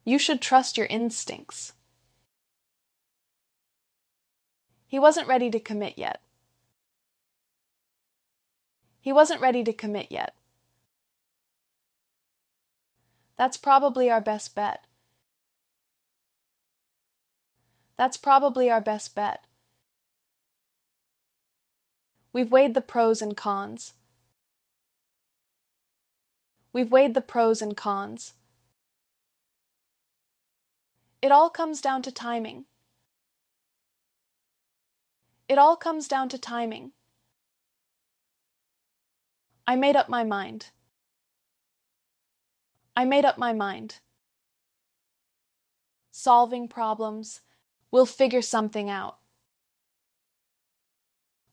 You should trust your instincts. He wasn't ready to commit yet. He wasn't ready to commit yet. That's probably our best bet. That's probably our best bet. We've weighed the pros and cons. We've weighed the pros and cons. It all comes down to timing. It all comes down to timing. I made up my mind. I made up my mind. Solving problems. We'll figure something out.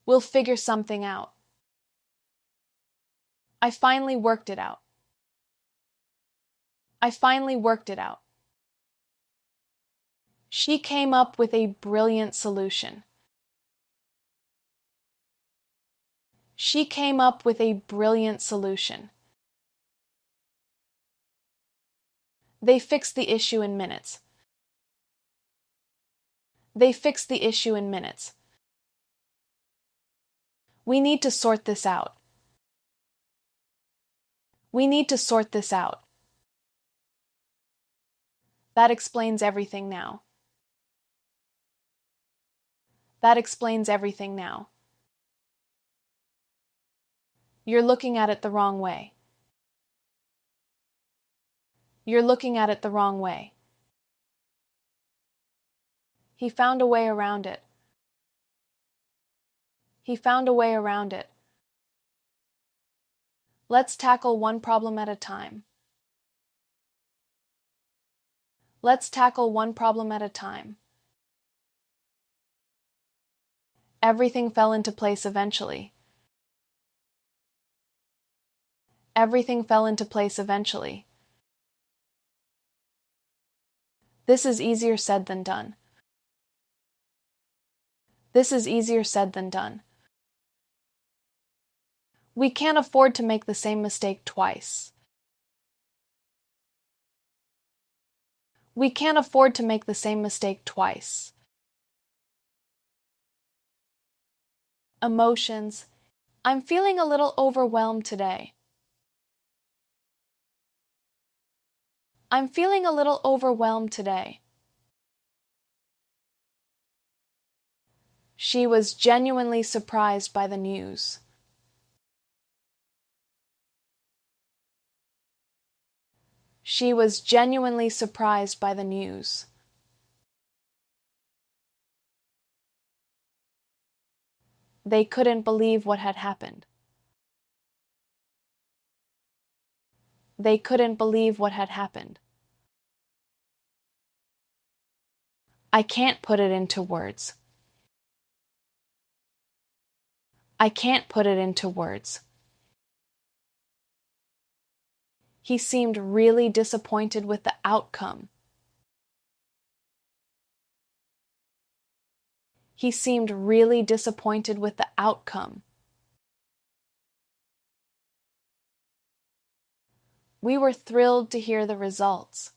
We'll figure something out. I finally worked it out. I finally worked it out. She came up with a brilliant solution. She came up with a brilliant solution. They fixed the issue in minutes. They fixed the issue in minutes. We need to sort this out. We need to sort this out. That explains everything now. That explains everything now. You're looking at it the wrong way. You're looking at it the wrong way. He found a way around it. He found a way around it. Let's tackle one problem at a time. Let's tackle one problem at a time. Everything fell into place eventually. Everything fell into place eventually. This is easier said than done. This is easier said than done. We can't afford to make the same mistake twice. We can't afford to make the same mistake twice. Emotions. I'm feeling a little overwhelmed today. I'm feeling a little overwhelmed today. She was genuinely surprised by the news. She was genuinely surprised by the news. They couldn't believe what had happened. They couldn't believe what had happened. I can't put it into words. I can't put it into words. He seemed really disappointed with the outcome. He seemed really disappointed with the outcome. We were thrilled to hear the results.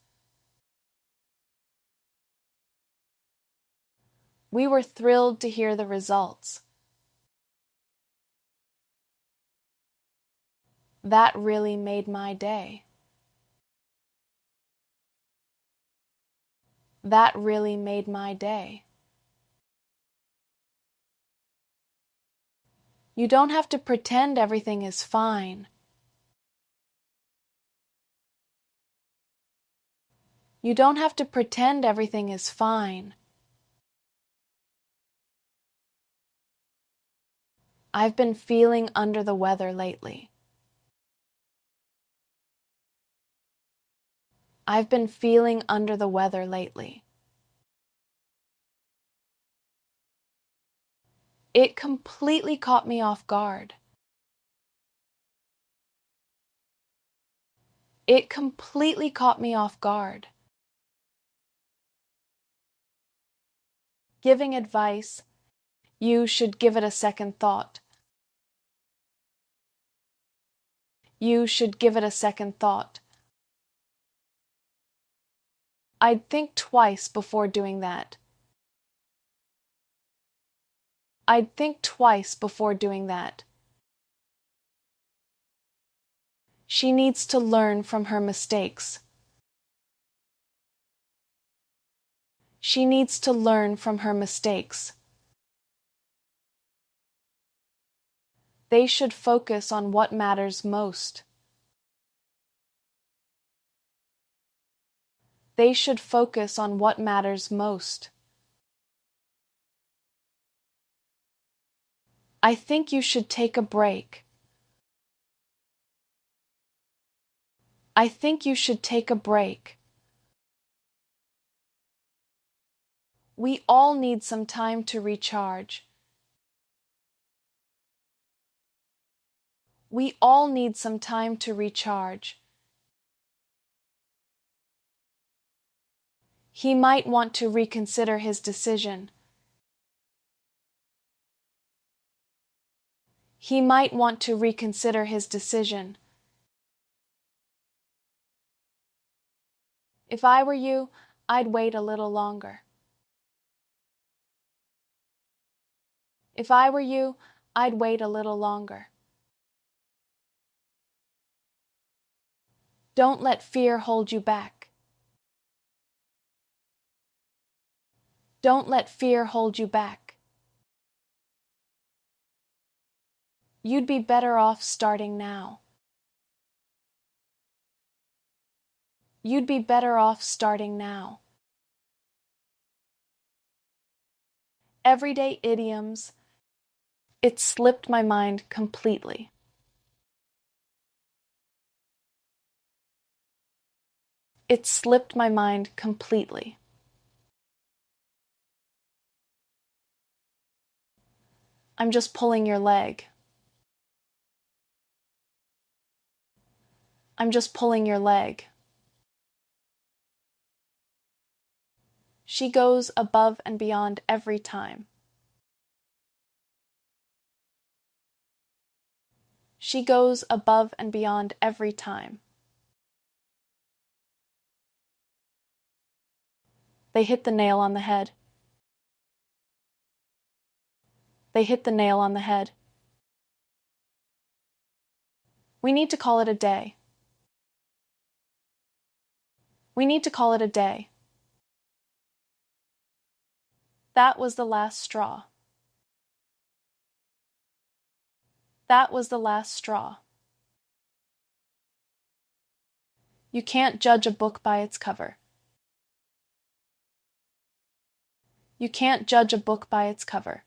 We were thrilled to hear the results. That really made my day. That really made my day. You don't have to pretend everything is fine. You don't have to pretend everything is fine. I've been feeling under the weather lately. I've been feeling under the weather lately. It completely caught me off guard. It completely caught me off guard. Giving advice, you should give it a second thought. You should give it a second thought. I'd think twice before doing that. I'd think twice before doing that. She needs to learn from her mistakes. She needs to learn from her mistakes. They should focus on what matters most. They should focus on what matters most. I think you should take a break. I think you should take a break. We all need some time to recharge. We all need some time to recharge. He might want to reconsider his decision. He might want to reconsider his decision. If I were you, I'd wait a little longer. If I were you, I'd wait a little longer. Don't let fear hold you back. Don't let fear hold you back. You'd be better off starting now. You'd be better off starting now. Everyday idioms. It slipped my mind completely. It slipped my mind completely. I'm just pulling your leg. I'm just pulling your leg. She goes above and beyond every time. She goes above and beyond every time. They hit the nail on the head. They hit the nail on the head. We need to call it a day. We need to call it a day. That was the last straw. That was the last straw. You can't judge a book by its cover. You can't judge a book by its cover.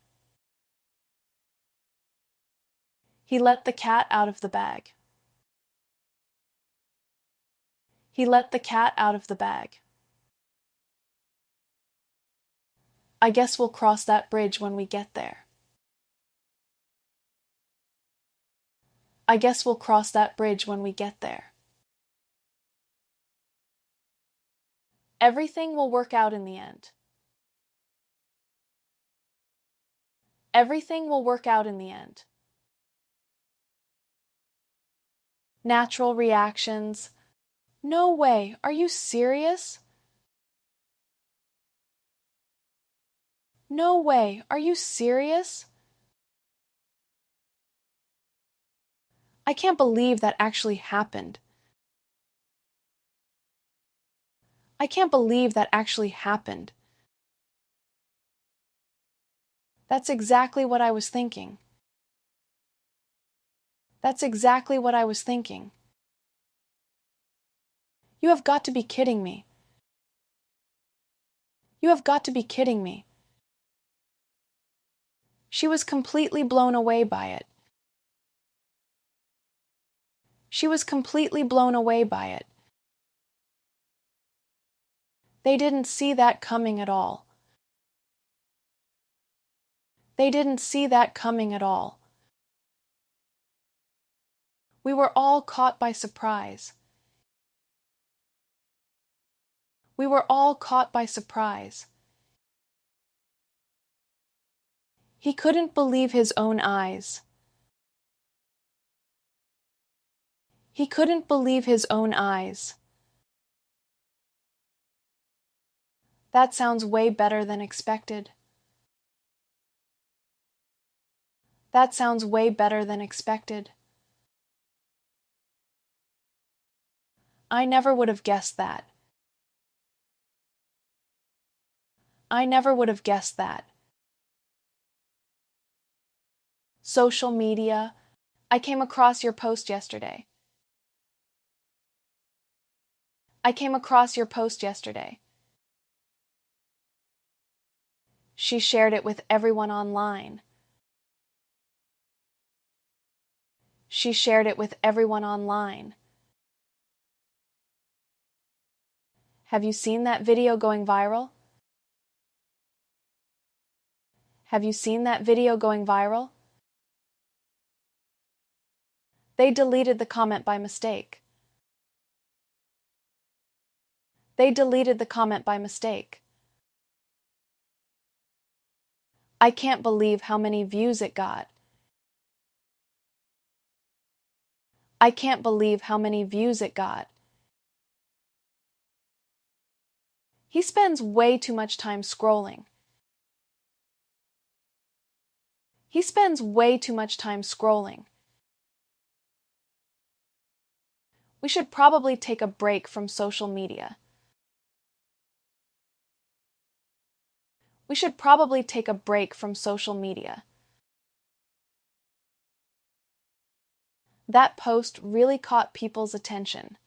He let the cat out of the bag. He let the cat out of the bag. I guess we'll cross that bridge when we get there. I guess we'll cross that bridge when we get there. Everything will work out in the end. Everything will work out in the end. Natural reactions. No way, are you serious? No way, are you serious? I can't believe that actually happened. I can't believe that actually happened. That's exactly what I was thinking. That's exactly what I was thinking. You have got to be kidding me. You have got to be kidding me. She was completely blown away by it. She was completely blown away by it. They didn't see that coming at all. They didn't see that coming at all. We were all caught by surprise. We were all caught by surprise. He couldn't believe his own eyes. He couldn't believe his own eyes. That sounds way better than expected. That sounds way better than expected. I never would have guessed that. I never would have guessed that. Social media. I came across your post yesterday. I came across your post yesterday. She shared it with everyone online. She shared it with everyone online. Have you seen that video going viral? Have you seen that video going viral? They deleted the comment by mistake. They deleted the comment by mistake. I can't believe how many views it got. I can't believe how many views it got. He spends way too much time scrolling. He spends way too much time scrolling. We should probably take a break from social media. We should probably take a break from social media. That post really caught people's attention.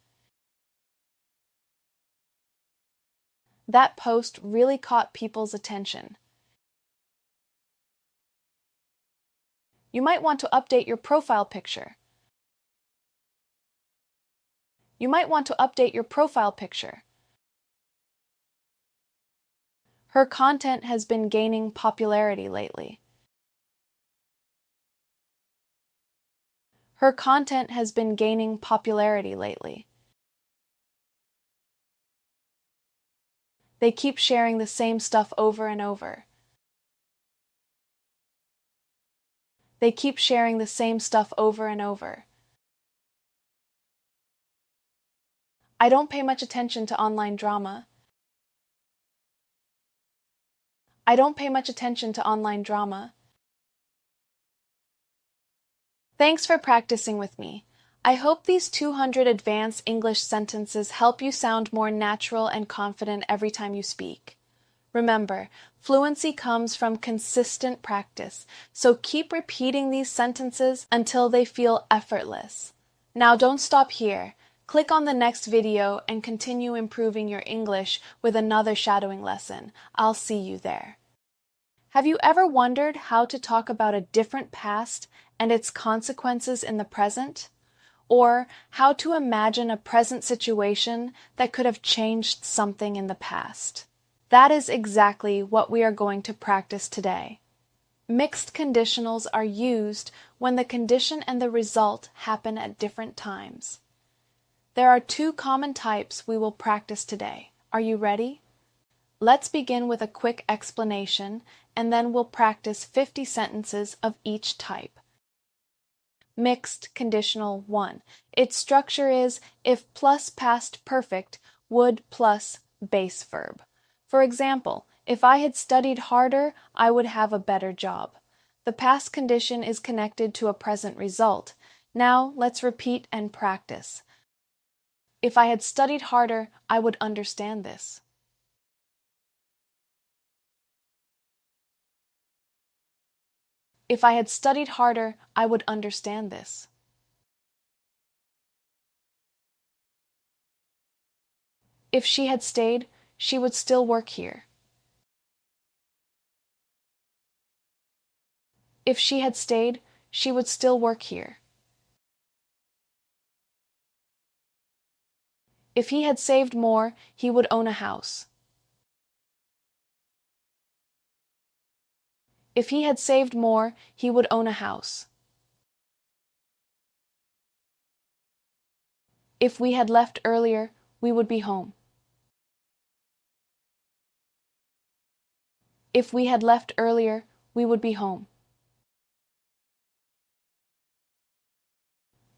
That post really caught people's attention. You might want to update your profile picture. You might want to update your profile picture. Her content has been gaining popularity lately. Her content has been gaining popularity lately. They keep sharing the same stuff over and over. They keep sharing the same stuff over and over. I don't pay much attention to online drama. I don't pay much attention to online drama. Thanks for practicing with me. I hope these 200 advanced English sentences help you sound more natural and confident every time you speak. Remember, fluency comes from consistent practice, so keep repeating these sentences until they feel effortless. Now don't stop here. Click on the next video and continue improving your English with another shadowing lesson. I'll see you there. Have you ever wondered how to talk about a different past and its consequences in the present? Or how to imagine a present situation that could have changed something in the past? That is exactly what we are going to practice today. Mixed conditionals are used when the condition and the result happen at different times. There are two common types we will practice today. Are you ready? Let's begin with a quick explanation, and then we'll practice 50 sentences of each type. Mixed conditional 1. Its structure is if plus past perfect, would plus base verb. For example, if I had studied harder, I would have a better job. The past condition is connected to a present result. Now let's repeat and practice. If I had studied harder, I would understand this. If I had studied harder, I would understand this. If she had stayed, she would still work here. If she had stayed, she would still work here. If he had saved more, he would own a house. If he had saved more, he would own a house. If we had left earlier, we would be home. If we had left earlier, we would be home.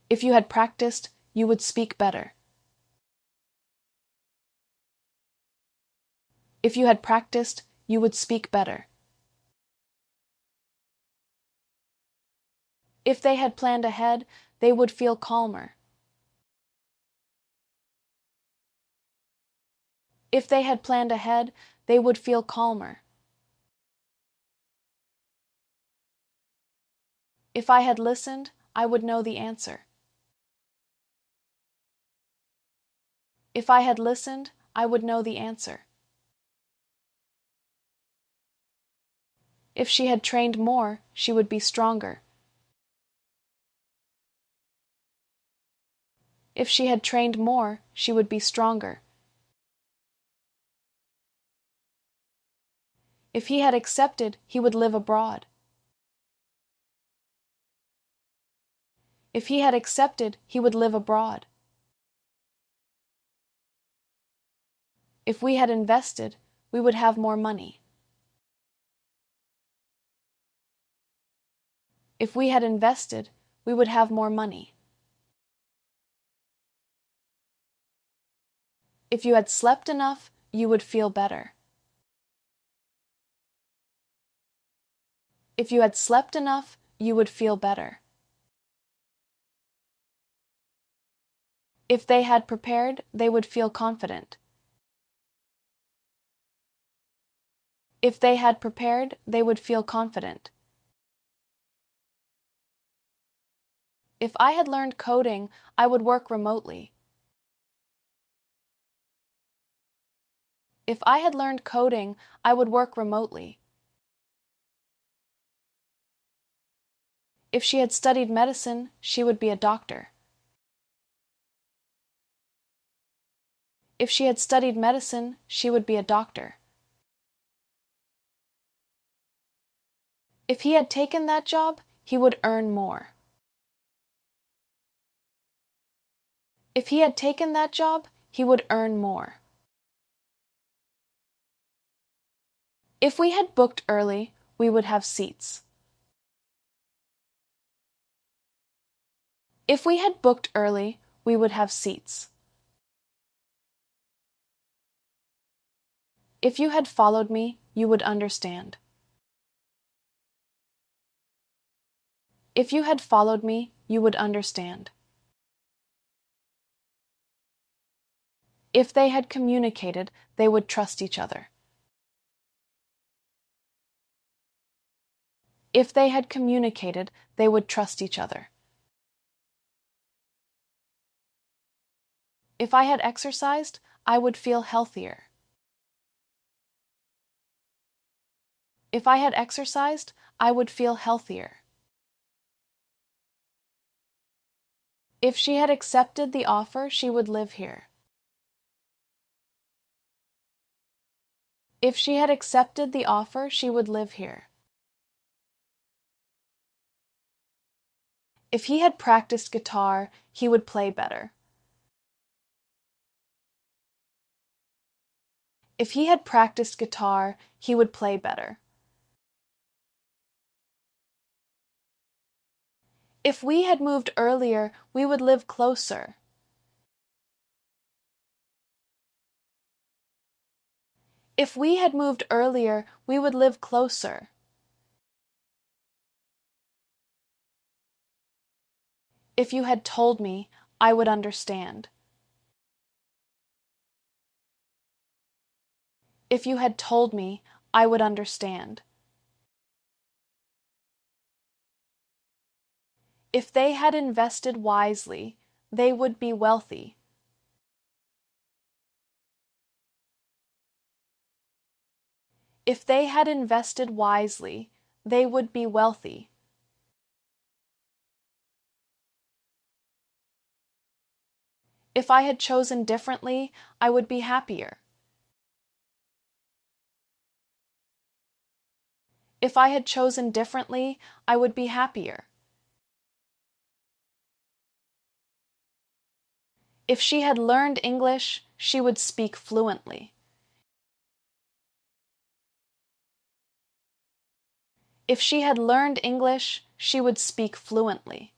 If you had practiced, you would speak better. If you had practiced, you would speak better. If they had planned ahead, they would feel calmer. If they had planned ahead, they would feel calmer. If I had listened, I would know the answer. If I had listened, I would know the answer. If she had trained more, she would be stronger. If she had trained more, she would be stronger. If he had accepted, he would live abroad. If he had accepted, he would live abroad. If we had invested, we would have more money. If we had invested, we would have more money. If you had slept enough, you would feel better. If you had slept enough, you would feel better. If they had prepared, they would feel confident. If they had prepared, they would feel confident. If I had learned coding, I would work remotely. If I had learned coding, I would work remotely. If she had studied medicine, she would be a doctor. If she had studied medicine, she would be a doctor. If he had taken that job, he would earn more. If he had taken that job, he would earn more. If we had booked early, we would have seats. If we had booked early, we would have seats. If you had followed me, you would understand. If you had followed me, you would understand. If they had communicated, they would trust each other. If they had communicated, they would trust each other. If I had exercised, I would feel healthier. If I had exercised, I would feel healthier. If she had accepted the offer, she would live here. If she had accepted the offer, she would live here. If he had practiced guitar, he would play better. If he had practiced guitar, he would play better. If we had moved earlier, we would live closer. If we had moved earlier, we would live closer. If you had told me, I would understand. If you had told me, I would understand. If they had invested wisely, they would be wealthy. If they had invested wisely, they would be wealthy. If I had chosen differently, I would be happier. If I had chosen differently, I would be happier. If she had learned English, she would speak fluently. If she had learned English, she would speak fluently.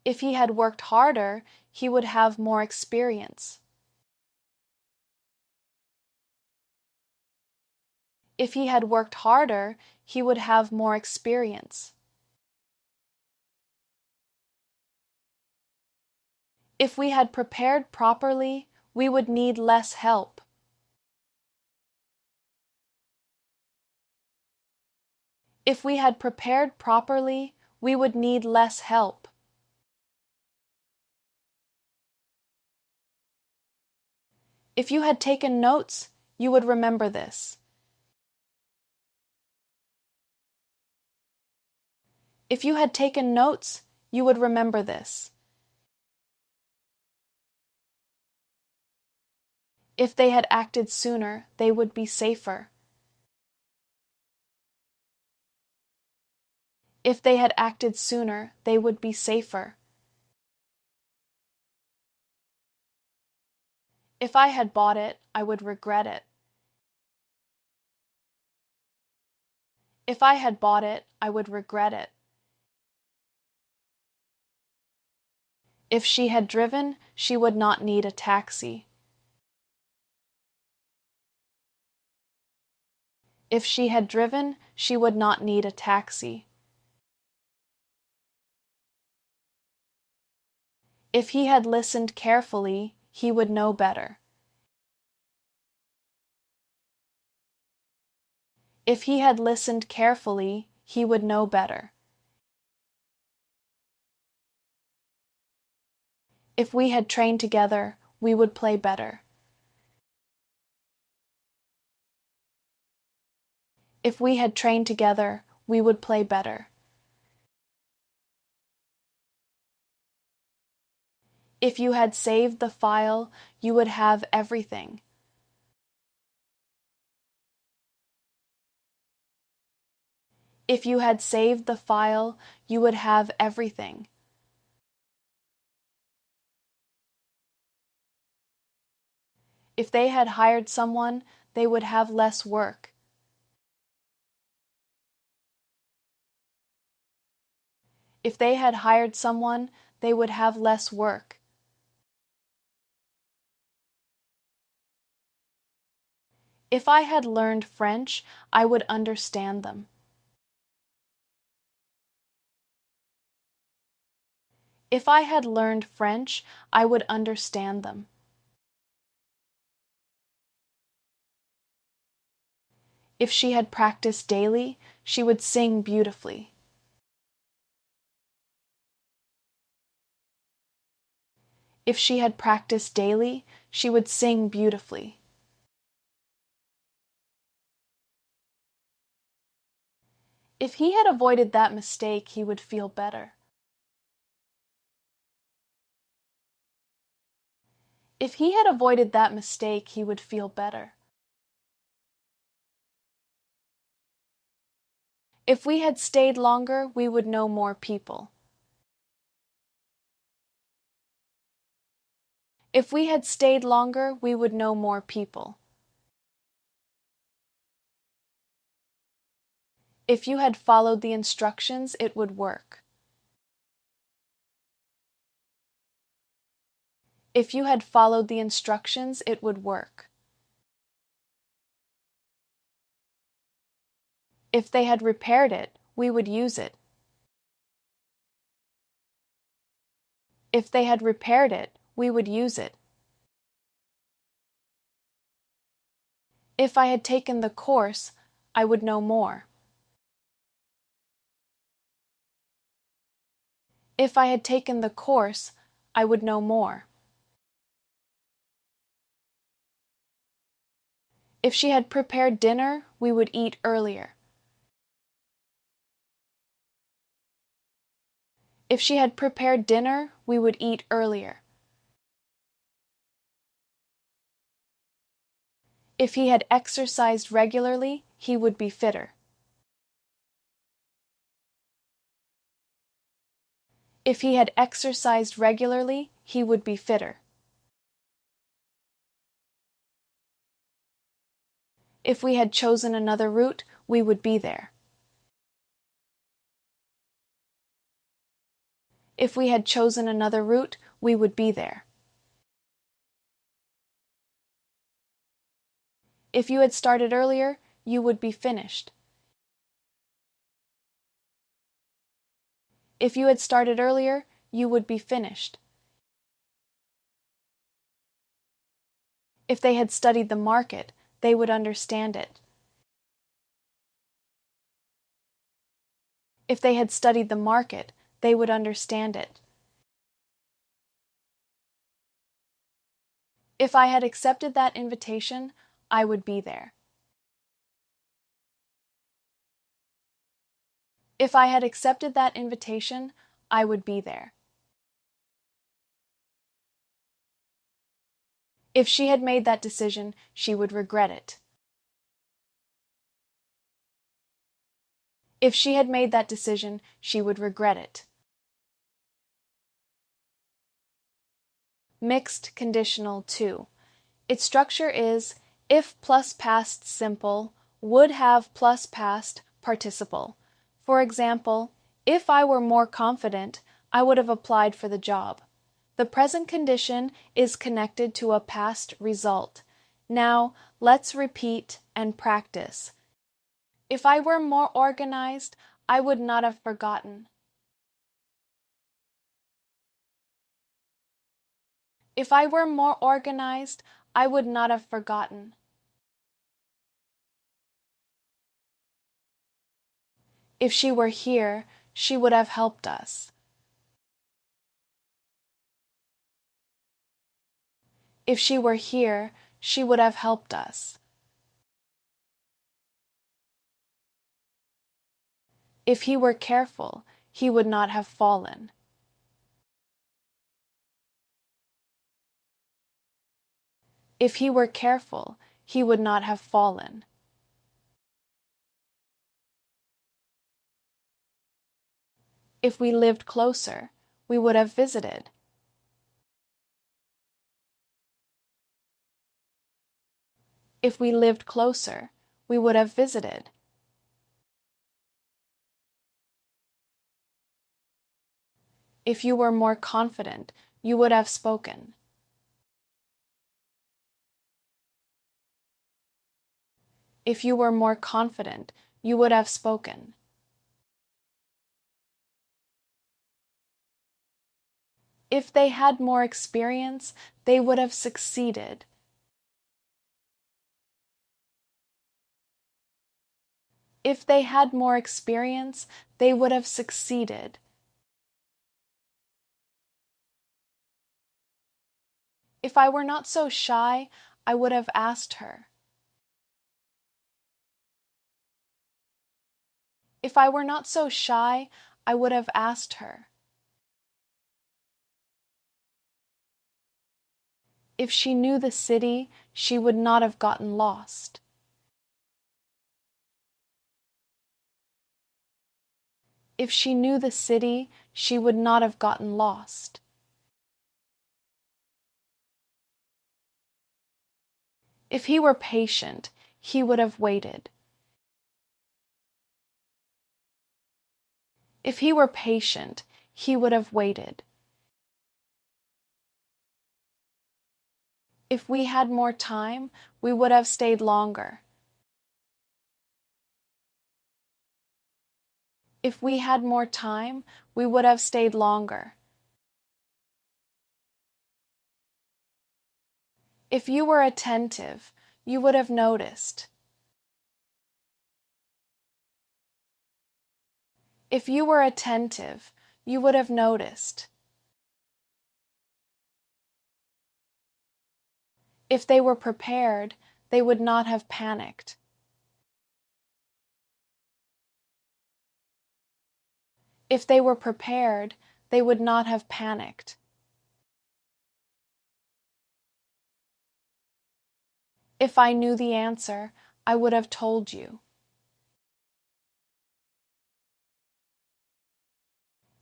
If he had worked harder, he would have more experience. If he had worked harder, he would have more experience. If we had prepared properly, we would need less help. If we had prepared properly, we would need less help. If you had taken notes, you would remember this. If you had taken notes, you would remember this. If they had acted sooner, they would be safer. If they had acted sooner, they would be safer. If I had bought it, I would regret it. If I had bought it, I would regret it. If she had driven, she would not need a taxi. If she had driven, she would not need a taxi. If he had listened carefully, he would know better. If he had listened carefully, he would know better. If we had trained together, we would play better. If we had trained together, we would play better. If you had saved the file, you would have everything. If you had saved the file, you would have everything. If they had hired someone, they would have less work. If they had hired someone, they would have less work. If I had learned French, I would understand them. If I had learned French, I would understand them. If she had practiced daily, she would sing beautifully. If she had practiced daily, she would sing beautifully. If he had avoided that mistake, he would feel better. If he had avoided that mistake, he would feel better. If we had stayed longer, we would know more people. If we had stayed longer, we would know more people. If you had followed the instructions, it would work. If you had followed the instructions, it would work. If they had repaired it, we would use it. If they had repaired it, we would use it. If I had taken the course, I would know more. If I had taken the course, I would know more. If she had prepared dinner, we would eat earlier. If she had prepared dinner, we would eat earlier. If he had exercised regularly, he would be fitter. If he had exercised regularly, he would be fitter. If we had chosen another route, we would be there. If we had chosen another route, we would be there. If you had started earlier, you would be finished. If you had started earlier, you would be finished. If they had studied the market, they would understand it. If they had studied the market, they would understand it. If I had accepted that invitation, I would be there. If I had accepted that invitation, I would be there. If she had made that decision, she would regret it. If she had made that decision, she would regret it. Mixed conditional 2. Its structure is if plus past simple, would have plus past participle. For example, if I were more confident, I would have applied for the job. The present condition is connected to a past result. Now, let's repeat and practice. If I were more organized, I would not have forgotten. If I were more organized, I would not have forgotten. If she were here, she would have helped us. If she were here, she would have helped us. If he were careful, he would not have fallen. If he were careful, he would not have fallen. If we lived closer, we would have visited. If we lived closer, we would have visited. If you were more confident, you would have spoken. If you were more confident, you would have spoken. If they had more experience, they would have succeeded. If they had more experience, they would have succeeded. If I were not so shy, I would have asked her. If I were not so shy, I would have asked her. If she knew the city, she would not have gotten lost. If she knew the city, she would not have gotten lost. If he were patient, he would have waited. If he were patient, he would have waited. If we had more time, we would have stayed longer. If we had more time, we would have stayed longer. If you were attentive, you would have noticed. If you were attentive, you would have noticed. If they were prepared, they would not have panicked. If they were prepared, they would not have panicked. If I knew the answer, I would have told you.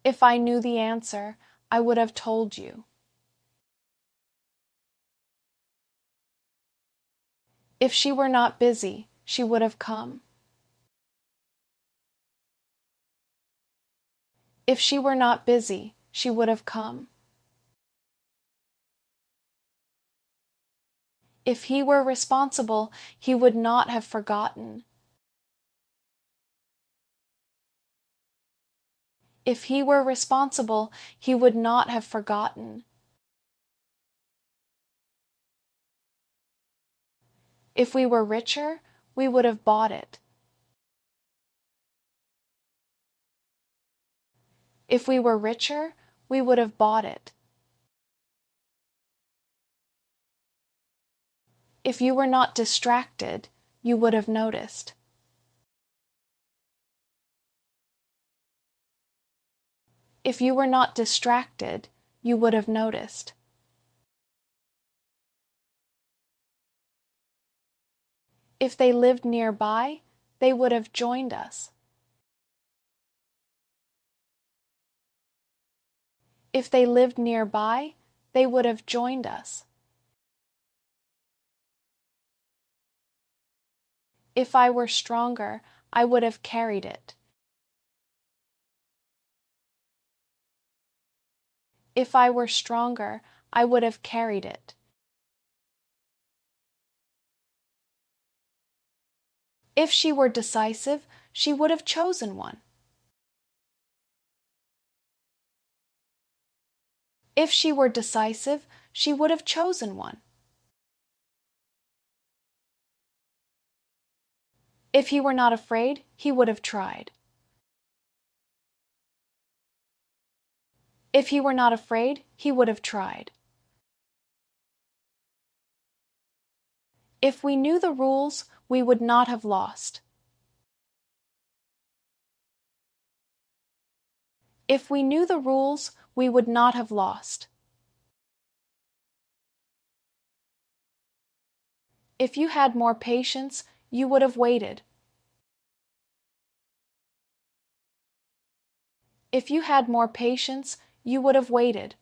If I knew the answer, I would have told you. If she were not busy, she would have come. If she were not busy, she would have come. If he were responsible, he would not have forgotten. If he were responsible, he would not have forgotten. If we were richer, we would have bought it. If we were richer, we would have bought it. If you were not distracted, you would have noticed. If you were not distracted, you would have noticed. If they lived nearby, they would have joined us. If they lived nearby, they would have joined us. If I were stronger, I would have carried it. If I were stronger, I would have carried it. If she were decisive, she would have chosen one. If she were decisive, she would have chosen one. If he were not afraid, he would have tried. If he were not afraid, he would have tried. If we knew the rules, we would not have lost. If we knew the rules, we would not have lost. If you had more patience, you would have waited. If you had more patience, you would have waited.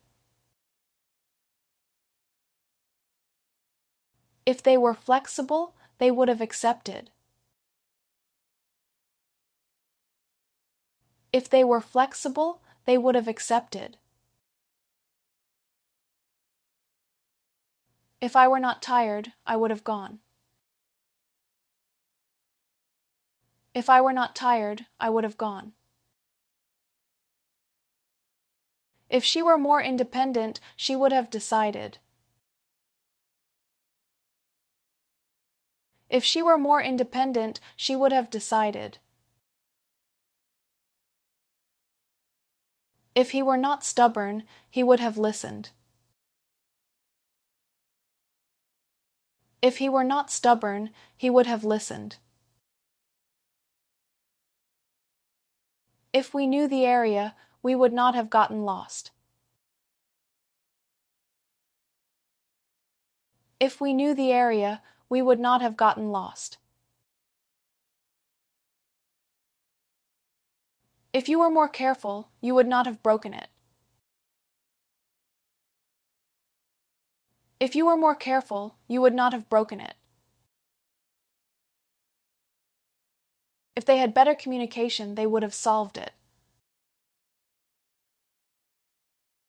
If they were flexible, they would have accepted. If they were flexible, they would have accepted. If I were not tired, I would have gone. If I were not tired, I would have gone. If she were more independent, she would have decided. If she were more independent, she would have decided. If he were not stubborn, he would have listened. If he were not stubborn, he would have listened. If we knew the area, we would not have gotten lost. If we knew the area, we would not have gotten lost. If you were more careful, you would not have broken it. If you were more careful, you would not have broken it. If they had better communication, they would have solved it.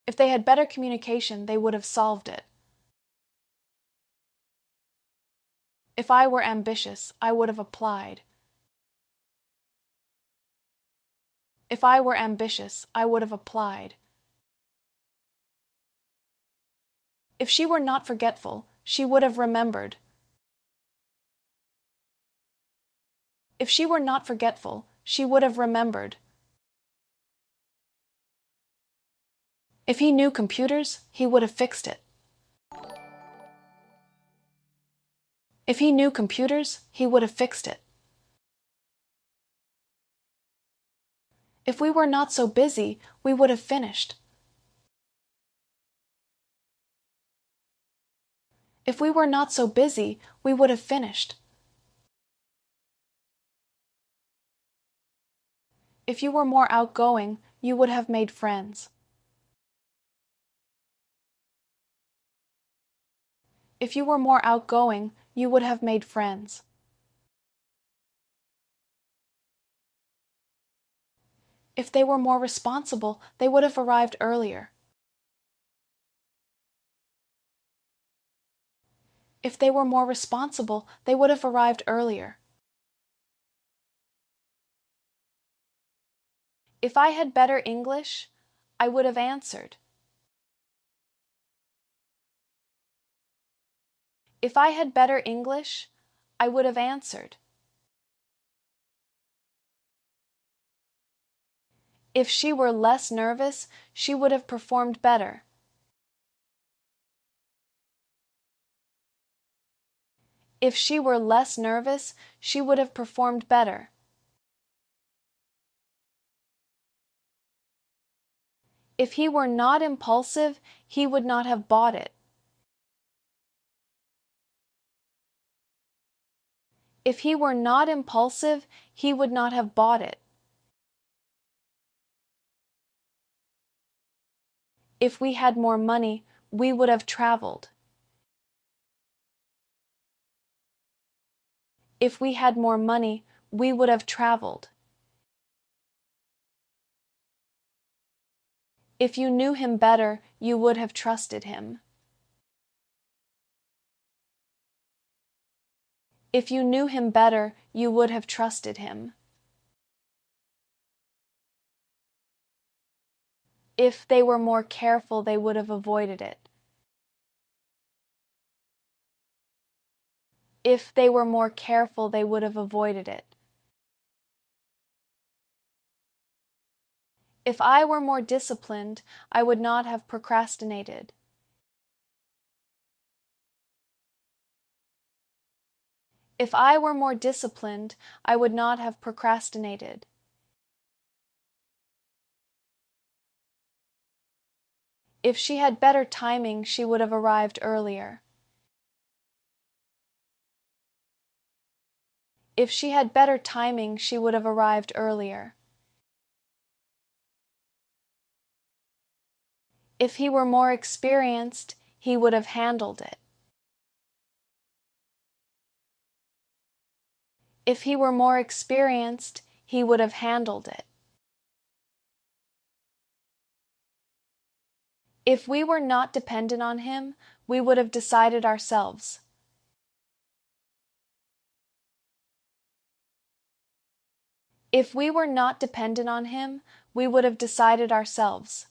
If they had better communication, they would have solved it. If I were ambitious, I would have applied. If I were ambitious, I would have applied. If she were not forgetful, she would have remembered. If she were not forgetful, she would have remembered. If he knew computers, he would have fixed it. If he knew computers, he would have fixed it. If we were not so busy, we would have finished. If we were not so busy, we would have finished. If you were more outgoing, you would have made friends. If you were more outgoing, you would have made friends. If they were more responsible, they would have arrived earlier. If they were more responsible, they would have arrived earlier. If I had better English, I would have answered. If I had better English, I would have answered. If she were less nervous, she would have performed better. If she were less nervous, she would have performed better. If he were not impulsive, he would not have bought it. If he were not impulsive, he would not have bought it. If we had more money, we would have traveled. If we had more money, we would have traveled. If you knew him better, you would have trusted him. If you knew him better, you would have trusted him. If they were more careful, they would have avoided it. If they were more careful, they would have avoided it. If I were more disciplined, I would not have procrastinated. If I were more disciplined, I would not have procrastinated. If she had better timing, she would have arrived earlier. If she had better timing, she would have arrived earlier. If he were more experienced, he would have handled it. If he were more experienced, he would have handled it. If we were not dependent on him, we would have decided ourselves. If we were not dependent on him, we would have decided ourselves.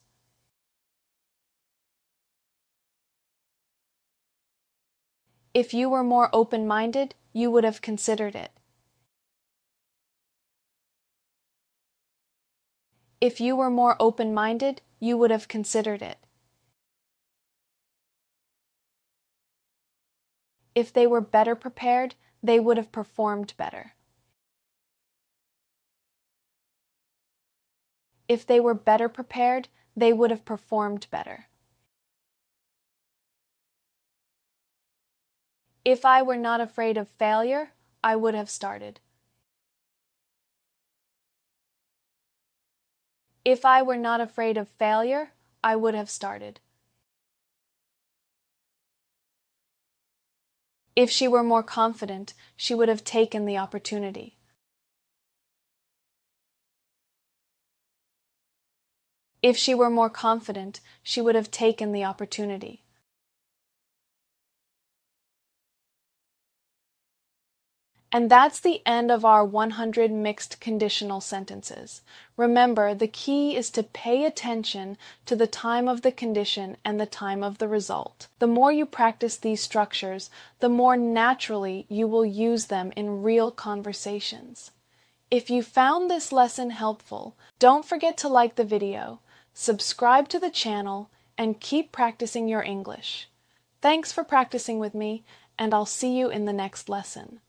If you were more open-minded, you would have considered it. If you were more open-minded, you would have considered it. If they were better prepared, they would have performed better. If they were better prepared, they would have performed better. If I were not afraid of failure, I would have started. If I were not afraid of failure, I would have started. If she were more confident, she would have taken the opportunity. If she were more confident, she would have taken the opportunity. And that's the end of our 100 mixed conditional sentences. Remember, the key is to pay attention to the time of the condition and the time of the result. The more you practice these structures, the more naturally you will use them in real conversations. If you found this lesson helpful, don't forget to like the video, subscribe to the channel, and keep practicing your English. Thanks for practicing with me, and I'll see you in the next lesson.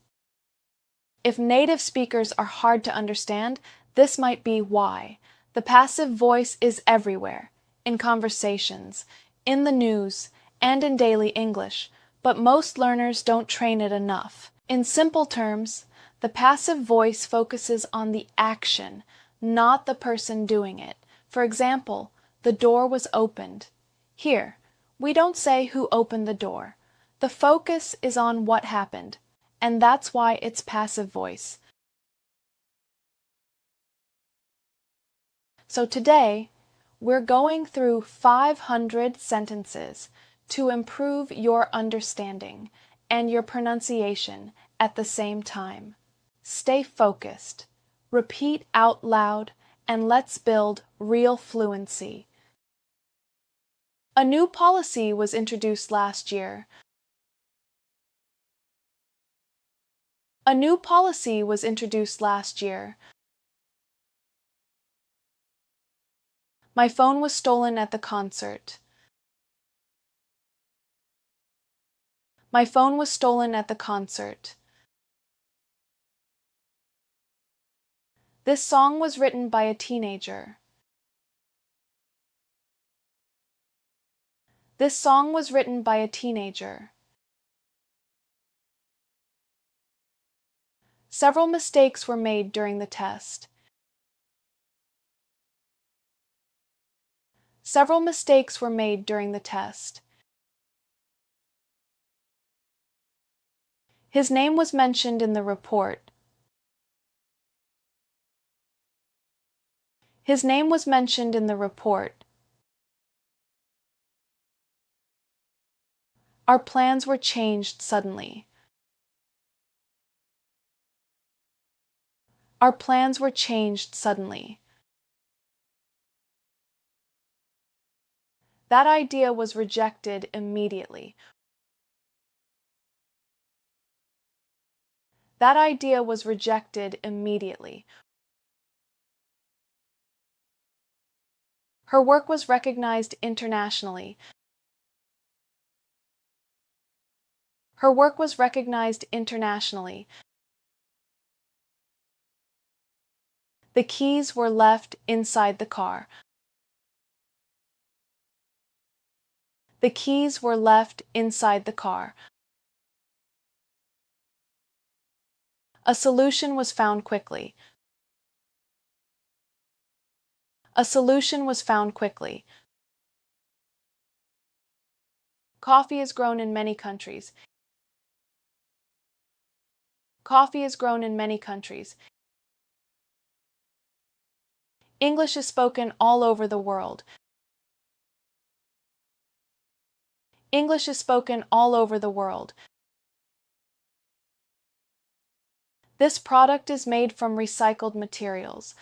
If native speakers are hard to understand, this might be why. The passive voice is everywhere, in conversations, in the news, and in daily English, but most learners don't train it enough. In simple terms, the passive voice focuses on the action, not the person doing it. For example, the door was opened. Here, we don't say who opened the door. The focus is on what happened. And that's why it's passive voice. So today, we're going through 500 sentences to improve your understanding and your pronunciation at the same time. Stay focused, repeat out loud, and let's build real fluency. A new policy was introduced last year. A new policy was introduced last year. My phone was stolen at the concert. My phone was stolen at the concert. This song was written by a teenager. This song was written by a teenager. Several mistakes were made during the test. Several mistakes were made during the test. His name was mentioned in the report. His name was mentioned in the report. Our plans were changed suddenly. Our plans were changed suddenly. That idea was rejected immediately. That idea was rejected immediately. Her work was recognized internationally. Her work was recognized internationally. The keys were left inside the car. The keys were left inside the car. A solution was found quickly. A solution was found quickly. Coffee is grown in many countries. Coffee is grown in many countries. English is spoken all over the world. English is spoken all over the world. This product is made from recycled materials.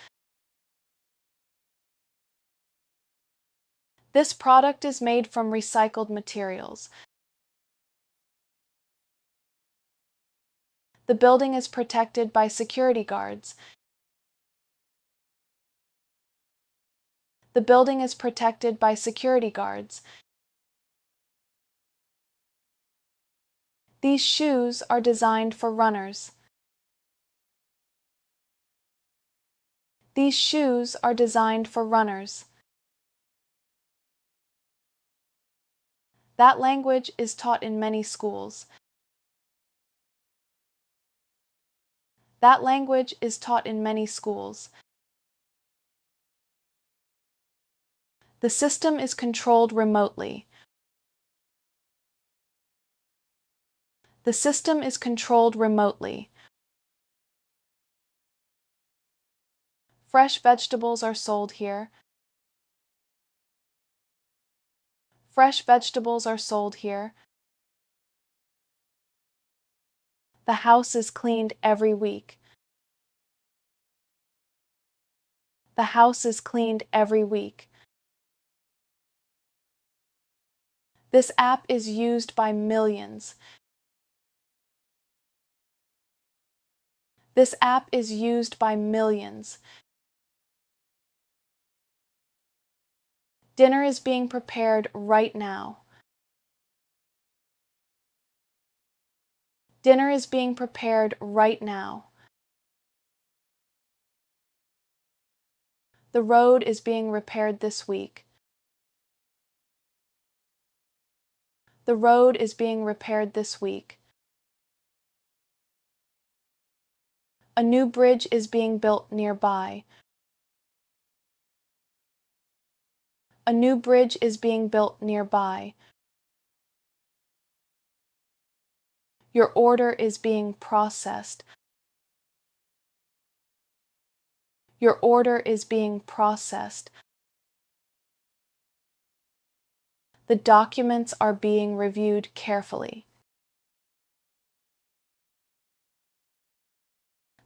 This product is made from recycled materials. The building is protected by security guards. The building is protected by security guards. These shoes are designed for runners. These shoes are designed for runners. That language is taught in many schools. That language is taught in many schools. The system is controlled remotely. The system is controlled remotely. Fresh vegetables are sold here. Fresh vegetables are sold here. The house is cleaned every week. The house is cleaned every week. This app is used by millions. This app is used by millions. Dinner is being prepared right now. Dinner is being prepared right now. The road is being repaired this week. The road is being repaired this week. A new bridge is being built nearby. A new bridge is being built nearby. Your order is being processed. Your order is being processed. The documents are being reviewed carefully.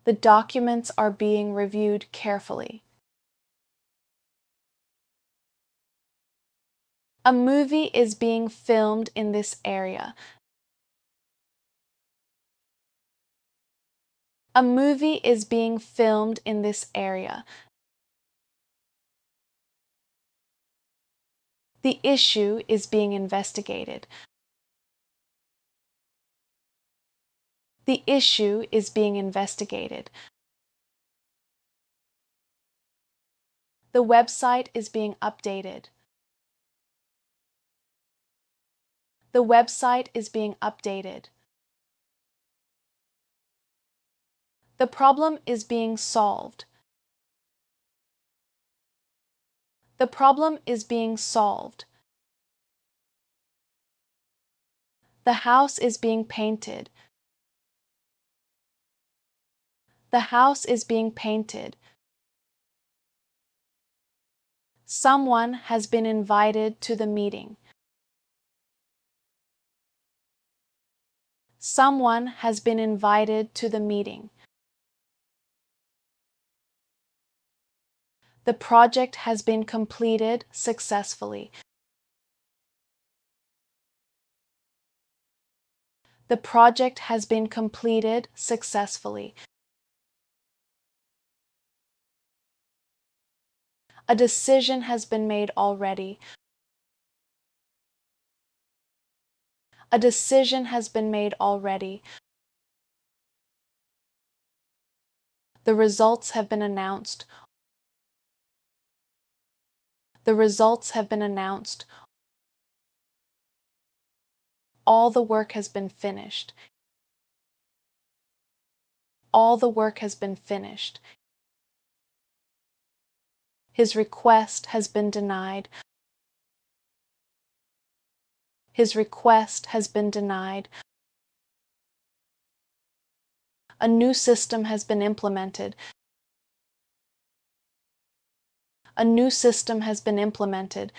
The documents are being reviewed carefully. A movie is being filmed in this area. A movie is being filmed in this area. The issue is being investigated. The issue is being investigated. The website is being updated. The website is being updated. The problem is being solved. The problem is being solved. The house is being painted. The house is being painted. Someone has been invited to the meeting. Someone has been invited to the meeting. The project has been completed successfully. The project has been completed successfully. A decision has been made already. A decision has been made already. The results have been announced. The results have been announced. All the work has been finished. All the work has been finished. His request has been denied. His request has been denied. A new system has been implemented. A new system has been implemented.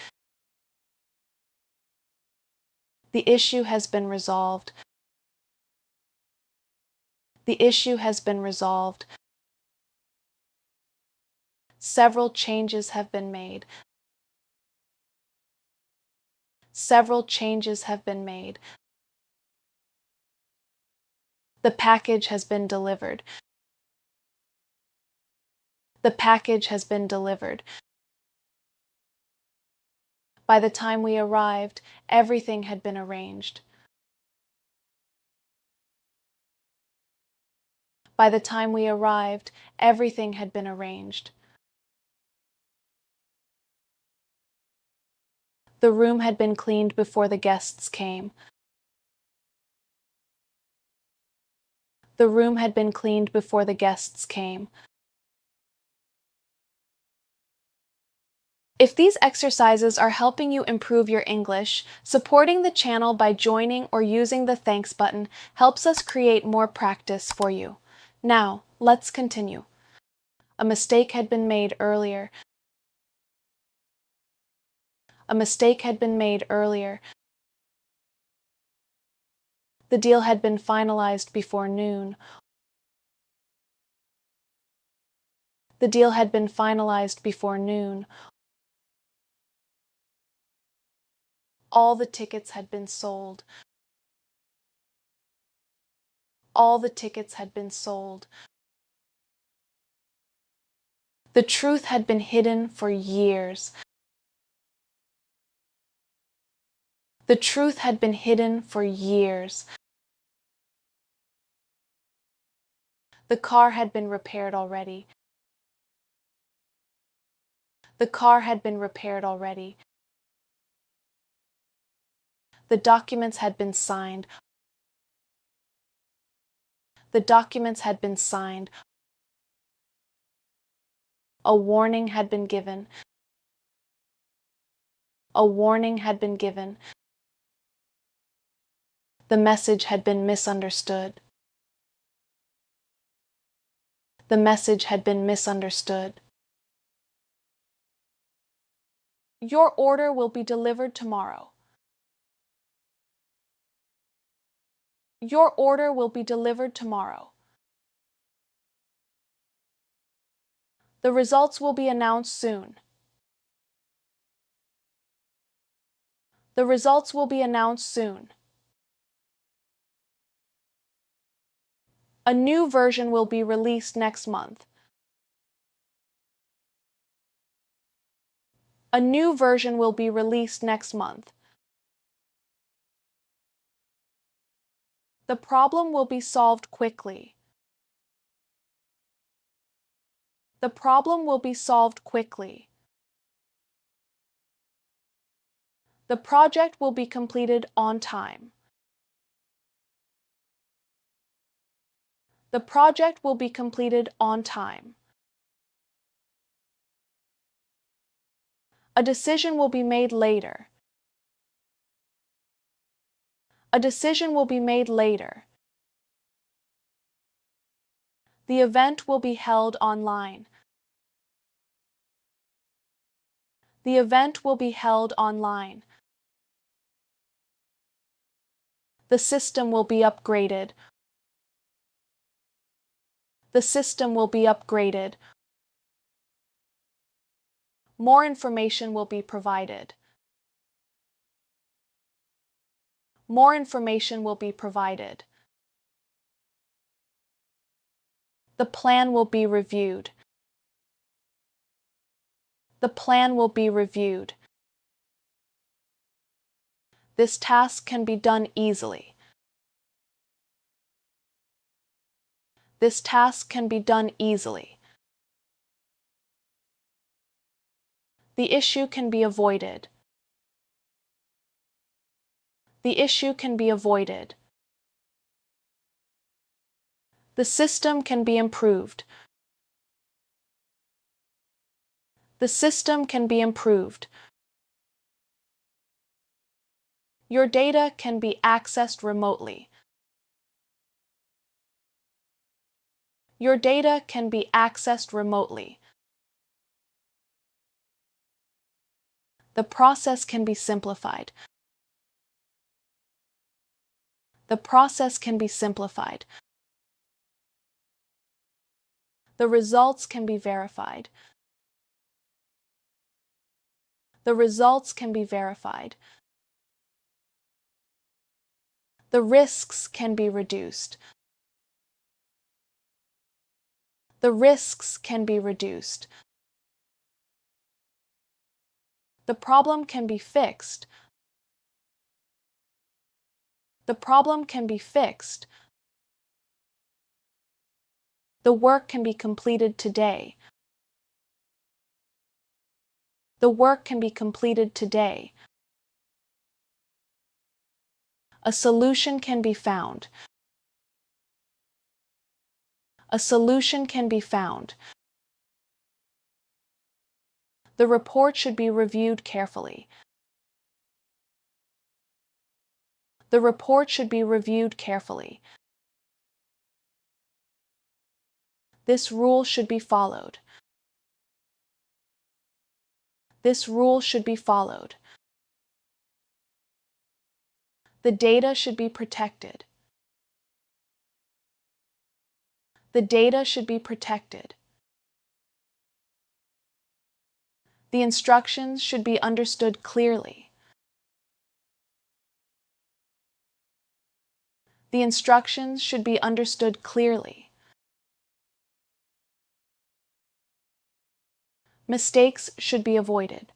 The issue has been resolved. The issue has been resolved. Several changes have been made. Several changes have been made. The package has been delivered. The package has been delivered. By the time we arrived, everything had been arranged. By the time we arrived, everything had been arranged. The room had been cleaned before the guests came. The room had been cleaned before the guests came. If these exercises are helping you improve your English, supporting the channel by joining or using the thanks button helps us create more practice for you. Now, let's continue. A mistake had been made earlier. A mistake had been made earlier. The deal had been finalized before noon. The deal had been finalized before noon. All the tickets had been sold. All the tickets had been sold. The truth had been hidden for years. The truth had been hidden for years. The car had been repaired already. The car had been repaired already. The documents had been signed. The documents had been signed. A warning had been given. A warning had been given. The message had been misunderstood. The message had been misunderstood. Your order will be delivered tomorrow. Your order will be delivered tomorrow. The results will be announced soon. The results will be announced soon. A new version will be released next month. A new version will be released next month. The problem will be solved quickly. The problem will be solved quickly. The project will be completed on time. The project will be completed on time. A decision will be made later. A decision will be made later. The event will be held online. The event will be held online. The system will be upgraded. The system will be upgraded. More information will be provided. More information will be provided. The plan will be reviewed. The plan will be reviewed. This task can be done easily. This task can be done easily. The issue can be avoided. The issue can be avoided. The system can be improved. The system can be improved. Your data can be accessed remotely. Your data can be accessed remotely. The process can be simplified. The process can be simplified. The results can be verified. The results can be verified. The risks can be reduced. The risks can be reduced. The problem can be fixed. The problem can be fixed. The work can be completed today. The work can be completed today. A solution can be found. A solution can be found. The report should be reviewed carefully. The report should be reviewed carefully. This rule should be followed. This rule should be followed. The data should be protected. The data should be protected. The instructions should be understood clearly. The instructions should be understood clearly. Mistakes should be avoided.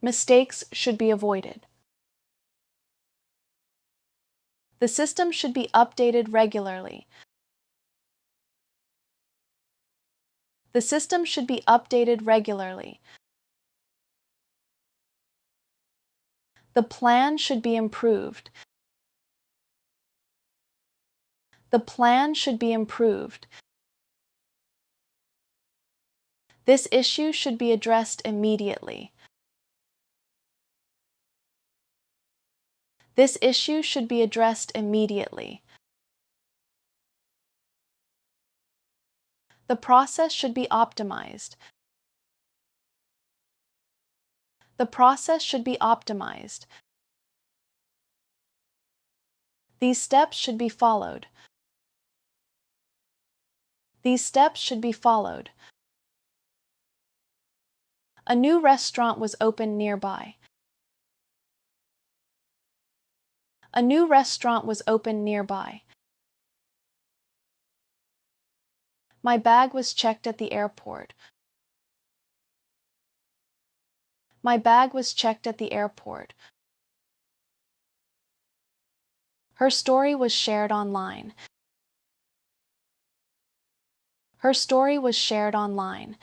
Mistakes should be avoided. The system should be updated regularly. The system should be updated regularly. The plan should be improved. The plan should be improved. This issue should be addressed immediately. This issue should be addressed immediately. The process should be optimized. The process should be optimized. These steps should be followed. These steps should be followed. A new restaurant was opened nearby. A new restaurant was opened nearby. My bag was checked at the airport. My bag was checked at the airport. Her story was shared online. Her story was shared online.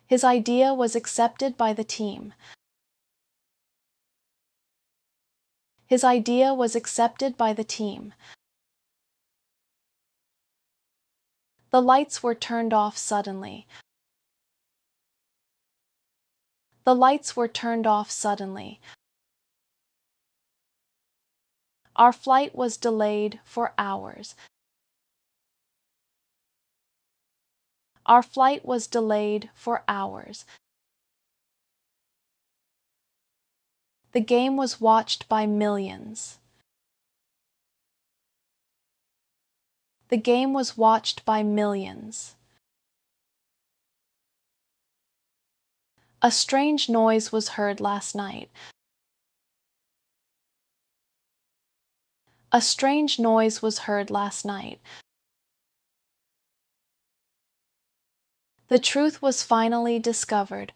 His idea was accepted by the team. His idea was accepted by the team. The lights were turned off suddenly. The lights were turned off suddenly. Our flight was delayed for hours. Our flight was delayed for hours. The game was watched by millions. The game was watched by millions. A strange noise was heard last night. A strange noise was heard last night. The truth was finally discovered.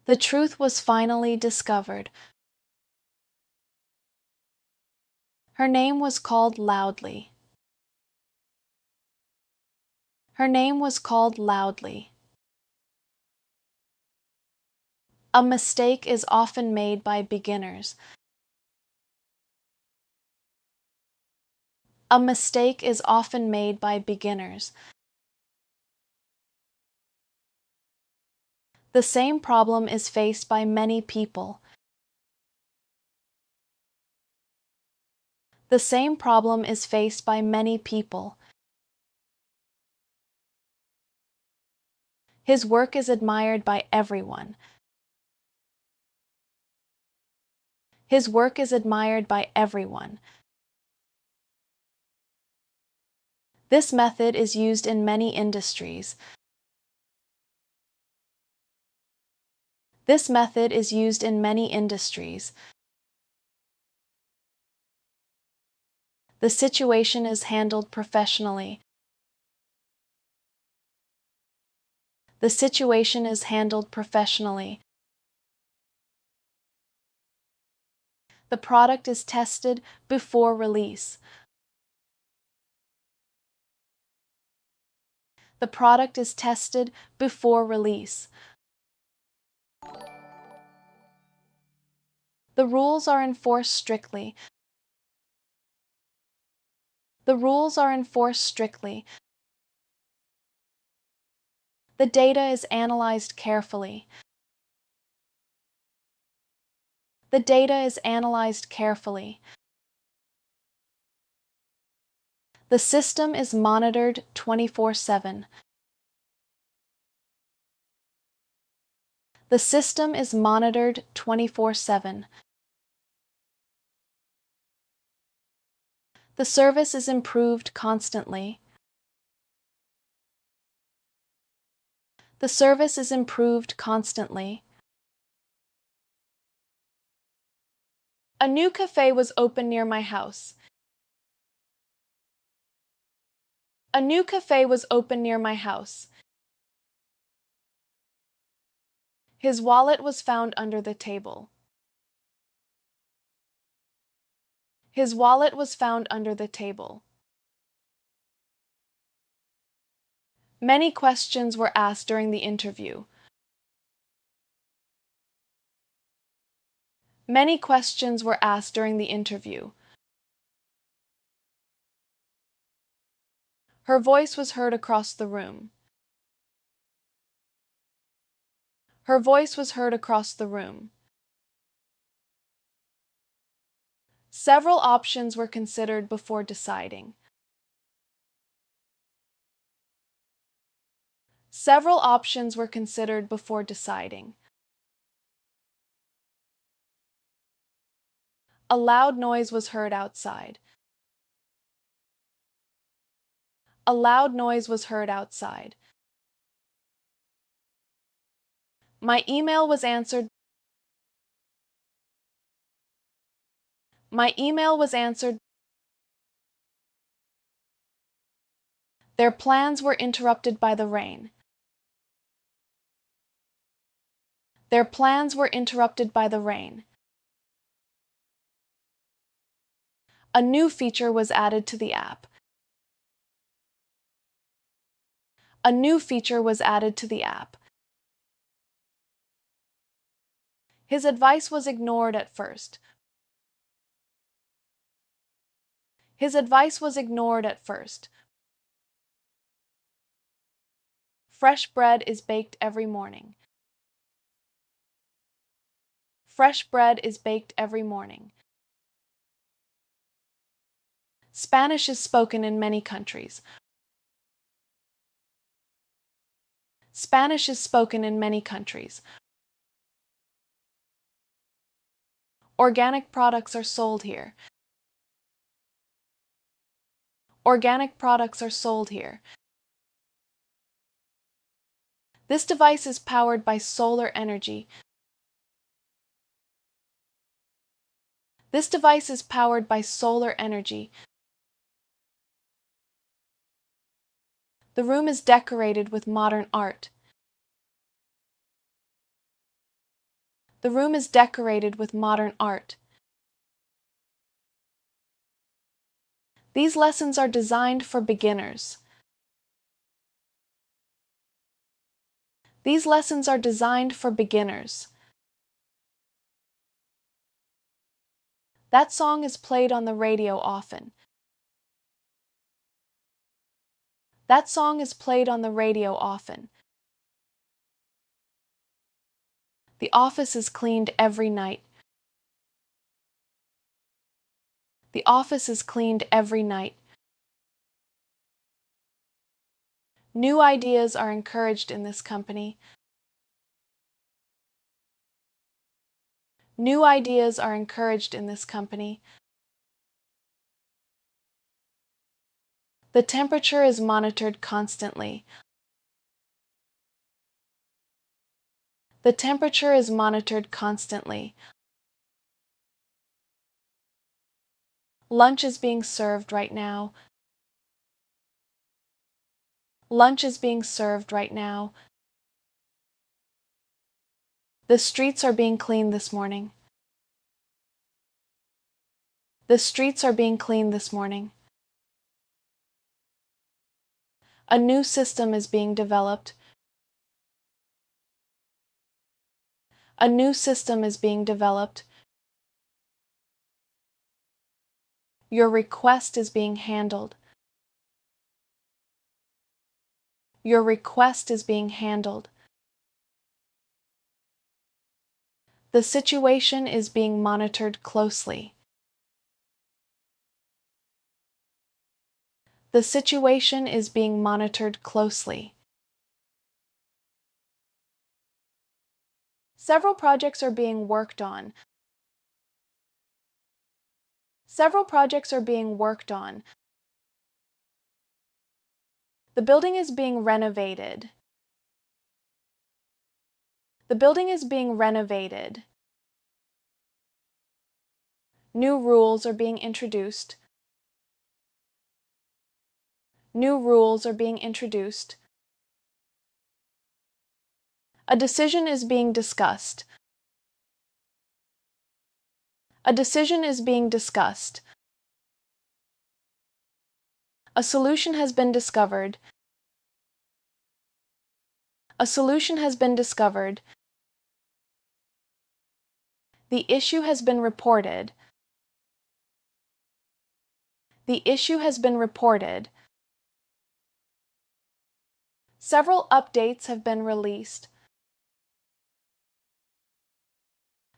The truth was finally discovered. Her name was called loudly. Her name was called loudly. A mistake is often made by beginners. A mistake is often made by beginners. The same problem is faced by many people. The same problem is faced by many people. His work is admired by everyone. His work is admired by everyone. This method is used in many industries. This method is used in many industries. The situation is handled professionally. The situation is handled professionally. The product is tested before release. The product is tested before release. The rules are enforced strictly. The rules are enforced strictly. The data is analyzed carefully. The data is analyzed carefully. The system is monitored 24/7. The system is monitored 24/7. The service is improved constantly. The service is improved constantly. A new cafe was opened near my house. A new cafe was opened near my house. His wallet was found under the table. His wallet was found under the table. Many questions were asked during the interview. Many questions were asked during the interview. Her voice was heard across the room. Her voice was heard across the room. Several options were considered before deciding. Several options were considered before deciding. A loud noise was heard outside. A loud noise was heard outside. My email was answered. My email was answered. Their plans were interrupted by the rain. Their plans were interrupted by the rain. A new feature was added to the app. A new feature was added to the app. His advice was ignored at first. His advice was ignored at first. Fresh bread is baked every morning. Fresh bread is baked every morning. Spanish is spoken in many countries. Spanish is spoken in many countries. Organic products are sold here. Organic products are sold here. This device is powered by solar energy. This device is powered by solar energy. The room is decorated with modern art. The room is decorated with modern art. These lessons are designed for beginners. These lessons are designed for beginners. That song is played on the radio often. That song is played on the radio often. The office is cleaned every night. The office is cleaned every night. New ideas are encouraged in this company. New ideas are encouraged in this company. The temperature is monitored constantly. The temperature is monitored constantly. Lunch is being served right now. Lunch is being served right now. The streets are being cleaned this morning. The streets are being cleaned this morning. A new system is being developed. A new system is being developed. Your request is being handled. Your request is being handled. The situation is being monitored closely. The situation is being monitored closely. Several projects are being worked on. Several projects are being worked on. The building is being renovated. The building is being renovated. New rules are being introduced. New rules are being introduced. A decision is being discussed. A decision is being discussed. A solution has been discovered. A solution has been discovered. The issue has been reported. The issue has been reported. Several updates have been released.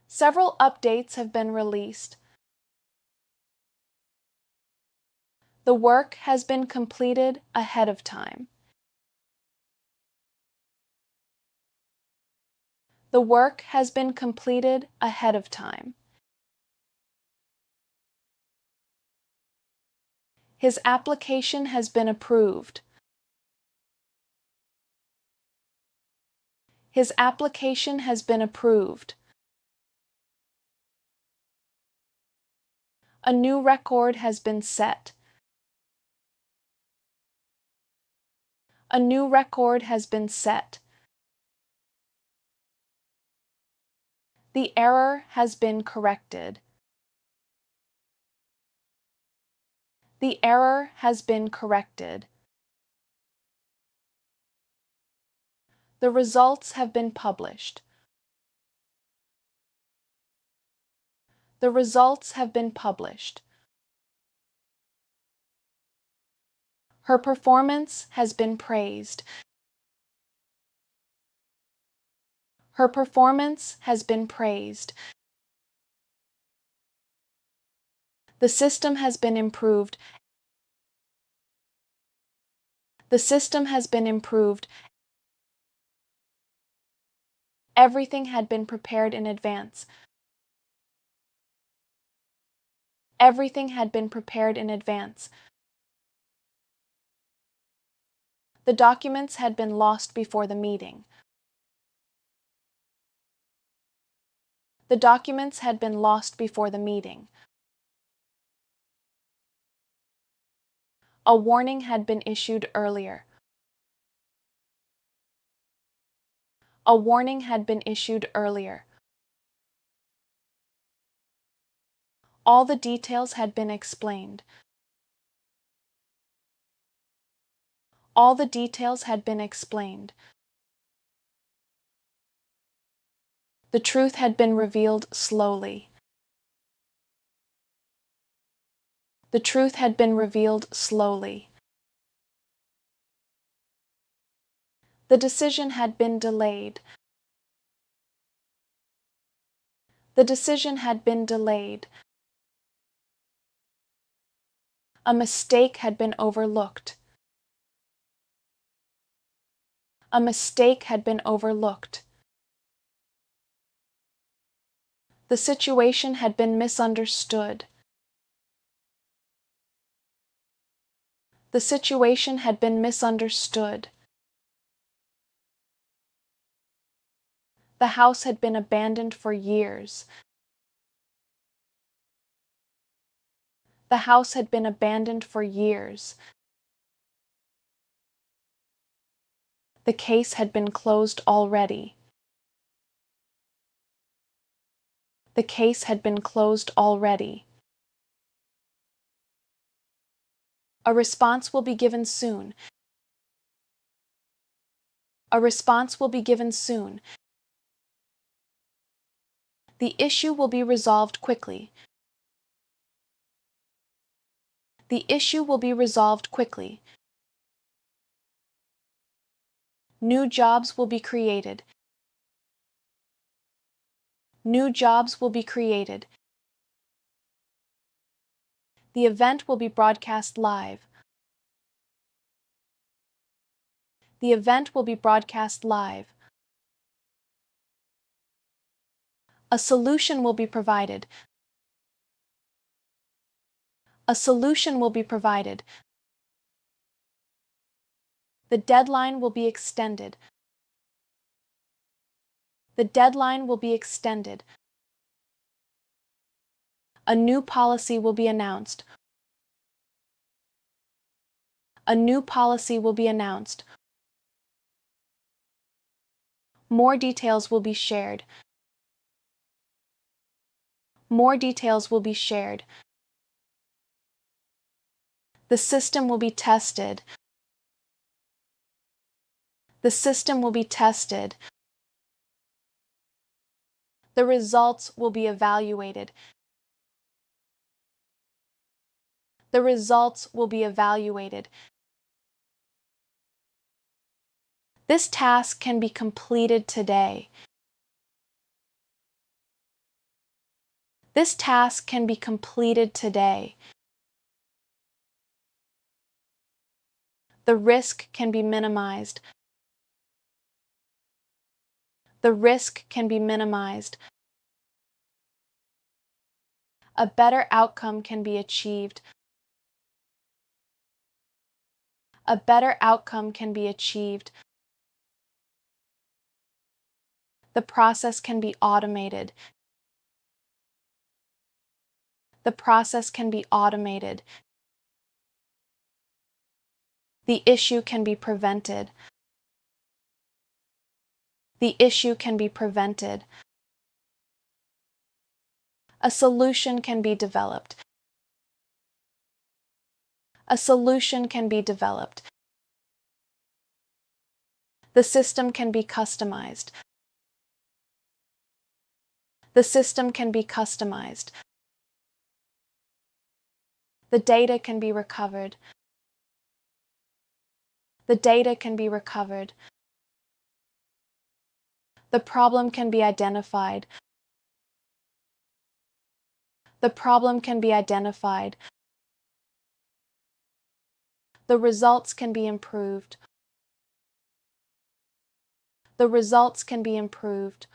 Several updates have been released. The work has been completed ahead of time. The work has been completed ahead of time. His application has been approved. His application has been approved. A new record has been set. A new record has been set. The error has been corrected. The error has been corrected. The results have been published. The results have been published. Her performance has been praised. Her performance has been praised. The system has been improved. The system has been improved. Everything had been prepared in advance. Everything had been prepared in advance. The documents had been lost before the meeting. The documents had been lost before the meeting. A warning had been issued earlier. A warning had been issued earlier. All the details had been explained. All the details had been explained. The truth had been revealed slowly. The truth had been revealed slowly. The decision had been delayed. The decision had been delayed. A mistake had been overlooked. A mistake had been overlooked. The situation had been misunderstood. The situation had been misunderstood. The house had been abandoned for years. The house had been abandoned for years. The case had been closed already. The case had been closed already. A response will be given soon. A response will be given soon. The issue will be resolved quickly. The issue will be resolved quickly. New jobs will be created. New jobs will be created. The event will be broadcast live. The event will be broadcast live. A solution will be provided. A solution will be provided. The deadline will be extended. The deadline will be extended. A new policy will be announced. A new policy will be announced. More details will be shared. More details will be shared. The system will be tested. The system will be tested. The results will be evaluated. The results will be evaluated. This task can be completed today. This task can be completed today. The risk can be minimized. The risk can be minimized. A better outcome can be achieved. A better outcome can be achieved. The process can be automated. The process can be automated. The issue can be prevented. The issue can be prevented. A solution can be developed. A solution can be developed. The system can be customized. The system can be customized. The data can be recovered. The data can be recovered. The problem can be identified. The problem can be identified. The results can be improved. The results can be improved.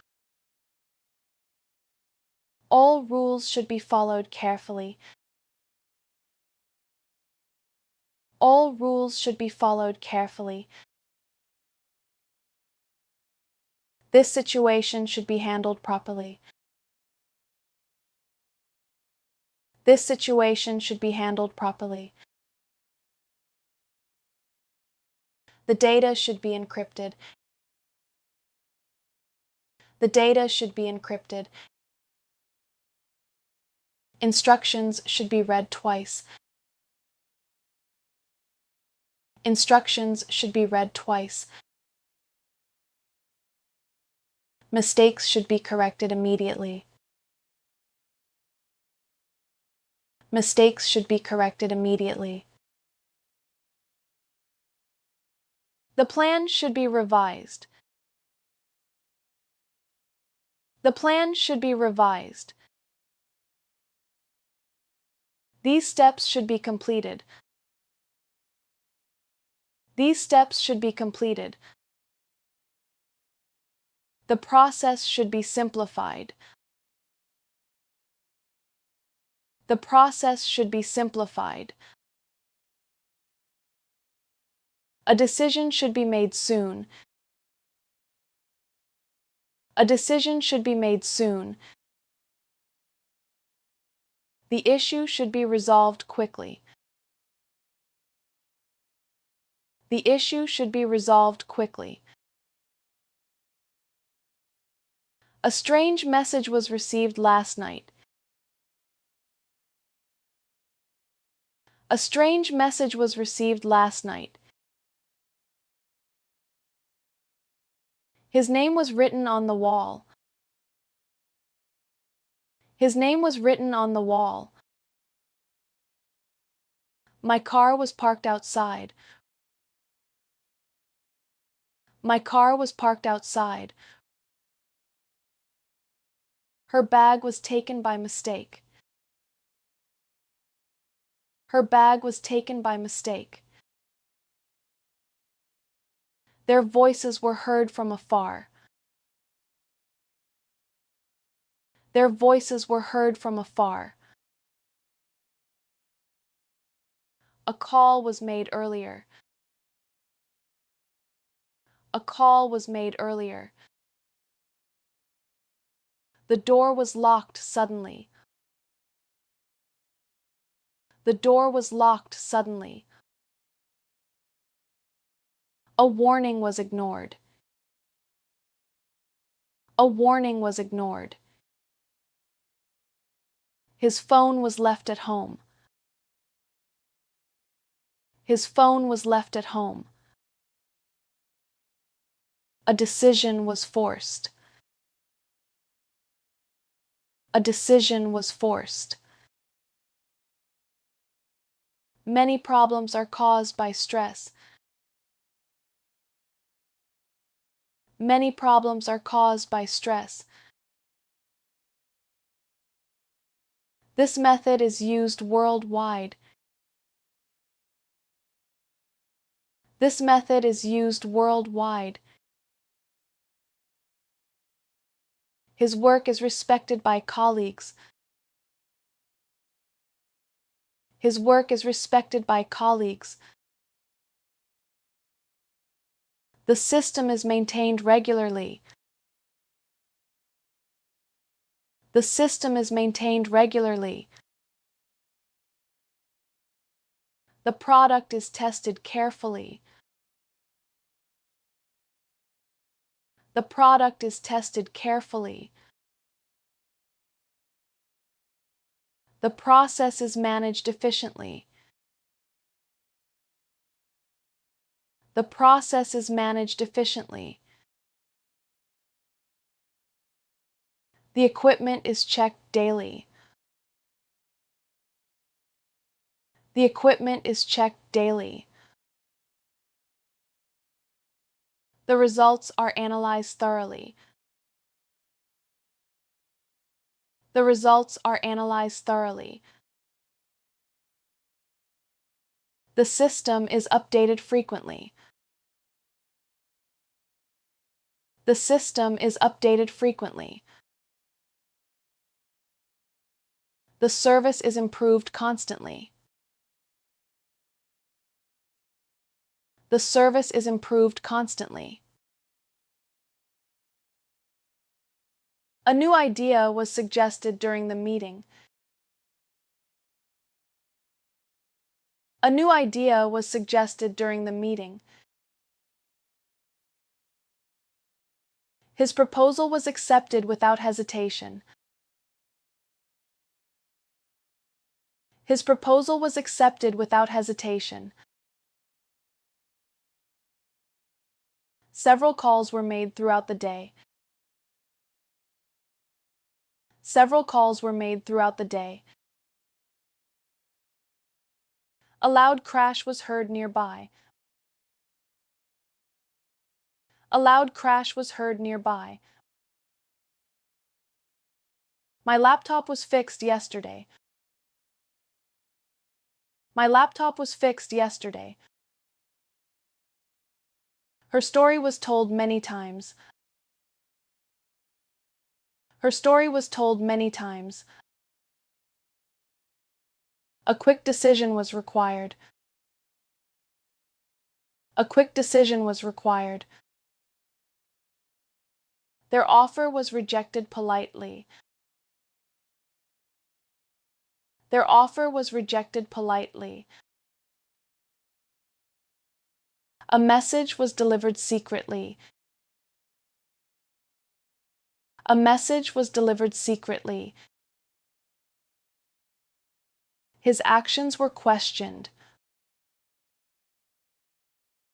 All rules should be followed carefully. All rules should be followed carefully. This situation should be handled properly. This situation should be handled properly. The data should be encrypted. The data should be encrypted. Instructions should be read twice. Instructions should be read twice. Mistakes should be corrected immediately. Mistakes should be corrected immediately. The plan should be revised. The plan should be revised. These steps should be completed. These steps should be completed. The process should be simplified. The process should be simplified. A decision should be made soon. A decision should be made soon. The issue should be resolved quickly. The issue should be resolved quickly. A strange message was received last night. A strange message was received last night. His name was written on the wall. His name was written on the wall. My car was parked outside. My car was parked outside. Her bag was taken by mistake. Her bag was taken by mistake. Their voices were heard from afar. Their voices were heard from afar. A call was made earlier. A call was made earlier. The door was locked suddenly. The door was locked suddenly. A warning was ignored. A warning was ignored. His phone was left at home. His phone was left at home. A decision was forced. A decision was forced. Many problems are caused by stress. Many problems are caused by stress. This method is used worldwide. This method is used worldwide. His work is respected by colleagues. His work is respected by colleagues. The system is maintained regularly. The system is maintained regularly. The product is tested carefully. The product is tested carefully. The process is managed efficiently. The process is managed efficiently. The equipment is checked daily. The equipment is checked daily. The results are analyzed thoroughly. The results are analyzed thoroughly. The system is updated frequently. The system is updated frequently. The service is improved constantly. The service is improved constantly. A new idea was suggested during the meeting. A new idea was suggested during the meeting. His proposal was accepted without hesitation. His proposal was accepted without hesitation. Several calls were made throughout the day. Several calls were made throughout the day. A loud crash was heard nearby. A loud crash was heard nearby. My laptop was fixed yesterday. My laptop was fixed yesterday. Her story was told many times. Her story was told many times. A quick decision was required. A quick decision was required. Their offer was rejected politely. Their offer was rejected politely. A message was delivered secretly. A message was delivered secretly. His actions were questioned.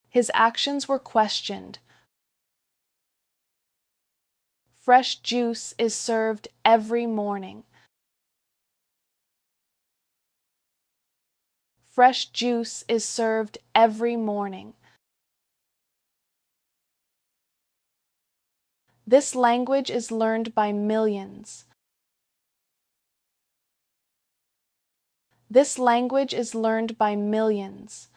His actions were questioned. Fresh juice is served every morning. Fresh juice is served every morning. This language is learned by millions. This language is learned by millions.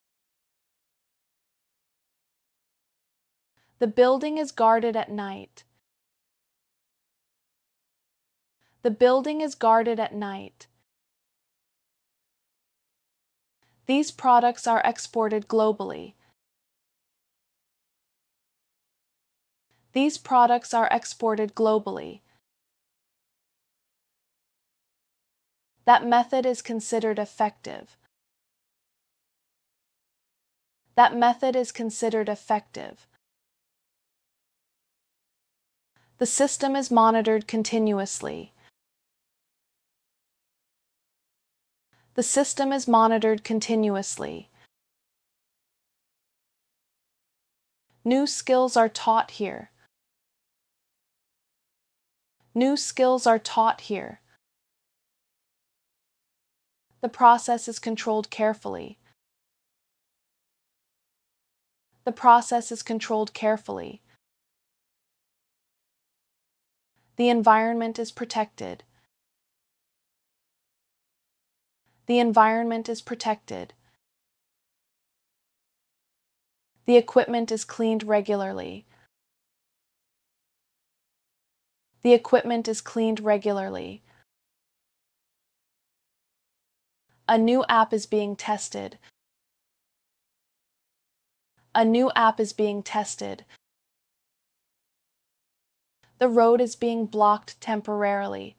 The building is guarded at night. The building is guarded at night. These products are exported globally. These products are exported globally. That method is considered effective. That method is considered effective. The system is monitored continuously. The system is monitored continuously. New skills are taught here. New skills are taught here. The process is controlled carefully. The process is controlled carefully. The environment is protected. The environment is protected. The equipment is cleaned regularly. The equipment is cleaned regularly. A new app is being tested. A new app is being tested. The road is being blocked temporarily.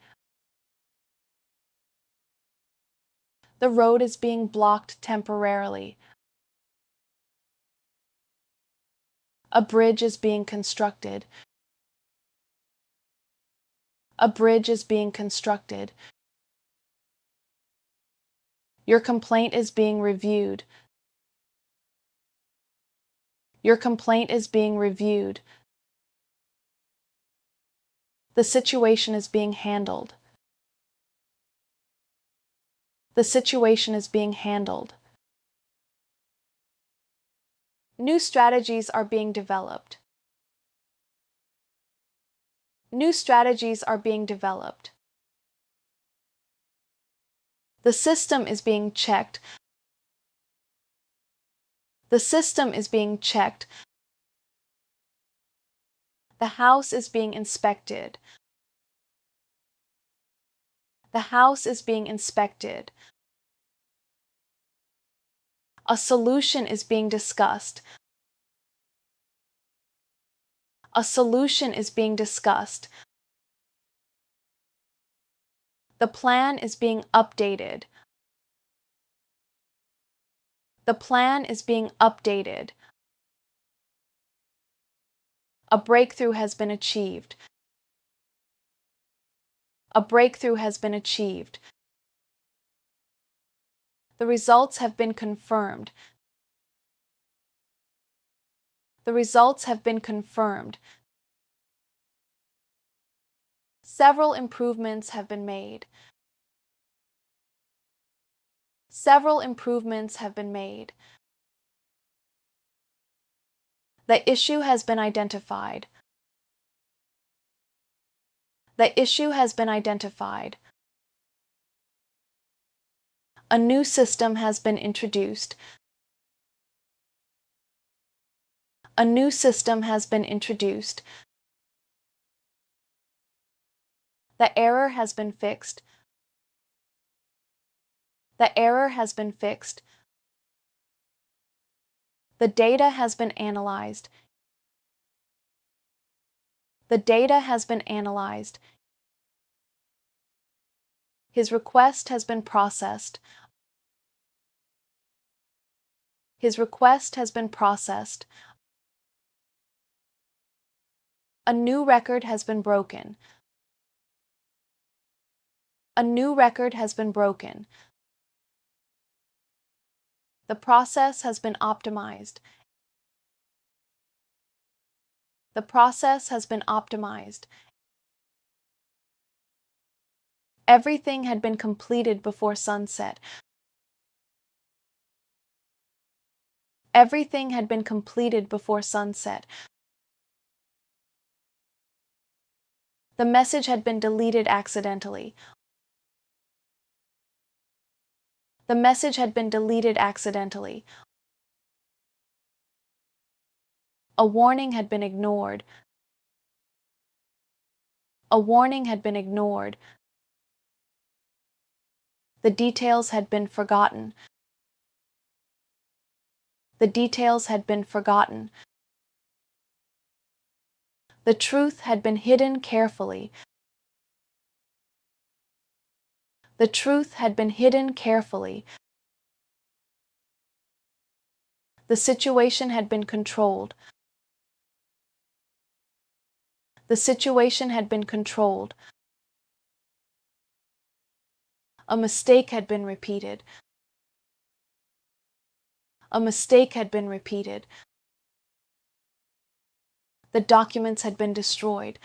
The road is being blocked temporarily. A bridge is being constructed. A bridge is being constructed. Your complaint is being reviewed. Your complaint is being reviewed. The situation is being handled. The situation is being handled. New strategies are being developed. New strategies are being developed. The system is being checked. The system is being checked. The house is being inspected. The house is being inspected. A solution is being discussed. A solution is being discussed. The plan is being updated. The plan is being updated. A breakthrough has been achieved. A breakthrough has been achieved. The results have been confirmed. The results have been confirmed. Several improvements have been made. Several improvements have been made. The issue has been identified. The issue has been identified. A new system has been introduced. A new system has been introduced. The error has been fixed. The error has been fixed. The data has been analyzed. The data has been analyzed. His request has been processed. His request has been processed. A new record has been broken. A new record has been broken. The process has been optimized. The process has been optimized. Everything had been completed before sunset. Everything had been completed before sunset. The message had been deleted accidentally. The message had been deleted accidentally. A warning had been ignored. A warning had been ignored. The details had been forgotten. The details had been forgotten. The truth had been hidden carefully. The truth had been hidden carefully. The situation had been controlled. The situation had been controlled. A mistake had been repeated. A mistake had been repeated. The documents had been destroyed.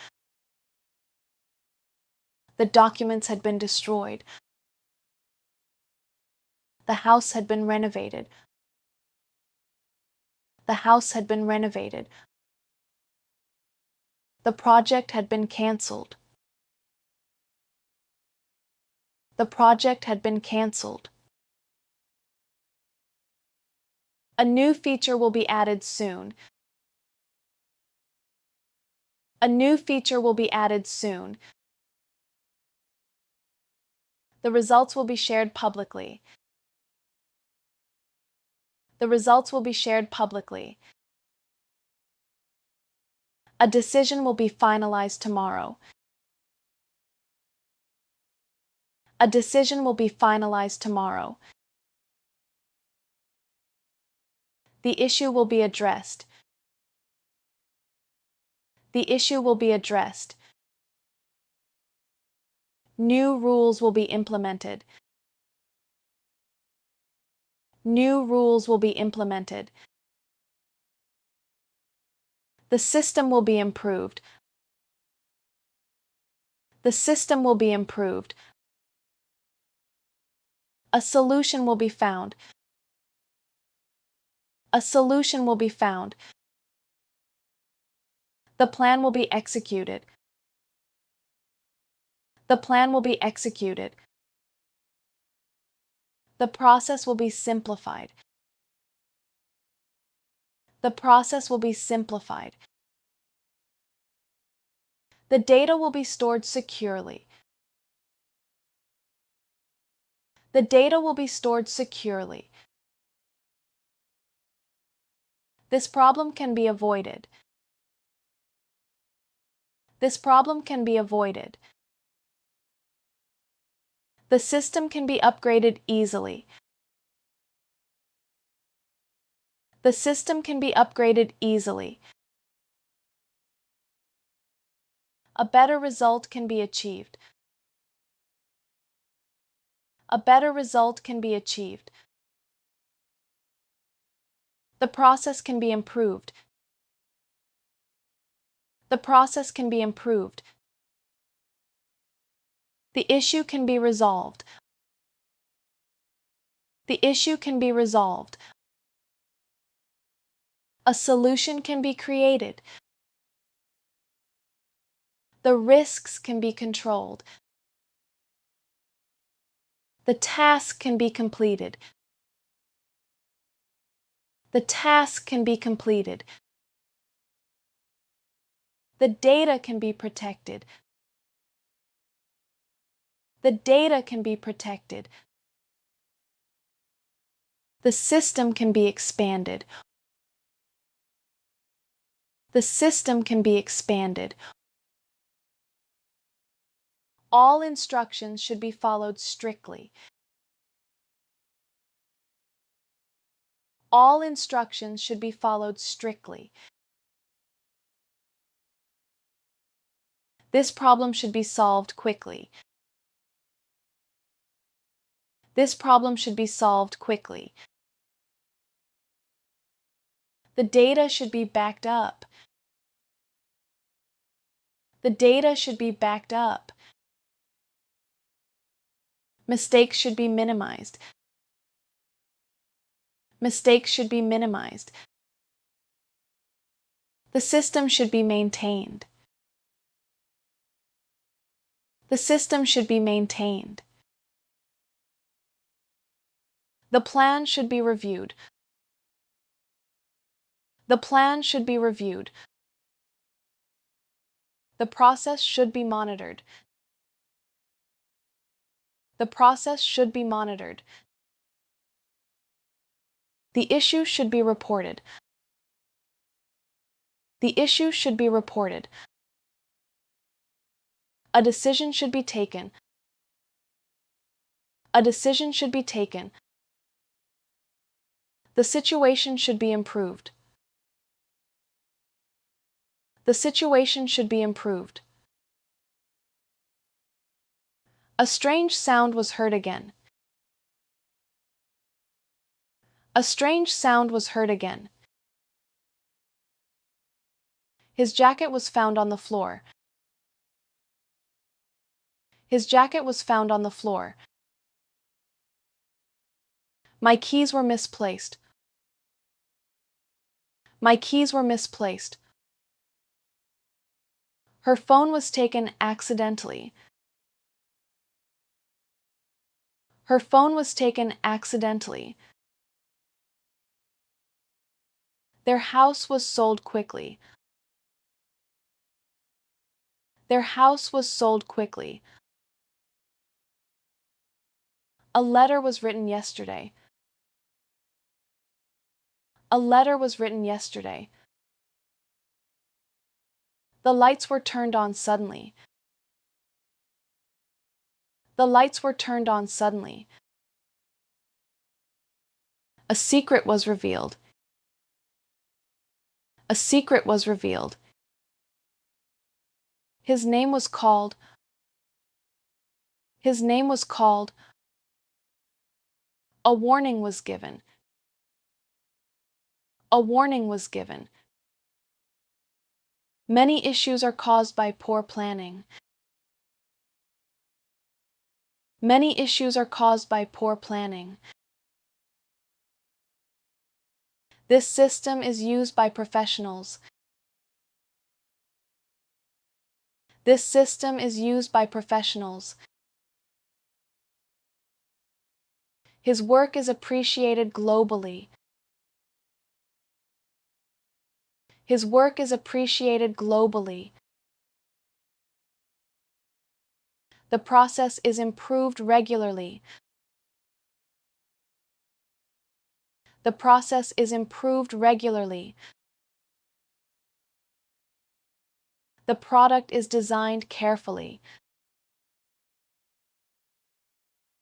The documents had been destroyed. The house had been renovated. The house had been renovated. The project had been cancelled. The project had been cancelled. A new feature will be added soon. A new feature will be added soon. The results will be shared publicly. The results will be shared publicly. A decision will be finalized tomorrow. A decision will be finalized tomorrow. The issue will be addressed. The issue will be addressed. New rules will be implemented. New rules will be implemented. The system will be improved. The system will be improved. A solution will be found. A solution will be found. The plan will be executed. The plan will be executed. The process will be simplified. The process will be simplified. The data will be stored securely. The data will be stored securely. This problem can be avoided. This problem can be avoided. The system can be upgraded easily. The system can be upgraded easily. A better result can be achieved. A better result can be achieved. The process can be improved. The process can be improved. The issue can be resolved. The issue can be resolved. A solution can be created. The risks can be controlled. The task can be completed. The task can be completed. The data can be protected. The data can be protected. The system can be expanded. The system can be expanded. All instructions should be followed strictly. All instructions should be followed strictly. This problem should be solved quickly. This problem should be solved quickly. The data should be backed up. The data should be backed up. Mistakes should be minimized. Mistakes should be minimized. The system should be maintained. The system should be maintained. The plan should be reviewed. The plan should be reviewed. The process should be monitored. The process should be monitored. The issue should be reported. The issue should be reported. A decision should be taken. A decision should be taken. The situation should be improved. The situation should be improved. A strange sound was heard again. A strange sound was heard again. His jacket was found on the floor. His jacket was found on the floor. My keys were misplaced. My keys were misplaced. Her phone was taken accidentally. Her phone was taken accidentally. Their house was sold quickly. Their house was sold quickly. A letter was written yesterday. A letter was written yesterday. The lights were turned on suddenly. The lights were turned on suddenly. A secret was revealed. A secret was revealed. His name was called. His name was called. A warning was given. A warning was given. Many issues are caused by poor planning. Many issues are caused by poor planning. This system is used by professionals. This system is used by professionals. His work is appreciated globally. His work is appreciated globally. The process is improved regularly. The process is improved regularly. The product is designed carefully.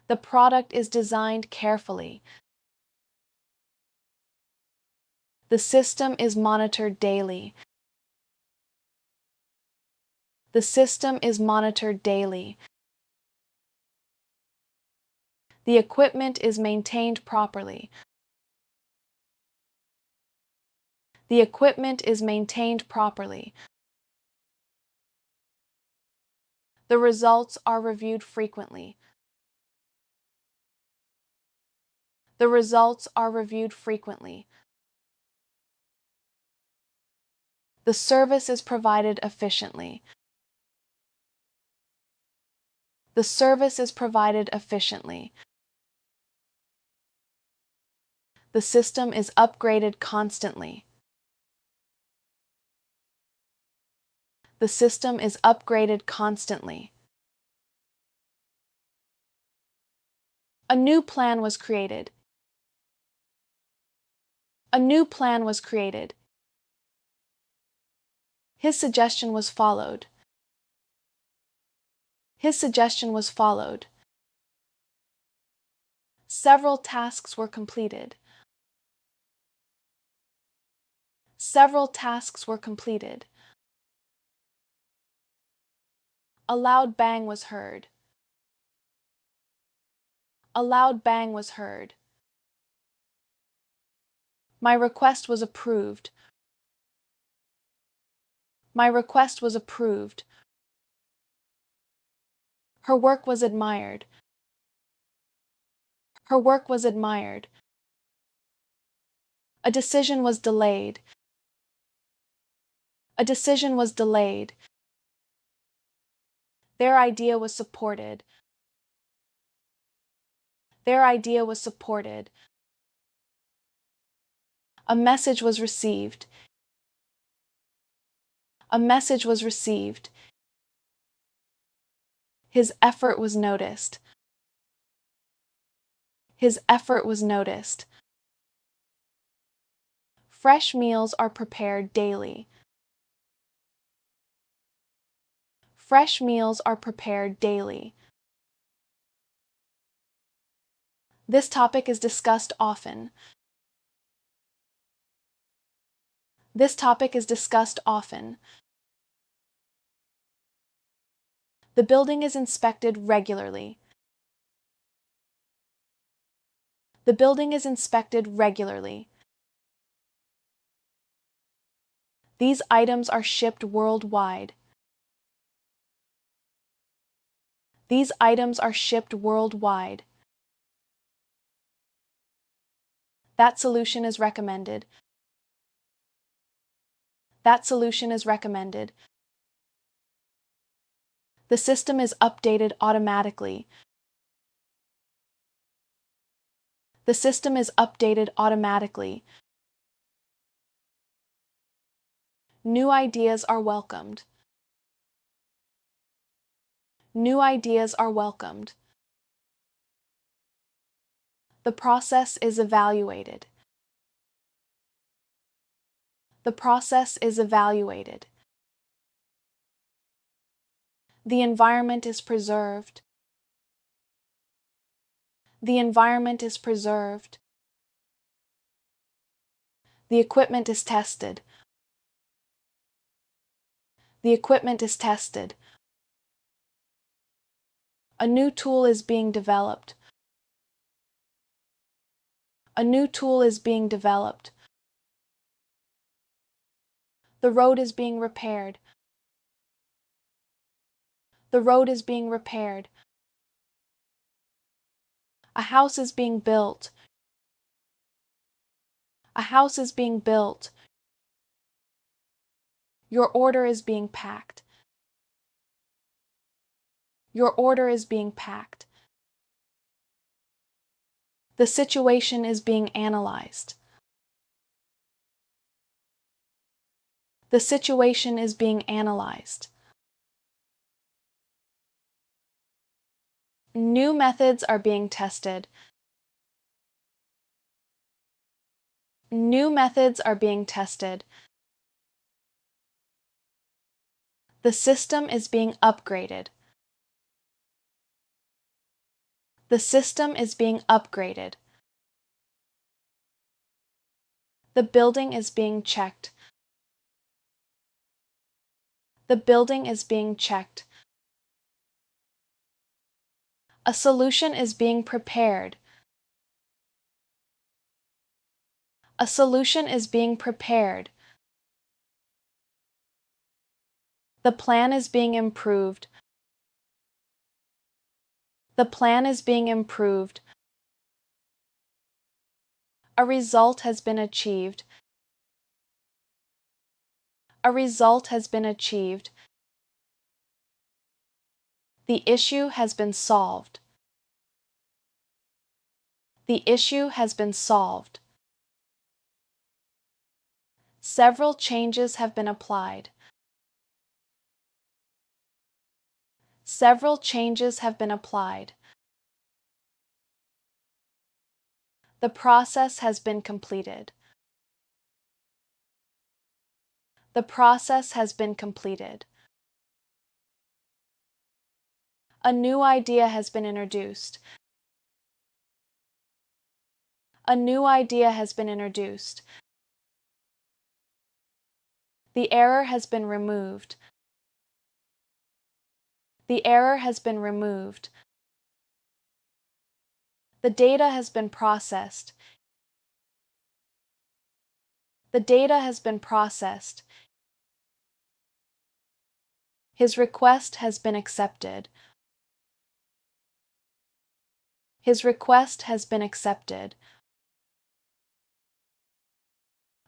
The product is designed carefully. The system is monitored daily. The system is monitored daily. The equipment is maintained properly. The equipment is maintained properly. The results are reviewed frequently. The results are reviewed frequently. The service is provided efficiently. The service is provided efficiently. The system is upgraded constantly. The system is upgraded constantly. A new plan was created. A new plan was created. His suggestion was followed. His suggestion was followed. Several tasks were completed. Several tasks were completed. A loud bang was heard. A loud bang was heard. My request was approved. My request was approved. Her work was admired. Her work was admired. A decision was delayed. A decision was delayed. Their idea was supported. Their idea was supported. A message was received. A message was received. His effort was noticed. His effort was noticed. Fresh meals are prepared daily. Fresh meals are prepared daily. This topic is discussed often. This topic is discussed often. The building is inspected regularly. The building is inspected regularly. These items are shipped worldwide. These items are shipped worldwide. That solution is recommended. That solution is recommended. The system is updated automatically. The system is updated automatically. New ideas are welcomed. New ideas are welcomed. The process is evaluated. The process is evaluated. The environment is preserved. The environment is preserved. The equipment is tested. The equipment is tested. A new tool is being developed. A new tool is being developed. The road is being repaired. The road is being repaired. A house is being built. A house is being built. Your order is being packed. Your order is being packed. The situation is being analyzed. The situation is being analyzed. New methods are being tested. New methods are being tested. The system is being upgraded. The system is being upgraded. The building is being checked. The building is being checked. A solution is being prepared. A solution is being prepared. The plan is being improved. The plan is being improved. A result has been achieved. A result has been achieved. The issue has been solved. The issue has been solved. Several changes have been applied. Several changes have been applied. The process has been completed. The process has been completed. A new idea has been introduced. A new idea has been introduced. The error has been removed. The error has been removed. The data has been processed. The data has been processed. His request has been accepted. His request has been accepted.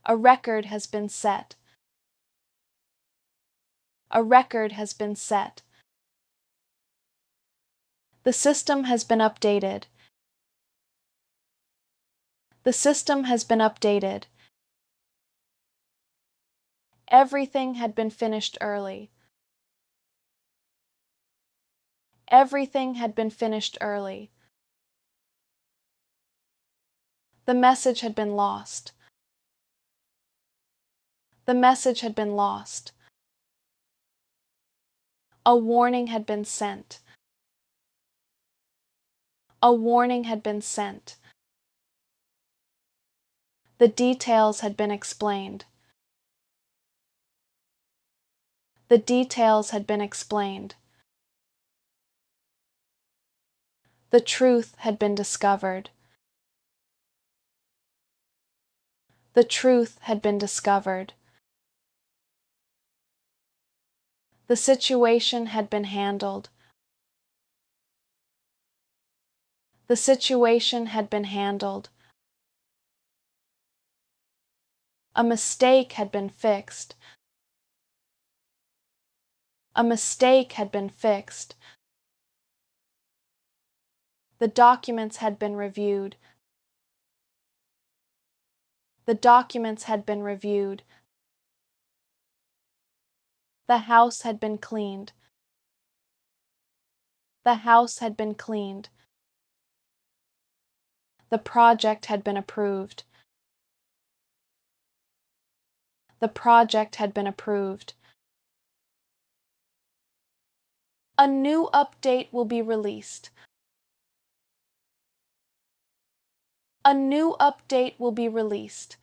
A record has been set. A record has been set. The system has been updated. The system has been updated. Everything had been finished early. Everything had been finished early. The message had been lost. The message had been lost. A warning had been sent. A warning had been sent. The details had been explained. The details had been explained. The truth had been discovered. The truth had been discovered. The situation had been handled. The situation had been handled. A mistake had been fixed. A mistake had been fixed. The documents had been reviewed. The documents had been reviewed. The house had been cleaned. The house had been cleaned. The project had been approved. The project had been approved. A new update will be released. A new update will be released.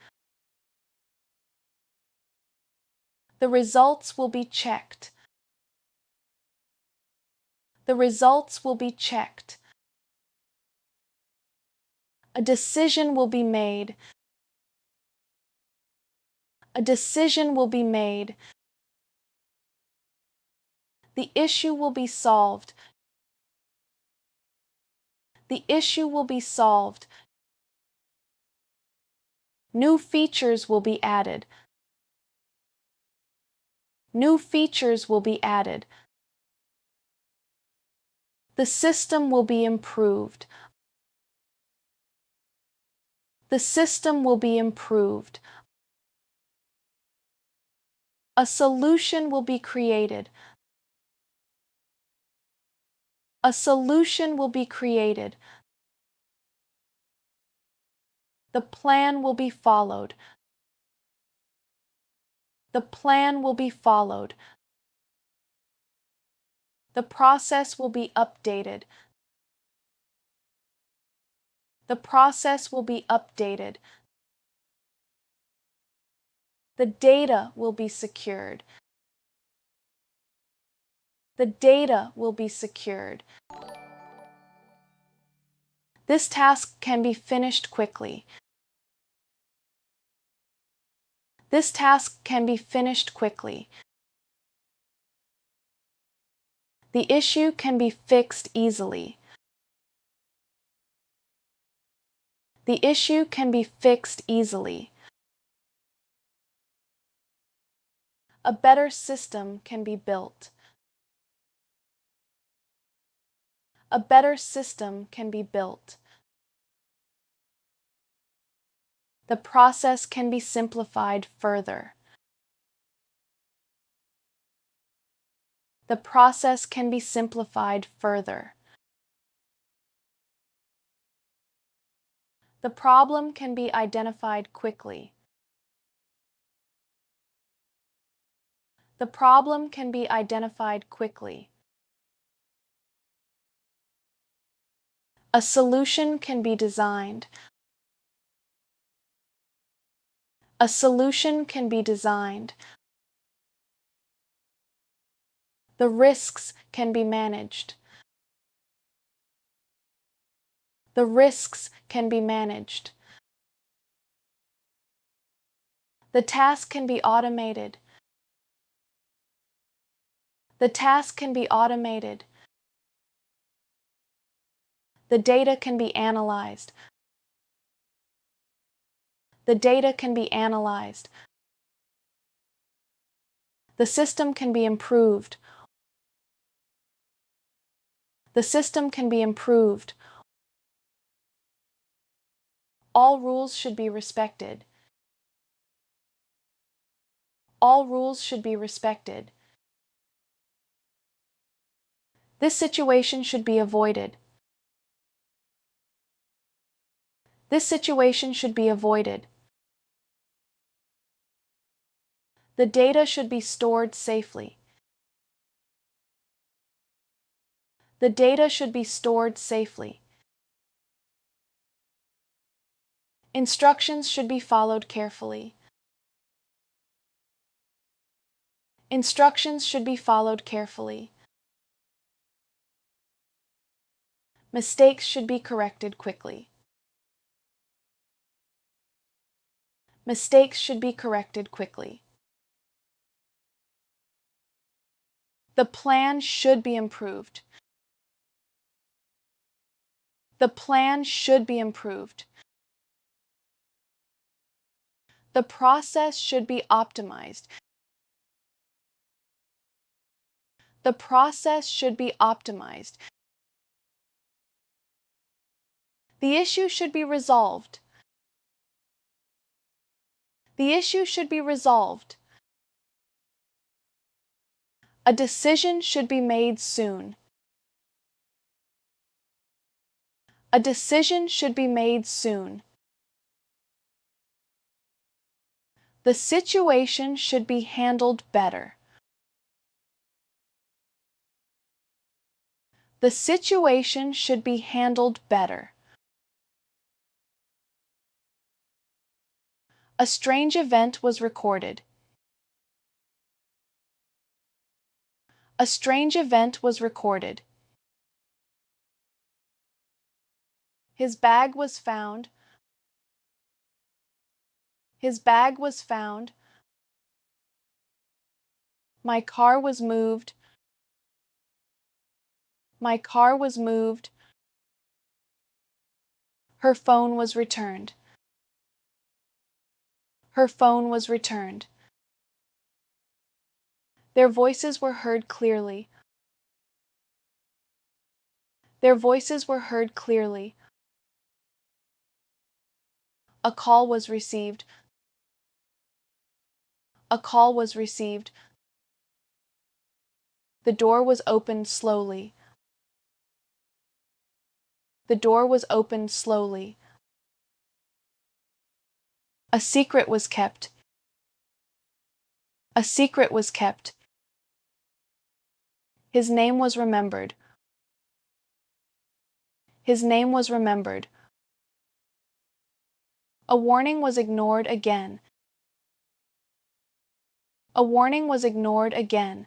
The results will be checked. The results will be checked. A decision will be made. A decision will be made. The issue will be solved. The issue will be solved. New features will be added. New features will be added. The system will be improved. The system will be improved. A solution will be created. A solution will be created. The plan will be followed. The plan will be followed. The process will be updated. The process will be updated. The data will be secured. The data will be secured. This task can be finished quickly. This task can be finished quickly. The issue can be fixed easily. The issue can be fixed easily. A better system can be built. A better system can be built. The process can be simplified further. The process can be simplified further. The problem can be identified quickly. The problem can be identified quickly. A solution can be designed. A solution can be designed. The risks can be managed. The risks can be managed. The task can be automated. The task can be automated. The data can be analyzed. The data can be analyzed. The system can be improved. The system can be improved. All rules should be respected. All rules should be respected. This situation should be avoided. This situation should be avoided. The data should be stored safely. The data should be stored safely. Instructions should be followed carefully. Instructions should be followed carefully. Mistakes should be corrected quickly. Mistakes should be corrected quickly. The plan should be improved. The plan should be improved. The process should be optimized. The process should be optimized. The issue should be resolved. The issue should be resolved. A decision should be made soon. A decision should be made soon. The situation should be handled better. The situation should be handled better. A strange event was recorded. A strange event was recorded. His bag was found. His bag was found. My car was moved. My car was moved. Her phone was returned. Her phone was returned. Their voices were heard clearly. Their voices were heard clearly. A call was received. A call was received. The door was opened slowly. The door was opened slowly. A secret was kept. A secret was kept. His name was remembered. His name was remembered. A warning was ignored again. A warning was ignored again.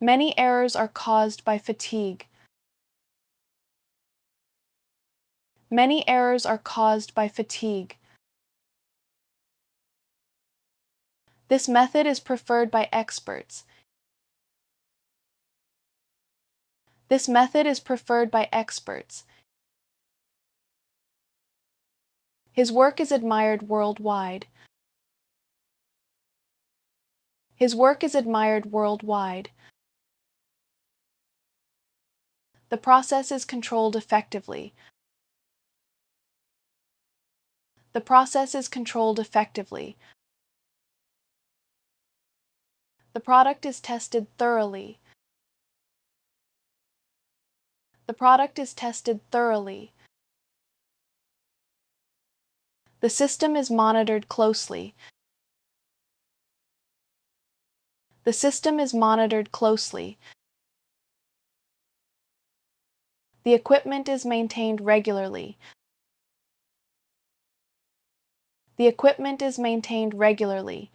Many errors are caused by fatigue. Many errors are caused by fatigue. This method is preferred by experts. This method is preferred by experts. His work is admired worldwide. His work is admired worldwide. The process is controlled effectively. The process is controlled effectively. The product is tested thoroughly. The product is tested thoroughly. The system is monitored closely. The system is monitored closely. The equipment is maintained regularly. The equipment is maintained regularly.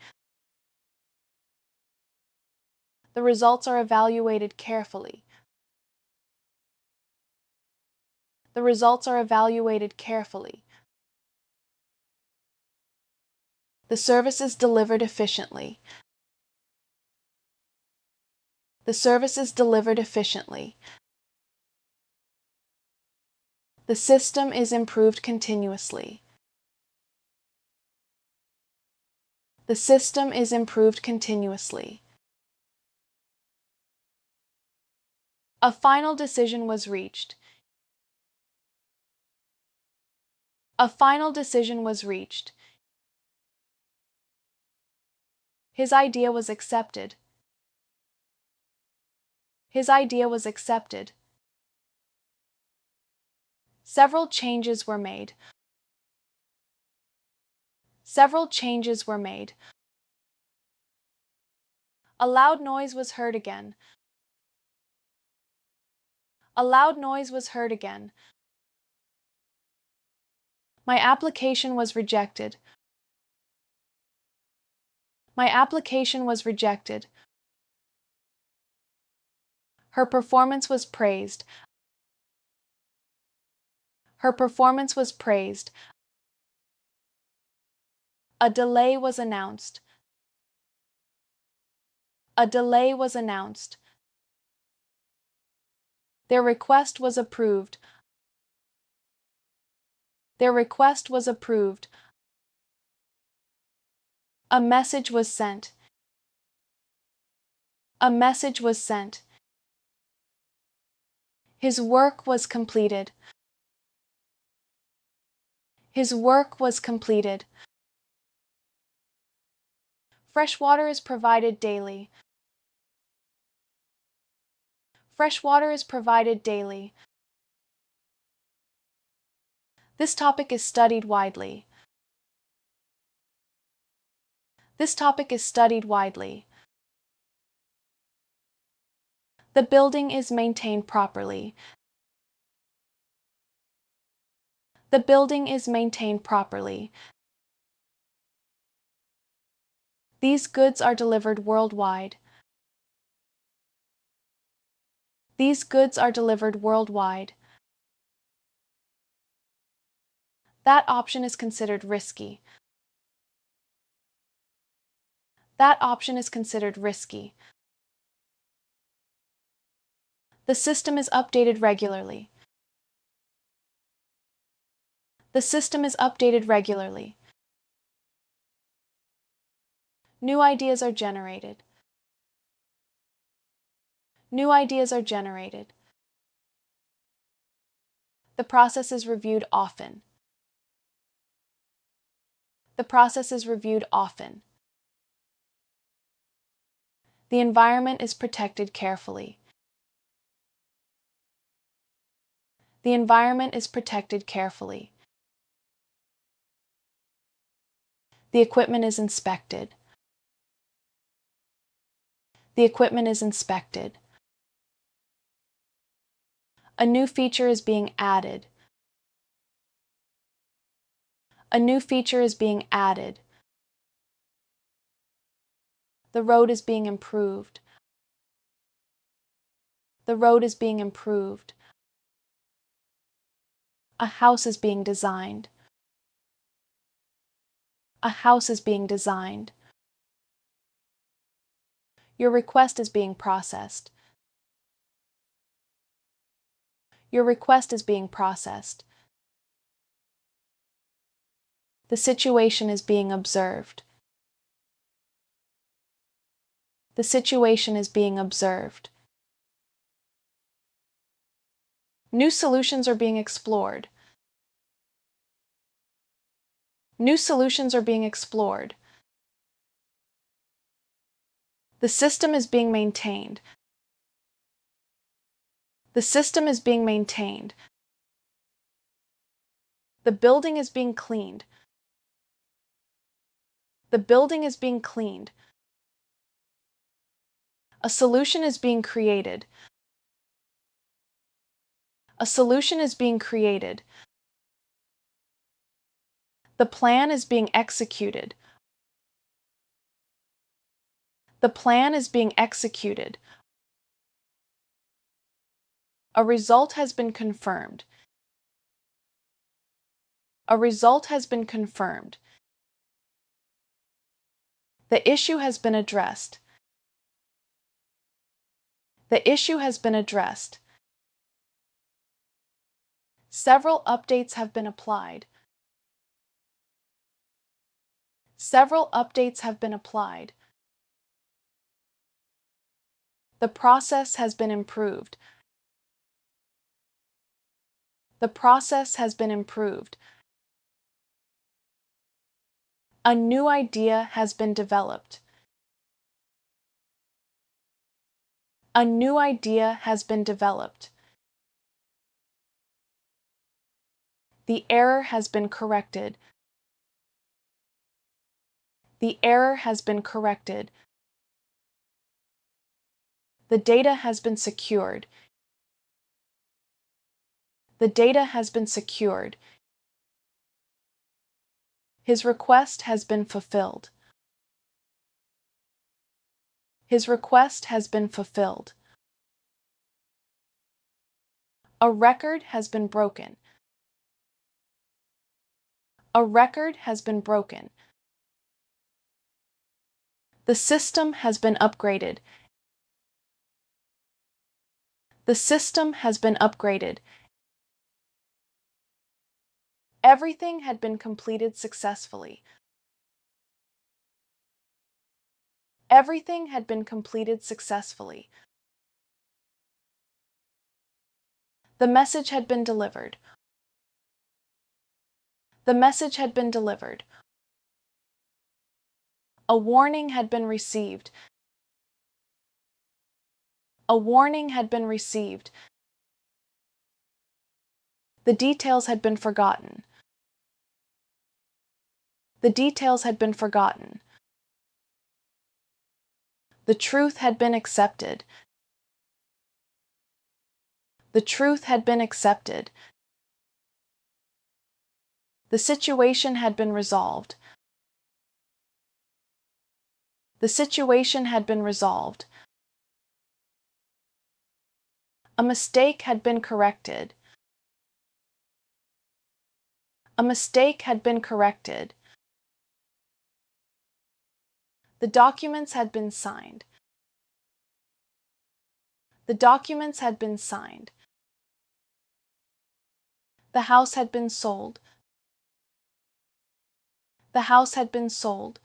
The results are evaluated carefully. The results are evaluated carefully. The service is delivered efficiently. The service is delivered efficiently. The system is improved continuously. The system is improved continuously. A final decision was reached. A final decision was reached. His idea was accepted. His idea was accepted. Several changes were made. Several changes were made. A loud noise was heard again. A loud noise was heard again. My application was rejected. My application was rejected. Her performance was praised. Her performance was praised. A delay was announced. A delay was announced. Their request was approved. Their request was approved. A message was sent. A message was sent. His work was completed. His work was completed. Fresh water is provided daily. Fresh water is provided daily. This topic is studied widely. This topic is studied widely. The building is maintained properly. The building is maintained properly. These goods are delivered worldwide. These goods are delivered worldwide. That option is considered risky. That option is considered risky. The system is updated regularly. The system is updated regularly. New ideas are generated. New ideas are generated. The process is reviewed often. The process is reviewed often. The environment is protected carefully. The environment is protected carefully. The equipment is inspected. The equipment is inspected. A new feature is being added. A new feature is being added. The road is being improved. The road is being improved. A house is being designed. A house is being designed. Your request is being processed. Your request is being processed. The situation is being observed. The situation is being observed. New solutions are being explored. New solutions are being explored. The system is being maintained. The system is being maintained. The building is being cleaned. The building is being cleaned. A solution is being created. A solution is being created. The plan is being executed. The plan is being executed. A result has been confirmed. A result has been confirmed. The issue has been addressed. The issue has been addressed. Several updates have been applied. Several updates have been applied. The process has been improved. The process has been improved. A new idea has been developed. A new idea has been developed. The error has been corrected. The error has been corrected. The data has been secured. The data has been secured. His request has been fulfilled. His request has been fulfilled. A record has been broken. A record has been broken. The system has been upgraded. The system has been upgraded. Everything had been completed successfully. Everything had been completed successfully. The message had been delivered. The message had been delivered. A warning had been received. A warning had been received. The details had been forgotten. The details had been forgotten. The truth had been accepted. The truth had been accepted. The situation had been resolved. The situation had been resolved. A mistake had been corrected. A mistake had been corrected. The documents had been signed. The documents had been signed. The house had been sold. The house had been sold.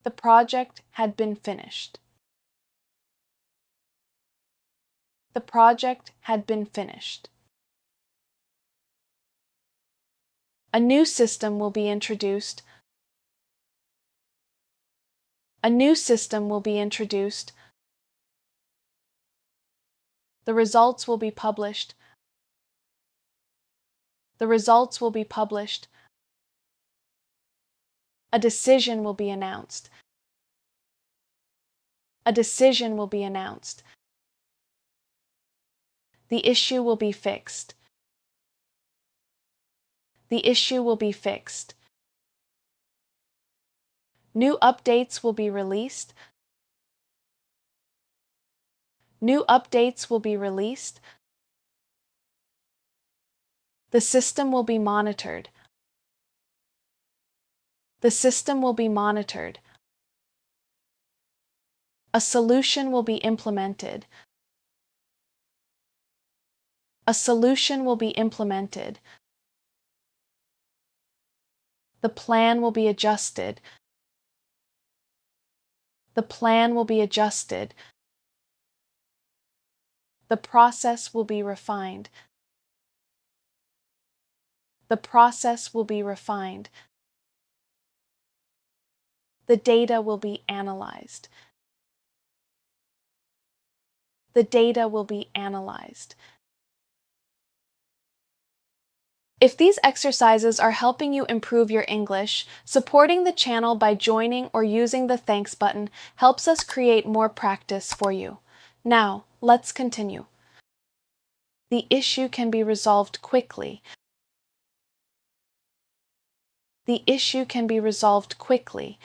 The project had been finished. The project had been finished. A new system will be introduced. A new system will be introduced. The results will be published. The results will be published. A decision will be announced. A decision will be announced. The issue will be fixed. The issue will be fixed. New updates will be released. New updates will be released. The system will be monitored. The system will be monitored. A solution will be implemented. A solution will be implemented. The plan will be adjusted. The plan will be adjusted. The process will be refined. The process will be refined. The data will be analyzed. The data will be analyzed. If these exercises are helping you improve your English, supporting the channel by joining or using the thanks button helps us create more practice for you. Now, let's continue. The issue can be resolved quickly. The issue can be resolved quickly.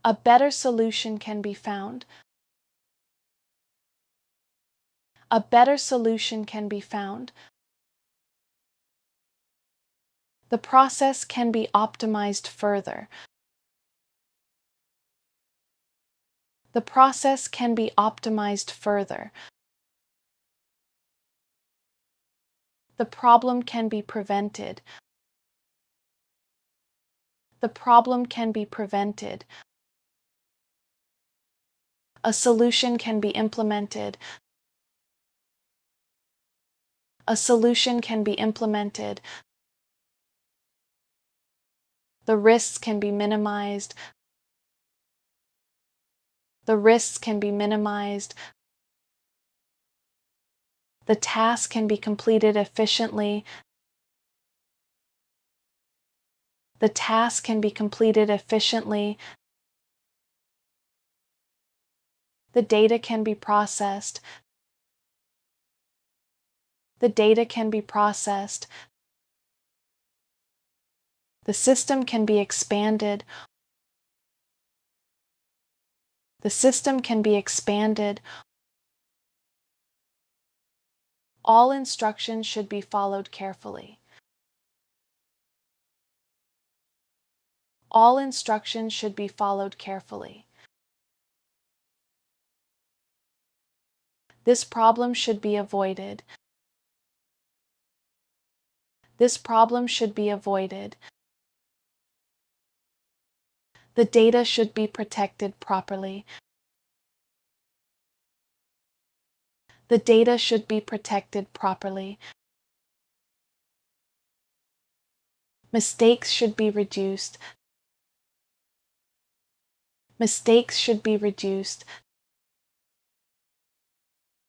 A better solution can be found. A better solution can be found. The process can be optimized further. The process can be optimized further. The problem can be prevented. The problem can be prevented. A solution can be implemented. A solution can be implemented. The risks can be minimized. The risks can be minimized. The task can be completed efficiently. The task can be completed efficiently. The data can be processed. The data can be processed. The system can be expanded. The system can be expanded. All instructions should be followed carefully. All instructions should be followed carefully. This problem should be avoided. This problem should be avoided. The data should be protected properly. The data should be protected properly. Mistakes should be reduced. Mistakes should be reduced.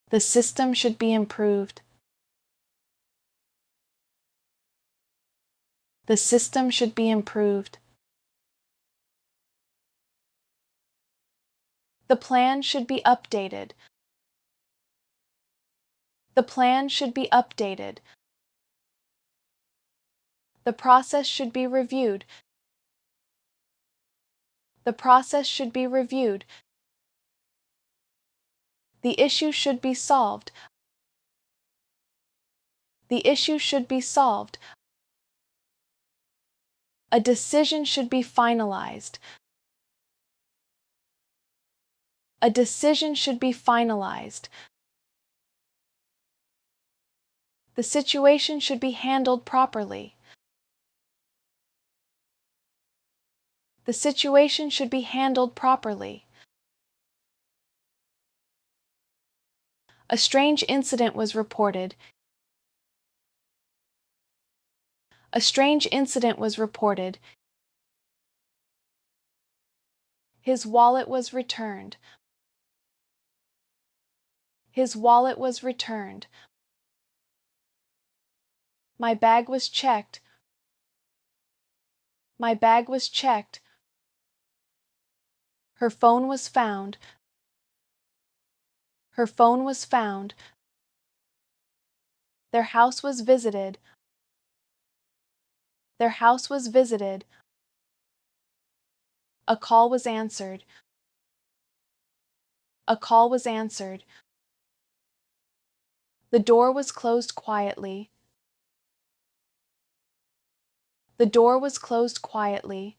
The system should be improved. The system should be improved. The plan should be updated. The plan should be updated. The process should be reviewed. The process should be reviewed. The issue should be solved. The issue should be solved. A decision should be finalized. A decision should be finalized. The situation should be handled properly. The situation should be handled properly. A strange incident was reported. A strange incident was reported. His wallet was returned. His wallet was returned. My bag was checked. My bag was checked. Her phone was found. Her phone was found. Their house was visited. Their house was visited. A call was answered. A call was answered. The door was closed quietly. The door was closed quietly.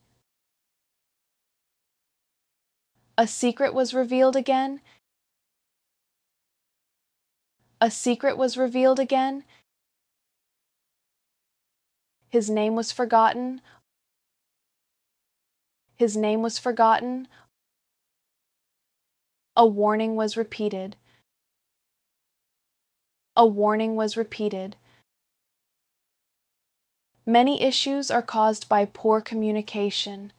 A secret was revealed again. A secret was revealed again. His name was forgotten. His name was forgotten. A warning was repeated. A warning was repeated. Many issues are caused by poor communication.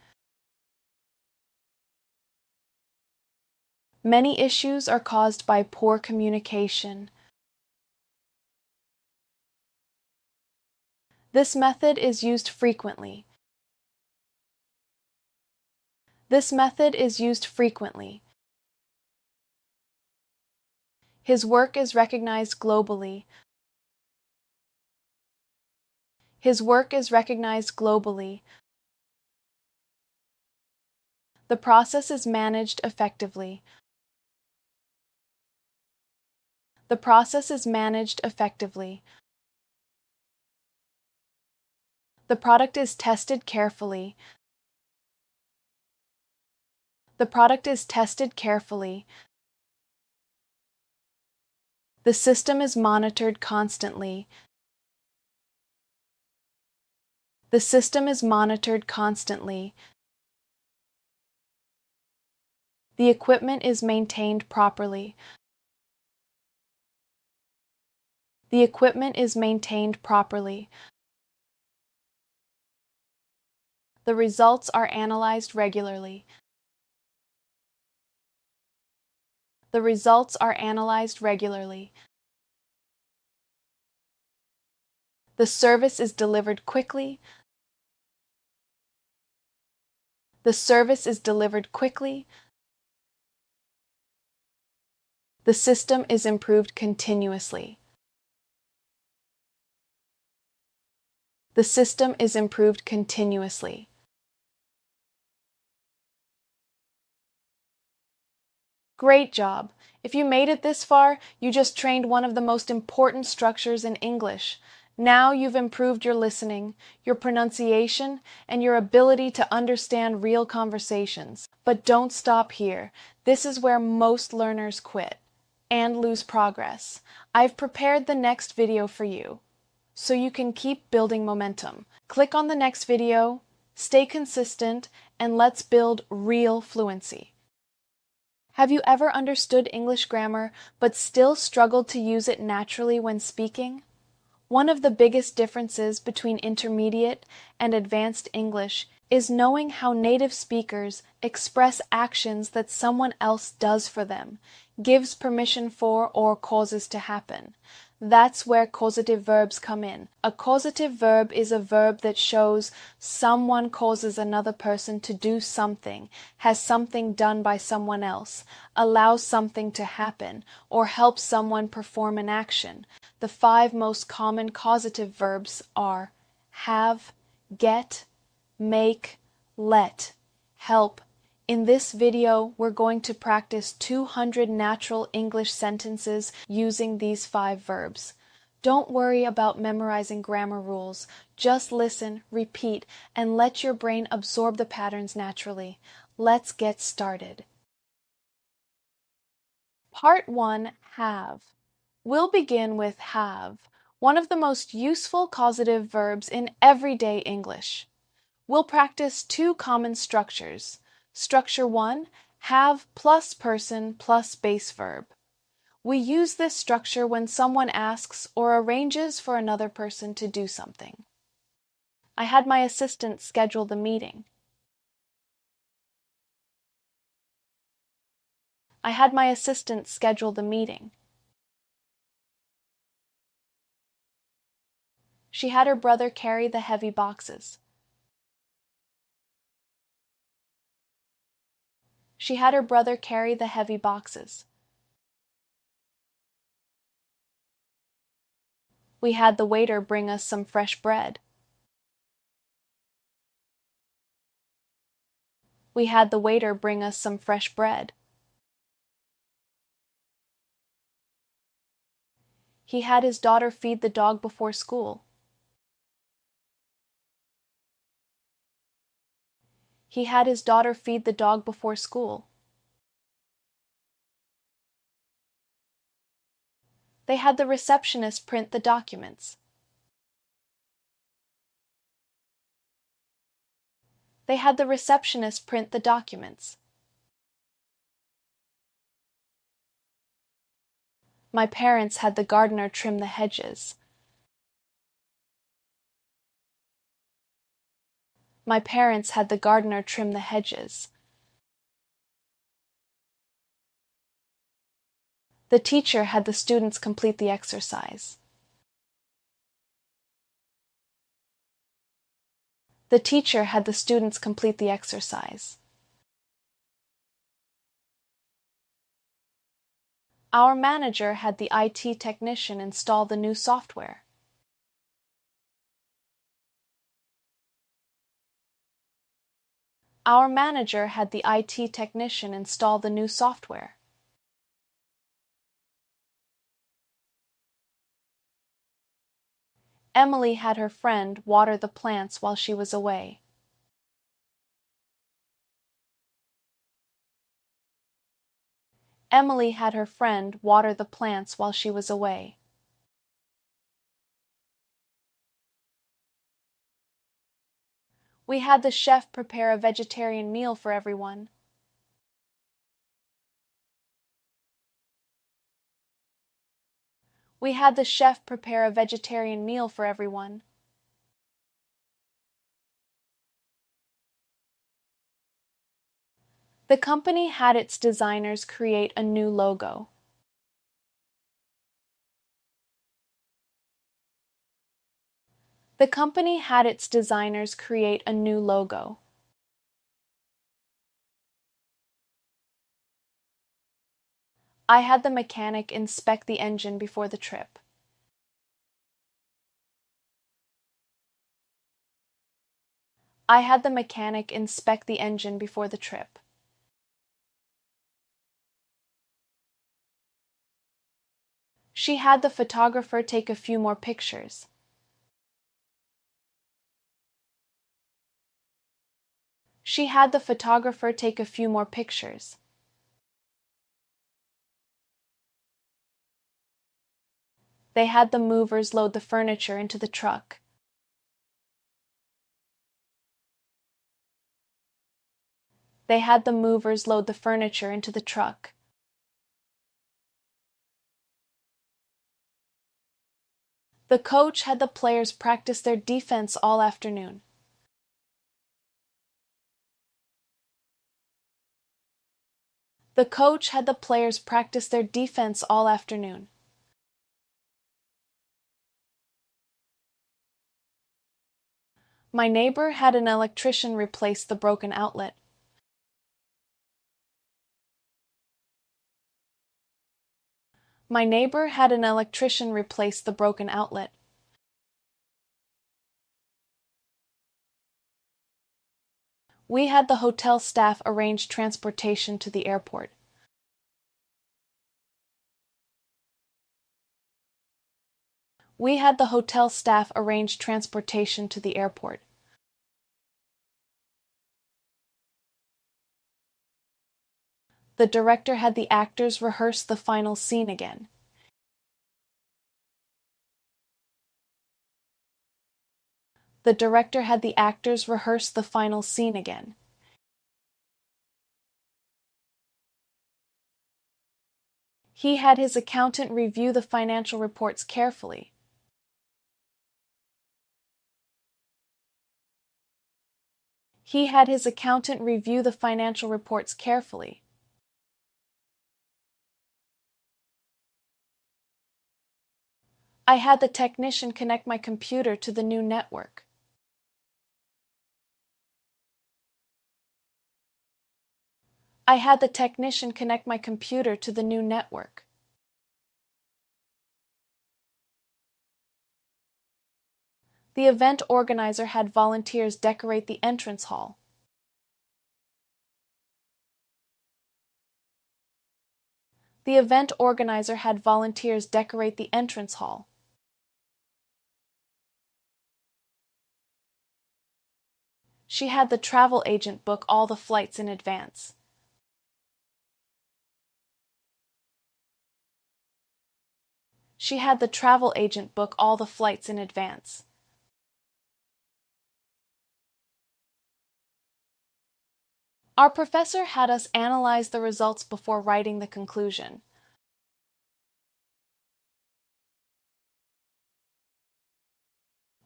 Many issues are caused by poor communication. This method is used frequently. This method is used frequently. His work is recognized globally. His work is recognized globally. The process is managed effectively. The process is managed effectively. The product is tested carefully. The product is tested carefully. The system is monitored constantly. The system is monitored constantly. The equipment is maintained properly. The equipment is maintained properly. The results are analyzed regularly. The results are analyzed regularly. The service is delivered quickly. The service is delivered quickly. The system is improved continuously. The system is improved continuously. Great job! If you made it this far, you just trained one of the most important structures in English. Now you've improved your listening, your pronunciation, and your ability to understand real conversations. But don't stop here. This is where most learners quit and lose progress. I've prepared the next video for you, so you can keep building momentum. Click on the next video, stay consistent, and let's build real fluency. Have you ever understood English grammar but still struggled to use it naturally when speaking? One of the biggest differences between intermediate and advanced English is knowing how native speakers express actions that someone else does for them, gives permission for, or causes to happen. That's where causative verbs come in. A causative verb is a verb that shows someone causes another person to do something, has something done by someone else, allows something to happen, or helps someone perform an action. The 5 most common causative verbs are have, get, make, let, help. In this video, we're going to practice 200 natural English sentences using these 5 verbs. Don't worry about memorizing grammar rules. Just listen, repeat, and let your brain absorb the patterns naturally. Let's get started. Part 1, have. We'll begin with have, one of the most useful causative verbs in everyday English. We'll practice 2 common structures. Structure 1, have plus person plus base verb. We use this structure when someone asks or arranges for another person to do something. I had my assistant schedule the meeting. I had my assistant schedule the meeting. She had her brother carry the heavy boxes. She had her brother carry the heavy boxes. We had the waiter bring us some fresh bread. We had the waiter bring us some fresh bread. He had his daughter feed the dog before school. He had his daughter feed the dog before school. They had the receptionist print the documents. They had the receptionist print the documents. My parents had the gardener trim the hedges. My parents had the gardener trim the hedges. The teacher had the students complete the exercise. The teacher had the students complete the exercise. Our manager had the IT technician install the new software. Our manager had the IT technician install the new software. Emily had her friend water the plants while she was away. Emily had her friend water the plants while she was away. We had the chef prepare a vegetarian meal for everyone. We had the chef prepare a vegetarian meal for everyone. The company had its designers create a new logo. The company had its designers create a new logo. I had the mechanic inspect the engine before the trip. I had the mechanic inspect the engine before the trip. She had the photographer take a few more pictures. She had the photographer take a few more pictures. They had the movers load the furniture into the truck. They had the movers load the furniture into the truck. The coach had the players practice their defense all afternoon. The coach had the players practice their defense all afternoon. My neighbor had an electrician replace the broken outlet. My neighbor had an electrician replace the broken outlet. We had the hotel staff arrange transportation to the airport. We had the hotel staff arrange transportation to the airport. The director had the actors rehearse the final scene again. The director had the actors rehearse the final scene again. He had his accountant review the financial reports carefully. He had his accountant review the financial reports carefully. I had the technician connect my computer to the new network. I had the technician connect my computer to the new network. The event organizer had volunteers decorate the entrance hall. The event organizer had volunteers decorate the entrance hall. She had the travel agent book all the flights in advance. She had the travel agent book all the flights in advance. Our professor had us analyze the results before writing the conclusion.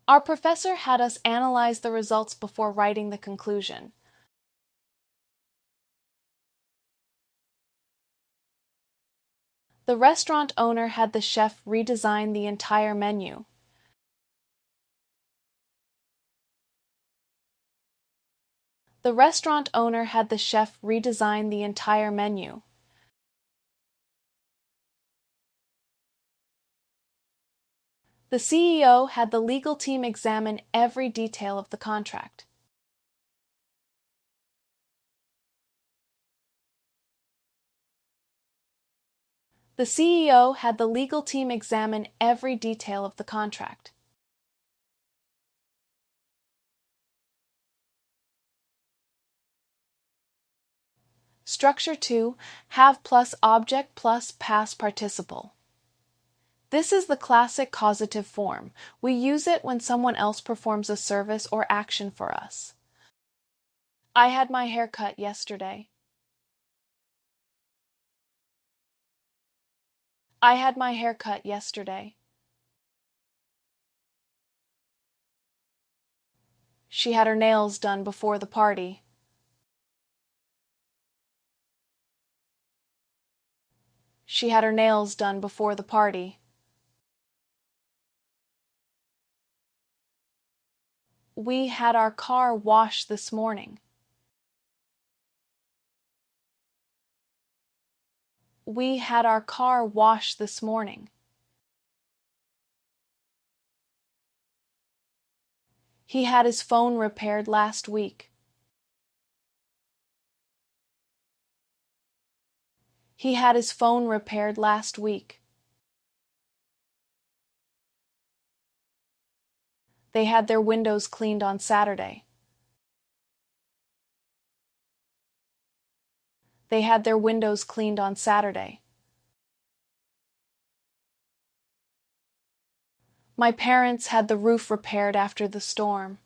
Our professor had us analyze the results before writing the conclusion. The restaurant owner had the chef redesign the entire menu. The restaurant owner had the chef redesign the entire menu. The CEO had the legal team examine every detail of the contract. The CEO had the legal team examine every detail of the contract. Structure 2. Have plus object plus past participle. This is the classic causative form. We use it when someone else performs a service or action for us. I had my hair cut yesterday. I had my hair cut yesterday. She had her nails done before the party. She had her nails done before the party. We had our car washed this morning. We had our car washed this morning. He had his phone repaired last week. He had his phone repaired last week. They had their windows cleaned on Saturday. They had their windows cleaned on Saturday. My parents had the roof repaired after the storm.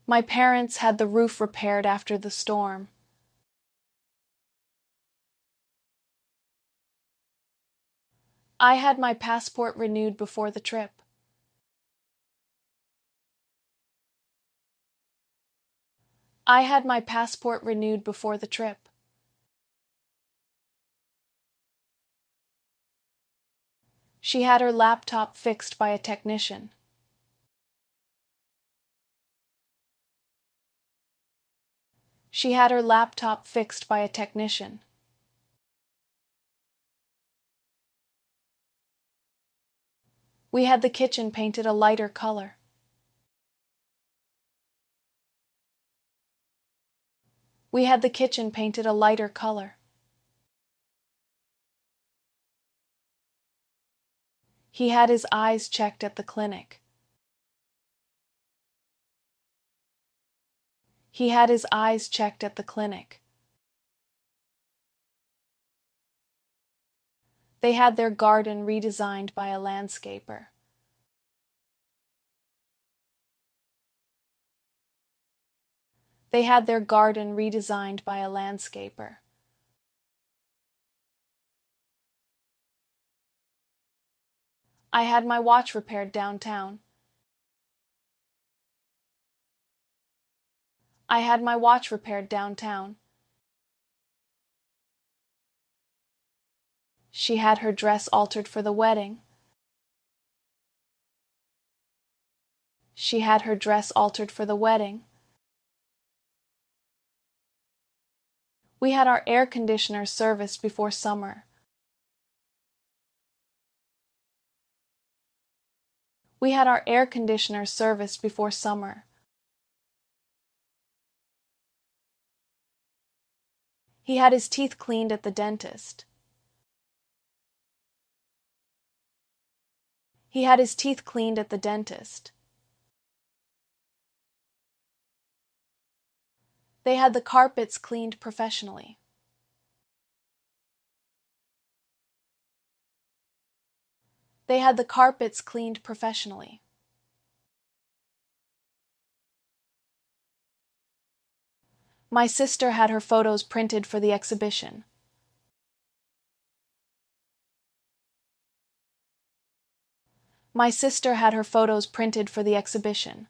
My parents had the roof repaired after the storm. I had my passport renewed before the trip. I had my passport renewed before the trip. She had her laptop fixed by a technician. She had her laptop fixed by a technician. We had the kitchen painted a lighter color. We had the kitchen painted a lighter color. He had his eyes checked at the clinic. He had his eyes checked at the clinic. They had their garden redesigned by a landscaper. They had their garden redesigned by a landscaper. I had my watch repaired downtown. I had my watch repaired downtown. She had her dress altered for the wedding. She had her dress altered for the wedding. We had our air conditioner serviced before summer. We had our air conditioner serviced before summer. He had his teeth cleaned at the dentist. He had his teeth cleaned at the dentist. They had the carpets cleaned professionally. They had the carpets cleaned professionally. My sister had her photos printed for the exhibition. My sister had her photos printed for the exhibition.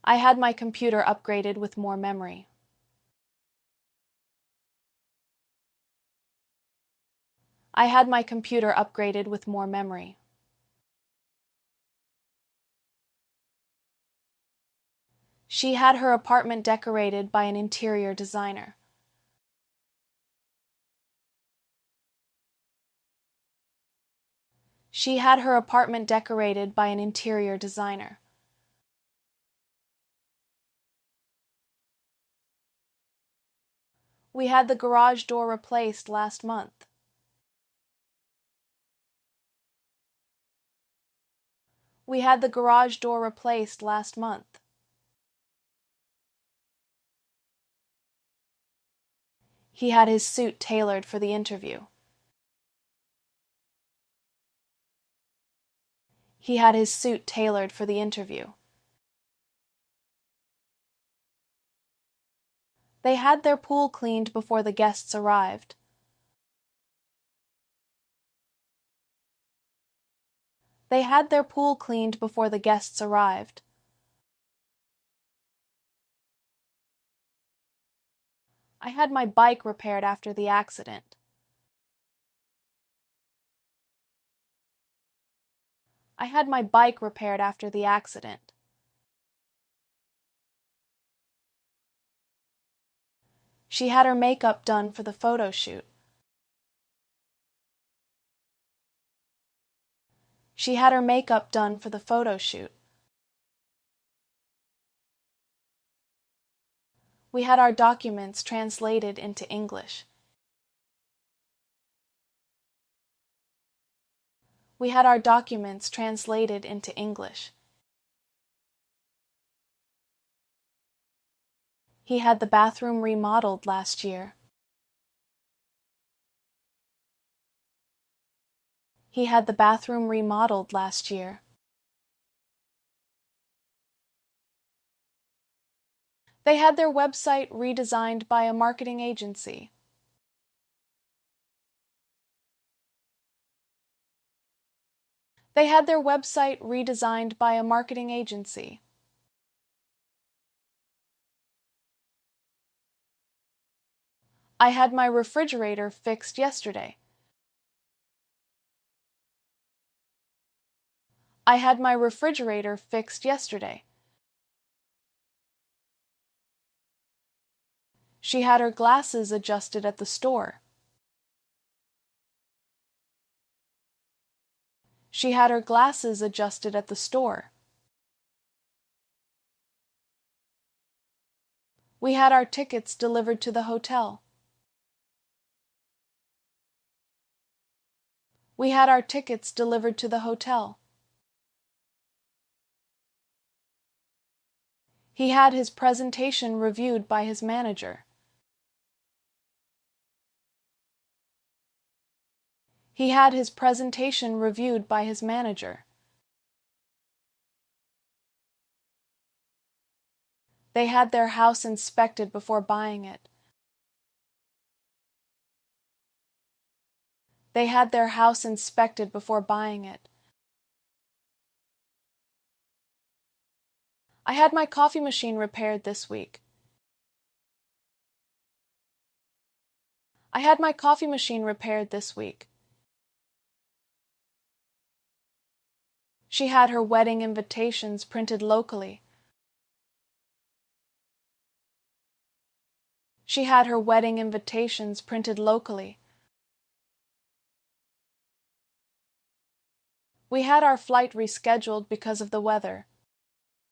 I had my computer upgraded with more memory. I had my computer upgraded with more memory. She had her apartment decorated by an interior designer. She had her apartment decorated by an interior designer. We had the garage door replaced last month. We had the garage door replaced last month. He had his suit tailored for the interview. He had his suit tailored for the interview. They had their pool cleaned before the guests arrived. They had their pool cleaned before the guests arrived. I had my bike repaired after the accident. I had my bike repaired after the accident. She had her makeup done for the photo shoot. She had her makeup done for the photo shoot. We had our documents translated into English. We had our documents translated into English. He had the bathroom remodeled last year. He had the bathroom remodeled last year. They had their website redesigned by a marketing agency. They had their website redesigned by a marketing agency. I had my refrigerator fixed yesterday. I had my refrigerator fixed yesterday. She had her glasses adjusted at the store. She had her glasses adjusted at the store. We had our tickets delivered to the hotel. We had our tickets delivered to the hotel. He had his presentation reviewed by his manager. He had his presentation reviewed by his manager. They had their house inspected before buying it. They had their house inspected before buying it. I had my coffee machine repaired this week. I had my coffee machine repaired this week. She had her wedding invitations printed locally. She had her wedding invitations printed locally. We had our flight rescheduled because of the weather.